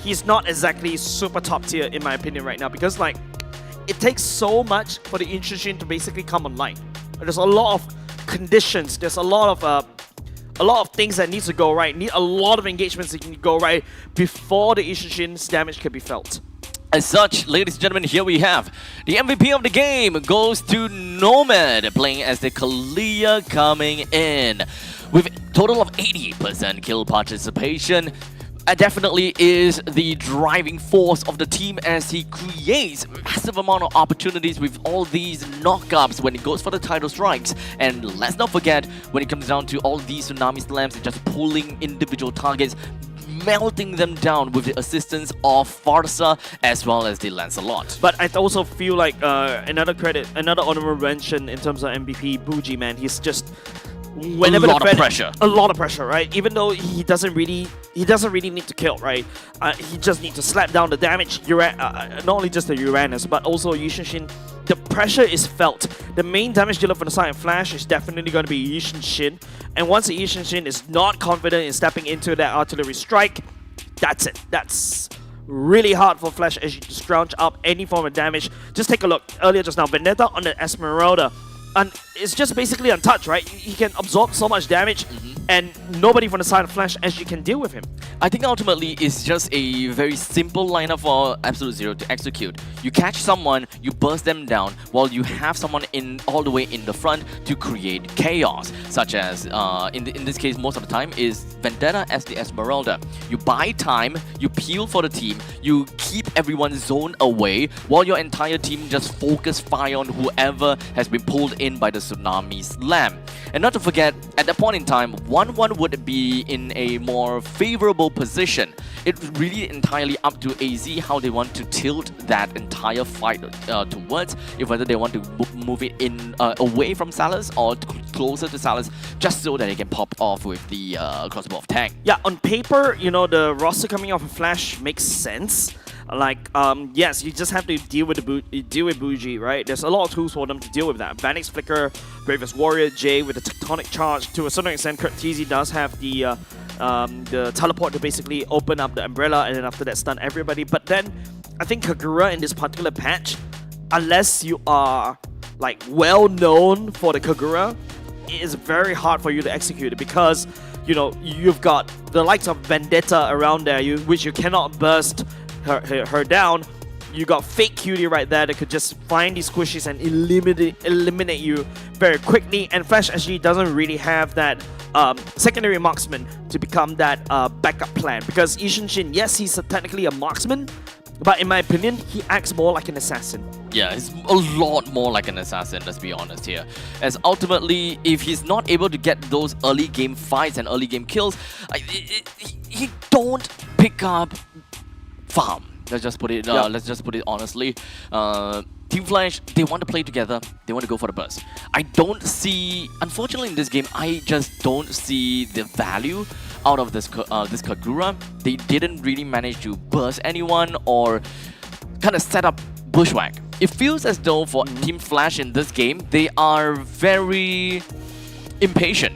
he's not exactly super top tier in my opinion right now, because like it takes so much for the Yishun Shin to basically come online. There's a lot of conditions, there's a lot of things that needs to go right, need a lot of engagements that can go right before the Yishun Shin's damage can be felt. As such, ladies and gentlemen, here we have the MVP of the game goes to Nomad, playing as the Kalia coming in. With a total of 80% kill participation, definitely is the driving force of the team as he creates massive amount of opportunities with all these knockups when it goes for the title strikes. And let's not forget, when it comes down to all these tsunami slams and just pulling individual targets, melting them down with the assistance of Farsa as well as the Lancelot. But I also feel like another honorable mention in terms of MVP, Bougie, man, he's just... Whenever a lot of pressure. A lot of pressure, right? Even though he doesn't really need to kill, right? He just needs to slap down the damage. Not only just the Uranus, but also Yishun Shin. The pressure is felt. The main damage dealer for the side of Flash is definitely going to be Yishun Shin. And once the Yishun Shin is not confident in stepping into that artillery strike, that's it. That's really hard for Flash as you to scrounge up any form of damage. Just take a look. Earlier just now, Vendetta on the Esmeralda. And it's just basically untouched, right? He can absorb so much damage, and nobody from the side of Flash SG can deal with him. I think ultimately it's just a very simple lineup for Absolute Zero to execute. You catch someone, you burst them down, while you have someone in all the way in the front to create chaos. Such as, in this case, most of the time, is Vendetta as the Esmeralda. You buy time, you peel for the team, you keep everyone's zone away, while your entire team just focus fire on whoever has been pulled in by the tsunami slam. And not to forget, at that point in time, 1-1 would be in a more favorable position. It's really entirely up to AZ how they want to tilt that entire fight towards, if whether they want to move it in away from Salas or closer to Salas, just so that they can pop off with the crossbow of tank. Yeah, on paper, you know, the roster coming off of Flash makes sense. Like, yes, you just have to deal with Bougie, right? There's a lot of tools for them to deal with that. Vanix Flicker, Bravest Warrior, Jay with the Tectonic Charge. To a certain extent, Kurt TZ does have the teleport to basically open up the umbrella and then after that stun everybody. But then, I think Kagura in this particular patch, unless you are like well known for the Kagura, it is very hard for you to execute it because, you know, you've got the likes of Vendetta around there, which you cannot burst her down. You got fake Cutie right there that could just find these squishies and eliminate you very quickly. And Flash SG doesn't really have that secondary marksman to become that backup plan. Because Yishun Shin, yes, he's technically a marksman, but in my opinion, he acts more like an assassin. Yeah, he's a lot more like an assassin, let's be honest here. As ultimately, if he's not able to get those early game fights and early game kills, he don't pick up farm. Let's just put it. Let's just put it honestly. Team Flash, they want to play together. They want to go for the burst. I don't see, unfortunately, in this game, I just don't see the value out of this Kagura. They didn't really manage to burst anyone or kind of set up bushwhack. It feels as though for Team Flash in this game, they are very impatient.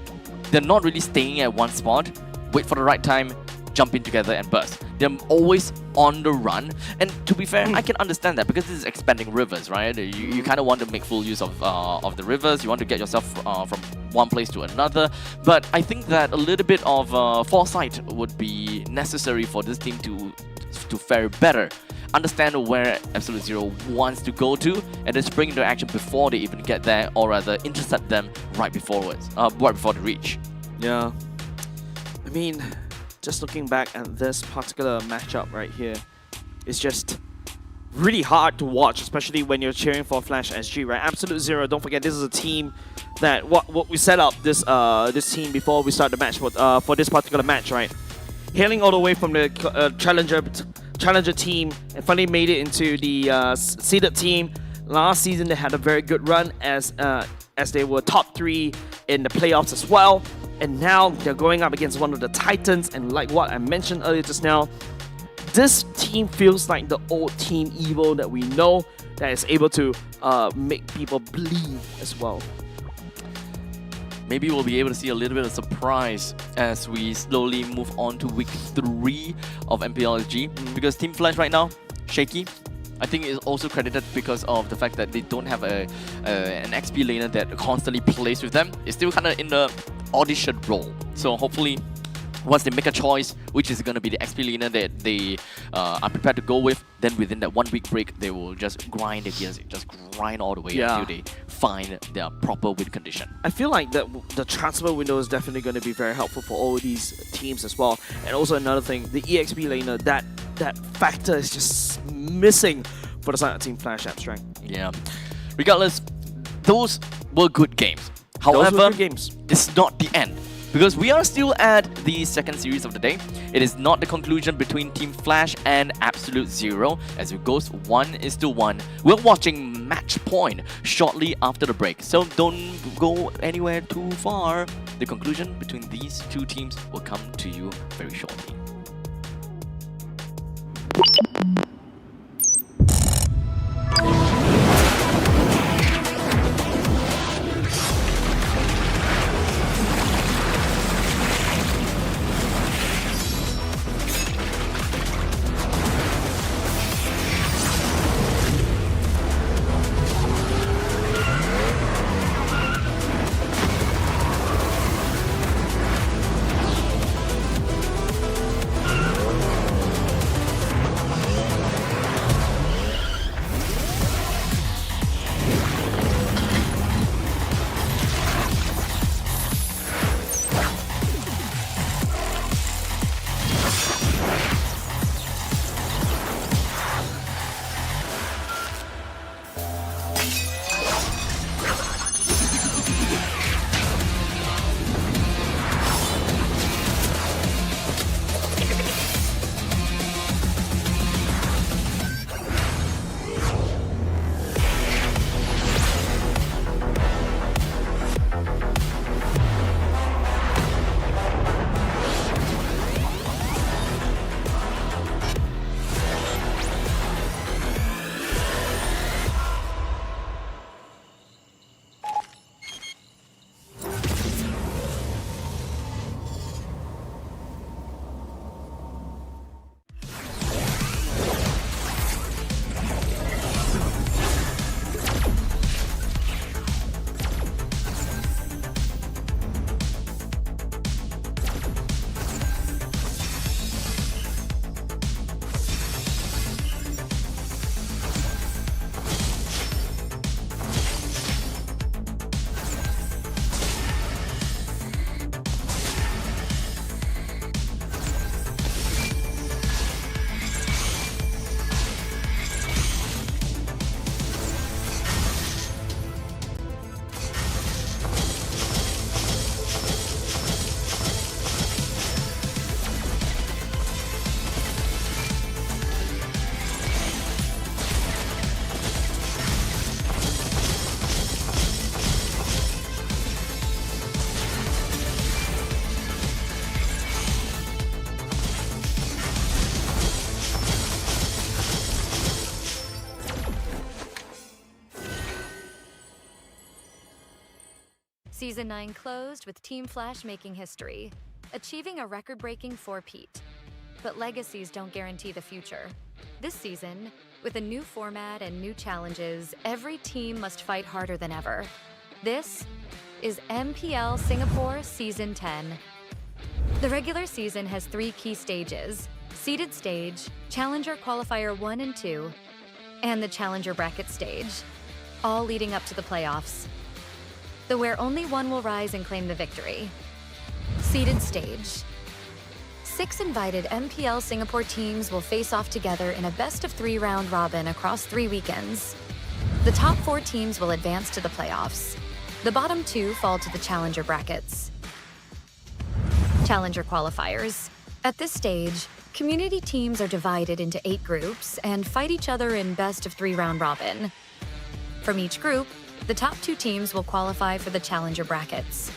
They're not really staying at one spot. Wait for the right time, jump in together and burst. They're always on the run, and to be fair, I can understand that because this is expanding rivers, right? You kind of want to make full use of the rivers. You want to get yourself from one place to another, but I think that a little bit of foresight would be necessary for this team to fare better. Understand where Absolute Zero wants to go to, and then spring into action before they even get there, or rather intercept them right before the reach. Yeah, I mean, just looking back at this particular matchup right here, it's just really hard to watch, especially when you're cheering for Flash SG, right? Absolute Zero, don't forget, this is a team that what we set up this team before we start the match for this particular match, right? Hailing all the way from the Challenger team and finally made it into the seeded team. Last season they had a very good run as they were top 3 in the playoffs as well. And now they're going up against one of the Titans, and like what I mentioned earlier just now, this team feels like the old Team Evo that we know, that is able to make people bleed as well. Maybe we'll be able to see a little bit of surprise as we slowly move on to week 3 of MPL SG, because Team Flash right now, shaky. I think it's also credited because of the fact that they don't have an XP laner that constantly plays with them. It's still kind of in the audition role. So hopefully, once they make a choice, which is going to be the XP laner that they are prepared to go with, then within that 1 week break, they will just grind their gears, just grind all the way until they find their proper win condition. I feel like that the transfer window is definitely going to be very helpful for all these teams as well. And also another thing, the EXP laner, that factor is just missing for the side of Team Flash Abstract. Yeah. Regardless, those were good games. However, it's not the end, because we are still at the second series of the day. It is not the conclusion between Team Flash and Absolute Zero, as it goes 1-1. We're watching match point shortly after the break, so don't go anywhere too far. The conclusion between these two teams will come to you very shortly. Season 9 closed with Team Flash making history, achieving a record-breaking 4-peat. But legacies don't guarantee the future. This season, with a new format and new challenges, every team must fight harder than ever. This is MPL Singapore Season 10. The regular season has 3 key stages: Seeded Stage, Challenger Qualifier 1 and 2, and the Challenger Bracket Stage, all leading up to the playoffs, where only one will rise and claim the victory. Seeded Stage. 6 invited MPL Singapore teams will face off together in a best-of-3 round robin across 3 weekends. The top 4 teams will advance to the playoffs. The bottom 2 fall to the Challenger brackets. Challenger Qualifiers. At this stage, community teams are divided into 8 groups and fight each other in best-of-3 round robin. From each group, the top 2 teams will qualify for the Challenger brackets.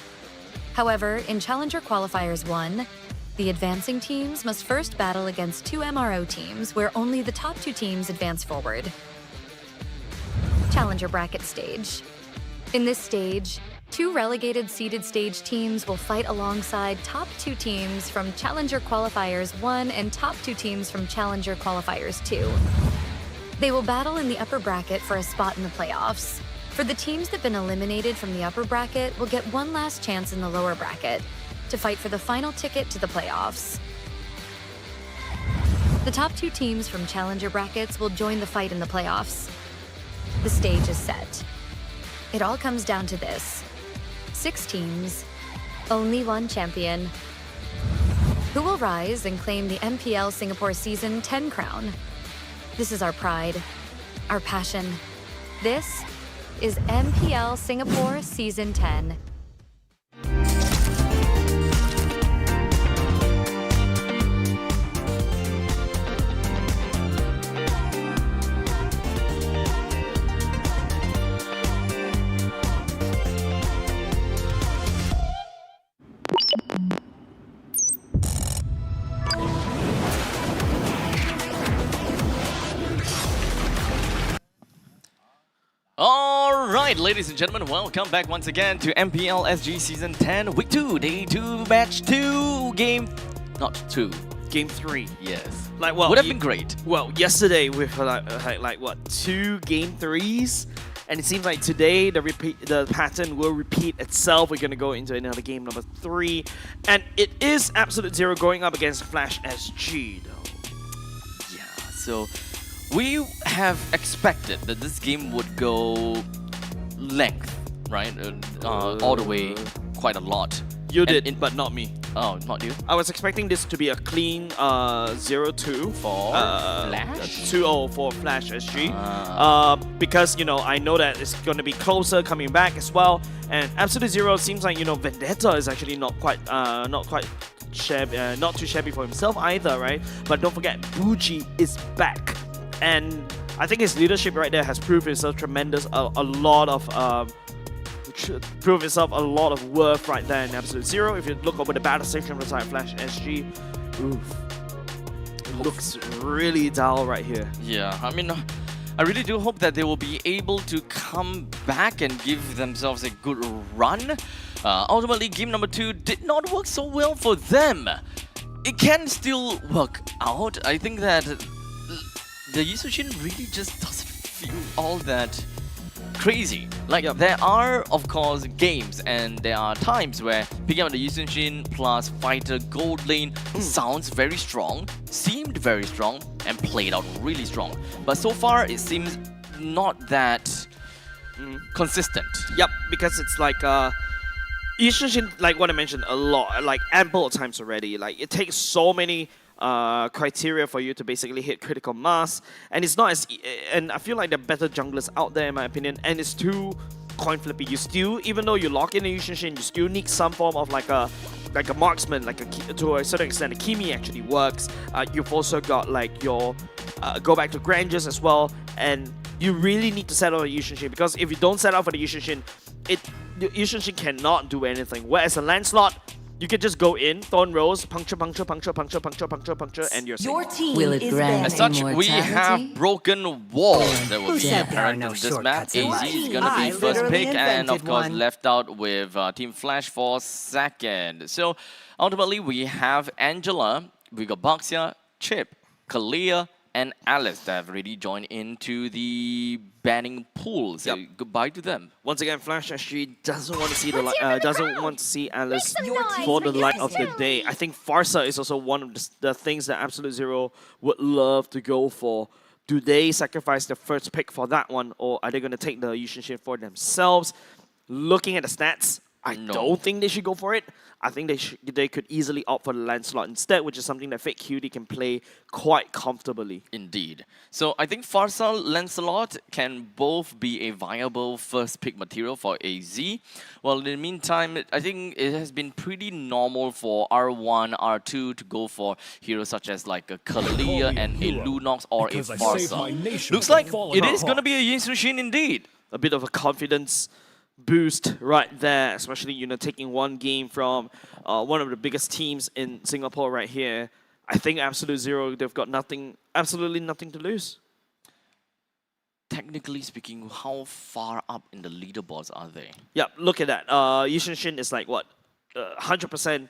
However, in Challenger Qualifiers 1, the advancing teams must first battle against 2 MRO teams where only the top 2 teams advance forward. Challenger Bracket Stage. In this stage, 2 relegated seeded stage teams will fight alongside top 2 teams from Challenger Qualifiers 1 and top 2 teams from Challenger Qualifiers 2. They will battle in the upper bracket for a spot in the playoffs. For the teams that have been eliminated from the upper bracket will get one last chance in the lower bracket to fight for the final ticket to the playoffs. The top 2 teams from Challenger brackets will join the fight in the playoffs. The stage is set. It all comes down to this: 6 teams, only one champion. Who will rise and claim the MPL Singapore Season 10 crown? This is our pride, our passion. This is MPL Singapore Season 10. Alright, ladies and gentlemen, welcome back once again to MPL SG Season 10, Week 2, Day 2, Match 2, Game... not 2. Game 3. Yes. Like, well, would have been great. Well, yesterday we had like what, 2 Game 3s? And it seems like today the pattern will repeat itself. We're going to go into another game number 3. And it is Absolute Zero going up against Flash SG, though. Yeah, so we have expected that this game would go length, right? All the way, quite a lot. You did, but not me. Oh, not you? I was expecting this to be a clean 0-2 for Flash? 2-0 for Flash SG. Because, you know, I know that it's going to be closer coming back as well. And Absolute Zero seems like, you know, Vendetta is actually not too shabby for himself either, right? But don't forget, Bougie is back. And I think his leadership right there has proved itself tremendous. A lot of worth right there in Absolute Zero. If you look over the battle section of the side, Flash SG, oof, it looks really dull right here. Yeah, I mean, I really do hope that they will be able to come back and give themselves a good run. Ultimately, game number 2 did not work so well for them. It can still work out. I think that the Yishun really just doesn't feel all that crazy. Like, there are, of course, games and there are times where picking up the Yishun plus Fighter Gold Lane sounds very strong, seemed very strong, and played out really strong. But so far, it seems not that consistent. Yep, because it's like Yishun, like what I mentioned a lot, like ample times already. Like, it takes so many criteria for you to basically hit critical mass, and it's not as and I feel like there are better junglers out there in my opinion, and it's too coin flippy. You still, even though you lock in a Yishun, you still need some form of like a marksman, to a certain extent. The Kimi actually works. You've also got like your go back to Grandeurs as well, and you really need to set up a Yishun, because if you don't set up for the Yishun, the Yishun cannot do anything. Whereas a Lancelot, You can just go in, thorn rolls, puncture, puncture, puncture, puncture, puncture, puncture, puncture, and you're safe. Your team Will it is grant As banning. such, we have broken walls that will Who be said there are apparent no in this map. shortcuts in AZ life? is gonna be I first literally pick, and of invented course one. left out with Team Flash for second. So ultimately, we have Angela, we got Baxia, Chip, Kalia, and Alice that have already joined into the banning pool. So goodbye to them. Once again, Flash SG doesn't want to see Let's hear from the doesn't crowd. want to see Alice Make some noise for the for light your of the sister. day. I think Farsa is also one of the things that Absolute Zero would love to go for. Do they sacrifice the first pick for that one, or are they going to take the Yishun shift for themselves? Looking at the stats, I don't think they should go for it. I think they could easily opt for the Lancelot instead, which is something that Fake Cutie can play quite comfortably. Indeed. So I think Farsa, Lancelot can both be a viable first pick material for AZ. Well, in the meantime, I think it has been pretty normal for R1, R2 to go for heroes such as like a Kalia and a Lunox or a Farsa. Looks like it is going to be a Yishun Shin indeed. A bit of a confidence boost right there, especially, you know, taking one game from one of the biggest teams in Singapore right here. I think Absolute Zero, they've got absolutely nothing to lose. Technically speaking, how far up in the leaderboards are they? Yeah, look at that. Yishun Shin is like, what, 100%.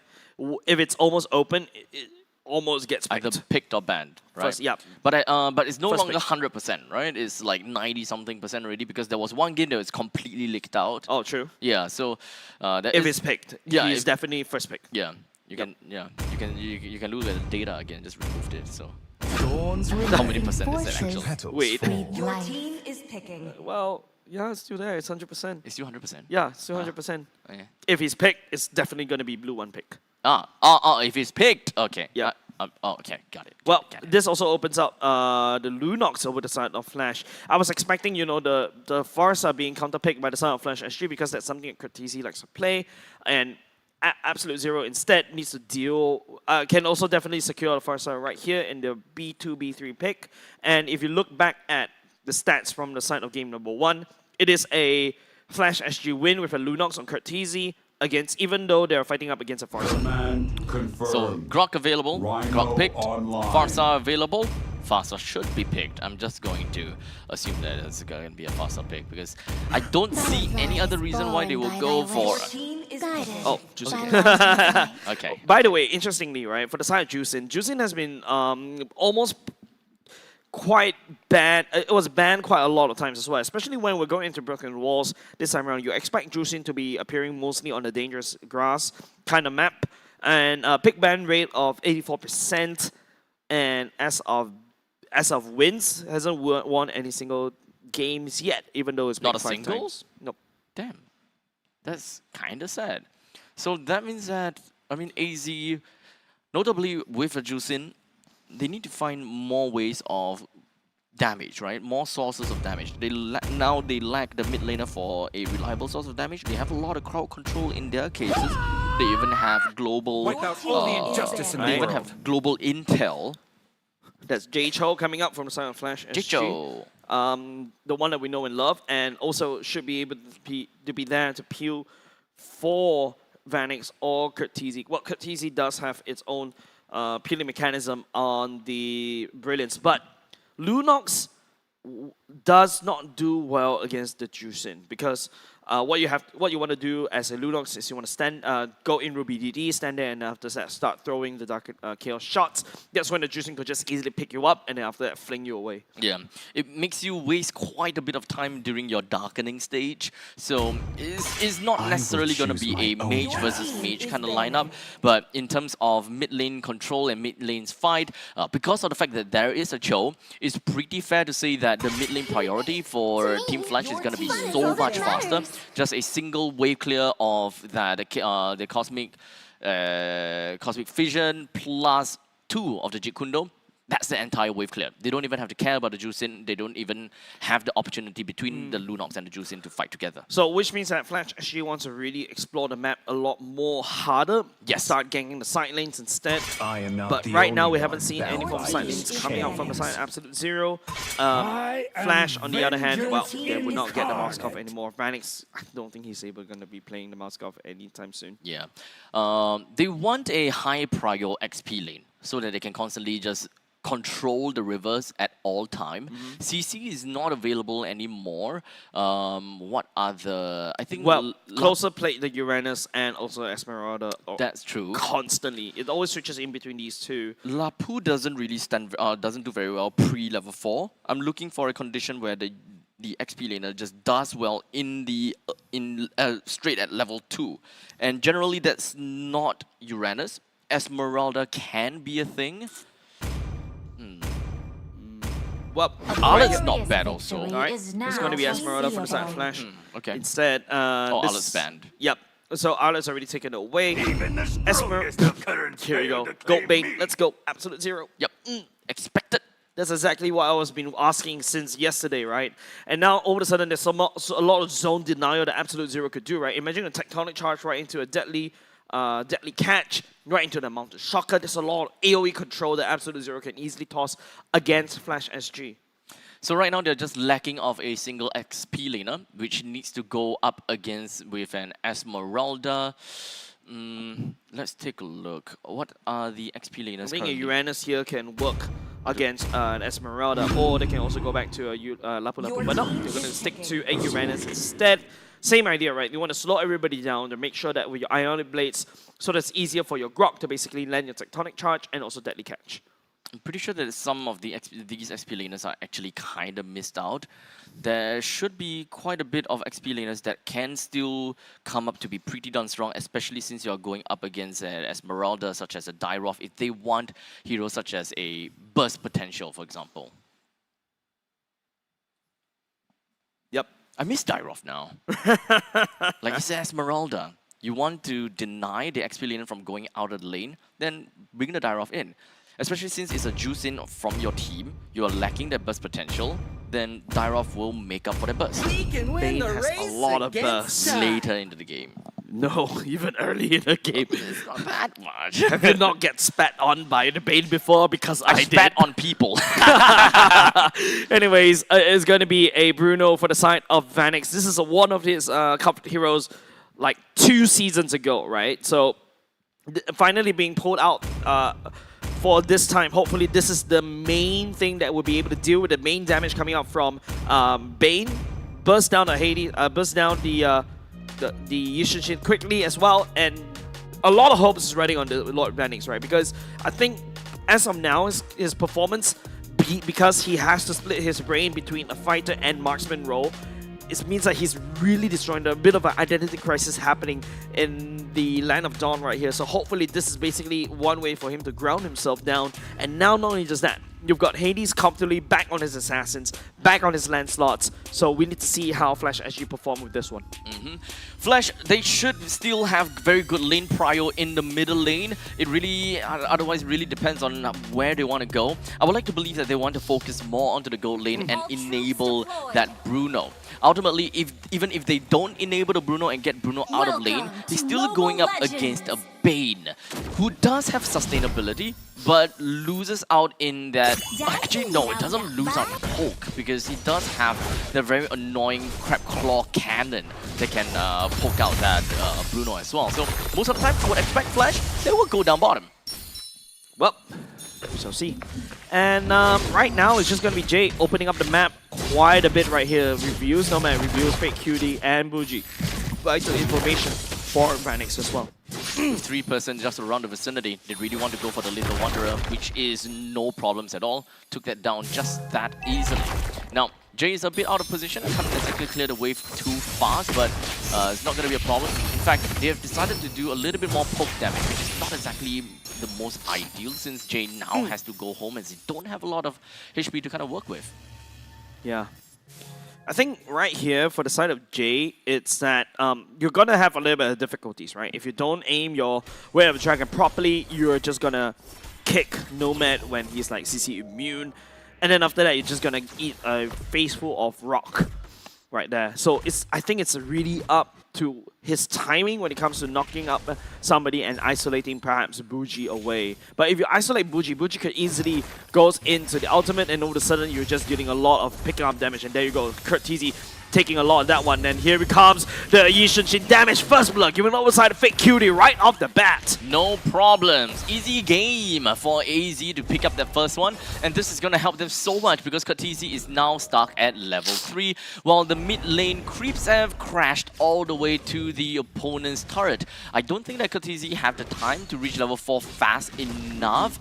If it's almost open, it almost gets picked. Either picked or banned, right? First, yeah. But it's no First longer pick. 100%, right? It's like 90-something% already because there was one game that was completely leaked out. Oh, true. Yeah, so that If is, it's picked, yeah, he's definitely first pick. yeah, you can lose the data again. Just removed it. So Dawns how many percent is that actually? petals Wait. fall. Your team is picking. Well, yeah, it's still there. It's 100%. It's still 100%. Yeah, it's still 100%. Okay. If he's picked, it's definitely going to be blue one pick. If it's picked, okay. Yeah. Okay, got it. Well, got it. this also opens up the Lunox over the side of Flash. I was expecting, you know, the Farsa being counterpicked by the side of Flash SG because that's something that Curtisi likes to play. And Absolute Zero instead needs to can also definitely secure the Farsa right here in the B2, B3 pick. And if you look back at the stats from the side of game number 1, it is a Flash SG win with a Lunox on Curtisi against, even though they're fighting up against a Farsa. So Grok available, Grok picked, online. Farsa available. Farsa should be picked. I'm just going to assume that it's going to be a Farsa pick because I don't see any other reason why they will go for. Oh, Okay. By the way, interestingly, right, for the side of Juicin has been almost quite bad. It was banned quite a lot of times as well, especially when we're going into Broken Walls this time around. You expect Juicin to be appearing mostly on the dangerous grass kind of map, and pick ban rate of 84%, and as of wins, hasn't won any single games yet, even though it's Not been a 5 singles? times. Nope. Damn. That's kind of sad. So that means that, I mean, AZ, notably with a Juicin, they need to find more ways of damage, right? More sources of damage. Now they lack the mid laner for a reliable source of damage. They have a lot of crowd control in their cases. They even have global. Wipe out all the injustice in the They even world. have global intel. That's J-Cho coming up from the side of Flash SG. Jicho. The one that we know and love, and also should be able to be there to peel for Vanix or Curtisi. Well, Curtisi does have its own peeling mechanism on the Brilliance, but Lunox does not do well against the Juicin because what you want to do as a Lunox is you want to go in Ruby DD, stand there, and after that start throwing the Dark Chaos shots. That's when the Juicin could just easily pick you up and then after that fling you away. Yeah, it makes you waste quite a bit of time during your darkening stage. So it's not necessarily going to be a mage versus mage kind of lineup, but in terms of mid lane control and mid lane's fight, because of the fact that there is a Cho, it's pretty fair to say that the mid lane priority for Team Flash is going to be so much faster. Just a single wave clear of the cosmic fission plus 2 of the Jit Kundo that's the entire wave clear. They don't even have to care about the Juicin. They don't even have the opportunity between the Lunox and the Juicin to fight together. So, which means that Flash actually wants to really explore the map a lot more harder. Yes. Start ganking the side lanes instead. I am not But the right now, only we haven't one seen any bound form of by side these lanes coming out from the side chains. Absolute Zero. Flash, on the other hand, well, they would not get the Moskov anymore. Vanix, I don't think he's able going to be playing the Moskov anytime soon. Yeah. They want a high prio XP lane so that they can constantly just control the rivers at all time. CC is not available anymore. What other? I think Closer played the Uranus and also Esmeralda. That's true. Constantly, it always switches in between these two. Lapu doesn't really doesn't do very well pre-level 4. I'm looking for a condition where the XP laner just does well in the straight at level 2, and generally that's not Uranus. Esmeralda can be a thing. Well, Arlet's not bad also. Alright, it's going to be Esmeralda for the side of Flash. Okay. Instead, Arlet's banned. Yep. So Arlet's already taken away. Esmeralda. Here we go. Gold bait. Let's go. Absolute Zero. Yep. Expected. That's exactly what I was been asking since yesterday, right? And now all of a sudden there's a lot of zone denial that Absolute Zero could do, right? Imagine a tectonic charge right into a deadly catch, right into the mountain shocker. There's a lot of AoE control that Absolute Zero can easily toss against Flash SG. So right now they're just lacking of a single XP laner, which needs to go up against with an Esmeralda. Let's take a look. What are the XP laners? I think currently? a Uranus here can work against an Esmeralda, or they can also go back to a Lapu Lapu. But no, they're going to stick to a Uranus instead. Same idea, right? You want to slow everybody down to make sure that with your Ionic Blades, so that it's easier for your Grok to basically land your Tectonic Charge and also Deadly Catch. I'm pretty sure that some of these XP laners are actually kind of missed out. There should be quite a bit of XP laners that can still come up to be pretty darn strong, especially since you're going up against an Esmeralda, such as a Dyroth, if they want heroes such as a Burst Potential, for example. Yep. I miss Dyroth now. Like you said, Esmeralda. You want to deny the XP laner from going out of the lane, then bring the Dyroth in. Especially since it's a juice-in from your team, you are lacking that burst potential, then Dyroth will make up for the burst. Bane has a lot of bursts later into the game. No, even early in the game. It's not that much. Have you not get spat on by the Bane before? Because I did. Spat on people. Anyways, it's going to be a Bruno for the side of Vanix. This is one of his cup heroes like 2 seasons ago, right? So finally being pulled out for this time. Hopefully this is the main thing that will be able to deal with the main damage coming out from Bane. Burst down the Hades, burst down the Yishun quickly as well, and a lot of hopes is riding on the Lord Vanix, right? Because I think as of now, his performance, because he has to split his brain between a fighter and marksman role, it means that he's really destroying a bit of an identity crisis happening in the Land of Dawn right here. So hopefully this is basically one way for him to ground himself down. And now not only just that, you've got Hades comfortably back on his assassins, back on his Lancelots. So we need to see how Flash SG perform with this one. Flash, they should still have very good lane prio in the middle lane. It really, otherwise really depends on where they want to go. I would like to believe that they want to focus more onto the gold lane and enable that Bruno. Ultimately, even if they don't enable the Bruno and get Bruno out of lane, he's still going up against a Bane, who does have sustainability, but loses out in that... Actually, no, it doesn't lose out in poke, because he does have the very annoying Crab Claw cannon that can poke out that Bruno as well. So most of the time, I would expect Flash, they will go down bottom. Well, we shall see. And right now, it's just going to be Jay opening up the map quite a bit right here. Reviews, Nomad Reviews, Fake QD, and Bougie. Vital information for Vanix as well. 3% just around the vicinity. They really want to go for the Little Wanderer, which is no problems at all. Took that down just that easily. Now, Jay is a bit out of position. Can't exactly clear the wave too fast, but it's not going to be a problem. In fact, they have decided to do a little bit more poke damage, which is not exactly the most ideal, since Jay now has to go home as they don't have a lot of HP to kind of work with. Yeah. I think right here, for the side of Jay, it's that you're going to have a little bit of difficulties, right? If you don't aim your Way of the Dragon properly, you're just going to kick Nomad when he's like CC immune. And then after that, you're just gonna eat a face full of rock right there. So I think it's really up to his timing when it comes to knocking up somebody and isolating perhaps Bougie away. But if you isolate Bougie, Bougie could easily goes into the ultimate, and all of a sudden you're just getting a lot of picking up damage. And there you go, Curtizi taking a lot of that one. And here it comes, the Yishun Shin damage first blood, giving overside a fake cutie right off the bat. No problems. Easy game for AZ to pick up that first one. And this is going to help them so much because Curtizi is now stuck at level 3, while the mid lane creeps have crashed all the way to the opponent's turret. I don't think that Curtizi have the time to reach level 4 fast enough,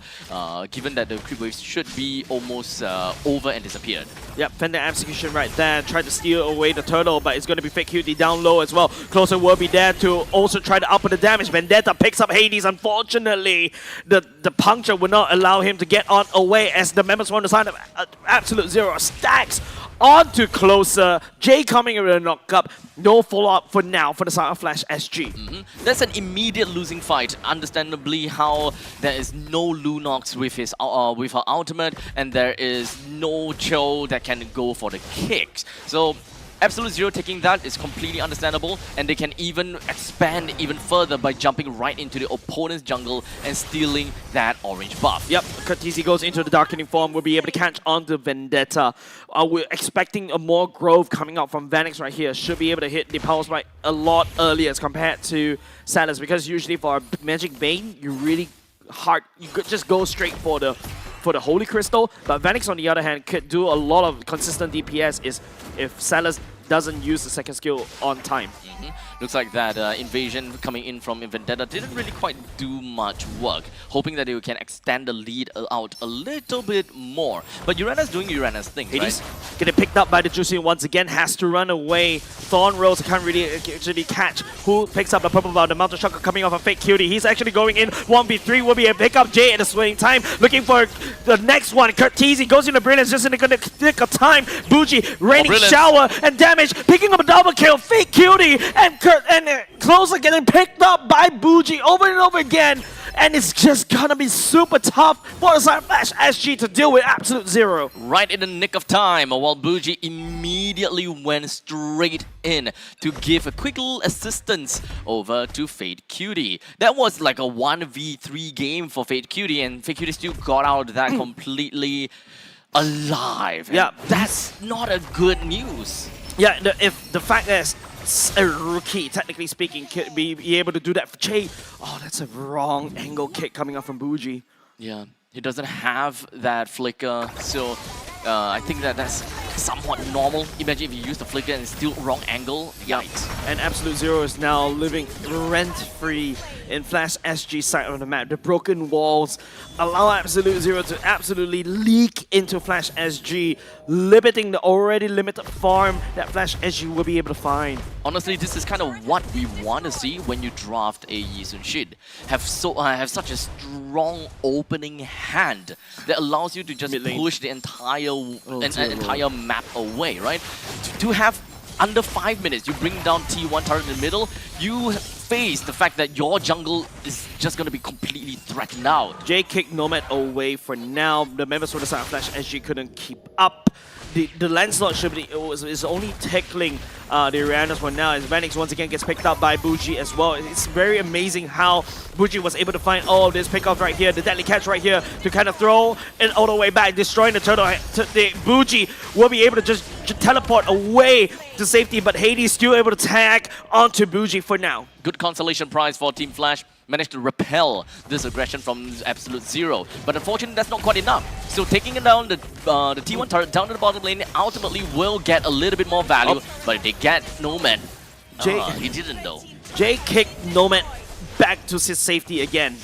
given that the creep waves should be almost over and disappeared. Yep, Fender execution right there. Tried to steal away the turtle, but it's going to be fake QD down low as well. Closer will be there to also try to up the damage. Vendetta picks up Hades. Unfortunately, the puncture will not allow him to get on away as the members on the side of Absolute Zero stacks onto Closer. Jay coming in with a knock up. No follow-up for now for the side of Flash SG. That's an immediate losing fight. Understandably, how there is no Lunox with his with her ultimate, and there is no Cho that can go for the kicks. So Absolute Zero taking that is completely understandable, and they can even expand even further by jumping right into the opponent's jungle and stealing that orange buff. Yep, Curtizi goes into the Darkening Form, will be able to catch on to Vendetta. We're expecting a more growth coming out from Vanix right here. Should be able to hit the Power Spike a lot earlier as compared to Salas, because usually for a Magic Vein, you really you could just go straight for the Holy Crystal, but Vanix on the other hand could do a lot of consistent DPS if Salas doesn't use the second skill on time. Looks like that invasion coming in from Vendetta didn't really quite do much work, hoping that they can extend the lead out a little bit more. But Uranus doing Uranus thing, Hades right? getting picked up by the Juicy once again, has to run away. Thorn Rose can't really actually catch who picks up the purple ball. The Mountain Shocker coming off a fake cutie. He's actually going in 1v3, will be a pick up Jay at the swing time, looking for the next one. Curtizi goes into Brilliance just in the nick of time. Bougie raining shower and damage, picking up a double kill. Fake cutie and Closer getting picked up by Bougie over and over again, and it's just gonna be super tough for the side Flash SG to deal with Absolute Zero. Right in the nick of time, while Bougie immediately went straight in to give a quick little assistance over to Fade Cutie. That was like a 1v3 game for Fade Cutie, and Fade Cutie still got out of that completely alive. Yeah, that's not a good news. Yeah, if the fact that a rookie, technically speaking, could be able to do that for Jay. Oh, that's a wrong angle kick coming up from Bougie. Yeah, he doesn't have that flicker, so I think that's somewhat normal. Imagine if you use the flicker and it's still wrong angle. Yikes. And Absolute Zero is now living rent-free in Flash SG side of the map. The broken walls allow Absolute Zero to absolutely leak into Flash SG, limiting the already limited farm that Flash SG will be able to find. Honestly, this is kind of what we want to see when you draft a Yishun Shin. Have such a strong opening hand that allows you to just push the entire map away, right? To have under 5 minutes, you bring down T1 turret in the middle, you face the fact that your jungle is just going to be completely threatened out. Jay kicked Nomad away for now. The members for the side of Flash SG couldn't keep up. The Lancelot should be, is only tackling the Uranus one now, as Vanix once again gets picked up by Bougie as well. It's very amazing how Bougie was able to find all of this pickoff right here, the deadly catch right here, to kind of throw it all the way back, destroying the turtle. The Bougie will be able to just teleport away to safety, but Hades still able to tag onto Bougie for now. Good consolation prize for Team Flash. Managed to repel this aggression from Absolute Zero, but unfortunately that's not quite enough. So taking it down the T1 turret down to the bottom lane ultimately will get a little bit more value, but if they get Nomad, he didn't though. Jay kicked Nomad back to his safety again.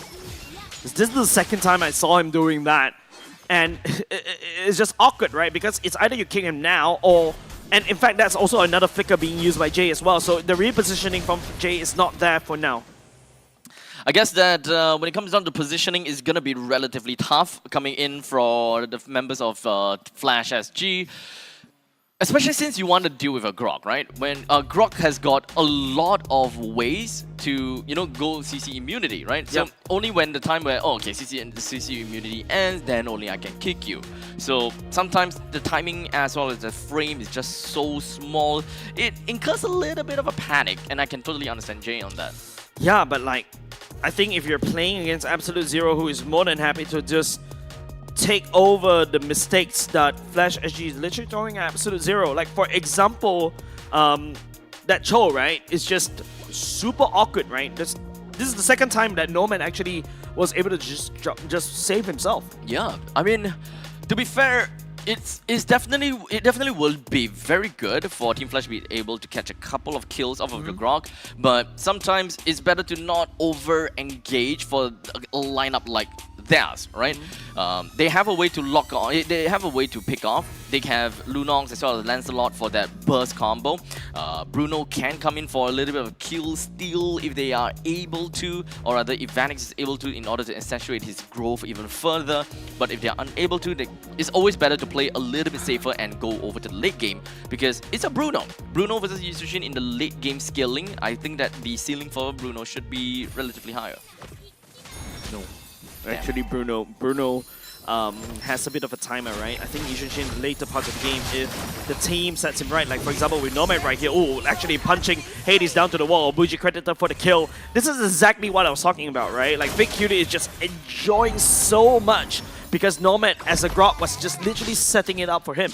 This is the second time I saw him doing that, and it's just awkward, right? Because it's either you kick him now or... And in fact, that's also another flicker being used by Jay as well, so the repositioning from Jay is not there for now. I guess that when it comes down to positioning, it's going to be relatively tough coming in for the members of Flash SG. especially since you want to deal with a Grok, right? When Grok has got a lot of ways to, go CC immunity, right? So only when the time where, CC immunity ends, then only I can kick you. So sometimes the timing as well as the frame is just so small, it incurs a little bit of a panic, and I can totally understand Jay on that. Yeah, but like, I think if you're playing against Absolute Zero, who is more than happy to just take over the mistakes that Flash SG is literally throwing at Absolute Zero. Like, for example, that Cho, right, is just super awkward, right? This is the second time that Nomad actually was able to just save himself. Yeah, I mean, to be fair, it definitely will be very good for Team Flash to be able to catch a couple of kills off of the Grok, but sometimes it's better to not over-engage for a lineup like theirs, right? They have a way to lock on, they have a way to pick off. They have Lunox as well as Lancelot for that burst combo. Bruno can come in for a little bit of a kill steal if they are able to, or rather if Vanix is able to, in order to accentuate his growth even further. But if they are unable to, it's always better to play a little bit safer and go over to the late game, because it's a Bruno. Bruno versus Yishun in the late game scaling, I think that the ceiling for Bruno should be relatively higher. No. Actually, Bruno has a bit of a timer, right? I think Yishun in the later part of the game, if the team sets him right, like for example with Nomad right here, actually punching Hades down to the wall, Bougie credited for the kill. This is exactly what I was talking about, right? Like Big Cutie is just enjoying so much because Nomad as a Grok was just literally setting it up for him.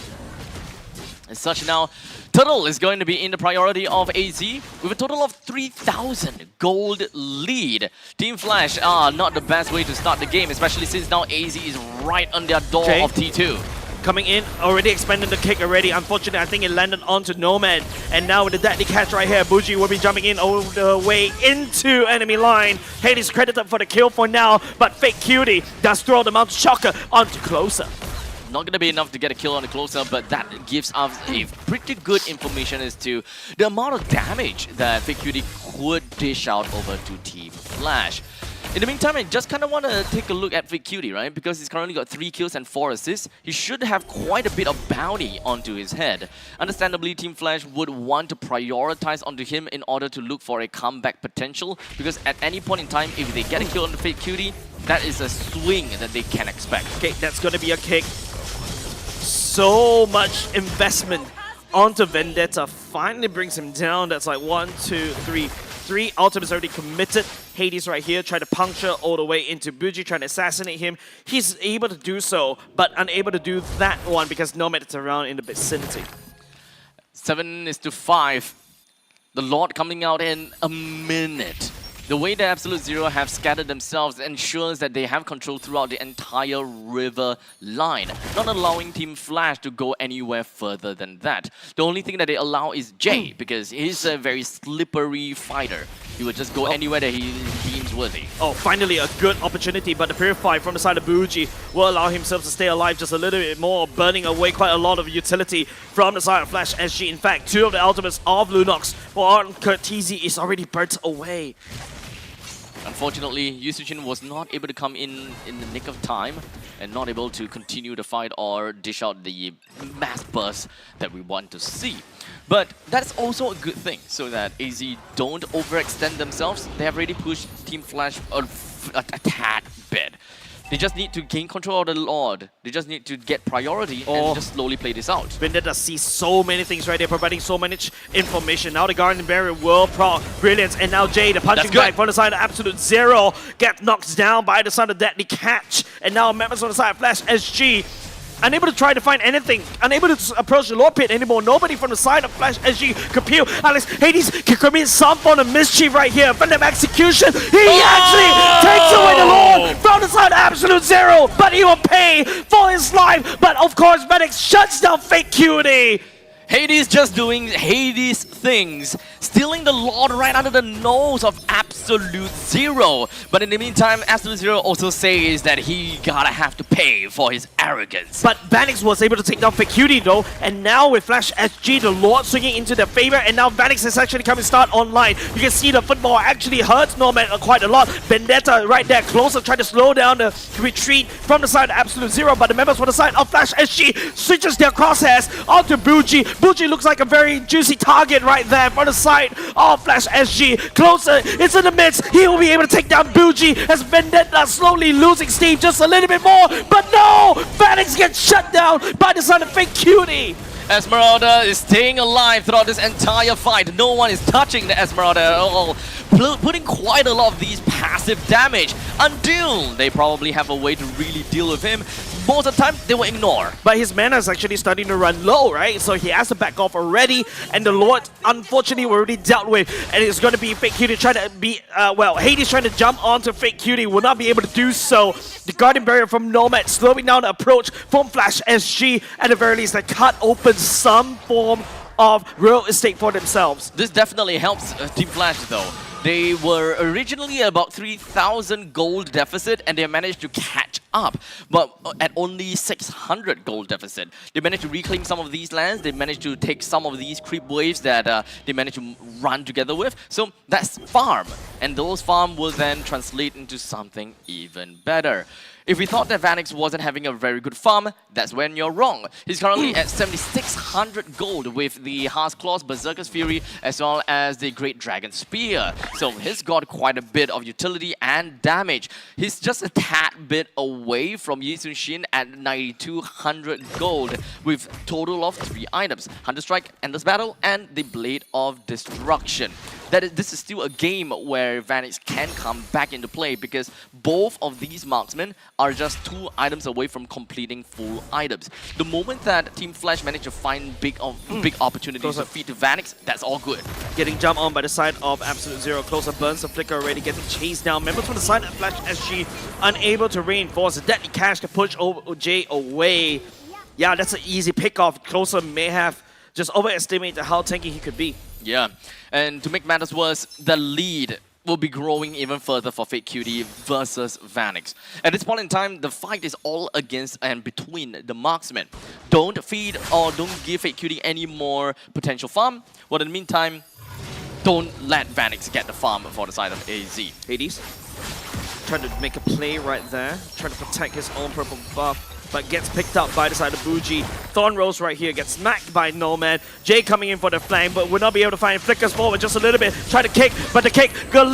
As such now, Turtle is going to be in the priority of AZ with a total of 3,000 gold lead. Team Flash are not the best way to start the game, especially since now AZ is right on their door of T2. Coming in, already expanding the kick already. Unfortunately, I think it landed onto Nomad. And now with the deadly catch right here, Bougie will be jumping in all the way into enemy line. Hades credited for the kill for now, but Fake Cutie does throw the Mount Shocker onto Closer. Not going to be enough to get a kill on the Closer, but that gives us a pretty good information as to the amount of damage that Fake Cutie could dish out over to Team Flash. In the meantime, I just kind of want to take a look at Fake Cutie, right? Because he's currently got 3 kills and 4 assists. He should have quite a bit of bounty onto his head. Understandably, Team Flash would want to prioritize onto him in order to look for a comeback potential. Because at any point in time, if they get a kill on the Fake Cutie, that is a swing that they can expect. Okay, that's going to be a kick. So much investment onto Vendetta. Finally brings him down. That's like 1, 2, 3. 3 ultimates already committed. Hades right here trying to puncture all the way into Bougie, trying to assassinate him. He's able to do so, but unable to do that one because Nomad is around in the vicinity. 7-5. The Lord coming out in a minute. The way that Absolute Zero have scattered themselves ensures that they have control throughout the entire river line, not allowing Team Flash to go anywhere further than that. The only thing that they allow is Jay, because he's a very slippery fighter. He would just go anywhere that he deems worthy. Oh, finally a good opportunity, but the Purify from the side of Bougie will allow himself to stay alive just a little bit more, burning away quite a lot of utility from the side of Flash SG. In fact, 2 of the ultimates of Lunox for Kurt TZ is already burnt away. Unfortunately, Yusujin was not able to come in the nick of time and not able to continue the fight or dish out the mass burst that we want to see. But that's also a good thing, so that AZ don't overextend themselves. They have already pushed Team Flash a tad bit. They just need to gain control of the Lord. They just need to get priority and just slowly play this out. Vendetta sees so many things right there, providing so much information. Now the Guardian Barrier will proc brilliance, and now Jay, the punching back from the side of Absolute Zero, gets knocked down by the side of Deadly Catch. And now members on the side of Flash SG, unable to try to find anything, unable to approach the Lord Pit anymore. Nobody from the side of Flash SG could peel. Alex Hades can commit some form of mischief right here. Venom execution. He actually takes away the Lord from the side of Absolute Zero, but he will pay for his life. But of course, Venix shuts down Fake Cutie. Hades just doing Hades things, stealing the Lord right under the nose of Absolute Zero. But in the meantime, Absolute Zero also says that he gotta have to pay for his arrogance. But Vanix was able to take down Fake Cutie though, and now with Flash SG, the Lord swinging into their favor, and now Vanix is actually coming start online. You can see the football actually hurts Nomad quite a lot. Vendetta right there, Closer, trying to slow down the retreat from the side of Absolute Zero, but the members from the side of Flash SG switches their crosshairs onto Bougie. Buji looks like a very juicy target right there for the side of Flash SG. Closer, it's in the midst. He will be able to take down Buji as Vendetta slowly losing steam just a little bit more. But no! Vanix gets shut down by the side of Fake Cutie. Esmeralda is staying alive throughout this entire fight. No one is touching the Esmeralda at all, putting quite a lot of these passive damage until they probably have a way to really deal with him. Most of the time, they will ignore. But his mana is actually starting to run low, right? So he has to back off already, and the Lord, unfortunately, already dealt with. And it's going to be Fake Cutie trying to be, Hades trying to jump onto Fake Cutie, will not be able to do so. The Guardian Barrier from Nomad slowing down the approach from Flash SG. At the very least, they cut open some form of real estate for themselves. This definitely helps Team Flash, though. They were originally about 3,000 gold deficit, and they managed to catch up, but at only 600 gold deficit. They managed to reclaim some of these lands. They managed to take some of these creep waves that they managed to run together with. So that's farm, and those farm will then translate into something even better. If we thought that Vanix wasn't having a very good farm, that's when you're wrong. He's currently at 7,600 gold with the Heart's Claws, Berserker's Fury, as well as the Great Dragon Spear. So he's got quite a bit of utility and damage. He's just a tad bit away from Yishun Shin at 9,200 gold with total of 3 items. Hunter Strike, Endless Battle, and the Blade of Destruction. This is still a game where Vanix can come back into play because both of these marksmen are just 2 items away from completing full items. The moment that Team Flash managed to find big opportunities to feed to Vanix, that's all good. Getting jumped on by the side of Absolute Zero. Closer burns the flicker already, getting chased down. Members from the side of Flash SG unable to reinforce. The deadly cash to push Jay away. Yeah, that's an easy pick off. Closer may have just overestimated how tanky he could be. Yeah, and to make matters worse, the lead will be growing even further for Fake Cutie versus Vanix. At this point in time, the fight is all against and between the marksmen. Don't feed or don't give Fake Cutie any more potential farm. Well, in the meantime, don't let Vanix get the farm for the side of AZ. Hades trying to make a play right there, trying to protect his own purple buff, but gets picked up by the side of Buji. Thorn Rose right here gets smacked by Nomad. Jay coming in for the flank, but will not be able to find flickers forward just a little bit. Try to kick, but the kick goes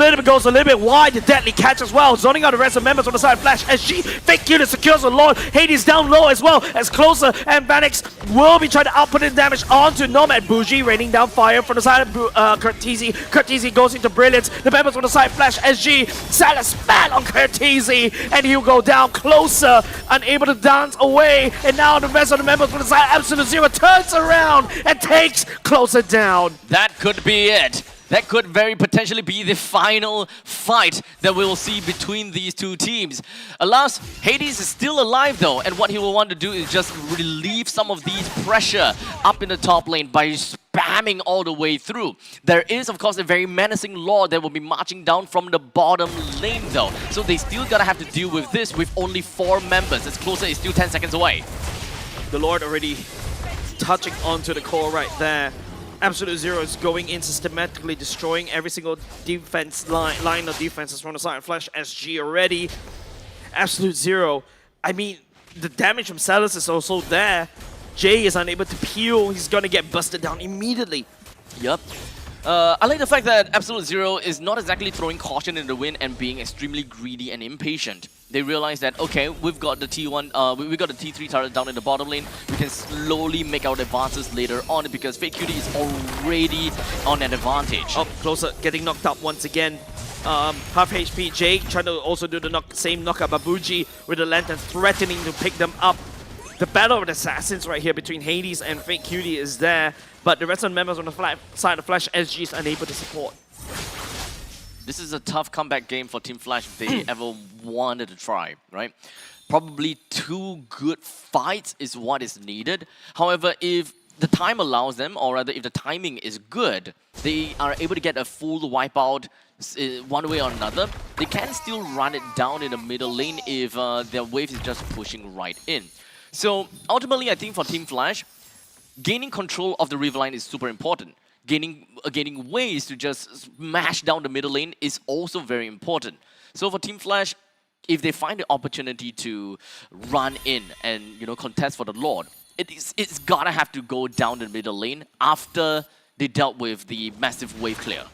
a little bit wide. The deadly catch as well. Zoning out the rest of members on the side. Flash SG. Fake Unit secures the Lord. Hades down low as well as Closer, and Vanix will be trying to output in damage onto Nomad. Buji raining down fire from the side of Curtizi. Curtizi goes into Brilliance. The members on the side. Flash SG. Salas spat on Curtizi, and he'll go down. Closer, unable to dance away, and now the rest of the members from the side, Absolute Zero, turns around and takes Closer down. That could be it. That could very potentially be the final fight that we will see between these two teams. Alas, Hades is still alive though, and what he will want to do is just relieve some of these pressure up in the top lane by spamming all the way through. There is, of course, a very menacing Lord that will be marching down from the bottom lane though. So they still gotta have to deal with this with only 4 members. As Closer is still 10 seconds away. The Lord already touching onto the core right there. Absolute Zero is going in systematically, destroying every single defense line of defenses from the side of Flash SG already. Absolute Zero, I mean, the damage from Salas is also there. Jay is unable to peel. He's gonna get busted down immediately. Yep. I like the fact that Absolute Zero is not exactly throwing caution in the wind and being extremely greedy and impatient. They realize that, okay, we've got the T1, we got the T3 turret down in the bottom lane. We can slowly make our advances later on because Fake Cutie is already on an advantage. Oh, Closer getting knocked up once again. Half HP Jake trying to also do the same knockout. Babuji with the lantern threatening to pick them up. The battle of the assassins right here between Hades and Fake Cutie is there, but the rest of the members on the side of Flash SG is unable to support. This is a tough comeback game for Team Flash if they ever wanted to try, right? Probably 2 good fights is what is needed. However, if the time allows them, or rather if the timing is good, they are able to get a full wipeout one way or another. They can still run it down in the middle lane if their wave is just pushing right in. So ultimately, I think for Team Flash, gaining control of the river line is super important. Gaining ways to just smash down the middle lane is also very important. So for Team Flash, if they find the opportunity to run in and contest for the Lord, it's gotta have to go down the middle lane after they dealt with the massive wave clear.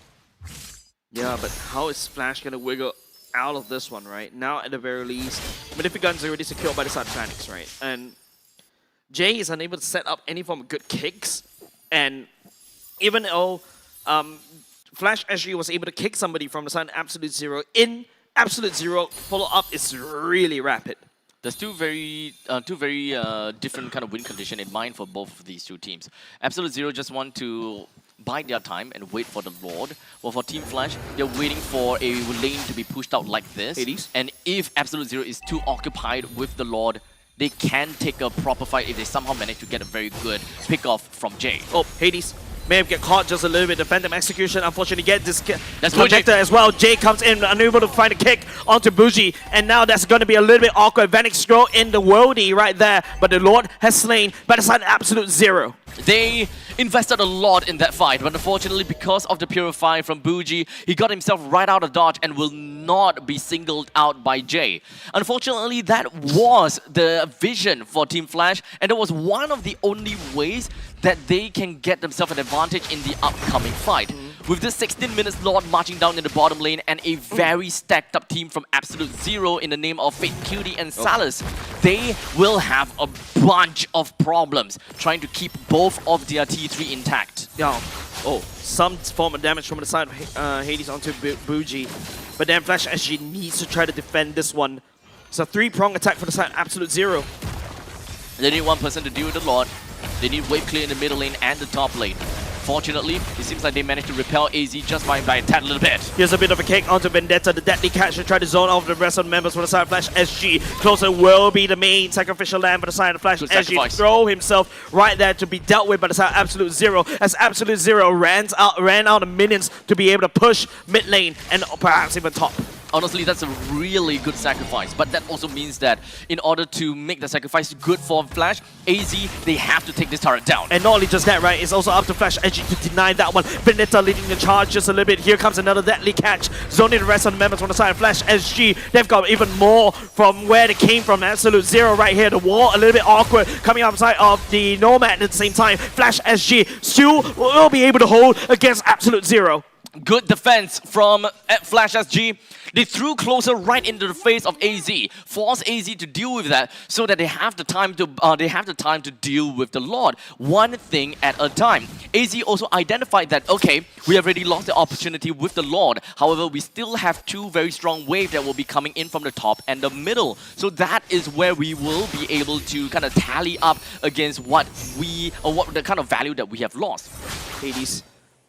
Yeah, but how is Flash gonna wiggle out of this one, right? Now, at the very least, Malefic Gun's already secured by the side of Phoenix, right? And Jay is unable to set up any form of good kicks, and even though Flash SG was able to kick somebody from the side of Absolute Zero, in Absolute Zero, follow-up is really rapid. There's two very different kind of win condition in mind for both of these two teams. Absolute Zero just want to bide their time and wait for the Lord. Well, for Team Flash, they're waiting for a lane to be pushed out like this. Hades. And if Absolute Zero is too occupied with the Lord, they can take a proper fight if they somehow manage to get a very good pick-off from Jay. Oh, Hades may have get caught just a little bit. The Phantom Execution, unfortunately, get this That's projector as well. Jay comes in, unable to find a kick onto Bougie, and now that's going to be a little bit awkward. Vanix throw in the worldie right there, but the Lord has slain by the side of Absolute Zero. They invested a lot in that fight, but unfortunately, because of the Purify from Bougie, he got himself right out of dodge and will not be singled out by Jay. Unfortunately, that was the vision for Team Flash, and that was one of the only ways that they can get themselves an advantage in the upcoming fight. With this 16 minutes Lord marching down in the bottom lane and a very stacked up team from Absolute Zero in the name of Fate Cutie and Salus, they will have a bunch of problems trying to keep both of their T3 intact. Yeah. Oh, some form of damage from the side of Hades onto Bougie. But then Flash SG needs to try to defend this one. It's a three-prong attack for the side of Absolute Zero. They need one person to deal with the Lord. They need wave clear in the middle lane and the top lane. Fortunately, it seems like they managed to repel AZ just by a tad little bit. Here's a bit of a kick onto Vendetta. The deadly catch to try to zone off the rest of the members for the side of Flash SG. Closer will be the main sacrificial lamb for the side of Flash Good SG. sacrifice. Throw himself right there to be dealt with by the side of Absolute Zero, as Absolute Zero ran out of minions to be able to push mid lane and perhaps even top. Honestly, that's a really good sacrifice, but that also means that in order to make the sacrifice good for Flash, AZ, they have to take this turret down. And not only just that, right, it's also up to Flash SG to deny that one. Vendetta leading the charge just a little bit. Here comes another deadly catch, zoning the rest of the members on the side of Flash SG. They've got even more from where they came from. Absolute Zero right here. The wall a little bit awkward coming outside of the Nomad at the same time. Flash SG still will be able to hold against Absolute Zero. Good defense from Flash SG. They threw closer right into the face of AZ, forced AZ to deal with that, so that they have the time to deal with the Lord, one thing at a time. AZ also identified that, okay, we have already lost the opportunity with the Lord. However, we still have two very strong waves that will be coming in from the top and the middle. So that is where we will be able to kind of tally up against what the kind of value that we have lost. Hades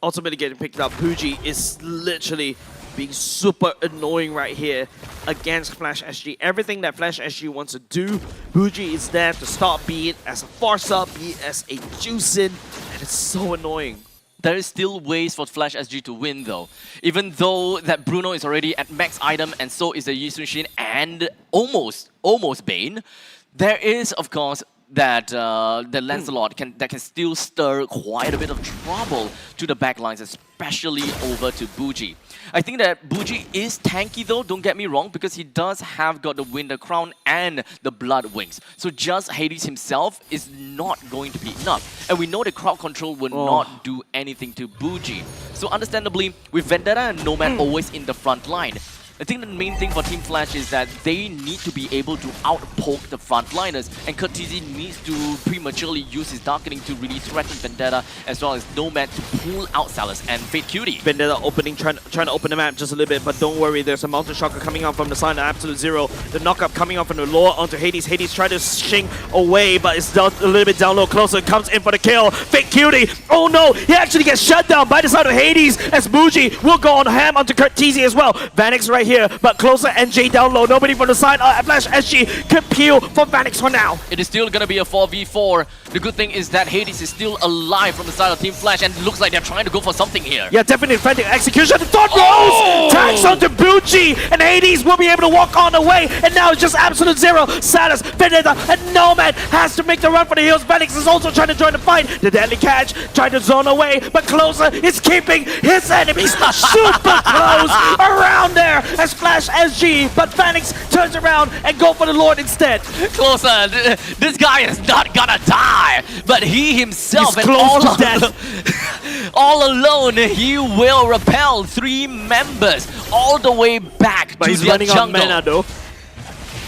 ultimately getting picked up. Bougie is literally being super annoying right here against Flash SG. Everything that Flash SG wants to do, Bougie is there to stop, be it as a Farsa, be it as a Juicin, and it's so annoying. There is still ways for Flash SG to win though. Even though that Bruno is already at max item and so is the Yishun Shin and almost Bane, there is of course that Lancelot can still stir quite a bit of trouble to the backlines, especially over to Bougie. I think that Bougie is tanky though, don't get me wrong, because he does have got the Winter Crown and the Blood Wings. So just Hades himself is not going to be enough. And we know the crowd control will not do anything to Bougie. So understandably, with Vendetta and Nomad always in the front line, I think the main thing for Team Flash is that they need to be able to outpoke the frontliners, and Kurtizi needs to prematurely use his Darkening to really threaten Vendetta as well as Nomad to pull out Salus and Fate Cutie. Vendetta trying to open the map just a little bit, but don't worry, there's a Mountain Shocker coming out from the side of Absolute Zero. The knockup coming out from the lore onto Hades. Hades trying to shing away, but it's down, a little bit down low. Closer comes in for the kill. Fate Cutie, oh no, he actually gets shut down by the side of Hades as Bougie will go on ham onto Kurtizi as well. Vanix right here, but closer NJ down low. Nobody from the side. Flash SG can peel for Vanix for now. It is still going to be a 4v4. The good thing is that Hades is still alive from the side of Team Flash, and it looks like they're trying to go for something here. Yeah, definitely defending execution. The thought rolls! Tags onto Bougie, and Hades will be able to walk on the way. And now it's just Absolute Zero. Salus, Vendetta, and Nomad has to make the run for the hills. Vanix is also trying to join the fight. The deadly catch, trying to zone away, but closer is keeping his enemies super close around there. as Flash SG, but Phoenix turns around and go for the Lord instead. Closer, this guy is not gonna die, but he himself He's and close to death. all alone, he will repel 3 members all the way back But to he's their running jungle. out of mana though.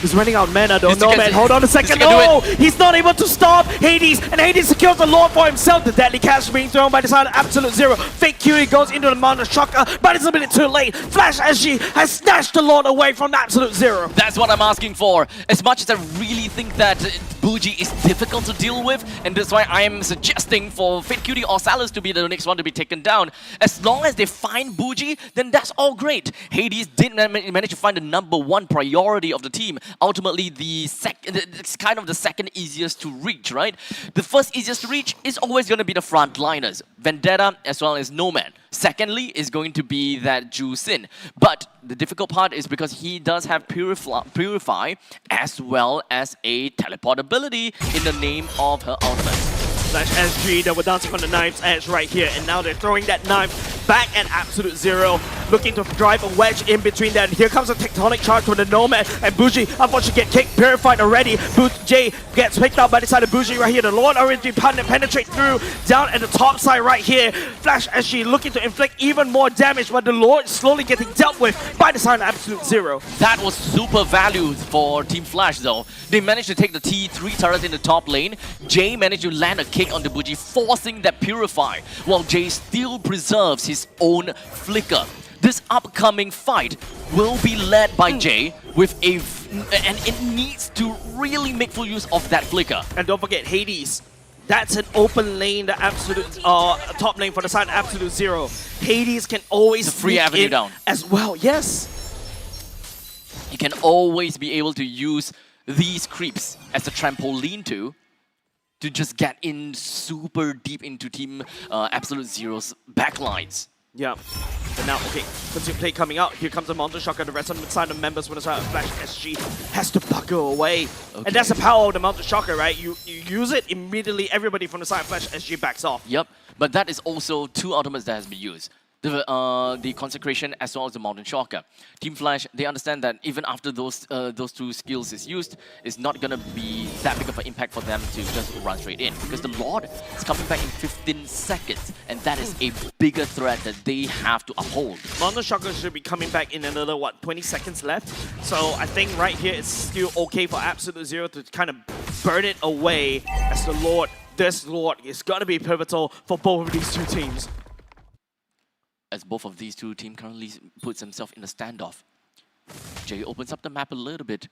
He's running out of mana though. He's No gonna- man, hold on a second. he's gonna No! do He's not able to stop Hades, and Hades secures the Lord for himself. The deadly catch being thrown by the side of Absolute Zero. Fake Cutie goes into the Mountain Shocker, but it's a minute too late. Flash SG has snatched the Lord away from Absolute Zero. That's what I'm asking for. As much as I really think that Bougie is difficult to deal with, and that's why I am suggesting for Fate Cutie or Salus to be the next one to be taken down. As long as they find Bougie, then that's all great. Hades did manage to find the #1 priority of the team. Ultimately, it's kind of the second easiest to reach, right? The first easiest to reach is always going to be the frontliners, Vendetta as well as Nomad. Secondly is going to be that Ju Sin. But the difficult part is because he does have Purify as well as a teleportability in the name of her ultimate. Flash SG, they were dancing on the knife's edge right here, and now they're throwing that knife back at Absolute Zero, looking to drive a wedge in between that. Here comes a tectonic charge from the Nomad, and Bougie unfortunately get kicked, purified already. Jay gets picked up by the side of Bougie right here. The Lord already penetrate through, down at the top side right here. Flash SG looking to inflict even more damage, but the Lord slowly getting dealt with by the side of Absolute Zero. That was super value for Team Flash though. They managed to take the T3 turret in the top lane. Jay managed to land a kick on the Bougie, forcing that Purify, while Jay still preserves his own flicker. This upcoming fight will be led by Jay with and it needs to really make full use of that flicker. And don't forget Hades. That's an open lane, the absolute top lane for the side of Absolute Zero. Hades can always It's a free sneak avenue in down as well. Yes. You can always be able to use these creeps as a trampoline to just get in super deep into Team Absolute Zero's backlines. Yeah. But now, okay, consume play coming out. Here comes the Mountain Shocker. The rest of the side of members with the side of Flash SG has to buckle away. Okay. And that's the power of the Mountain Shocker, right? You use it, immediately everybody from the side of Flash SG backs off. Yep, but that is also 2 ultimates that has been used. The Consecration as well as the Mountain Shocker. Team Flash, they understand that even after those 2 skills is used, it's not gonna be that big of an impact for them to just run straight in, because the Lord is coming back in 15 seconds, and that is a bigger threat that they have to uphold. Mountain Shocker should be coming back in another, 20 seconds left. So I think right here it's still okay for Absolute Zero to kind of burn it away as the Lord, this Lord is gonna be pivotal for both of these 2 teams. As both of these 2 teams currently puts themselves in a standoff. Jay opens up the map a little bit,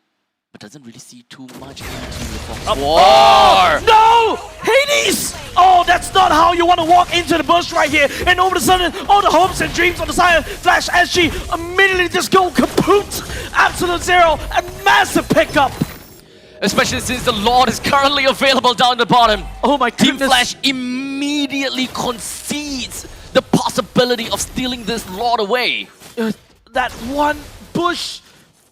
but doesn't really see too much into the war. No! Hades! Oh, that's not how you want to walk into the bush right here. And all of a sudden, all the hopes and dreams on the side of Flash SG immediately just go kaput. Absolute Zero, a massive pickup. Especially since the Lord is currently available down the bottom. Oh my Team goodness. Flash immediately concedes the possibility of stealing this Lord away. That one bush.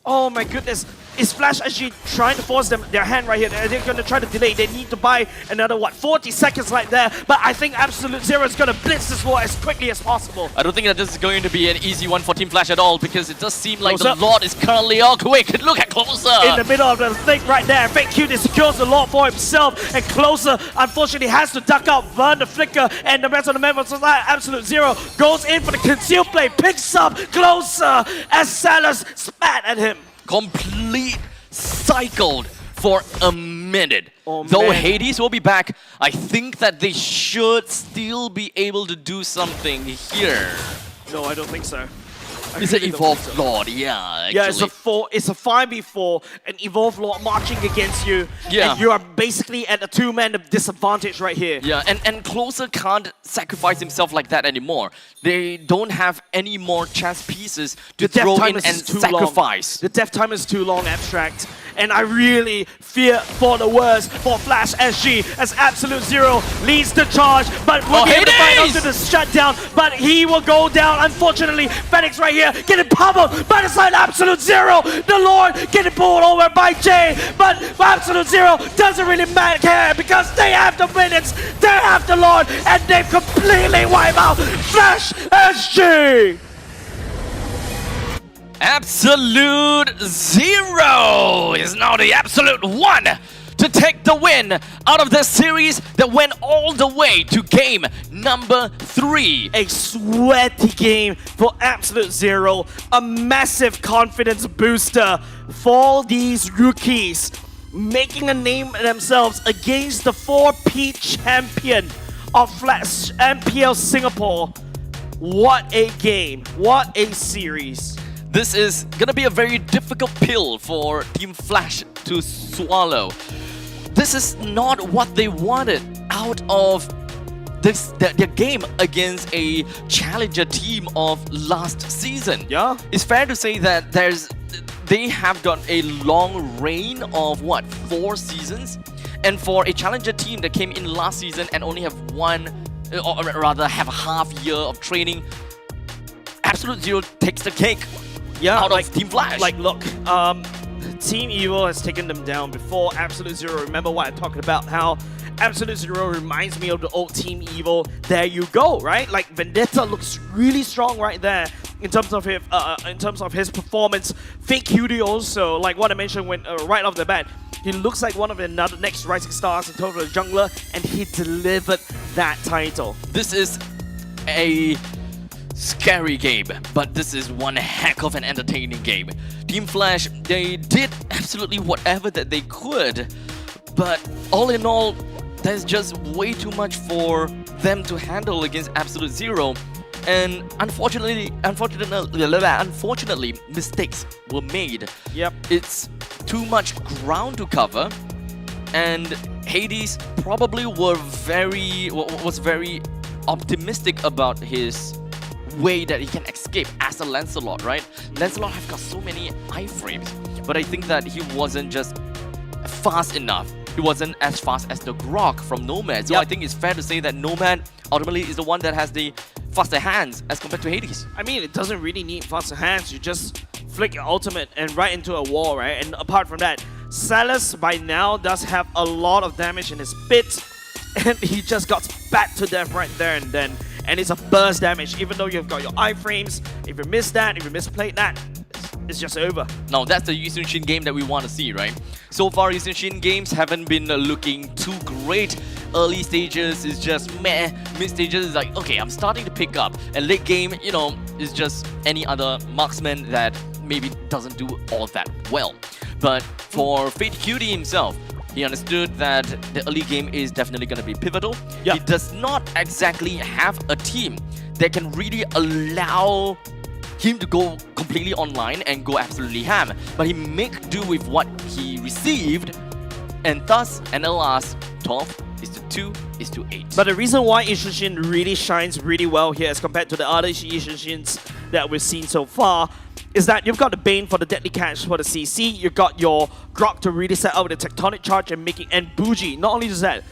Oh my goodness. Is Flash SG trying to force their hand right here? They're going to try to delay. They need to buy another, 40 seconds right there. But I think Absolute Zero is going to blitz this Lord as quickly as possible. I don't think that this is going to be an easy one for Team Flash at all, because it does seem like Close the up. Lord is currently all quick. Look at Closer. In the middle of the thing right there, Fake Cutie secures the Lord for himself, and Closer unfortunately has to duck out, burn the flicker, and the rest of the members of that Absolute Zero goes in for the conceal play, picks up Closer as Salus spat at him. Complete cycled for a minute. Oh, Though man. Hades will be back, I think that they should still be able to do something here. No, I don't think so. It's an Evolved Lord, yeah, actually. Yeah, it's a 5v4, an Evolved Lord marching against you, Yeah. and you are basically at a 2-man disadvantage right here. Yeah, and Closer can't sacrifice himself like that anymore. They don't have any more chess pieces to The death throw time in is and too sacrifice. long. The death time is too long, Abstract. And I really fear for the worst for Flash SG as Absolute Zero leads the charge, but will be able to find Hades! onto the shutdown, but he will go down, unfortunately. Phoenix right here getting pummeled by the side of Absolute Zero. The Lord getting pulled over by Jay, but Absolute Zero doesn't really care because they have the minutes, they have the Lord, and they've completely wiped out Flash SG. Absolute Zero is now the Absolute One to take the win out of this series that went all the way to game number 3. A sweaty game for Absolute Zero, a massive confidence booster for these rookies, making a name themselves against the 4P champion of Flash MPL Singapore. What a game, what a series. This is gonna be a very difficult pill for Team Flash to swallow. This is not what they wanted out of their game against a challenger team of last season. Yeah. It's fair to say that they have got a long reign of 4 seasons, and for a challenger team that came in last season and only have or rather have a half year of training, Absolute Zero takes the cake. Yeah, out of Team Flash. Like, look, Team Evil has taken them down before. Absolute Zero, remember what I talked about, how Absolute Zero reminds me of the old Team Evil. There you go, right? Like, Vendetta looks really strong right there in terms of his performance. Fake Cutie also, like what I mentioned when right off the bat, he looks like one of the next rising stars in terms of the jungler, and he delivered that title. This is a scary game, but this is one heck of an entertaining game. Team Flash, they did absolutely whatever that they could, but all in all, there's just way too much for them to handle against Absolute Zero. And unfortunately, mistakes were made. Yep. It's too much ground to cover, and Hades probably was very optimistic about his way that he can escape as a Lancelot, right? Lancelot have got so many iframes, but I think that he wasn't just fast enough. He wasn't as fast as the Grok from Nomad. So I think it's fair to say that Nomad ultimately is the one that has the faster hands as compared to Hades. I mean, it doesn't really need faster hands. You just flick your ultimate and right into a wall, right? And apart from that, Salus by now does have a lot of damage in his bit, and he just got spat to death right there and then. And it's a burst damage, even though you've got your iframes. If you miss that, if you misplayed that, it's just over. Now that's the Yishun Shin game that we want to see, right? So far, Yishun Shin games haven't been looking too great. Early stages is just meh. Mid stages is like, okay, I'm starting to pick up. And late game, you know, is just any other marksman that maybe doesn't do all that well. But for Fate Cutie himself, he understood that the early game is definitely going to be pivotal. Yep. He does not exactly have a team that can really allow him to go completely online and go absolutely ham. But he make do with what he received, and thus NLR's 12:2:8. But the reason why Yishun Shin really shines really well here as compared to the other Yishun Shins that we've seen so far is that you've got the Bane for the Deadly Catch for the CC, you've got your Grok to really set up the Tectonic Charge and Bougie. Not only does that,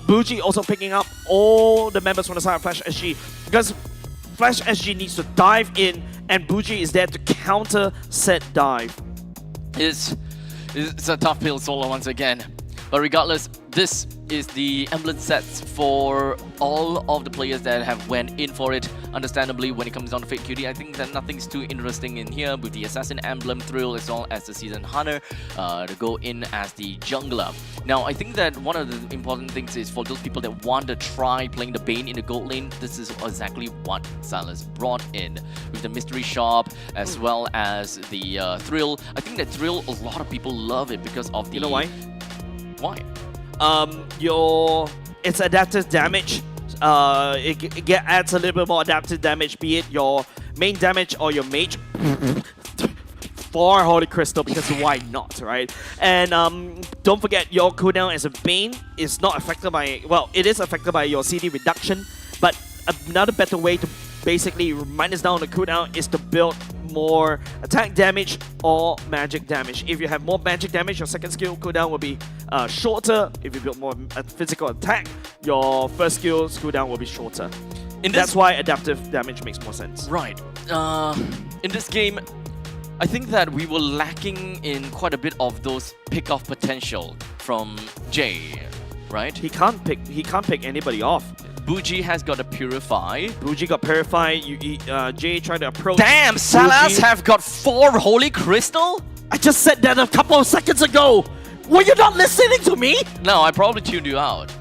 Bougie also picking up all the members from the side of Flash SG, because Flash SG needs to dive in and Bougie is there to counter said dive. It's a tough pill solo once again. But regardless, this is the emblem sets for all of the players that have went in for it. Understandably, when it comes down to Fate Cutie, I think that nothing's too interesting in here with the Assassin emblem, Thrill, as well as the Season Hunter to go in as the jungler. Now, I think that one of the important things is for those people that want to try playing the Bane in the gold lane, this is exactly what Silas brought in. With the Mystery Shop, as well as the Thrill. I think that Thrill, a lot of people love it because of the... You know why? Why? It's adaptive damage. It adds a little bit more adaptive damage, be it your main damage or your mage. For Holy Crystal, because why not, right? And don't forget, your cooldown as a Bane is not affected by, well, it is affected by your CD reduction, but another better way to basically minus down the cooldown is to build more attack damage or magic damage. If you have more magic damage, your second skill cooldown will be shorter. If you build more physical attack, your first skill's cooldown will be shorter. That's why adaptive damage makes more sense. Right. In this game, I think that we were lacking in quite a bit of those pick-off potential from Jay, right? He can't pick anybody off. Buji has got a Purify. Buji got Purify. Jay tried to approach. Damn, Salas have got 4 Holy Crystal? I just said that a couple of seconds ago. Were you not listening to me? No, I probably tuned you out.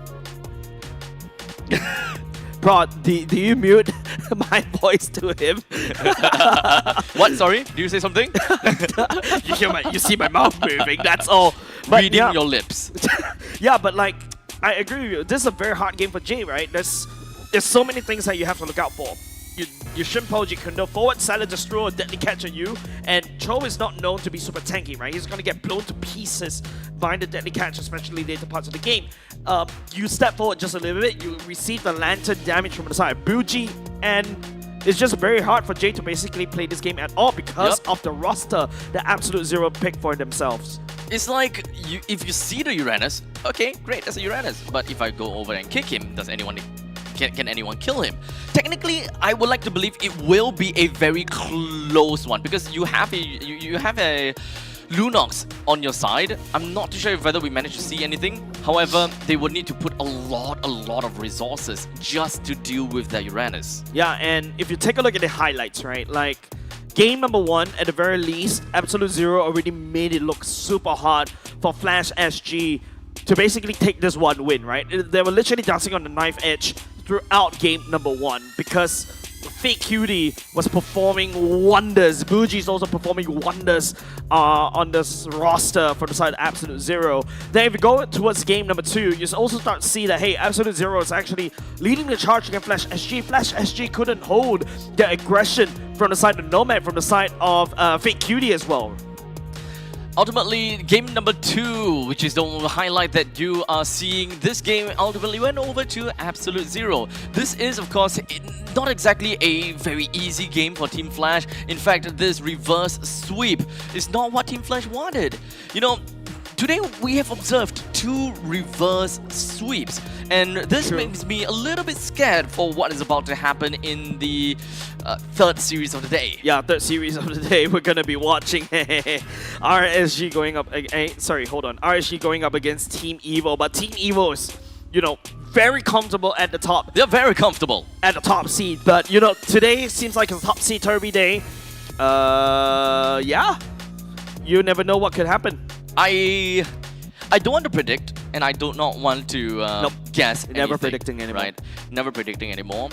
Bro, do you mute my voice to him? What? Sorry? Do you say something? You see my mouth moving, that's all. But Reading your lips. Yeah, but like, I agree with you. This is a very hard game for Jay, right? There's so many things that you have to look out for. You Shimpo, Jikundo, forward salad just throw a deadly catch at you, and Cho is not known to be super tanky, right? He's gonna get blown to pieces by the deadly catch, especially later parts of the game. You step forward just a little bit, you receive the lantern damage from the side of Buji, and it's just very hard for Jay to basically play this game at all because of the roster that Absolute Zero picked for themselves. It's like, if you see the Uranus, okay, great, that's a Uranus. But if I go over and kick him, can anyone kill him? Technically, I would like to believe it will be a very close one because you have a Lunox on your side. I'm not too sure whether we managed to see anything. However, they would need to put a lot of resources just to deal with that Uranus. Yeah, and if you take a look at the highlights, right, like game number 1, at the very least, Absolute Zero already made it look super hard for Flash SG to basically take this one win, right? They were literally dancing on the knife edge throughout game number 1 because Fake Cutie was performing wonders. Buji's also performing wonders on this roster for the side of Absolute Zero. Then if you go towards game number 2, you also start to see that, hey, Absolute Zero is actually leading the charge against Flash SG. Flash SG couldn't hold the aggression from the side of Nomad, from the side of Fake Cutie as well. Ultimately, game number 2, which is the highlight that you are seeing, this game ultimately went over to Absolute Zero. This is, of course, not exactly a very easy game for Team Flash. In fact, this reverse sweep is not what Team Flash wanted. You know, today we have observed 2 reverse sweeps, and this makes me a little bit scared for what is about to happen in the 3rd series of the day. Yeah, 3rd series of the day, we're gonna be watching RSG going up. RSG going up against Team Evo, but Team Evo is, you know, very comfortable at the top. They're very comfortable at the top seed, but you know, today seems like a top seed Turby day. Yeah, you never know what could happen. I don't want to predict, and I do not want to guess anything. Never predicting anymore. Right? Never predicting anymore.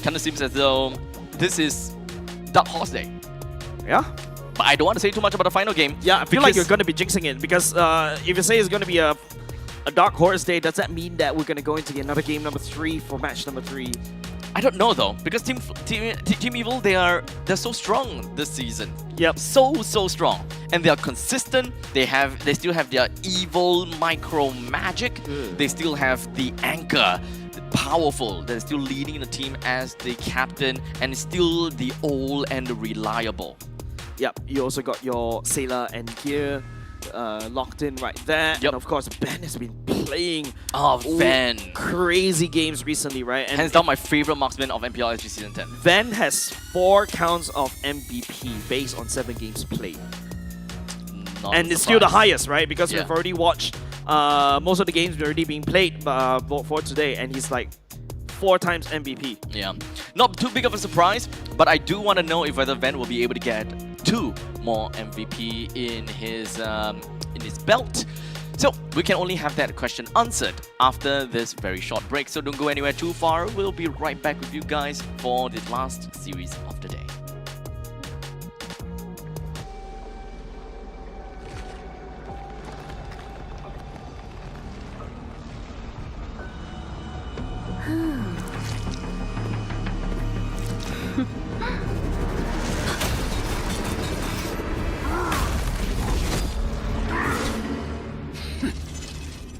Kind of seems as though this is Dark Horse Day. Yeah. But I don't want to say too much about the final game. Yeah, I feel like you're going to be jinxing it because if you say it's going to be a Dark Horse Day, does that mean that we're going to go into another game number 3 for match number 3? I don't know though, because Team Evil, they're so strong this season. Yep. So strong, and they are consistent. They still have their evil micro magic. They still have the anchor, powerful. They're still leading the team as the captain, and still the old and the reliable. Yep. You also got your Sailor and Gear locked in right there. Yep. And of course, Ben has been playing Ben. crazy games recently, right? And hands down my favorite marksman of MPL SG Season 10. Ben has 4 counts of MVP based on 7 games played. And it's still the highest, right? Because we've already watched most of the games already being played for today, and he's like 4 times MVP. Yeah, not too big of a surprise, but I do want to know if whether Van will be able to get 2 more MVP in his belt. So we can only have that question answered after this very short break. So don't go anywhere too far. We'll be right back with you guys for the last series of the day.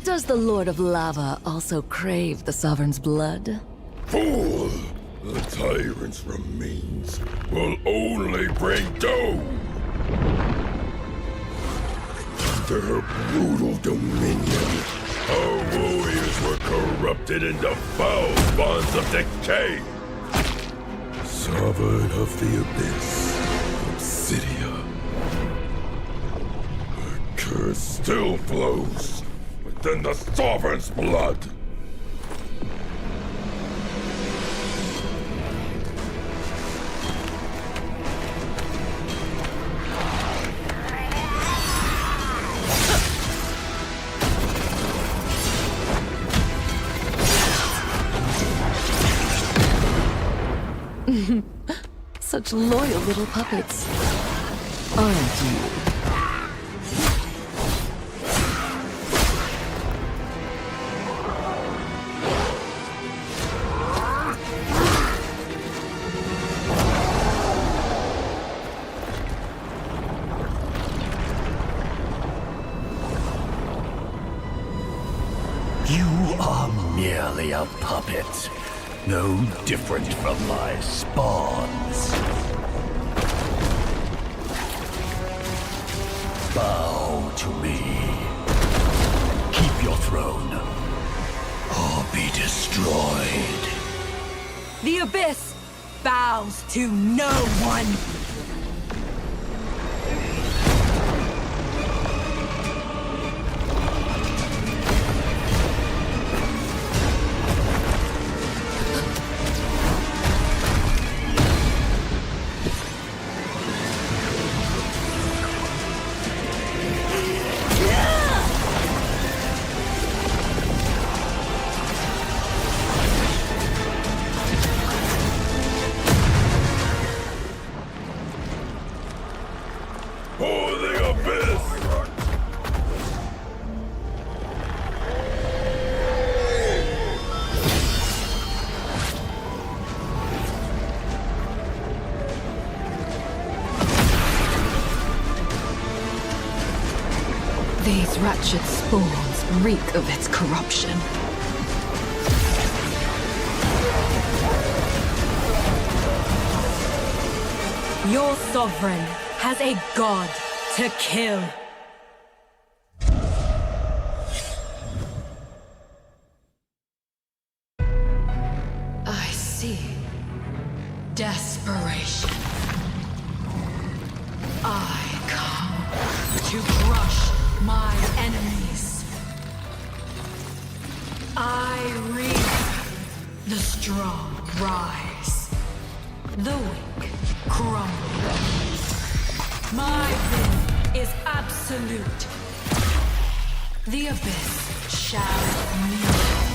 Does the Lord of Lava also crave the Sovereign's blood? Fool! The tyrant's remains will only bring doom! Under her brutal dominion, our warriors were corrupted into foul bonds of decay! Sovereign of the Abyss, Obsidia. Her curse still flows within the Sovereign's blood. Such loyal little puppets. Aren't you? You are merely a puppet, no different from my spawns. Bow to me. Keep your throne, or be destroyed. The Abyss bows to no one. For the abyss! These wretched spawns reek of its corruption. Your sovereign has a god to kill. I see. Desperation. I come to crush my enemies. I reap. The strong rise. The weak crumble. My will is absolute. The abyss shall kneel.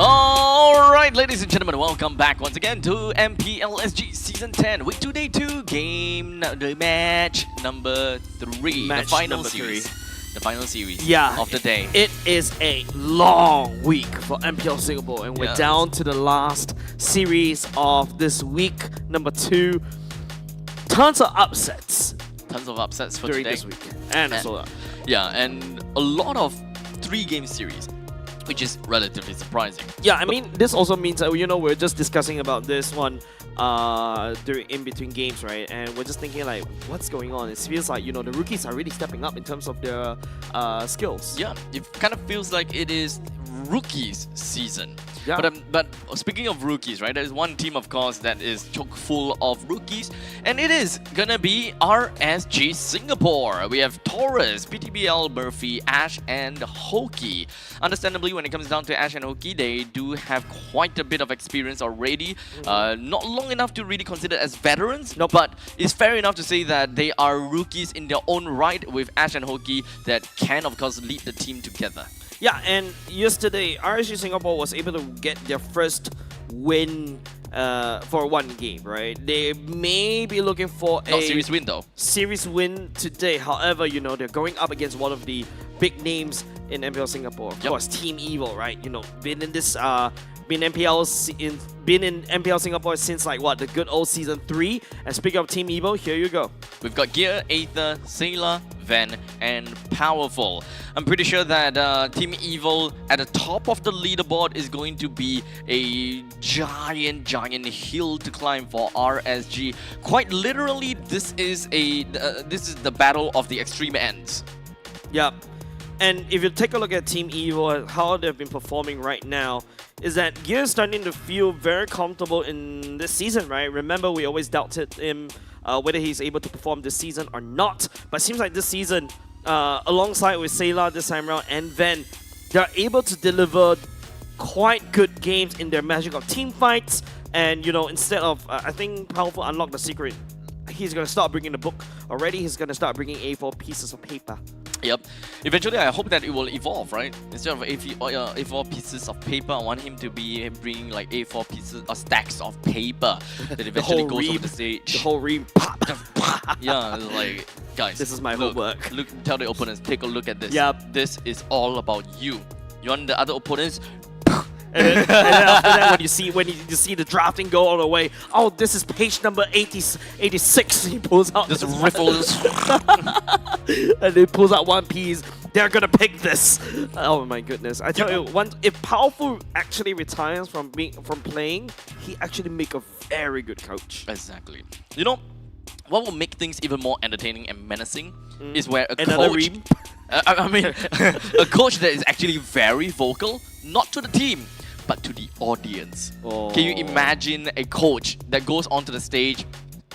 Alright, ladies and gentlemen, welcome back once again to MPL SG Season 10, Week 2, Day 2, the match number 3, the final series. The final series of the day. It is a long week for MPL Singapore, and we're down to the last series of this week, number 2. Tons of upsets. Tons of upsets for during today. this week. And so on. Yeah, and a lot of 3-game series, which is relatively surprising. Yeah, I mean, this also means that, you know, we're just discussing about this one during in between games, right? And we're just thinking like, what's going on? It feels like, you know, the rookies are really stepping up in terms of their skills. Yeah, it kind of feels like it is rookies season. Yeah. But speaking of rookies, right, there's one team, of course, that is chock full of rookies, and it is gonna be RSG Singapore. We have Taurus, PTBL, Murphy, Ash, and Hoki. Understandably, when it comes down to Ash and Hoki, they do have quite a bit of experience already. Not long enough to really consider as veterans, but it's fair enough to say that they are rookies in their own right, with Ash and Hoki that can, of course, lead the team together. Yeah, and yesterday, RSG Singapore was able to get their first win for one game, right? They may be looking for Not series win, though. Series win today. However, you know, they're going up against one of the big names in MPL Singapore. Of course, Team Evil, right? You know, been in MPL Singapore since like what, the good old season 3. And speaking of Team Evil, here you go. We've got Gear, Aether, Sailor, Van, and Powerful. I'm pretty sure that Team Evil at the top of the leaderboard is going to be a giant hill to climb for RSG. Quite literally, this is the battle of the extreme ends. Yep. And if you take a look at Team Evil, how they've been performing right now, is that Gear's starting to feel very comfortable in this season, right? Remember, we always doubted him whether he's able to perform this season or not. But it seems like this season, alongside with Sailor this time around and Van, they're able to deliver quite good games in their magic of team fights. And, you know, instead of, I think Powerful unlocked the secret. He's going to start bringing the book already. He's going to start bringing A4 pieces of paper. Yep. Eventually, I hope that it will evolve, right? Instead of A4 pieces of paper, I want him to be bringing like A4 pieces or stacks of paper that eventually goes over the stage. The whole ream. Yeah, it's like, guys, this is my homework. Look, tell the opponents, take a look at this. Yep. This is all about you. You want the other opponents? And then after that, when you see the drafting go all the way, oh, this is page number 86. He pulls out this riffles, and he pulls out one piece. They're gonna pick this. Oh my goodness! I tell you, if Powerful actually retires from playing, he actually make a very good coach. Exactly. You know, what will make things even more entertaining and menacing is where a Another coach. ream? I mean, a coach that is actually very vocal, not to the team, but to the audience. Oh. Can you imagine a coach that goes onto the stage,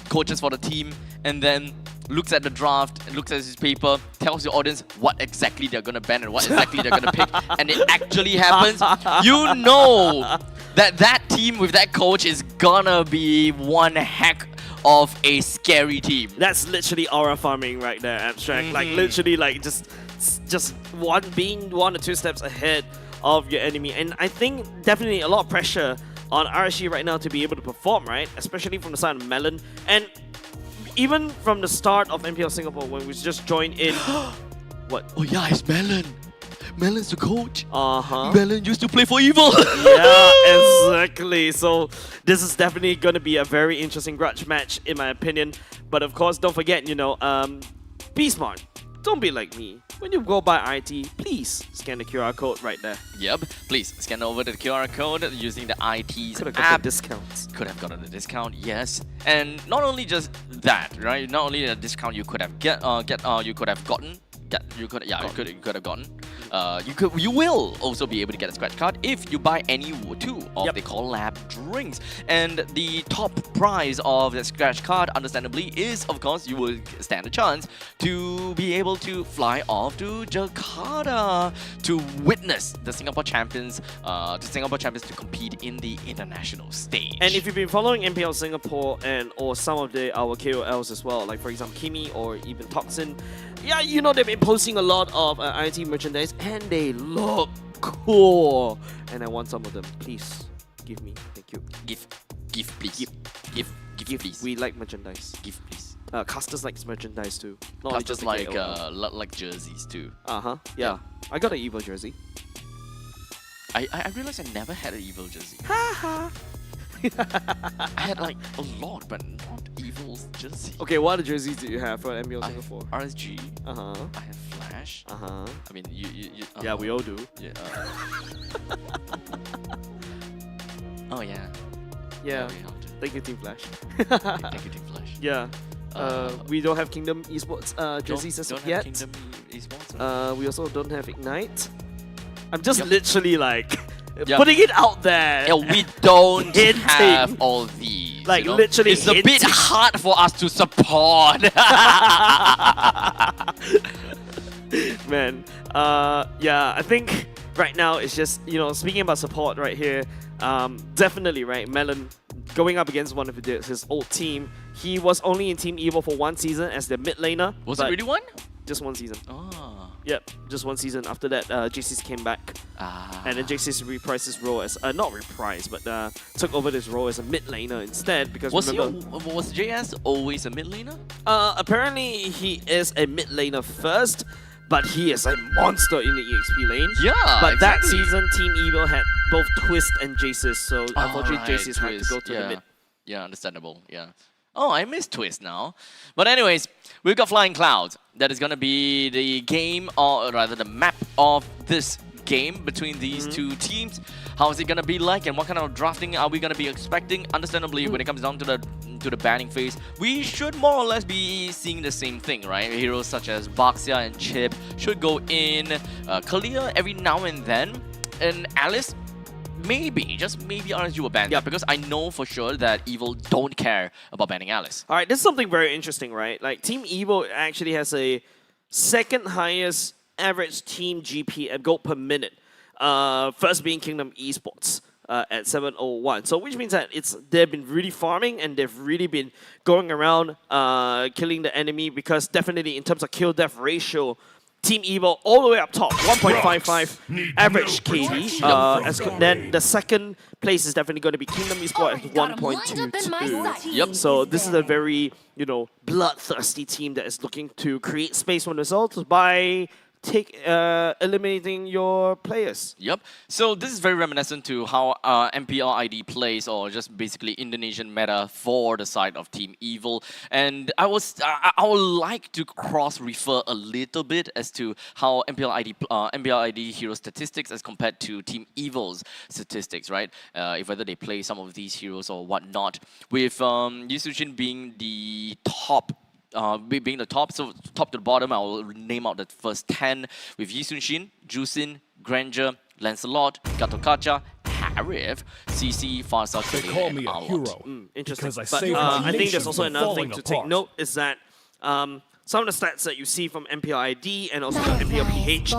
coaches for the team, and then looks at the draft, looks at his paper, tells the audience what exactly they're gonna ban and what exactly they're gonna pick, and it actually happens? You know that team with that coach is gonna be one heck of a scary team. That's literally aura farming right there, Abstract. Like literally, like just being 1 or 2 steps ahead of your enemy. And I think definitely a lot of pressure on RSG right now to be able to perform, right? Especially from the side of Melon. And even from the start of MPL Singapore, when we just joined in. What? Oh yeah, it's Melon. Melon's the coach. Uh-huh. Melon used to play for Evil. Yeah, exactly. So this is definitely going to be a very interesting grudge match, in my opinion. But of course, don't forget, you know, be smart. Don't be like me. When you go buy IT, please scan the QR code right there. Yep, please scan over the QR code using the IT's Could have app. got the discounts. Could have gotten a discount, yes. And not only just that, right? Not only a discount you could have gotten. You will also be able to get a scratch card if you buy any 2 of the collab drinks. And the top prize of the scratch card, understandably, is, of course, you will stand a chance to be able to fly off to Jakarta to witness the Singapore champions, to compete in the international stage. And if you've been following MPL Singapore or some of our KOLs as well, like for example Kimi or even Toxin, yeah, you know they've been posting a lot of IT merchandise and they look cool. And I want some of them. Please give me. Thank you. Give, please. Give, please. We like merchandise. Give, please. Casters likes merchandise too. Not Customers just like jerseys too. Yeah. I got an Evo jersey. I realized I never had an Evil jersey. I had like a lot, but not Evil's jersey. Okay, what other jerseys do you have for MPL Singapore? RSG. I have Flash. I mean, you yeah, we all do. Yeah. Oh yeah. Yeah. we have to. Thank you, Team Flash. Thank you, Team Flash. Yeah. We don't have Kingdom Esports jerseys as of yet. Kingdom Esports. We also don't have Ignite. I'm just literally like Yep. putting it out there. Yeah, we don't Hinting. have all these. Like, you know? literally it's a bit hinting. hard for us to support. Man, yeah, I think right now it's just, you know, speaking about support right here, definitely, right, Melon going up against one of his old team. He was only in Team Evo for 1 season as the mid laner. Was it really one? Just 1 season. Oh. Yep, just 1 season. After that, JC's came back. And then JC's reprised his role as, not reprised, but took over this role as a mid laner instead. Because was remember, was JS always a mid laner? Apparently he is a mid laner first, but he is a monster in the EXP lane. Yeah, but that exactly. season, Team Evo had both Twist and Jace's, so unfortunately right, Jace's had to Twist, go to the mid. Yeah, understandable. Yeah. Oh, I miss Twist now. But anyways, we've got Flying Clouds. That is going to be the game, or rather the map of this game between these two teams. How is it going to be like, and what kind of drafting are we going to be expecting? Understandably, when it comes down to the banning phase, we should more or less be seeing the same thing, right? Heroes such as Baxia and Chip should go in, Kalia every now and then, and Alice, maybe, just maybe RSG will ban that, because I know for sure that Evil don't care about banning Alice. Alright, this is something very interesting, right? Like, Team Evo actually has a second highest average team GP and gold per minute. First being Kingdom Esports at 701. So which means that they've been really farming and they've really been going around killing the enemy, because definitely in terms of kill death ratio, Team Evo all the way up top, 1.55 average KD. Then the second place is definitely going to be Kingdom Esports at 1.22. Yep. So this is a very, you know, bloodthirsty team that is looking to create space for themselves by eliminating your players. Yep. So this is very reminiscent to how MPL ID plays, or just basically Indonesian meta for the side of Team Evil. And I would like to cross-refer a little bit as to how MPL ID hero statistics as compared to Team Evil's statistics, right? If whether they play some of these heroes or whatnot. With Yishun being the top. Being the top, so top to the bottom, I will name out the first 10 with Yishun, Jusin, Granger, Lancelot, Gatokacha, Harif, CC, Farsa, They call me a hero. Interesting. Because I But saved my I think nation there's also from another thing falling to take apart. note is that some of the stats that you see from MPL ID and also MPL PH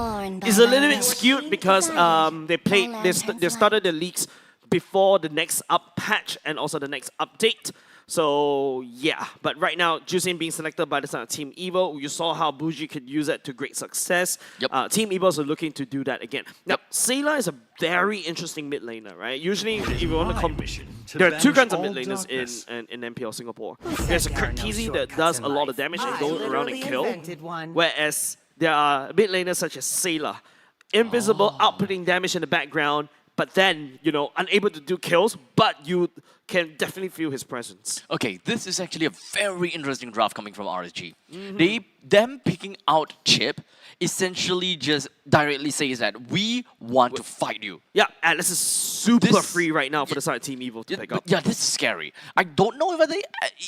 is a little bit skewed because they started the leaks before the next up patch and also the next update. So yeah, but right now, Jusin being selected by the side of Team Evo, you saw how Bougie could use that to great success. Yep. Team Evos are looking to do that again. Now, Sayla is a very interesting mid laner, right? Usually, if you want to there are two kinds of mid laners in MPL Singapore. There's a Kurtizi that does a lot of damage and goes around and kill, whereas there are mid laners such as Sayla, invisible, outputting damage in the background, but then, you know, unable to do kills, but you can definitely feel his presence. Okay, this is actually a very interesting draft coming from RSG. Them picking out Chip essentially just directly says that we want to fight you. Yeah, Atlas is super free right now for the side of Team Evil to pick up. Yeah, this is scary. I don't know whether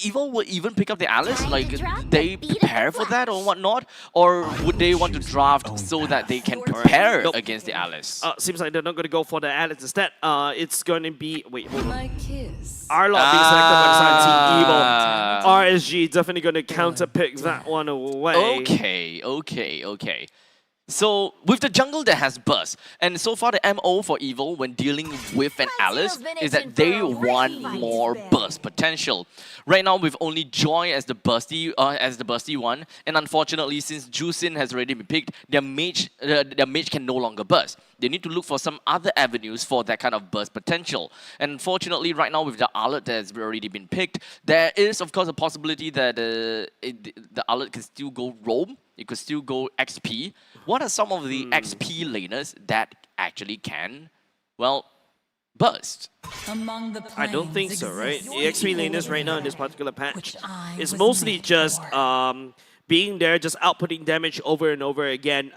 Evil will even pick up the Alice, like they prepare for that or whatnot, or would they want to draft so that they can prepare against the Alice? Seems like they're not going to go for the Alice instead. It's going to be, wait, hold on. My kiss. Arlot being selected by the side of Team Evil. RSG definitely going to counter pick that one away. Okay. So with the jungle that has burst, and so far the MO for Evil when dealing with an Alice is that they want more burst potential. Right now with only Joy as the bursty one, and unfortunately since Jusin has already been picked, their mage can no longer burst. They need to look for some other avenues for that kind of burst potential. And unfortunately right now with the Arlet that has already been picked, there is of course a possibility that the Arlet can still go roam. It could still go XP. What are some of the XP laners that actually can, well, burst? I don't think so, right? The XP laners right now in this particular patch is mostly just being there, just outputting damage over and over again,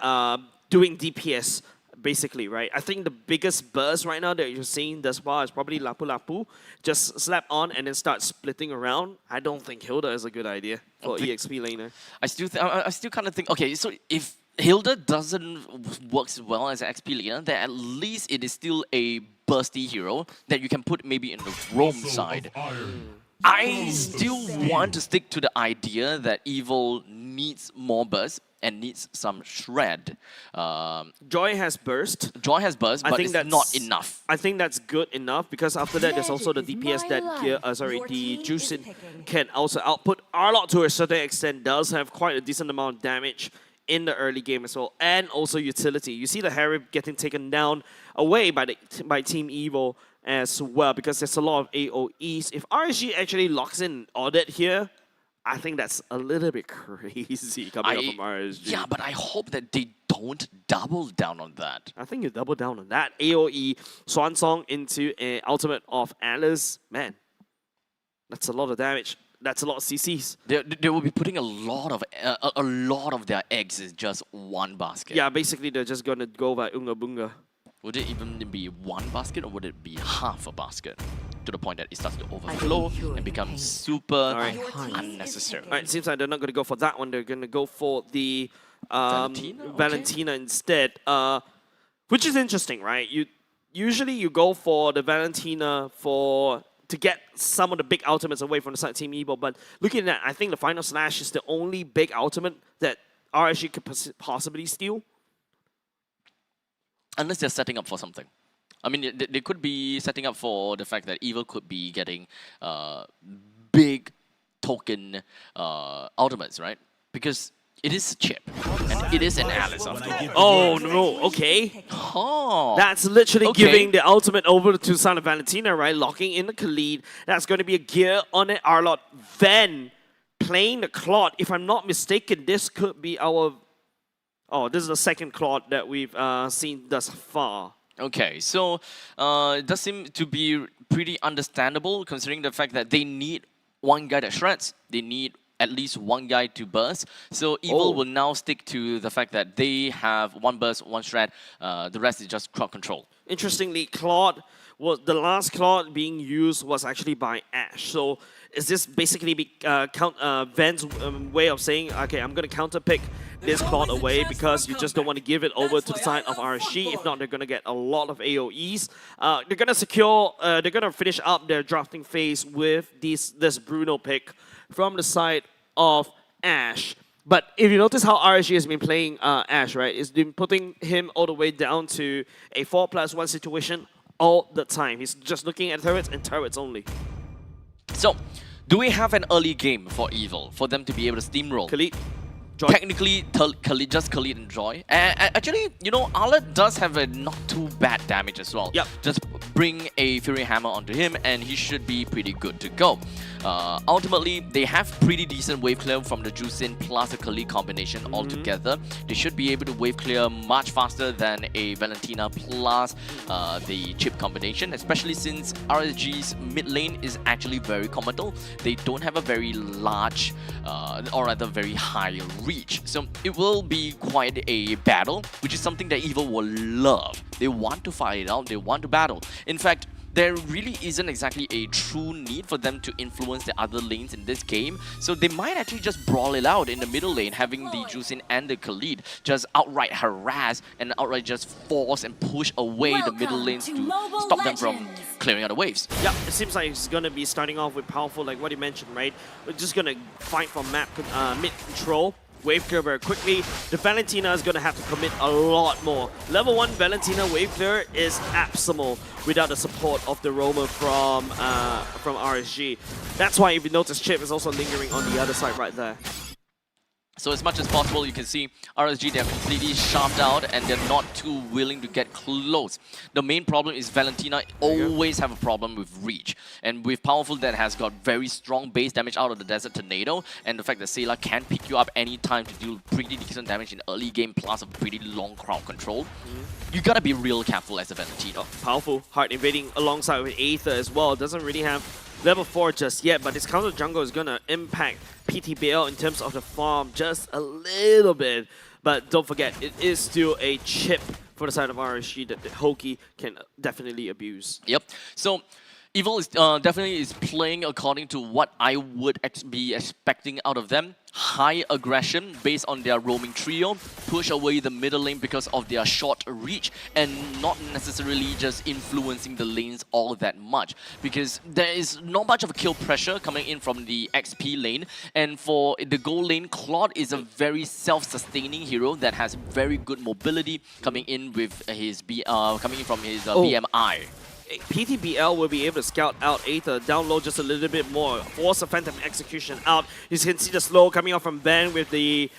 doing DPS, basically, right? I think the biggest burst right now that you're seeing thus far is probably Lapu Lapu. Just slap on and then start splitting around. I don't think Hilda is a good idea for EXP laner. I still kind of think, okay, so if Hilda doesn't work well as an XP laner, then at least it is still a bursty hero that you can put maybe in the roam side. I still want to stick to the idea that Evil needs more burst and needs some shred. Joy has burst. Joy has burst, but it's not enough. I think that's good enough because after that, there's also the DPS that the Jusin can also output. Arlot to a certain extent does have quite a decent amount of damage in the early game as well, and also utility. You see the Harry getting taken down away by Team Evil as well because there's a lot of AoEs. If RSG actually locks in Audit here, I think that's a little bit crazy coming up from RSG. Yeah, but I hope that they don't double down on that. I think you double down on that. AoE Swan Song into an ultimate of Alice. Man, that's a lot of damage. That's a lot of CCs. They will be putting a lot of their eggs in just one basket. Yeah, basically they're just gonna go by Unga Bunga. Would it even be one basket or would it be half a basket? To the point that it starts to overflow and become super unnecessary. Alright, seems like they're not going to go for that one. They're going to go for the Valentina instead. Which is interesting, right? Usually you go for the Valentina to get some of the big ultimates away from the side Team Evil, but looking at that, I think the Final Slash is the only big ultimate that RSG could possibly steal. Unless they're setting up for something. I mean, they could be setting up for the fact that Evil could be getting big token ultimates, right? Because it is a chip, and it is an Alice after all. Oh no, okay. Oh. That's literally giving the ultimate over to Son of Valentina, right? Locking in the Khalid. That's going to be a gear on an Arlot. Then playing the Claude. If I'm not mistaken, this could be our... Oh, this is the second Claude that we've seen thus far. Okay, so it does seem to be pretty understandable considering the fact that they need one guy that shreds. They need at least one guy to burst. So Evil will now stick to the fact that they have one burst, one shred. The rest is just crowd control. Interestingly, Claude the last Claude being used was actually by Ash. So is this basically Van's way of saying, okay, I'm going to counterpick this Claude away because you just don't want to give it over to the side of RSG. If not, they're going to get a lot of AoEs. They're going to secure, they're going to finish up their drafting phase with this Bruno pick from the side of Ash. But if you notice how RSG has been playing Ash, right, it's been putting him all the way down to a 4+1 situation all the time. He's just looking at turrets and turrets only. So, do we have an early game for Evil for them to be able to steamroll? Khalid, Joy. Technically, just Khalid and Joy. Actually, you know, Arlet does have a not too bad damage as well. Yep. Just bring a Fury Hammer onto him and he should be pretty good to go. Ultimately, they have pretty decent wave clear from the Jusin plus the Khalid combination altogether. They should be able to wave clear much faster than a Valentina plus the chip combination, especially since RSG's mid lane is actually very commodal. They don't have a very large, or rather very high reach. So it will be quite a battle, which is something that Evil will love. They want to fight it out, they want to battle. In fact, there really isn't exactly a true need for them to influence the other lanes in this game. So they might actually just brawl it out in the middle lane, having the Jusin and the Khalid just outright harass and outright just force and push away the middle lanes to stop them from clearing out the waves. Yeah, it seems like it's going to be starting off with powerful, like what you mentioned, right? We're just going to fight for map mid control. wave clear very quickly. The Valentina is going to have to commit a lot more. Level 1 Valentina wave clear is abysmal without the support of the roamer from RSG. That's why if you notice, Chip is also lingering on the other side right there. So as much as possible, you can see RSG, they're completely sharped out and they're not too willing to get close. The main problem is Valentina always have a problem with reach. And with Powerful that has got very strong base damage out of the Desert Tornado, and the fact that Sayla can pick you up anytime to deal pretty decent damage in early game plus a pretty long crowd control, you gotta be real careful as a Valentina. Powerful, hard invading alongside with Aether as well. Doesn't really have level 4 just yet, but this counter jungle is gonna impact PTBL in terms of the farm just a little bit. But don't forget, it is still a chip for the side of RSG that the Hoki can definitely abuse. Yep. So Evil is definitely is playing according to what I would be expecting out of them. High aggression based on their roaming trio, push away the middle lane because of their short reach, and not necessarily just influencing the lanes all that much, because there is not much of a kill pressure coming in from the XP lane. And for the gold lane, Claude is a very self-sustaining hero that has very good mobility coming in with his BMI. PTBL will be able to scout out Aether down low just a little bit more, force a Phantom Execution out. You can see the slow coming out from Ben with the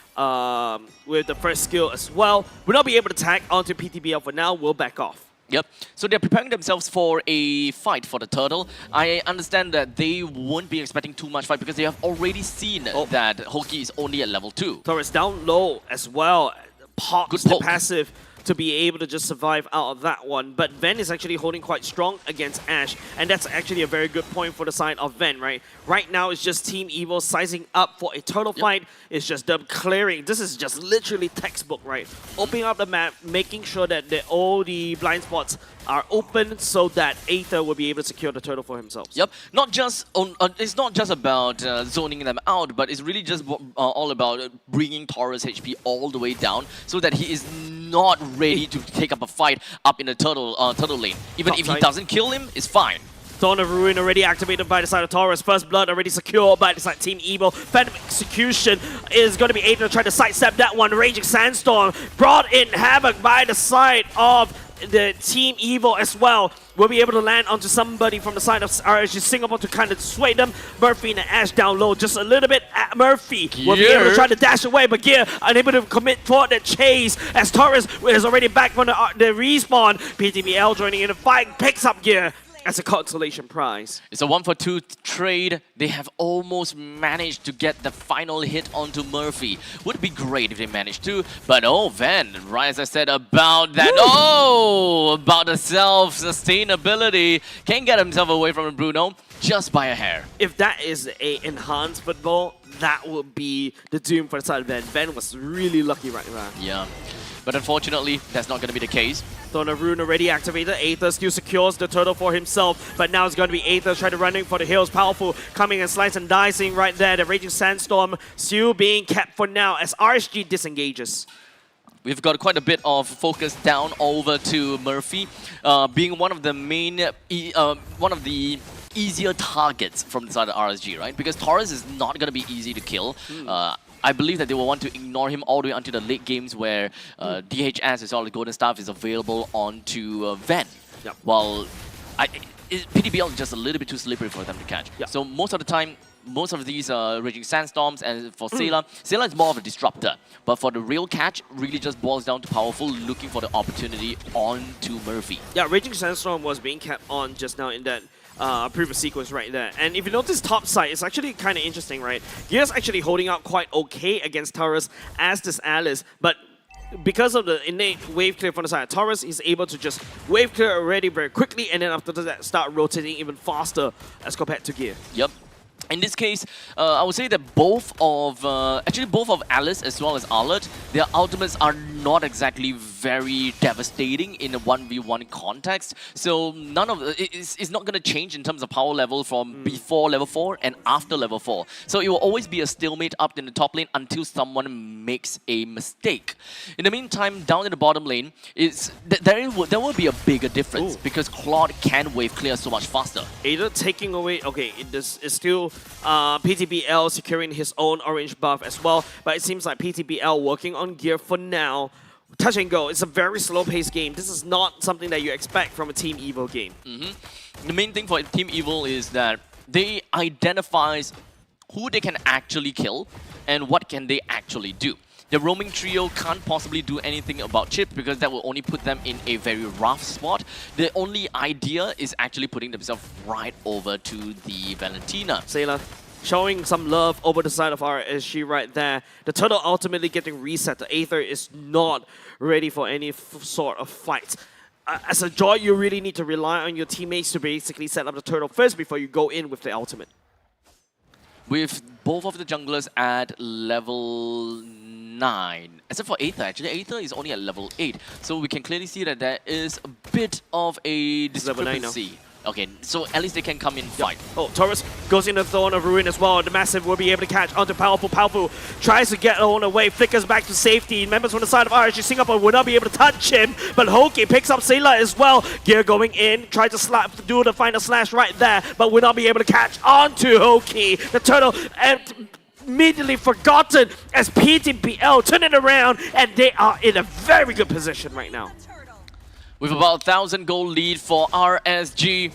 first skill as well. Will not be able to tag onto PTBL for now, will back off. Yep, so they're preparing themselves for a fight for the turtle. I understand that they won't be expecting too much fight because they have already seen that Hoki is only at level 2. Torres down low as well, pops the passive to be able to just survive out of that one. But Ven is actually holding quite strong against Ashe, and that's actually a very good point for the side of Ven, right? Right now, it's just Team Evil sizing up for a turtle fight. It's just them clearing. This is just literally textbook, right? Opening up the map, making sure that all the blind spots are open so that Aether will be able to secure the turtle for himself. Yep, not just it's not just about zoning them out, but it's really just all about bringing Taurus HP all the way down so that he is not ready to take up a fight up in the turtle lane. Even if he doesn't kill him, it's fine. Dawn of Ruin already activated by the side of Taurus. First Blood already secured by the side Team Evil. Phantom Execution is going to be able to try to sidestep that one. Raging Sandstorm brought in Havoc by the side of the Team Evil as well. Will be able to land onto somebody from the side of RSG Singapore to kind of sway them. Murphy and Ashe down low just a little bit. Murphy will be able to try to dash away, but Gear unable to commit for the chase as Taurus is already back from the respawn. PTBL joining in the fight, picks up Gear as a consolation prize. It's a 1-for-2 trade. They have almost managed to get the final hit onto Murphy. Would be great if they managed to, but Ven, right as I said about that, about the self-sustainability, can get himself away from Bruno just by a hair. If that is a enhanced football, that would be the doom for the side of Ven. Ven was really lucky right there. Yeah. But unfortunately, that's not going to be the case. Dawn of Ruin already activated. Aether still secures the turtle for himself. But now it's going to be Aether trying to run in for the hills. Powerful coming and slice and dicing right there. The Raging Sandstorm still being kept for now as RSG disengages. We've got quite a bit of focus down over to Murphy, being one of the main, one of the easier targets from the side of RSG, right? Because Taurus is not going to be easy to kill. I believe that they will want to ignore him all the way until the late games where DHS as well, the Golden Staff is available onto Ven. Yep. While PTBL is just a little bit too slippery for them to catch. Yep. So most of the time, most of these Raging Sandstorms, and for Sayla, Sayla is more of a disruptor. But for the real catch, really just boils down to Powerful looking for the opportunity onto Murphy. Yeah, Raging Sandstorm was being kept on just now in that previous sequence right there. And if you notice top side, it's actually kind of interesting, right? Gear's actually holding out quite okay against Taurus, as does Alice, but because of the innate wave clear from the side of Taurus, he's able to just wave clear already very quickly, and then after that start rotating even faster as compared to Gear. Yep. In this case, I would say that both of Alice as well as Arlott, their ultimates are not exactly very devastating in a 1v1 context. So none of it's not going to change in terms of power level from before level 4 and after level 4. So it will always be a stalemate up in the top lane until someone makes a mistake. In the meantime, down in the bottom lane, there will be a bigger difference because Claude can wave clear so much faster. Either taking away, okay, it's still PTBL securing his own orange buff as well. But it seems like PTBL working on gear for now. Touch and go. It's a very slow-paced game. This is not something that you expect from a Team Evo game. The main thing for Team Evil is that they identifies who they can actually kill and what can they actually do. The roaming trio can't possibly do anything about Chip because that will only put them in a very rough spot. The only idea is actually putting themselves right over to the Valentina. Sailor showing some love over the side of RSG right there. The turtle ultimately getting reset. The Aether is not ready for any sort of fight. As a Joy, you really need to rely on your teammates to basically set up the turtle first before you go in with the ultimate. With both of the junglers at level 9, except for Aether. Actually, Aether is only at level 8, so we can clearly see that there is a bit of a discrepancy. Okay, so at least they can come in fight. Oh, Taurus goes in the Thorn of Ruin as well. The Massive will be able to catch onto Powerful. Powerful tries to get on away, flickers back to safety. Members from the side of RSG Singapore will not be able to touch him, but Hoki picks up Sailor as well. Gear going in, try to do the final slash right there, but will not be able to catch onto Hoki. The turtle immediately forgotten as PTBL turn it around, and they are in a very good position right now. With about 1,000 gold lead for RSG,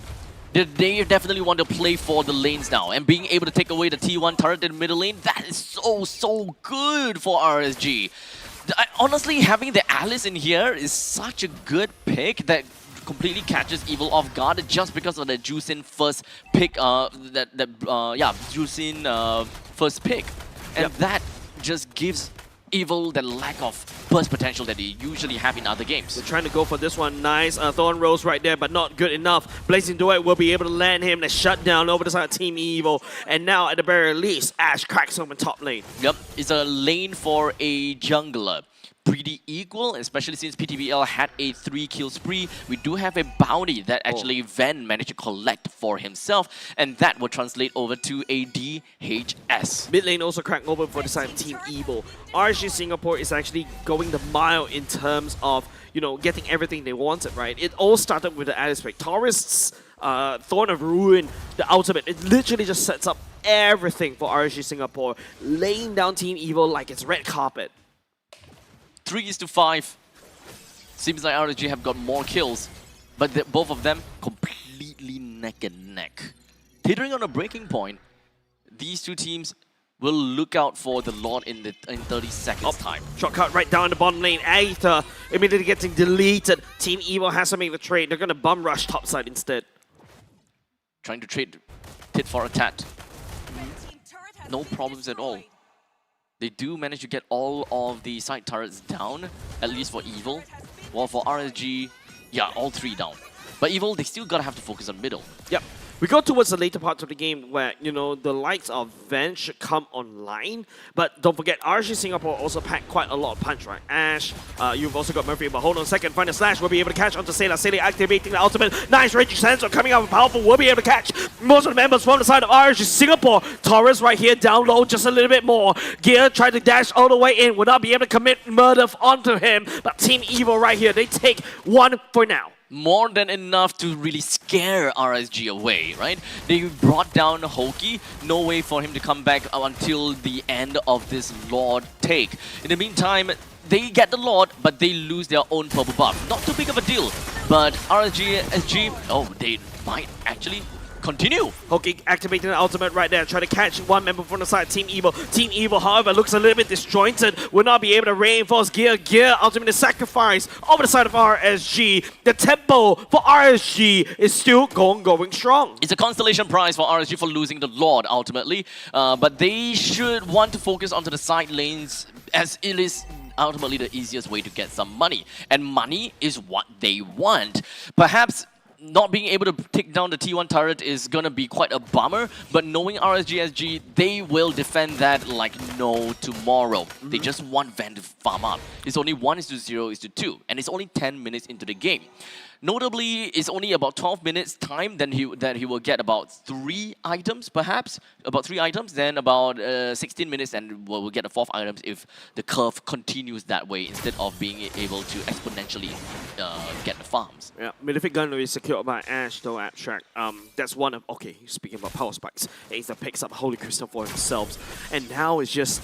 they definitely want to play for the lanes now. And being able to take away the T1 turret in the middle lane, that is so good for RSG. Honestly, having the Alice in here is such a good pick that completely catches Evil off guard just because of the Juicin first pick. Juicin first pick. And that just gives Evil the lack of burst potential that they usually have in other games. They're trying to go for this one. Nice Thorn Rose right there, but not good enough. Blazing Duet will be able to land him the shutdown over the side of Team Evil. And now at the very least, Ash cracks open top lane. Yep, it's a lane for a jungler. Pretty equal, especially since PTBL had a 3-kill spree. We do have a bounty that actually Ven managed to collect for himself, and that will translate over to a DHS. Mid lane also cracked open for the side of Team Evil. RSG Singapore is actually going the mile in terms of, you know, getting everything they wanted, right? It all started with the Alice pick. Taurus, Thorn of Ruin, the ultimate. It literally just sets up everything for RSG Singapore, laying down Team Evil like it's red carpet. 3-5. Seems like RSG have got more kills, but both of them completely neck and neck. Teetering on a breaking point, these two teams will look out for the Lord in 30 seconds time. Shortcut right down the bottom lane. Aether immediately getting deleted. Team Evil has to make the trade. They're going to bum rush topside instead. Trying to trade tit for a tat. No problems at all. They do manage to get all of the side turrets down, at least for Evil. While for RSG, yeah, all 3 down. But Evil, they still gotta have to focus on middle. Yep. We go towards the later parts of the game where, you know, the likes of Ven should come online. But don't forget, RSG Singapore also packed quite a lot of punch, right? Ash, you've also got Murphy, but hold on a second. Find a slash, we'll be able to catch onto Sailor. Sailor activating the ultimate. Nice Reggie Sensor coming out with Powerful. We'll be able to catch most of the members from the side of RSG Singapore. Taurus right here, down low just a little bit more. Gear tried to dash all the way in. Will not be able to commit murder onto him. But Team Evil right here, they take 1 for now. More than enough to really scare RSG away, right? They brought down Hoki. No way for him to come back until the end of this Lord take. In the meantime, they get the Lord, but they lose their own purple buff. Not too big of a deal, but RSG SG, oh, they might actually continue. Hoki activating the ultimate right there, trying to catch one member from the side, Team Evil. Team Evil, however, looks a little bit disjointed. Will not be able to reinforce Gear. Gear ultimately sacrifice over the side of RSG. The tempo for RSG is still going strong. It's a constellation prize for RSG for losing the Lord ultimately, but they should want to focus onto the side lanes as it is ultimately the easiest way to get some money. And money is what they want. Perhaps not being able to take down the T1 turret is gonna be quite a bummer, but knowing RSG SG, they will defend that like no tomorrow. They just want Van to farm up. It's only 1:0:2, and it's only 10 minutes into the game. Notably, it's only about 12 minutes time. Then he will get about 3 items, perhaps about 3 items. Then about 16 minutes, and we'll get the 4th items if the curve continues that way instead of being able to exponentially get the farms. Yeah, Malefic Gun is secured by Ash, though Abstract. That's one of... Okay, speaking about power spikes, Aether picks up Holy Crystal for himself. And now it's just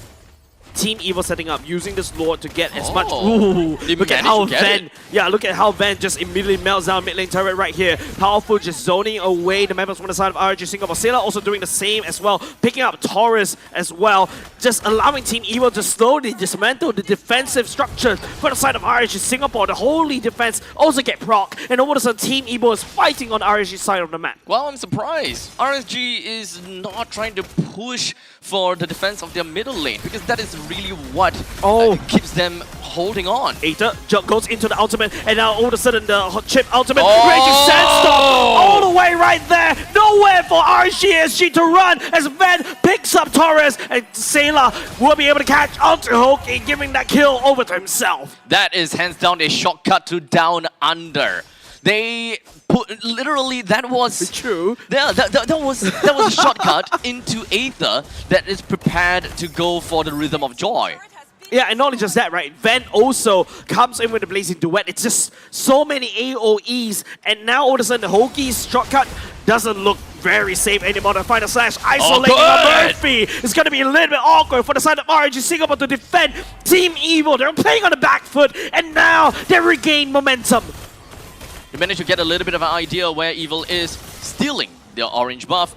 Team Evil setting up, using this Lord to get as much... Ooh, look at how Ven... Yeah, look at how Ven just immediately melts down mid lane turret right here. Powerful just zoning away the members on the side of RSG Singapore. Sailor also doing the same as well, picking up Taurus as well, just allowing Team Evil to slowly dismantle the defensive structure for the side of RSG Singapore. The holy defense also get proc, and all of a sudden Team Evil is fighting on RSG's side of the map. Well, I'm surprised. RSG is not trying to push for the defense of their middle lane, because that is really what keeps them holding on. Aether goes into the ultimate, and now all of a sudden the hot chip ultimate Raging Sandstorm all the way right there. Nowhere for RSG to run as Ven picks up Torres, and Sailor will be able to catch onto Hoki, giving that kill over to himself. That is hands down a shortcut to down under. They put literally that was true. Yeah, that was a shortcut into Aether that is prepared to go for the Rhythm of Joy. Yeah, and not only just that, right? Ven also comes in with the Blazing Duet. It's just so many AoEs, and now all of a sudden the Hoki's shortcut doesn't look very safe anymore. The final slash isolating Murphy. It's going to be a little bit awkward for the side of RSG Singapore to defend Team Evil. They're playing on the back foot, and now they regain momentum. You managed to get a little bit of an idea where Evil is stealing their orange buff.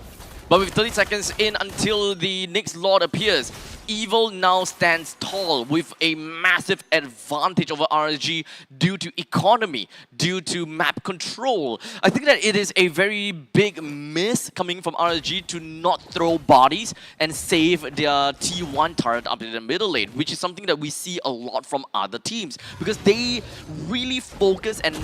But with 30 seconds in until the next Lord appears, Evil now stands tall with a massive advantage over RSG due to economy, due to map control. I think that it is a very big miss coming from RSG to not throw bodies and save their T1 turret up in the middle lane, which is something that we see a lot from other teams, because they really focus and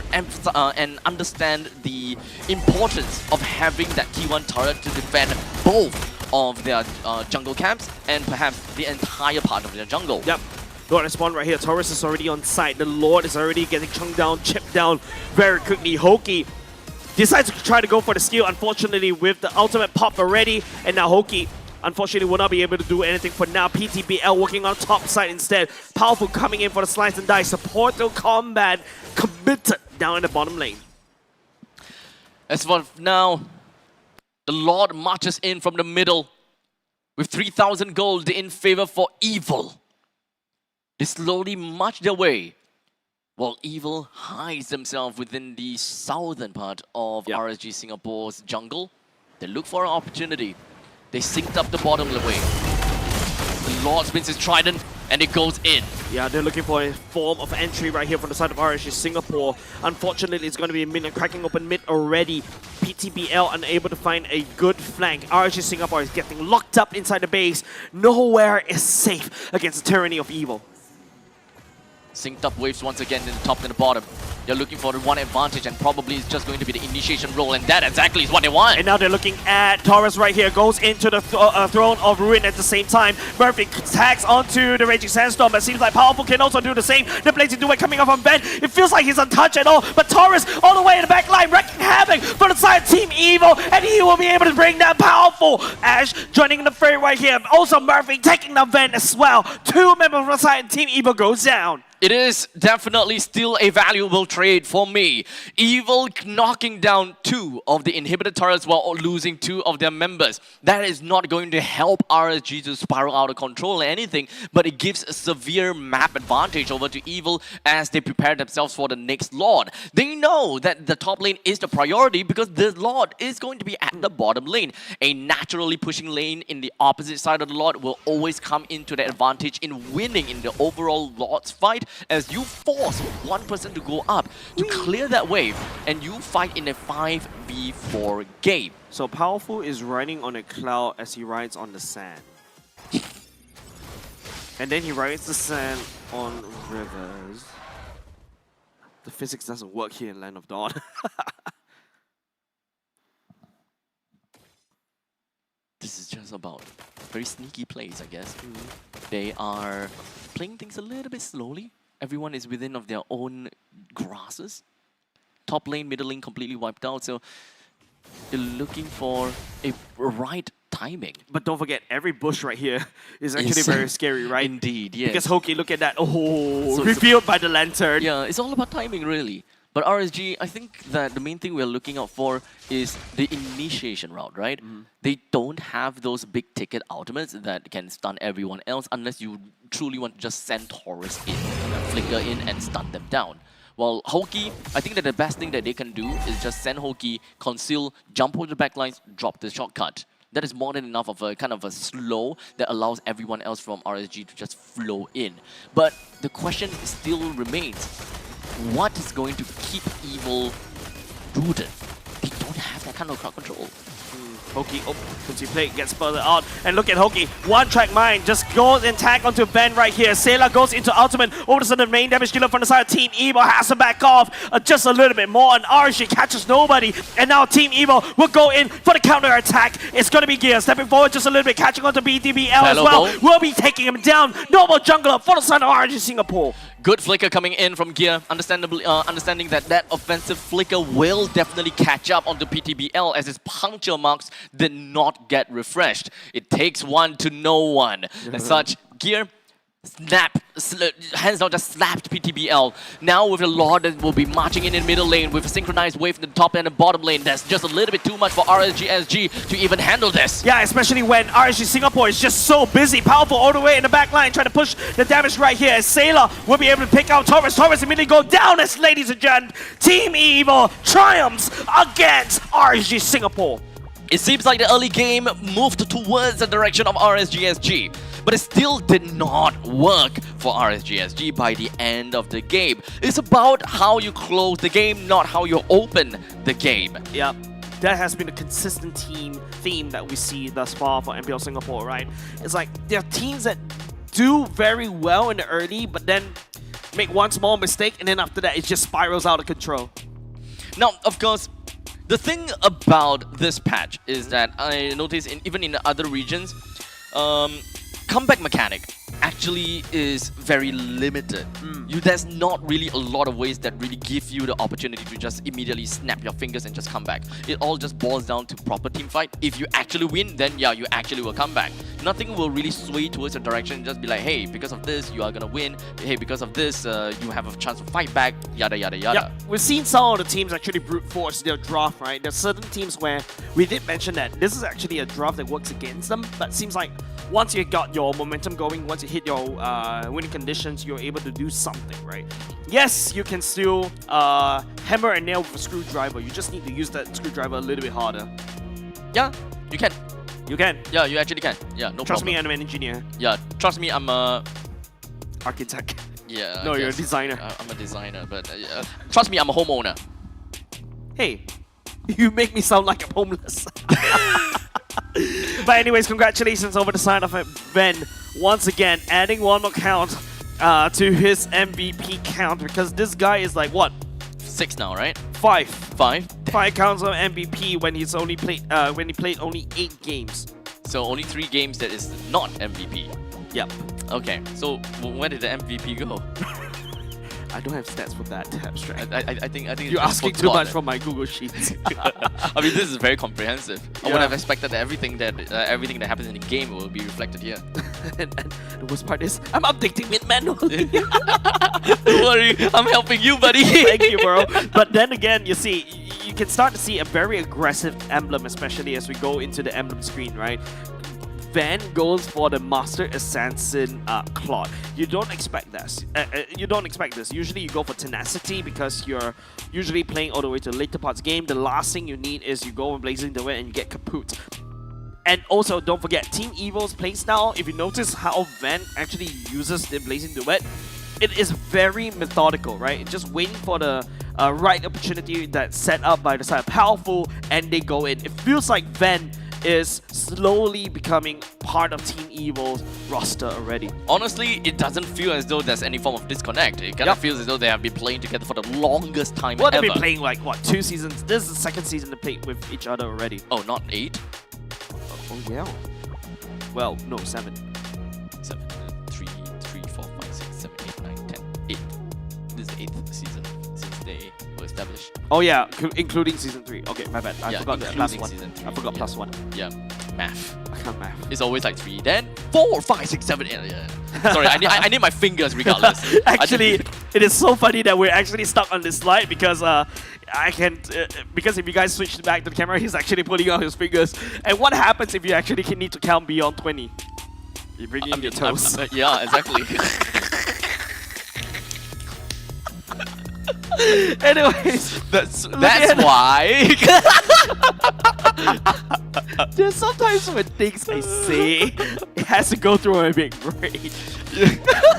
understand the importance of having that T1 turret to defend both of their jungle camps and perhaps the entire part of their jungle. Yep. Lord respawn right here. Taurus is already on site. The Lord is already getting chunked down, chipped down very quickly. Hoki decides to try to go for the steal, unfortunately, with the ultimate pop already. And now Hoki, unfortunately, will not be able to do anything for now. PTBL working on top side instead. Powerful coming in for the slice and dice. Support to combat committed down in the bottom lane. As for now, the Lord marches in from the middle with 3,000 gold in favor for Evil. They slowly march their way while Evil hides themselves within the southern part of RSG Singapore's jungle. They look for an opportunity. They synced up the bottom way. The Lord spins his trident and it goes in. Yeah, they're looking for a form of entry right here from the side of RSG Singapore. Unfortunately, it's going to be a mid and cracking open mid already. PTBL unable to find a good flank. RSG Singapore is getting locked up inside the base. Nowhere is safe against the tyranny of Evil. Synced up waves once again in the top and the bottom. They're looking for the one advantage, and probably it's just going to be the initiation roll, and that exactly is what they want. And now they're looking at Taurus right here, goes into the Throne of Ruin at the same time. Murphy tags onto the Raging Sandstorm, but seems like Powerful can also do the same. The Blazing Duet coming off from Ven. It feels like he's untouched at all, but Taurus all the way in the back line, wrecking havoc for the side of Team Evil, and he will be able to bring down Powerful. Ash joining the fray right here. Also Murphy taking down Ven as well. 2 members from the side of Team Evil goes down. It is definitely still a valuable trade for me. Evil knocking down 2 of the inhibitor turrets while losing 2 of their members. That is not going to help RSG to spiral out of control or anything, but it gives a severe map advantage over to Evil as they prepare themselves for the next Lord. They know that the top lane is the priority because the Lord is going to be at the bottom lane. A naturally pushing lane in the opposite side of the Lord will always come into the advantage in winning in the overall Lord's fight, as you force one person to go up to clear that wave and you fight in a 5v4 game. So Powerful is riding on a cloud as he rides on the sand. And then he rides the sand on rivers. The physics doesn't work here in Land of Dawn. This is just about very sneaky plays, I guess. They are playing things a little bit slowly. Everyone is within of their own grasses. top lane, middle lane completely wiped out. So they're looking for a right timing. But don't forget, every bush right here is actually very scary, right? Indeed, yes. Because Hoki, look at that. Oh, So revealed by the lantern. Yeah, it's all about timing, really. But RSG, I think that the main thing we're looking out for is the initiation route, right? They don't have those big ticket ultimates that can stun everyone else unless you truly want to just send Taurus in, flicker in, and stun them down. While Hoki, I think that the best thing that they can do is just send Hoki, conceal, jump over the backlines, drop the shortcut. That is more than enough of a kind of a slow that allows everyone else from RSG to just flow in. But the question still remains, what is going to keep Evil rooted? They don't have that kind of crowd control. Hoki, continue play, gets further out. And look at Hoki, one-track mind, just goes and tag onto Ben right here. Sailor goes into ultimate. All of a sudden, the main damage dealer from the side of Team Evil has to back off just a little bit more. And RSG catches nobody. And now Team Evil will go in for the counter-attack. It's going to be Gear stepping forward just a little bit, catching onto BTBL as well. We'll be taking him down. Noble jungler for the side of RSG Singapore. Good flicker coming in from Gear, understandably, understanding that offensive flicker will definitely catch up onto PTBL as his puncture marks did not get refreshed. It takes one to know one. As such, Gear hands down just slapped PTBL. Now with a Lord that will be marching in the middle lane with a synchronized wave in the top and the bottom lane. That's just a little bit too much for RSG SG to even handle this. Yeah, especially when RSG Singapore is just so busy, powerful all the way in the back line, trying to push the damage right here. As Sailor will be able to pick out Taurus. Taurus immediately go down as, ladies and gentlemen, Team Evil triumphs against RSG Singapore. It seems like the early game moved towards the direction of RSG SG, but it still did not work for RSG SG by the end of the game. It's about how you close the game, not how you open the game. Yep. That has been a consistent theme that we see thus far for MPL Singapore, right? It's like there are teams that do very well in the early, but then make one small mistake, and then after that, it just spirals out of control. Now, of course, the thing about this patch is that I noticed even in other regions, comeback mechanic actually is very limited. There's not really a lot of ways that really give you the opportunity to just immediately snap your fingers and just come back. It all just boils down to proper team fight. If you actually win, then yeah, you actually will come back. Nothing will really sway towards your direction, just be like, hey, because of this, you are gonna win. Hey, because of this, you have a chance to fight back, yada yada yada. Yeah, we've seen some of the teams actually brute force their draft, right? There's certain teams where we did mention that this is actually a draft that works against them, but it seems like once you got your momentum going, once you hit your winning conditions, you're able to do something, right? Yes, you can still hammer and nail with a screwdriver. You just need to use that screwdriver a little bit harder. Yeah, you can. You can. Yeah, you actually can. Yeah, no Trust problem. me, I'm an engineer. Yeah, trust me, I'm a architect. Yeah. No, you're a designer. I'm a designer, but trust me, I'm a homeowner. Hey, you make me sound like I'm homeless. But anyways, congratulations over the side of Ben. Once again, adding one more count to his MVP count, because this guy is like, what? 6 now, right? 5. 5? 5 counts of MVP when he's only played when he played only 8 games. So only 3 games that is not MVP. Yep. Okay, so where did the MVP go? I don't have stats for that abstract. I think you're asking too much from my Google Sheets. I mean, this is very comprehensive. I would have expected that everything that happens in the game will be reflected here. and the worst part is, I'm updating it manually. Don't worry, I'm helping you, buddy. Thank you, bro. But then again, you see, you can start to see a very aggressive emblem, especially as we go into the emblem screen, right? Van goes for the Master Assassin Claude. You don't expect this. Usually you go for Tenacity because you're usually playing all the way to the later parts game. The last thing you need is you go and Blazing the Wet and you get kaput. And also, don't forget, Team Evil's playstyle, if you notice how Van actually uses the Blazing the Wet, it is very methodical, right? It's just waiting for the right opportunity that's set up by the side of Powerful, and they go in. It feels like Van is slowly becoming part of Team Evil's roster already. Honestly, it doesn't feel as though there's any form of disconnect. It kind of feels as though they have been playing together for the longest time ever. They've been playing like, what, 2 seasons? This is the 2nd season they played with each other already. Oh, not 8? Oh, yeah. Well, no, 7. 7. 3, 4, 5, 6, 7, 8, 9, 10. 8. This is the 8th season since they were established. established. Oh yeah, including season 3. Okay, my bad. I Yeah, forgot the including plus 1. season 3. I forgot Yeah. plus 1. Yeah, math. I can't math. It's always like 3, then 4, 5, 6, 7, 8. Yeah. Sorry, I need my fingers regardless. Actually, it is so funny that we're actually stuck on this slide because I can't. Because if you guys switch back to the camera, he's actually pulling out his fingers. And what happens if you actually need to count beyond 20? You bring in your toes. Yeah, exactly. Anyways, that's why. There's sometimes when things I say, it has to go through my big brain.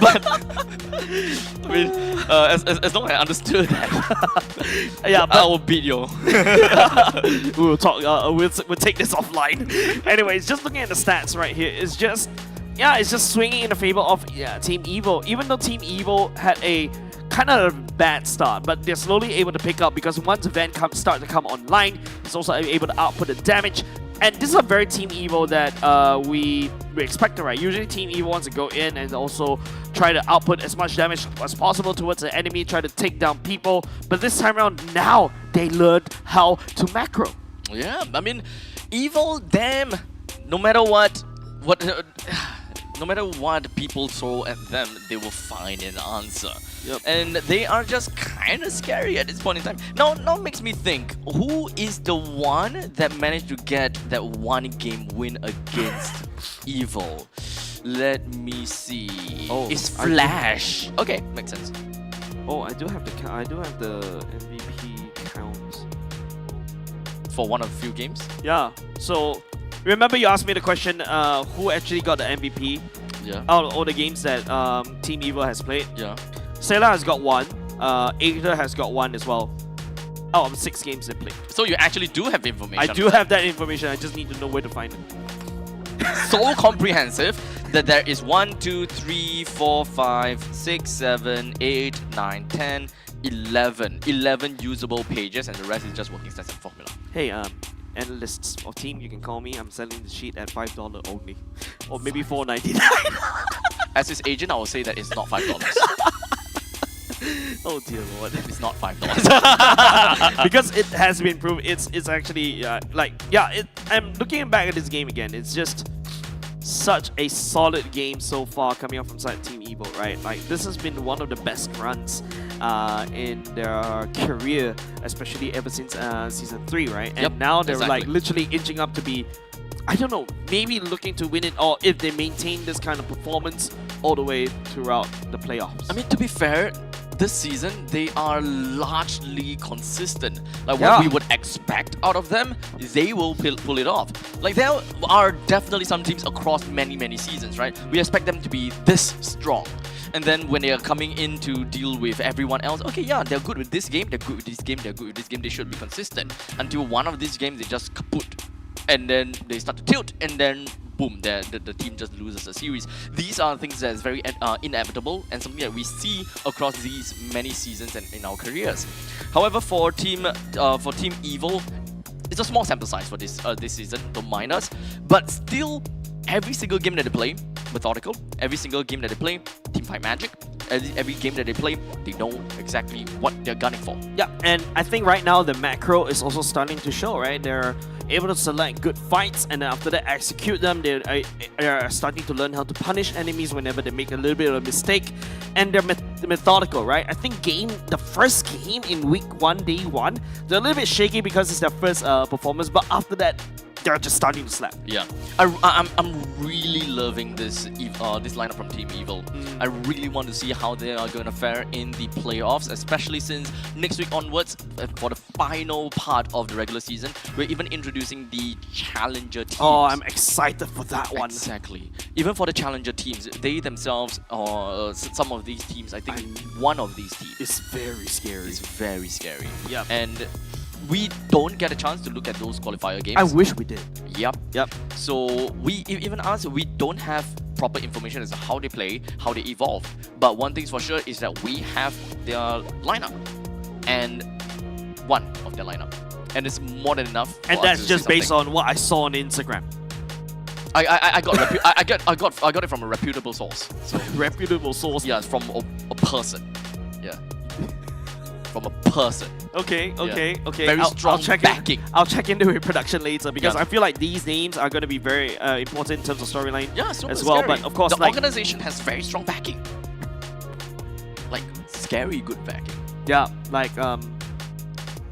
But I mean, as long as I understood that, yeah, but I will beat you. We'll talk. We'll take this offline. Anyways, just looking at the stats right here, it's just swinging in the favor of Team Evo. Even though Team Evo had a kind of a bad start, but they're slowly able to pick up because once event start to come online, it's also able to output the damage. And this is a very Team Evo that we expect, right? Usually Team Evo wants to go in and also try to output as much damage as possible towards the enemy, try to take down people. But this time around, now they learned how to macro. Yeah, I mean, Evo, them, no matter what no matter what people throw at them, they will find an answer. Yep. And they are just kind of scary at this point in time. Now makes me think, who is the one that managed to get that one game win against Evo? Let me see. Oh, it's Flash. Okay, makes sense. Oh, I do have the MVP counts for one of the few games. Yeah. So remember you asked me the question, who actually got the MVP? Yeah. Out of all the games that Team Evo has played. Yeah. Sailor has got 1. Aether has got 1 as well. Out of 6 games they played. So you actually do have information. I do have that information. I just need to know where to find it. So comprehensive that there is 1, 2, 3, 4, 5, 6, 7, 8, 9, 10, 11 usable pages, and the rest is just working stats and formula. Hey, analysts or team, you can call me. I'm selling the sheet at $5 only, or maybe $4.99. As his agent, I will say that it's not $5. Oh dear lord, it's not $5. Because it has been proven. It's actually I'm looking back at this game again. It's just such a solid game so far coming up from side Team Evo, right? Like this has been one of the best runs in their career, especially ever since season 3, right? And now they're like literally inching up to be, I don't know, maybe looking to win it, or if they maintain this kind of performance all the way throughout the playoffs. I mean, to be fair, this season they are largely consistent. Like what we would expect out of them, they will pull it off. Like there are definitely some teams across many seasons, right? We expect them to be this strong. And then when they are coming in to deal with everyone else, okay, yeah, they're good with this game, they're good with this game, they're good with this game, they should be consistent. Until one of these games, they just kaput. And then they start to tilt, and then boom, the team just loses a series. These are things that is very inevitable and something that we see across these many seasons and in our careers. However, for Team Evo, it's a small sample size for this season, don't mind us. But still, every single game that they play, methodical. Every single game that they play, teamfight magic. Every game that they play, they know exactly what they're gunning for. Yeah, and I think right now the macro is also starting to show, right? They're able to select good fights, and then after that execute them. They are starting to learn how to punish enemies whenever they make a little bit of a mistake, and they're methodical, right? I think the first game in week 1, day 1, they're a little bit shaky because it's their first performance, but after that, they're just starting to slap. Yeah, I'm really loving this lineup from Team Evil. I really want to see how they are going to fare in the playoffs, especially since next week onwards, for the final part of the regular season, we're even introducing the Challenger teams. Oh, I'm excited for that one. Exactly. Even for the Challenger teams, they themselves, some of these teams, I think one of these teams is very scary. It's very scary. Yeah. And we don't get a chance to look at those qualifier games. I wish we did. Yep. So even us, we don't have proper information as to how they play, how they evolve. But one thing's for sure is that we have their lineup, and one of their lineup, and it's more than enough. And that's just based on what I saw on Instagram. I got it from a reputable source. So reputable source. Yeah, from a person. Yeah. from a person. Okay. Very strong backing. I'll check into it production later because Yeah. I feel like these names are going to be very important in terms of storyline Super as well. scary. But of course, the like organization has very strong backing. Like scary good backing. yeah, like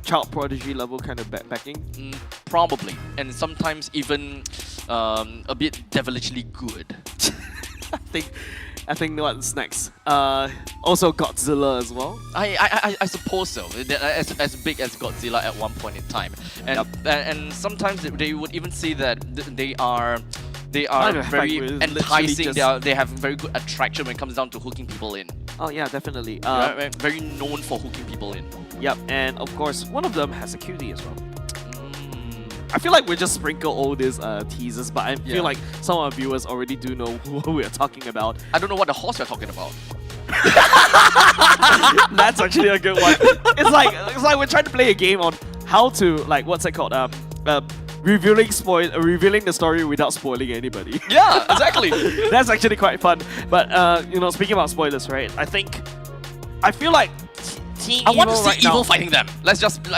child prodigy level kind of backing. Probably, and sometimes even a bit devilishly good. I think what's next? Also Godzilla as well. I suppose so. They're as big as Godzilla at one point in time, and sometimes they would even say that they are very enticing. They have very good attraction when it comes down to hooking people in. Oh yeah, definitely. Very known for hooking people in. Yep, and of course one of them has a cutie as well. I feel like we just sprinkle all these teasers, but I feel like some of our viewers already do know who we are talking about. I don't know what the horse you're talking about. That's actually a good one. It's like we're trying to play a game on how to, like, what's it called? Revealing the story without spoiling anybody. Yeah, exactly. That's actually quite fun. But speaking about spoilers, right? I feel like Team I want to Evil see right Evil now, fighting them.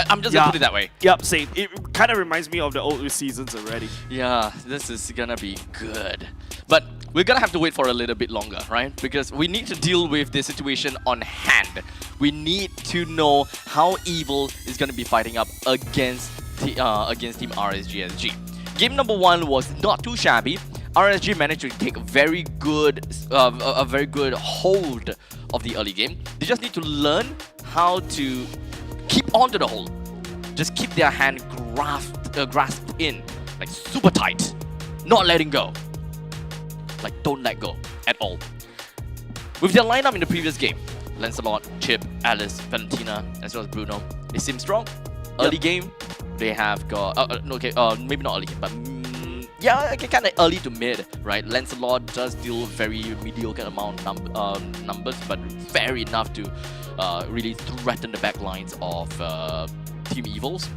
I'm just gonna put it that way. Yep, same. It kind of reminds me of the old seasons already. Yeah, this is gonna be good. But we're gonna have to wait for a little bit longer, right? Because we need to deal with the situation on hand. We need to know how Evil is gonna be fighting up against Team RSG SG. Game number 1 was not too shabby. RSG managed to take a very good hold of the early game. They just need to learn how to keep onto the hold. Just keep their hand grasped in, like super tight, not letting go. Like don't let go at all. With their lineup in the previous game, Lancelot, Chip, Alice, Valentina, as well as Bruno, they seem strong. Early game, they have got maybe not early game, but kind of early to mid, right? Lancelot does deal very mediocre amount numbers, but fair enough to really threaten the back lines of Team Evils.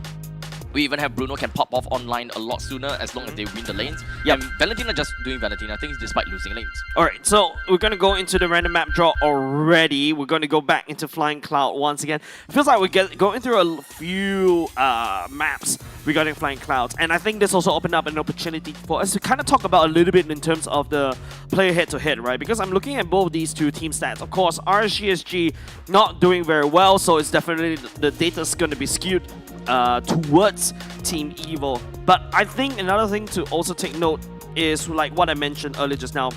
We even have Bruno can pop off online a lot sooner as long as they win the lanes. Yep. And Valentina just doing Valentina things despite losing lanes. Alright, so we're going to go into the random map draw already. We're going to go back into Flying Cloud once again. It feels like we're going through a few maps regarding Flying Clouds. And I think this also opened up an opportunity for us to kind of talk about a little bit in terms of the player head-to-head, right? Because I'm looking at both these two team stats. Of course, RSGSG not doing very well, so it's definitely the data's going to be skewed towards Team Evil. But I think another thing to also take note is like what I mentioned earlier just now.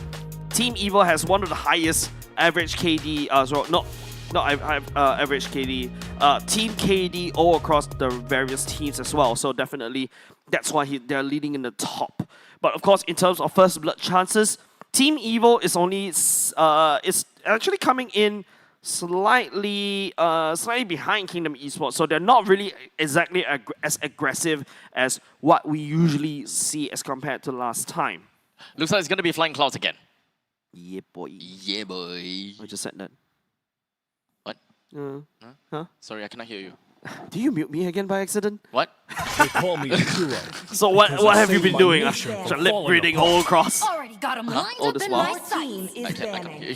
Team Evil has one of the highest average KD, average KD, team KD all across the various teams as well. So definitely that's why they're leading in the top. But of course, in terms of first blood chances, Team Evil is only is actually coming in slightly behind Kingdom Esports, so they're not really exactly as aggressive as what we usually see as compared to last time. Looks like it's gonna be Flying Clouds again. Yeah, boy. Yeah, boy. I just said that. What? Huh? Sorry, I cannot hear you. Do you mute me again by accident? What? They call me the hero. So what have you been doing? Lip reading all across. Already got him lined All up this in while? my sights. I can't hear you.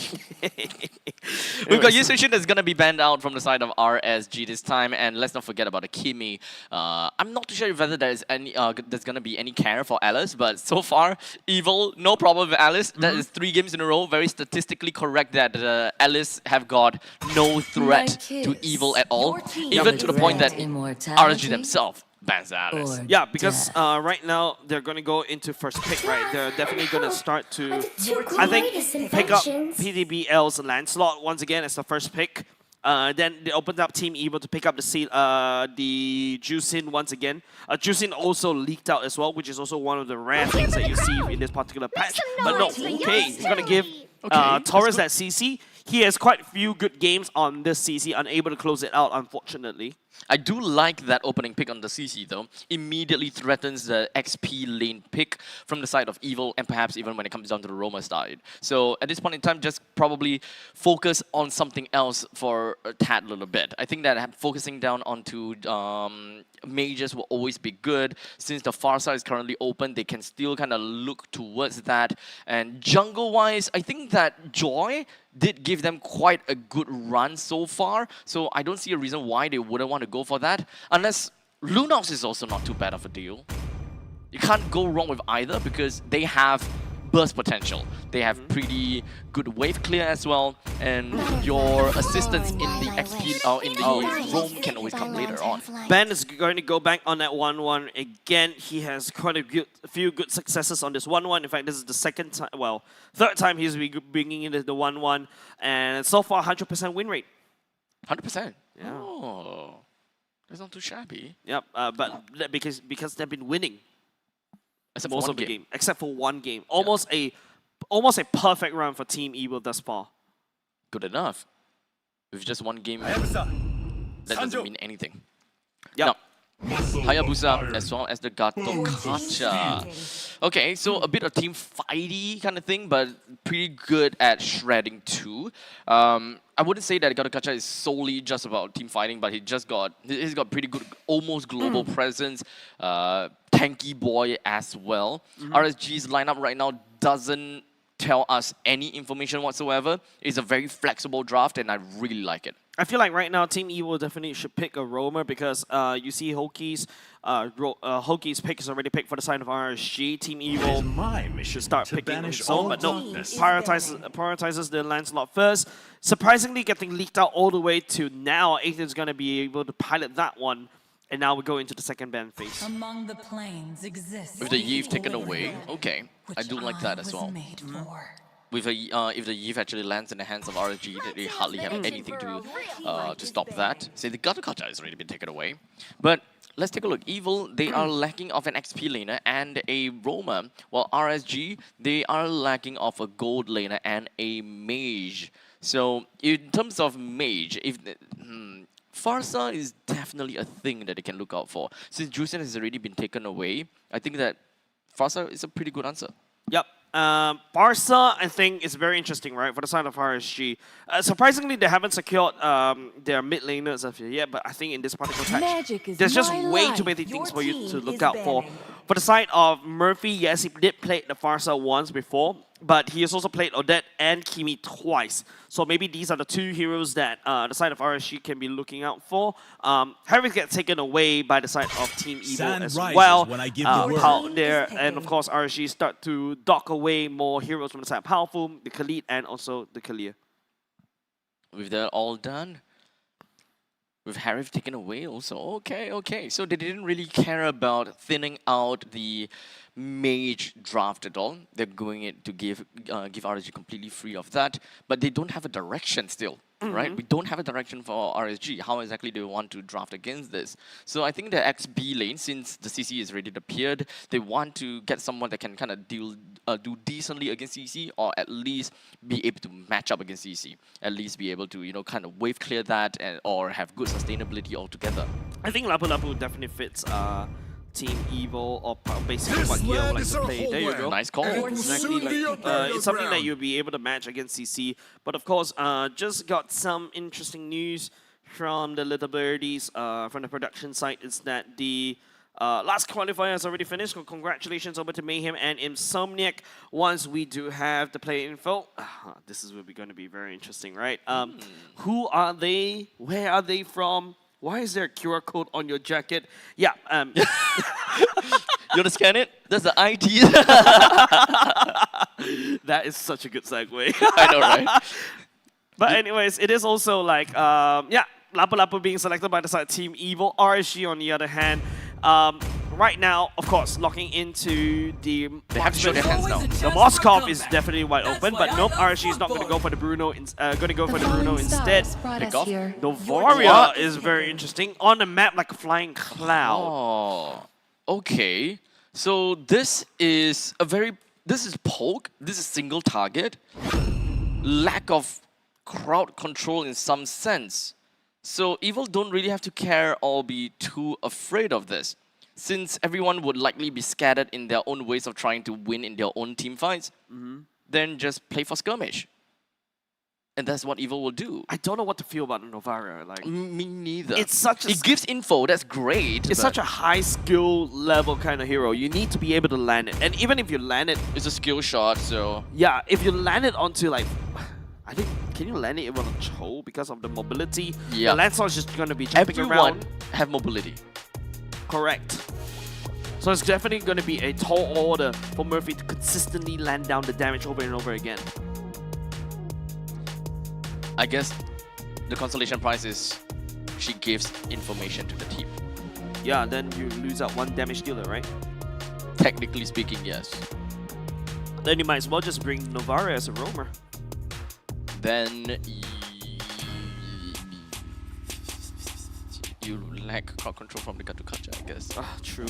We've got Yishun that's going to be banned out from the side of RSG this time, and let's not forget about the Kimi. I'm not too sure whether there's going to be any care for Alice, but so far, Evil, no problem with Alice. That is 3 games in a row, very statistically correct that Alice have got no threat to Evil at all, even to the point that RSG themselves bans Alice. Yeah, because right now they're going to go into first pick, right? They're definitely going to start to, I think, pick up PDBL's Lancelot once again as the first pick. Then they opened up Team Evil to pick up the Juicin once again. Juicin also leaked out as well, which is also one of the rare things that you see in this particular patch. But no, okay, he's going to give Taurus that CC. He has quite a few good games on this CC, unable to close it out, unfortunately. I do like that opening pick on the CC though. Immediately threatens the XP lane pick from the side of Evil, and perhaps even when it comes down to the Roma side. So at this point in time, just probably focus on something else for a tad little bit. I think that focusing down onto mages will always be good. Since the far side is currently open, they can still kind of look towards that. And jungle-wise, I think that Joy did give them quite a good run so far. So I don't see a reason why they wouldn't want to go for that. Unless Lunox is also not too bad of a deal. You can't go wrong with either because they have burst potential. They have pretty good wave clear as well, and your assistance in the XP or in the roam can always come later on. Ben is going to go back on that 1-1 again. He has quite a few good successes on this 1-1. In fact, this is the third time he's bringing in the 1-1, and so far 100% win rate. 100%. Yeah. Oh, that's not too shabby. Yep, but because they've been winning. Except most for of the game, except for one game. Almost a perfect run for Team Evil thus far. Good enough. With just one game, that doesn't mean anything. Yep. Now, Hayabusa as well as the Gato Kacha. Okay, so a bit of team fighty kind of thing, but pretty good at shredding too. I wouldn't say that Gato Kacha is solely just about team fighting, but he's got pretty good, almost global presence. Tanky boy as well. RSG's lineup right now doesn't tell us any information whatsoever. It's a very flexible draft, and I really like it. I feel like right now Team Evil definitely should pick a roamer because you see Hoki's pick is already picked for the side of RSG. Team Evil should start picking his own, but no, prioritizes the Lancelot first. Surprisingly, getting leaked out all the way to now, Aethan's going to be able to pilot that one. And now we go into the second ban phase. Among the planes exists With the Yve taken away, okay, I do like that as well. With if the Yve actually lands in the hands of RSG, they hardly have anything to stop that. Say the Gato Kacha has already been taken away. But let's take a look. Evil, they are lacking of an XP laner and a roamer, while RSG, they are lacking of a gold laner and a mage. So in terms of mage, if Farsa is definitely a thing that they can look out for. Since Juicen has already been taken away, I think that Farsa is a pretty good answer. Yep. Barca, I think, is very interesting, right, for the side of RSG. Surprisingly, they haven't secured their mid laners as of yet, but I think in this particular patch, there's just way too many things for you to look out for. For the side of Murphy, yes, he did play the Farsa once before, but he has also played Odette and Kimi twice. So maybe these are the two heroes that the side of RSG can be looking out for. Harry gets taken away by the side of Team Evil as well. And of course, RSG start to dock away more heroes from the side of Powerful, the Khalid, and also the Kalia. With that all done, with Harif taken away also. Okay. So they didn't really care about thinning out the mage draft at all. They're going to give RSG completely free of that, but they don't have a direction still. Right? We don't have a direction for RSG. How exactly do we want to draft against this? So I think the XB lane, since the CC is already appeared, they want to get someone that can kind of do decently against CC, or at least be able to match up against CC. At least be able to, kind of wave clear that, or have good sustainability altogether. I think Lapu Lapu definitely fits Team Evil, or basically what Gear would like to play. There you go. Nice call. Exactly. It's something that you'll be able to match against CC. But of course, just got some interesting news from the little birdies from the production site. Is that the last qualifier has already finished. So congratulations over to Mayhem and Insomniac. Once we do have the player info, this is going to be very interesting, right? Who are they? Where are they from? Why is there a QR code on your jacket? Yeah. You want to scan it? That's the IT. That is such a good segue. I know, right? But anyways, it is also like, Lapu Lapu being selected by the side Team Evil. RSG, on the other hand, right now, of course, locking into the... They have to show their hands now. The Moskov is definitely wide open, but nope, RSG is not going to go for the Bruno. Going to go for the Bruno instead. Pick off. Novaria is very interesting. On the map like a flying cloud. Oh, okay. So this is poke. This is single target. Lack of crowd control in some sense. So Evil don't really have to care or be too afraid of this, since everyone would likely be scattered in their own ways of trying to win in their own team fights. Then just play for skirmish. And that's what Evil will do. I don't know what to feel about Novaria. Like, me neither. It's such a it gives info, that's great. It's such a high skill level kind of hero. You need to be able to land it. And even if you land it... It's a skill shot, so... Yeah, if you land it onto like... I think, can you land it even on Cho because of the mobility? Yeah. The land is just going to be jumping Everyone around. have mobility. Correct. So it's definitely going to be a tall order for Murphy to consistently land down the damage over and over again. I guess the consolation prize is she gives information to the team. Yeah, then you lose out one damage dealer, right? Technically speaking, yes. Then you might as well just bring Novaria as a roamer. Then you lack crowd control from the Gatukacha, I guess. True.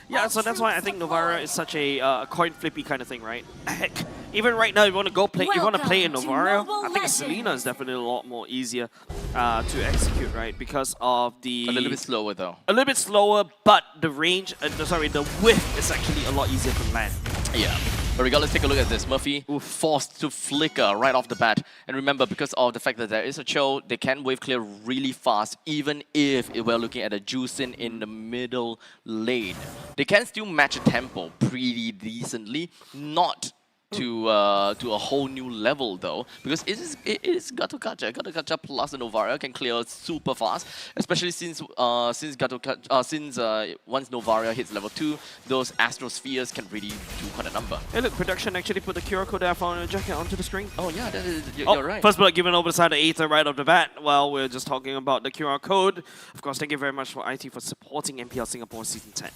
Yeah, so that's why I think Novara is such a coin flippy kind of thing, right? Heck, even right now, if you want to go play, if you want to play in Novara, I think Selena is definitely a lot more easier to execute, right? Because of the... A little bit slower though. A little bit slower, but the range, the width is actually a lot easier to land. Yeah. But regardless, take a look at this. Murphy forced to flicker right off the bat. And remember, because of the fact that there is a Cho, they can wave clear really fast, even if we're looking at a Juicin in the middle lane. They can still match a tempo pretty decently, not to a whole new level though, because it is Gatukacha. Gatukacha plus the Novaria can clear super fast, especially since once Novaria hits level 2, those Astrospheres can really do quite a number. Hey look, production actually put the QR code there for jacket onto the screen. Oh yeah, you're right. First blood given over the side of Aether right off the bat. Well, we're just talking about the QR code. Of course, thank you very much for IT for supporting MPL Singapore Season 10.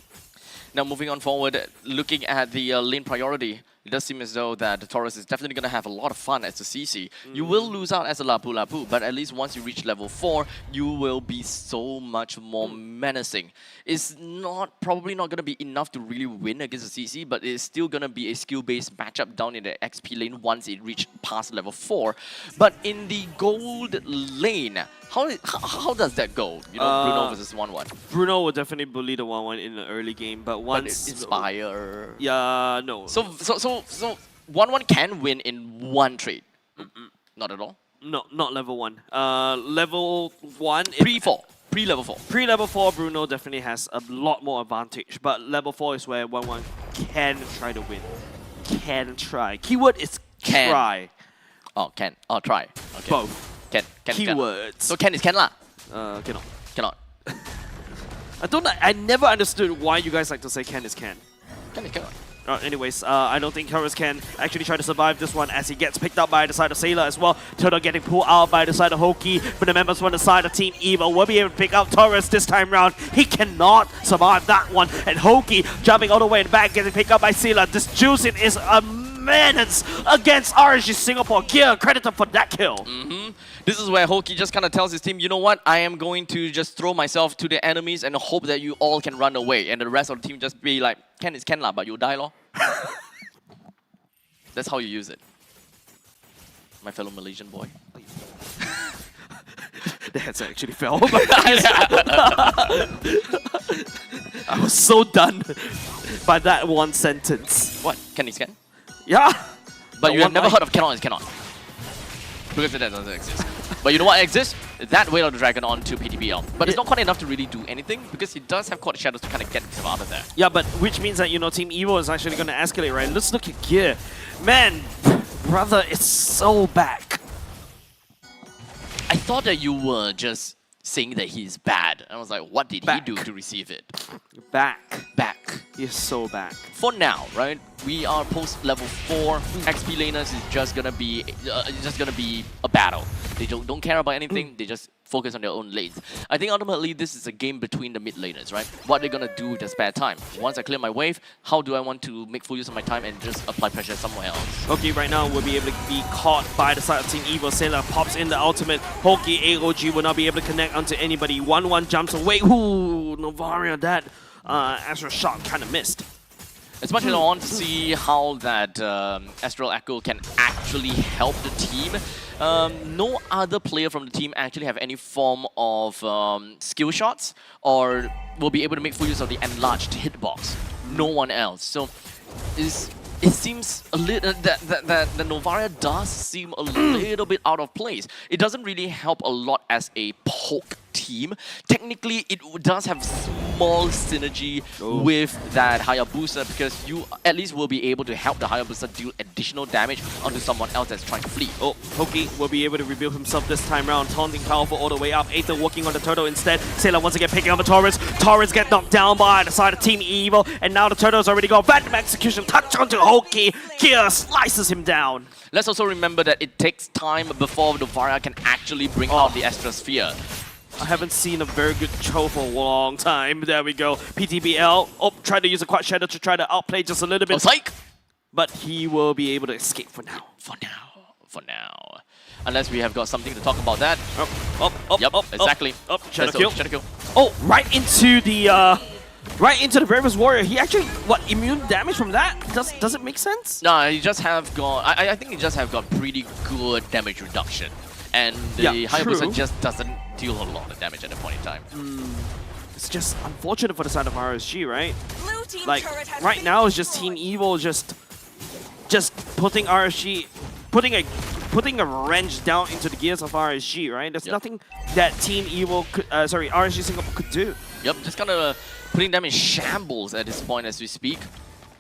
Now moving on forward, looking at the lane priority, it does seem as though that the Taurus is definitely going to have a lot of fun as a CC. You will lose out as a Lapu Lapu, but at least once you reach level 4, you will be so much more menacing. It's probably not going to be enough to really win against the CC, but it's still going to be a skill-based matchup down in the XP lane once it reaches past level 4. But in the gold lane, how does that go? You know, Bruno versus 1-1. Bruno will definitely bully the 1-1 in the early game, but once... Inspire... Yeah, no. So 1-1 can win in one trade. Not at all? No, not level 1. Level 1... Pre-4. Pre-level 4. Pre-level 4, Bruno definitely has a lot more advantage, but level 4 is where 1-1 can try to win. Can try. Keyword is can. Try. Oh, can. Oh, try. Okay. Both. Can. Keywords. So can is can lah? Cannot. Cannot. I never understood why you guys like to say can is can. Can is cannot. Anyways, I don't think Taurus can actually try to survive this one as he gets picked up by the side of Sailor as well. Turtle getting pulled out by the side of Hoki, but the members on the side of Team Evil will be able to pick up Taurus this time round. He cannot survive that one, and Hoki jumping all the way back, getting picked up by Sailor. This Juicin is a menace against RSG Singapore. Gear, credit him for that kill. This is where Hoki just kind of tells his team, you know what, I am going to just throw myself to the enemies and hope that you all can run away. And the rest of the team just be like, can is can lah, but you die lor. That's how you use it. My fellow Malaysian boy. The headset actually fell. I was so done by that one sentence. What? Can is can? Yeah. But you have never heard of cannot is cannot. Because that doesn't exist. But you know what exists? That Whale of the Dragon onto PTBL. But it's not quite enough to really do anything, because he does have Court Shadows to kind of get himself out of there. Yeah, but which means that, you know, Team Evo is actually going to escalate, right? Let's look at Gear. Man, brother, it's so back. I thought that you were just saying that he's bad. I was like, what did he do to receive it? Back. Back. He's so back. For now, right? We are post level 4. XP laners is just gonna be a battle. They don't care about anything. They just focus on their own lanes. I think ultimately this is a game between the mid laners, right? What they're gonna do with their spare time. Once I clear my wave, how do I want to make full use of my time and just apply pressure somewhere else? Okay, right now we'll be able to be caught by the side of Team Evo. Sailor pops in the ultimate. Hoki AOG will not be able to connect onto anybody. 1-1 jumps away. Ooh, Novaria, that Astral shot kind of missed. As much as I want to see how that Astral Echo can actually help the team, no other player from the team actually have any form of skill shots or will be able to make full use of the enlarged hitbox. No one else. So it seems a little that the Novaria does seem a little bit out of place. It doesn't really help a lot as a poke team. Technically, it does have small synergy with that Hayabusa because you at least will be able to help the Hayabusa deal additional damage onto someone else that's trying to flee. Oh, Hoki will be able to reveal himself this time around, taunting Powerful all the way up. Aether working on the turtle instead. Sailor once again picking up the Taurus. Taurus get knocked down by the side of Team Evil, and now the turtle's already got random execution. Touch onto Hoki. Gear slices him down. Let's also remember that it takes time before Novaria can actually bring out the Astrosphere. I haven't seen a very good Cho for a long time. There we go. PTBL. Oh, trying to use a Quad Shadow to try to outplay just a little bit. Oh, psych! But he will be able to escape for now. For now. Unless we have got something to talk about that. Yep, exactly. Shadow kill. Kill. Oh, right into the Bravest Warrior. He actually, immune damage from that? Does it make sense? No, he just have got, I think he just have got pretty good damage reduction. And the Hayabusa just doesn't deal a lot of damage at that point in time. It's just unfortunate for the side of RSG, right? Like, right now it's just Team Evil just putting RSG, putting a wrench down into the gears of RSG, right? There's nothing that Team Evil could, RSG Singapore could do. Yep, just kind of putting them in shambles at this point as we speak.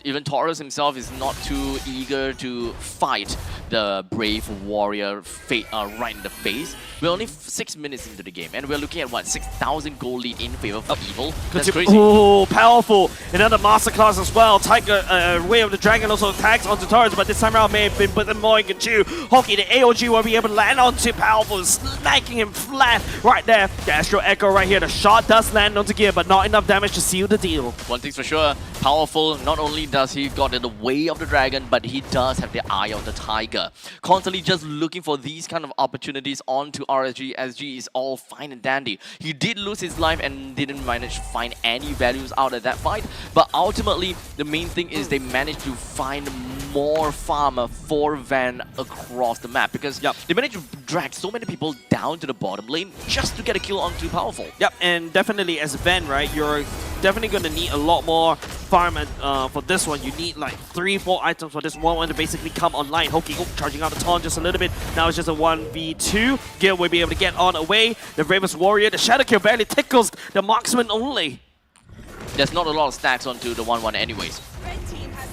Even Taurus himself is not too eager to fight the Brave Warrior right in the face. We're only 6 minutes into the game, and we're looking at what, 6,000 gold lead in favor for Evil. That's crazy. Oh, Powerful! Another masterclass as well. Tiger, Way of the Dragon also attacks onto Taurus, but this time around may have been put more in control. Hoki, the AOG will be able to land onto Powerful, smacking him flat right there. The Astro Echo right here. The shot does land onto Gear, but not enough damage to seal the deal. One thing's for sure, Powerful, not only does he got in the way of the dragon, but he does have the eye of the tiger. Constantly just looking for these kind of opportunities onto RSG. SG is all fine and dandy. He did lose his life and didn't manage to find any values out of that fight, but ultimately the main thing is they managed to find more farmer for Van across the map because they managed to drag so many people down to the bottom lane just to get a kill onto Powerful. Yep, and definitely as Van, right, you're definitely going to need a lot more farm for this one. You need like 3-4 items for this one to basically come online. Hoki charging out the taunt just a little bit. Now it's just a 1v2. Gil will be able to get on away. The Bravest Warrior, the Shadow Kill barely tickles the marksman only. There's not a lot of stacks onto the 1-1 anyways.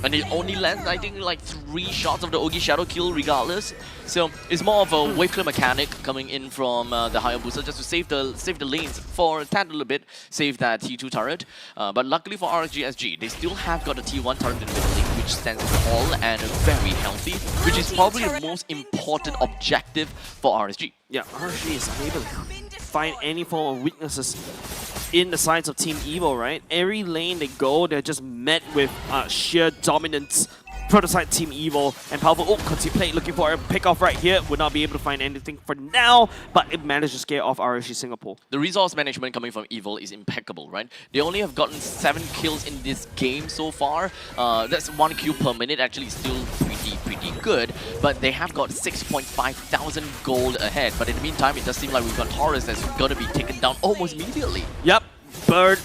And it only lands, I think, like 3 shots of the Ogi Shadow Kill regardless. So it's more of a wave clear mechanic coming in from the Hayabusa just to save the lanes for a tad little bit, save that T2 turret. But luckily for RSG SG, they still have got a T1 turret in the middle lane, which stands tall and very healthy, which is probably the most important objective for RSG. Yeah, RSG is unable to find any form of weaknesses in the sides of Team Evil, right? Every lane they go, they're just met with sheer dominance. Prototype Team Evil and Powerful. Oh, contemplate looking for a pick-off right here. Would not be able to find anything for now, but it managed to scare off RSG Singapore. The resource management coming from Evil is impeccable, right? They only have gotten 7 kills in this game so far. That's 1 kill per minute, actually still pretty good, but they have got 6,500 gold ahead. But in the meantime, it does seem like we've got Taurus that's going to be taken down almost immediately. Yep, Bird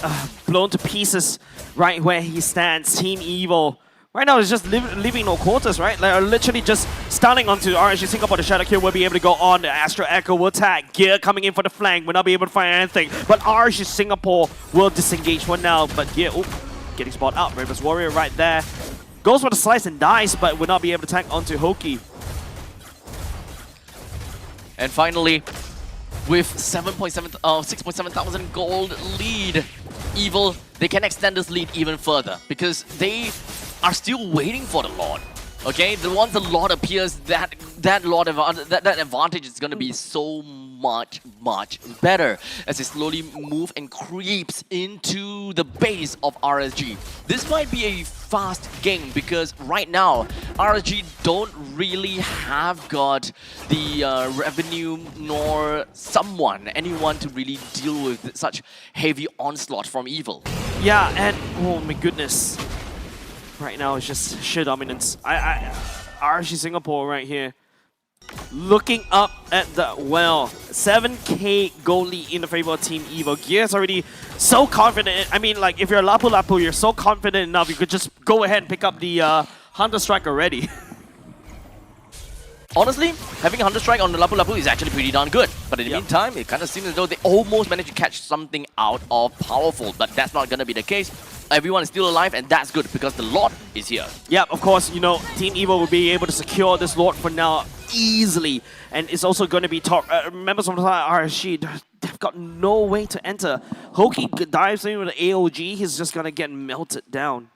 blown to pieces right where he stands. Team Evil right now is just leaving no quarters, right? Like, literally just stunning onto RSG Singapore. The Shadow Kill will be able to go on. The Astro Echo will attack. Gear coming in for the flank. Will not be able to find anything. But RSG Singapore will disengage for now. But Gear, getting spot out. Bravest Warrior right there. Goes for the slice and dice, but will not be able to attack onto Hoki. And finally, with 6.7 thousand gold lead, Evil, they can extend this lead even further because they are still waiting for the Lord. Okay, once the Lord appears, that advantage is going to be so much better as it slowly moves and creeps into the base of RSG. This might be a fast game because right now RSG don't really have got the revenue nor anyone to really deal with such heavy onslaught from Evil. Yeah, and oh my goodness. Right now it's just sheer dominance. RSG Singapore right here. looking up at the, well, 7k goal lead in the favor of Team Evo. Gear's already so confident. I mean, like, if you're Lapu Lapu, you're so confident enough, you could just go ahead and pick up the Hunter Strike already. Honestly, having a Hunter Strike on the Lapu Lapu is actually pretty darn good. But in the meantime, it kind of seems as though they almost managed to catch something out of Powerful. But that's not going to be the case. Everyone is still alive, and that's good because the Lord is here. Yeah, of course, you know, Team Evo will be able to secure this Lord for now easily. And it's also going to be members of the RSG, they've got no way to enter. Hoki dives in with the AOG, he's just going to get melted down.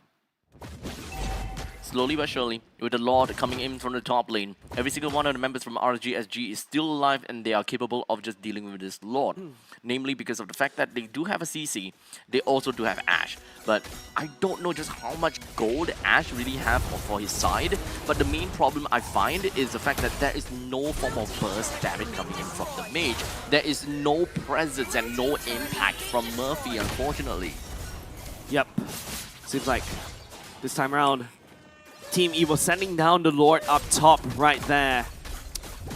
Slowly but surely, with the Lord coming in from the top lane, every single one of the members from RSG SG is still alive and they are capable of just dealing with this Lord. Namely because of the fact that they do have a CC, they also do have Ashe. But I don't know just how much gold Ashe really have for his side, but the main problem I find is the fact that there is no form of burst damage coming in from the mage. There is no presence and no impact from Murphy, unfortunately. Yep, seems like this time around, Team Evo sending down the Lord up top right there.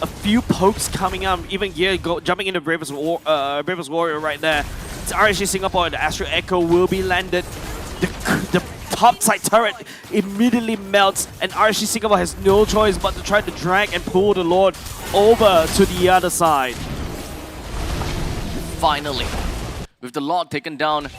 A few pokes coming up, even Gear jumping into Bravest Warrior right there. It's RSG Singapore and the Astro Echo will be landed. The top side turret immediately melts and RSG Singapore has no choice but to try to drag and pull the Lord over to the other side. Finally, with the Lord taken down,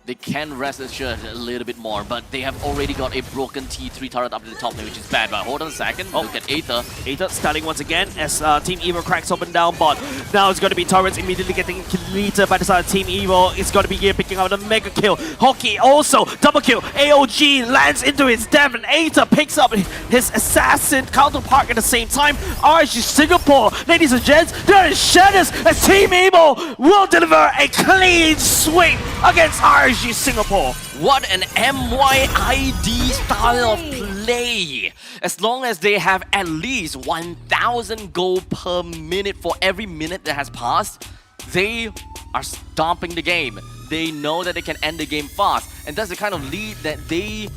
they can rest assured a little bit more, but they have already got a broken T3 turret up to the top lane, which is bad. But hold on a second, look at Aether. Aether starting once again as Team Evo cracks open down bot. Now it's going to be turrets immediately getting deleted by the side of Team Evo. It's going to be here picking up the mega kill. Hoki also double kill. AOG lands into his death and Aether picks up his assassin counterpart at the same time. RSG Singapore, ladies and gents, there is Shadows as Team Evo will deliver a clean sweep against RSG Singapore. What an MYID style of play! As long as they have at least 1,000 gold per minute for every minute that has passed, they are stomping the game. They know that they can end the game fast, and that's the kind of lead that they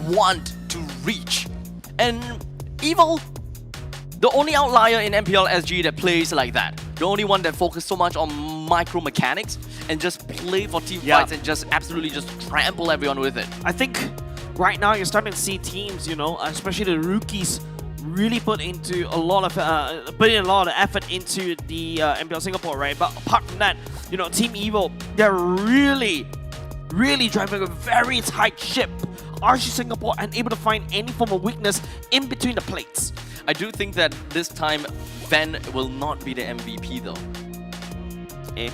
want to reach. And Evo, the only outlier in MPL SG that plays like that. The only one that focuses so much on micro mechanics and just play for team fights and just absolutely just trample everyone with it. I think right now you're starting to see teams, you know, especially the rookies, really put in a lot of effort into the MPL Singapore, right? But apart from that, you know, Team Evo, they're really driving a very tight ship. RSG Singapore unable to find any form of weakness in between the plates. I do think that this time Ven will not be the MVP though.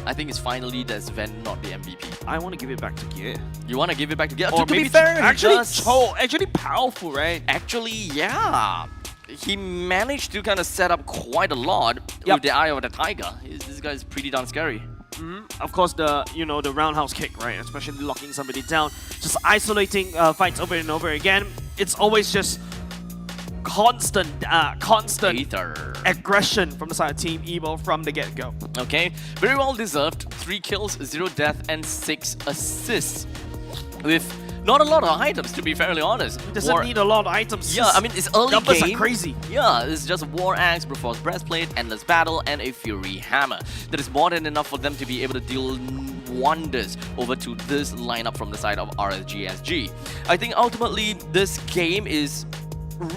I think it's finally that Ven not the MVP. I want to give it back to Gear. You want to give it back to Gear? Or to be fair, actually powerful, right? Actually, yeah. He managed to kind of set up quite a lot with the Eye of the Tiger. This guy is pretty darn scary. Of course, the roundhouse kick, right? Especially locking somebody down, just isolating fights over and over again. It's always just constant aggression from the side of Team Evo from the get-go. Okay, very well deserved. 3 kills, 0 death, and 6 assists. With not a lot of items, to be fairly honest. It doesn't need a lot of items. Yeah, I mean, it's early numbers game. Are crazy. Yeah, it's just War Axe, Broforce Breastplate, Endless Battle, and a Fury Hammer. That is more than enough for them to be able to deal wonders over to this lineup from the side of RSG SG. I think ultimately this game is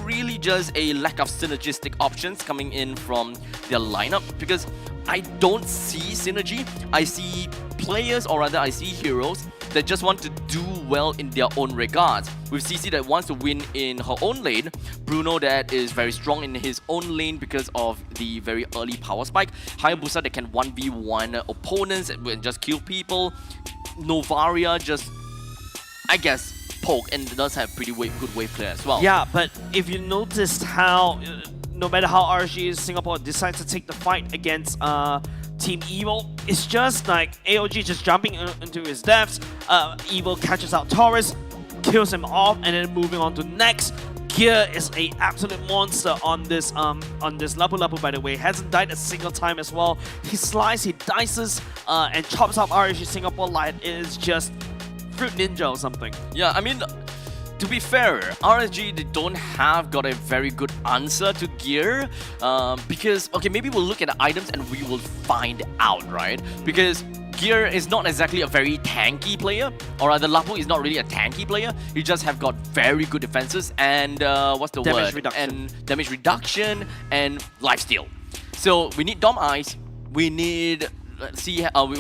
really just a lack of synergistic options coming in from their lineup, because I don't see synergy. I see players, or rather I see heroes that just want to do well in their own regards. With CC that wants to win in her own lane, Bruno that is very strong in his own lane because of the very early power spike, Hayabusa that can 1v1 opponents and just kill people, Novaria just, I guess, poke and does have pretty good wave clear as well. Yeah, but if you noticed how, no matter how RSG Singapore decides to take the fight against Team Evo, it's just like AOG just jumping into his deaths. Evo catches out Taurus, kills him off, and then moving on to next. Gear is a absolute monster on this Lapu Lapu, by the way. Hasn't died a single time as well. He slices, he dices, and chops up RSG Singapore like it is just Fruit Ninja or something. Yeah, I mean, to be fair, RSG, they don't have got a very good answer to gear because, okay, maybe we'll look at the items and we will find out, right? Because Gear is not exactly a very tanky player, or rather Lapu is not really a tanky player. You just have got very good defenses and what's the damage word? Reduction. And damage reduction and lifesteal. So we need Dom Ice, we need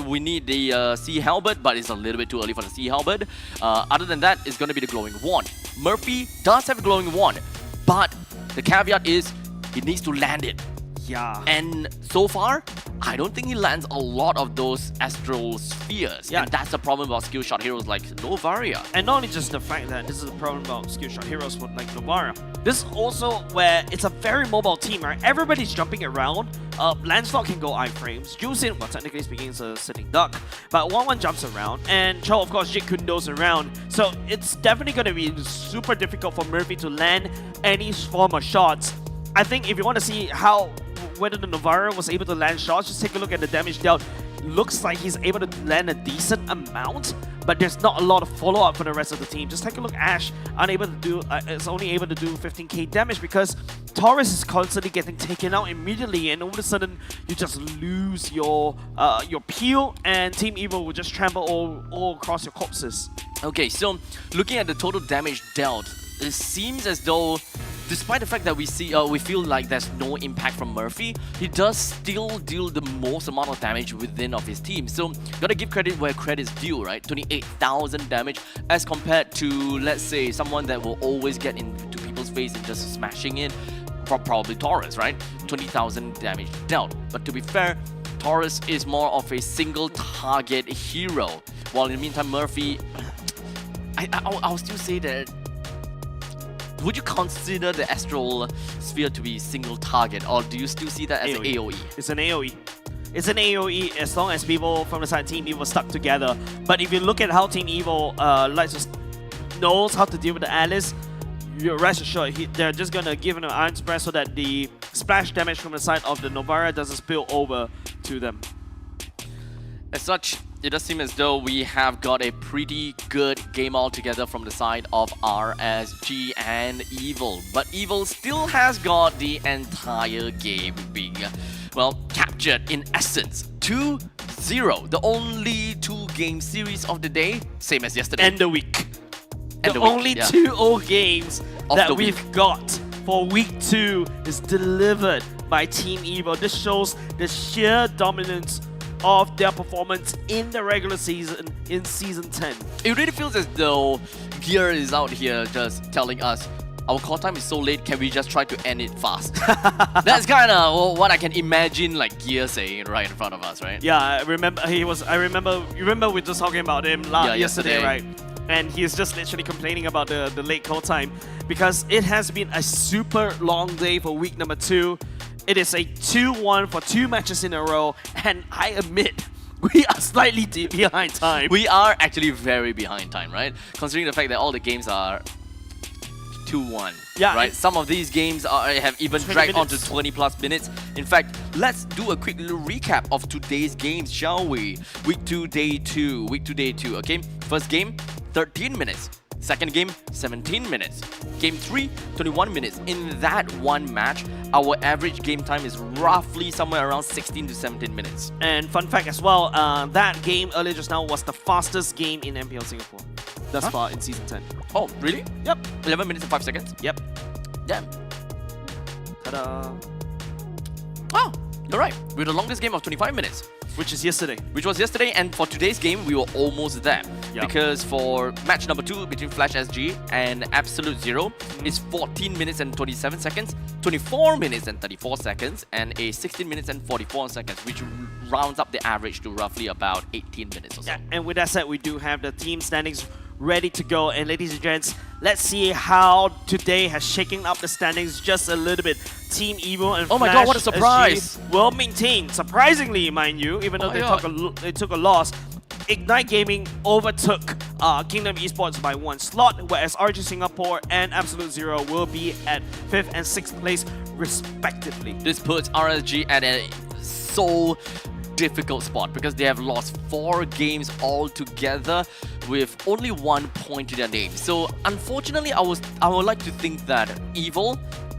we need the Sea Halberd, but it's a little bit too early for the Sea Halberd. Other than that, it's going to be the Glowing Wand. Murphy does have a Glowing Wand, but the caveat is he needs to land it. Yeah. And so far, I don't think he lands a lot of those astral spheres. Yeah. And that's the problem about skill shot heroes like Novaria. And not only just the fact that this is a problem about skill shot heroes for like Novaria. This is also where it's a very mobile team, right? Everybody's jumping around. Lancelot can go iframes. Jusin, well, technically speaking, is a sitting duck. But 1-1 jumps around. And Cho, of course, Jit Kundo's around. So it's definitely going to be super difficult for Murphy to land any form of shots. I think if you want to see whether the Novaria was able to land shots, just take a look at the damage dealt. Looks like he's able to land a decent amount, but there's not a lot of follow-up for the rest of the team. Just take a look, Ash is only able to do 15k damage because Taurus is constantly getting taken out immediately, and all of a sudden you just lose your peel, and Team Evil will just trample all across your corpses. Okay, so looking at the total damage dealt, it seems as though, despite the fact that we feel like there's no impact from Murphy, he does still deal the most amount of damage within of his team. So gotta give credit where credit's due, right? 28,000 damage as compared to, let's say, someone that will always get into people's face and just smashing in, probably Taurus, right? 20,000 damage dealt. But to be fair, Taurus is more of a single target hero, while in the meantime Murphy, I'll still say that. Would you consider the Astral Sphere to be single target, or do you still see that as an AoE? It's an AoE. It's an AoE as long as people from the side Team Evil stuck together. But if you look at how Team Evil knows how to deal with the Alice, you're rest assured they're just gonna give him an Iron Spread so that the splash damage from the side of the Novaria doesn't spill over to them. As such, it does seem as though we have got a pretty good game altogether from the side of RSG and Evil. But Evil still has got the entire game being, well, captured in essence. 2-0, the only 2-game series of the day, same as yesterday. And the week. The only 2-0 games that we've got for week 2 is delivered by Team Evil. This shows the sheer dominance of their performance in the regular season in Season 10. It really feels as though Gear is out here just telling us, our call time is so late, can we just try to end it fast? That's kind of what I can imagine like Gear saying right in front of us, right? Yeah, I remember you remember we were just talking about him yesterday, right? And he's just literally complaining about the late call time because it has been a super long day for week number 2. It is a 2-1 for 2 matches in a row, and I admit, we are slightly behind time. We are actually very behind time, right? Considering the fact that all the games are 2-1, right? Some of these games have even dragged on to 20 plus minutes. In fact, let's do a quick little recap of today's games, shall we? Week 2, day 2. Week 2, day 2, okay? First game, 13 minutes. Second game, 17 minutes. Game 3, 21 minutes. In that one match, our average game time is roughly somewhere around 16 to 17 minutes. And fun fact as well, that game earlier just now was the fastest game in MPL Singapore thus far in Season 10. Oh, really? Yep. 11 minutes and 5 seconds? Yep. Damn. Ta-da. Oh, you're right. We're the longest game of 25 minutes. Which is yesterday. Which was yesterday, and for today's game, we were almost there. Yep. Because for match number 2 between Flash SG and Absolute Zero, it's 14 minutes and 27 seconds, 24 minutes and 34 seconds, and a 16 minutes and 44 seconds, which rounds up the average to roughly about 18 minutes or so. Yeah, and with that said, we do have the team standings ready to go. And ladies and gents, let's see how today has shaken up the standings just a little bit. Team Evil and oh my Flash god, what a surprise! SG will maintain, surprisingly, mind you, even though they took a loss. Ignite Gaming overtook Kingdom Esports by 1 slot, whereas RSG Singapore and Absolute Zero will be at 5th and 6th place respectively. This puts RSG at a so difficult spot because they have lost 4 games altogether. with only 1 point to their name. So unfortunately, I would like to think that Evil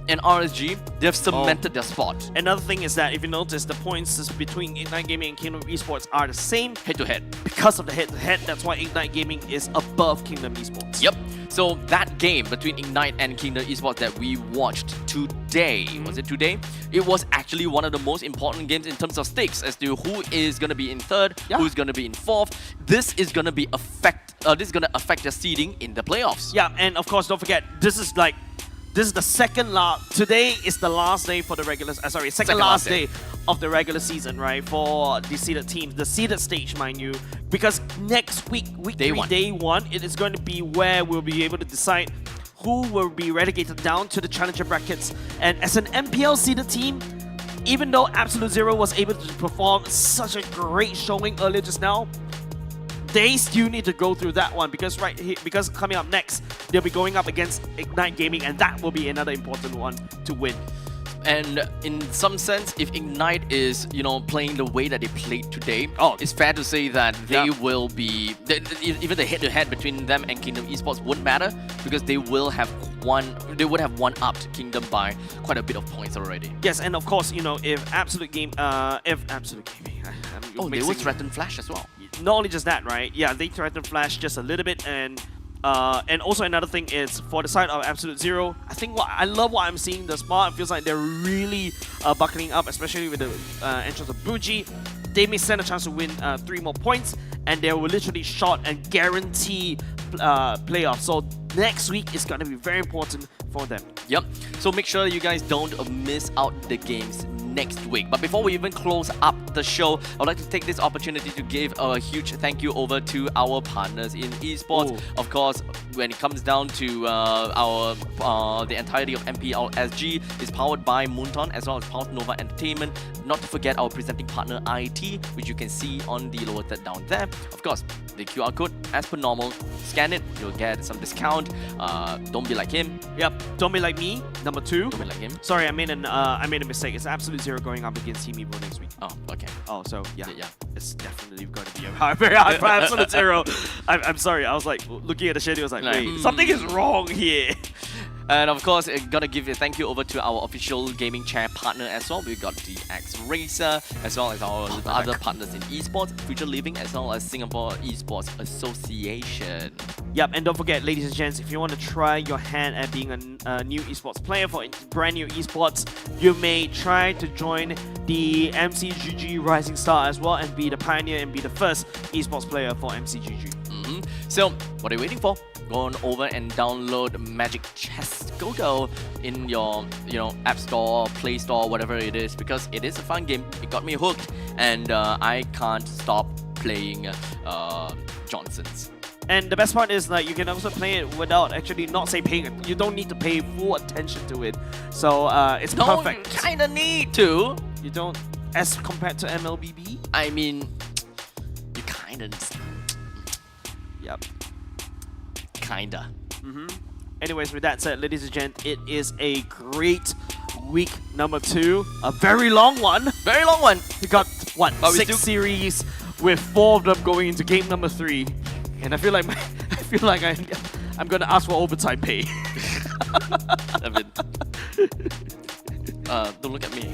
and RSG, they've cemented their spot. Another thing is that if you notice, the points between Ignite Gaming and Kingdom Esports are the same Head-to-head. because of the head-to-head. That's why Ignite Gaming is above Kingdom Esports. Yep. So that game between Ignite and Kingdom Esports that we watched today, was it today? It was actually one of the most important games in terms of stakes as to who is going to be in third, who's going to be in fourth. This is going to be affect their seeding in the playoffs. Yeah, and of course, don't forget, this is the second last. Today is the last day for the regular. Second last day of the regular season, right? For the seeded teams, the seeded stage, mind you, because next week, day one, it is going to be where we'll be able to decide who will be relegated down to the challenger brackets. And as an MPL seeded team, even though Absolute Zero was able to perform such a great showing earlier just now, they still need to go through that one because because coming up next, they'll be going up against Ignite Gaming, and that will be another important one to win. And in some sense, if Ignite is, playing the way that they played today, it's fair to say that they will be, even the head-to-head between them and Kingdom Esports wouldn't matter because they would have one-upped Kingdom by quite a bit of points already. Yes, and of course, if Absolute Gaming, they will threaten Flash as well. Not only just that, right? Yeah, they threatened Flash just a little bit, and also another thing is for the side of Absolute Zero, I love what I'm seeing thus far. It feels like they're really buckling up, especially with the entrance of Buji. They may stand a chance to win 3 more points, and they will literally shot and guarantee playoffs. So next week is going to be very important for them. Yep. So make sure you guys don't miss out the games next week. But before we even close up the show, I'd like to take this opportunity to give a huge thank you over to our partners in esports. Of course, when it comes down to the entirety of MPL SG is powered by Moonton as well as Pulse Nova Entertainment. Not to forget our presenting partner IT, which you can see on the lower third down there. Of course, the QR code as per normal. Scan it, you'll get some discount. Don't be like him. Yep. Don't be like me. Number 2. Don't be like him. Sorry, I made a mistake. It's Absolute Zero going up against Team Evo next week. Oh, okay. Oh, so yeah. It's definitely going to be a very hard for Absolute Zero. I'm sorry. I was like looking at the schedule. I was like, wait, something is wrong here. And of course, gotta give a thank you over to our official gaming chair partner as well. We've got the X Racer, as well as our other partners in esports, Future Living, as well as Singapore Esports Association. Yep, and don't forget, ladies and gents, if you want to try your hand at being a new esports player for brand new esports, you may try to join the MCGG Rising Star as well and be the pioneer and be the first esports player for MCGG. So, what are you waiting for? Go on over and download Magic Chess Go in your, App Store, Play Store, whatever it is, because it is a fun game. It got me hooked, and I can't stop playing Johnsons. And the best part is that you can also play it without actually not paying. You don't need to pay full attention to it, so it's perfect. Don't kinda need to. You don't, as compared to MLBB. I mean, you kinda. Yep. Kinda. Anyways, with that said, ladies and gents, it is a great week number 2. A very long one. Very long one. We got, 6 series with 4 of them going into game number 3. And I feel like I'm gonna ask for overtime pay. Don't look at me.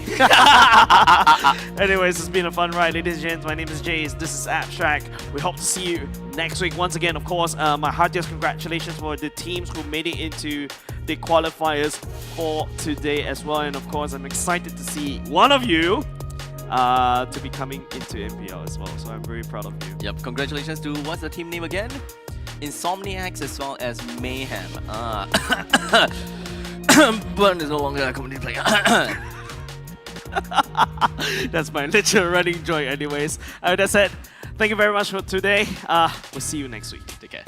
Anyways, it's been a fun ride, ladies and gents. My name is Jace. This is Abstract. We hope to see you next week. Once again, of course, my heartiest congratulations for the teams who made it into the qualifiers for today as well. And of course, I'm excited to see one of you to be coming into MPL as well. So I'm very proud of you. Yep. Congratulations to, what's the team name again? Insomniacs as well as Mayhem. Burn is no longer a community player. That's my literal running joy anyways. That said, thank you very much for today. We'll see you next week. Take care.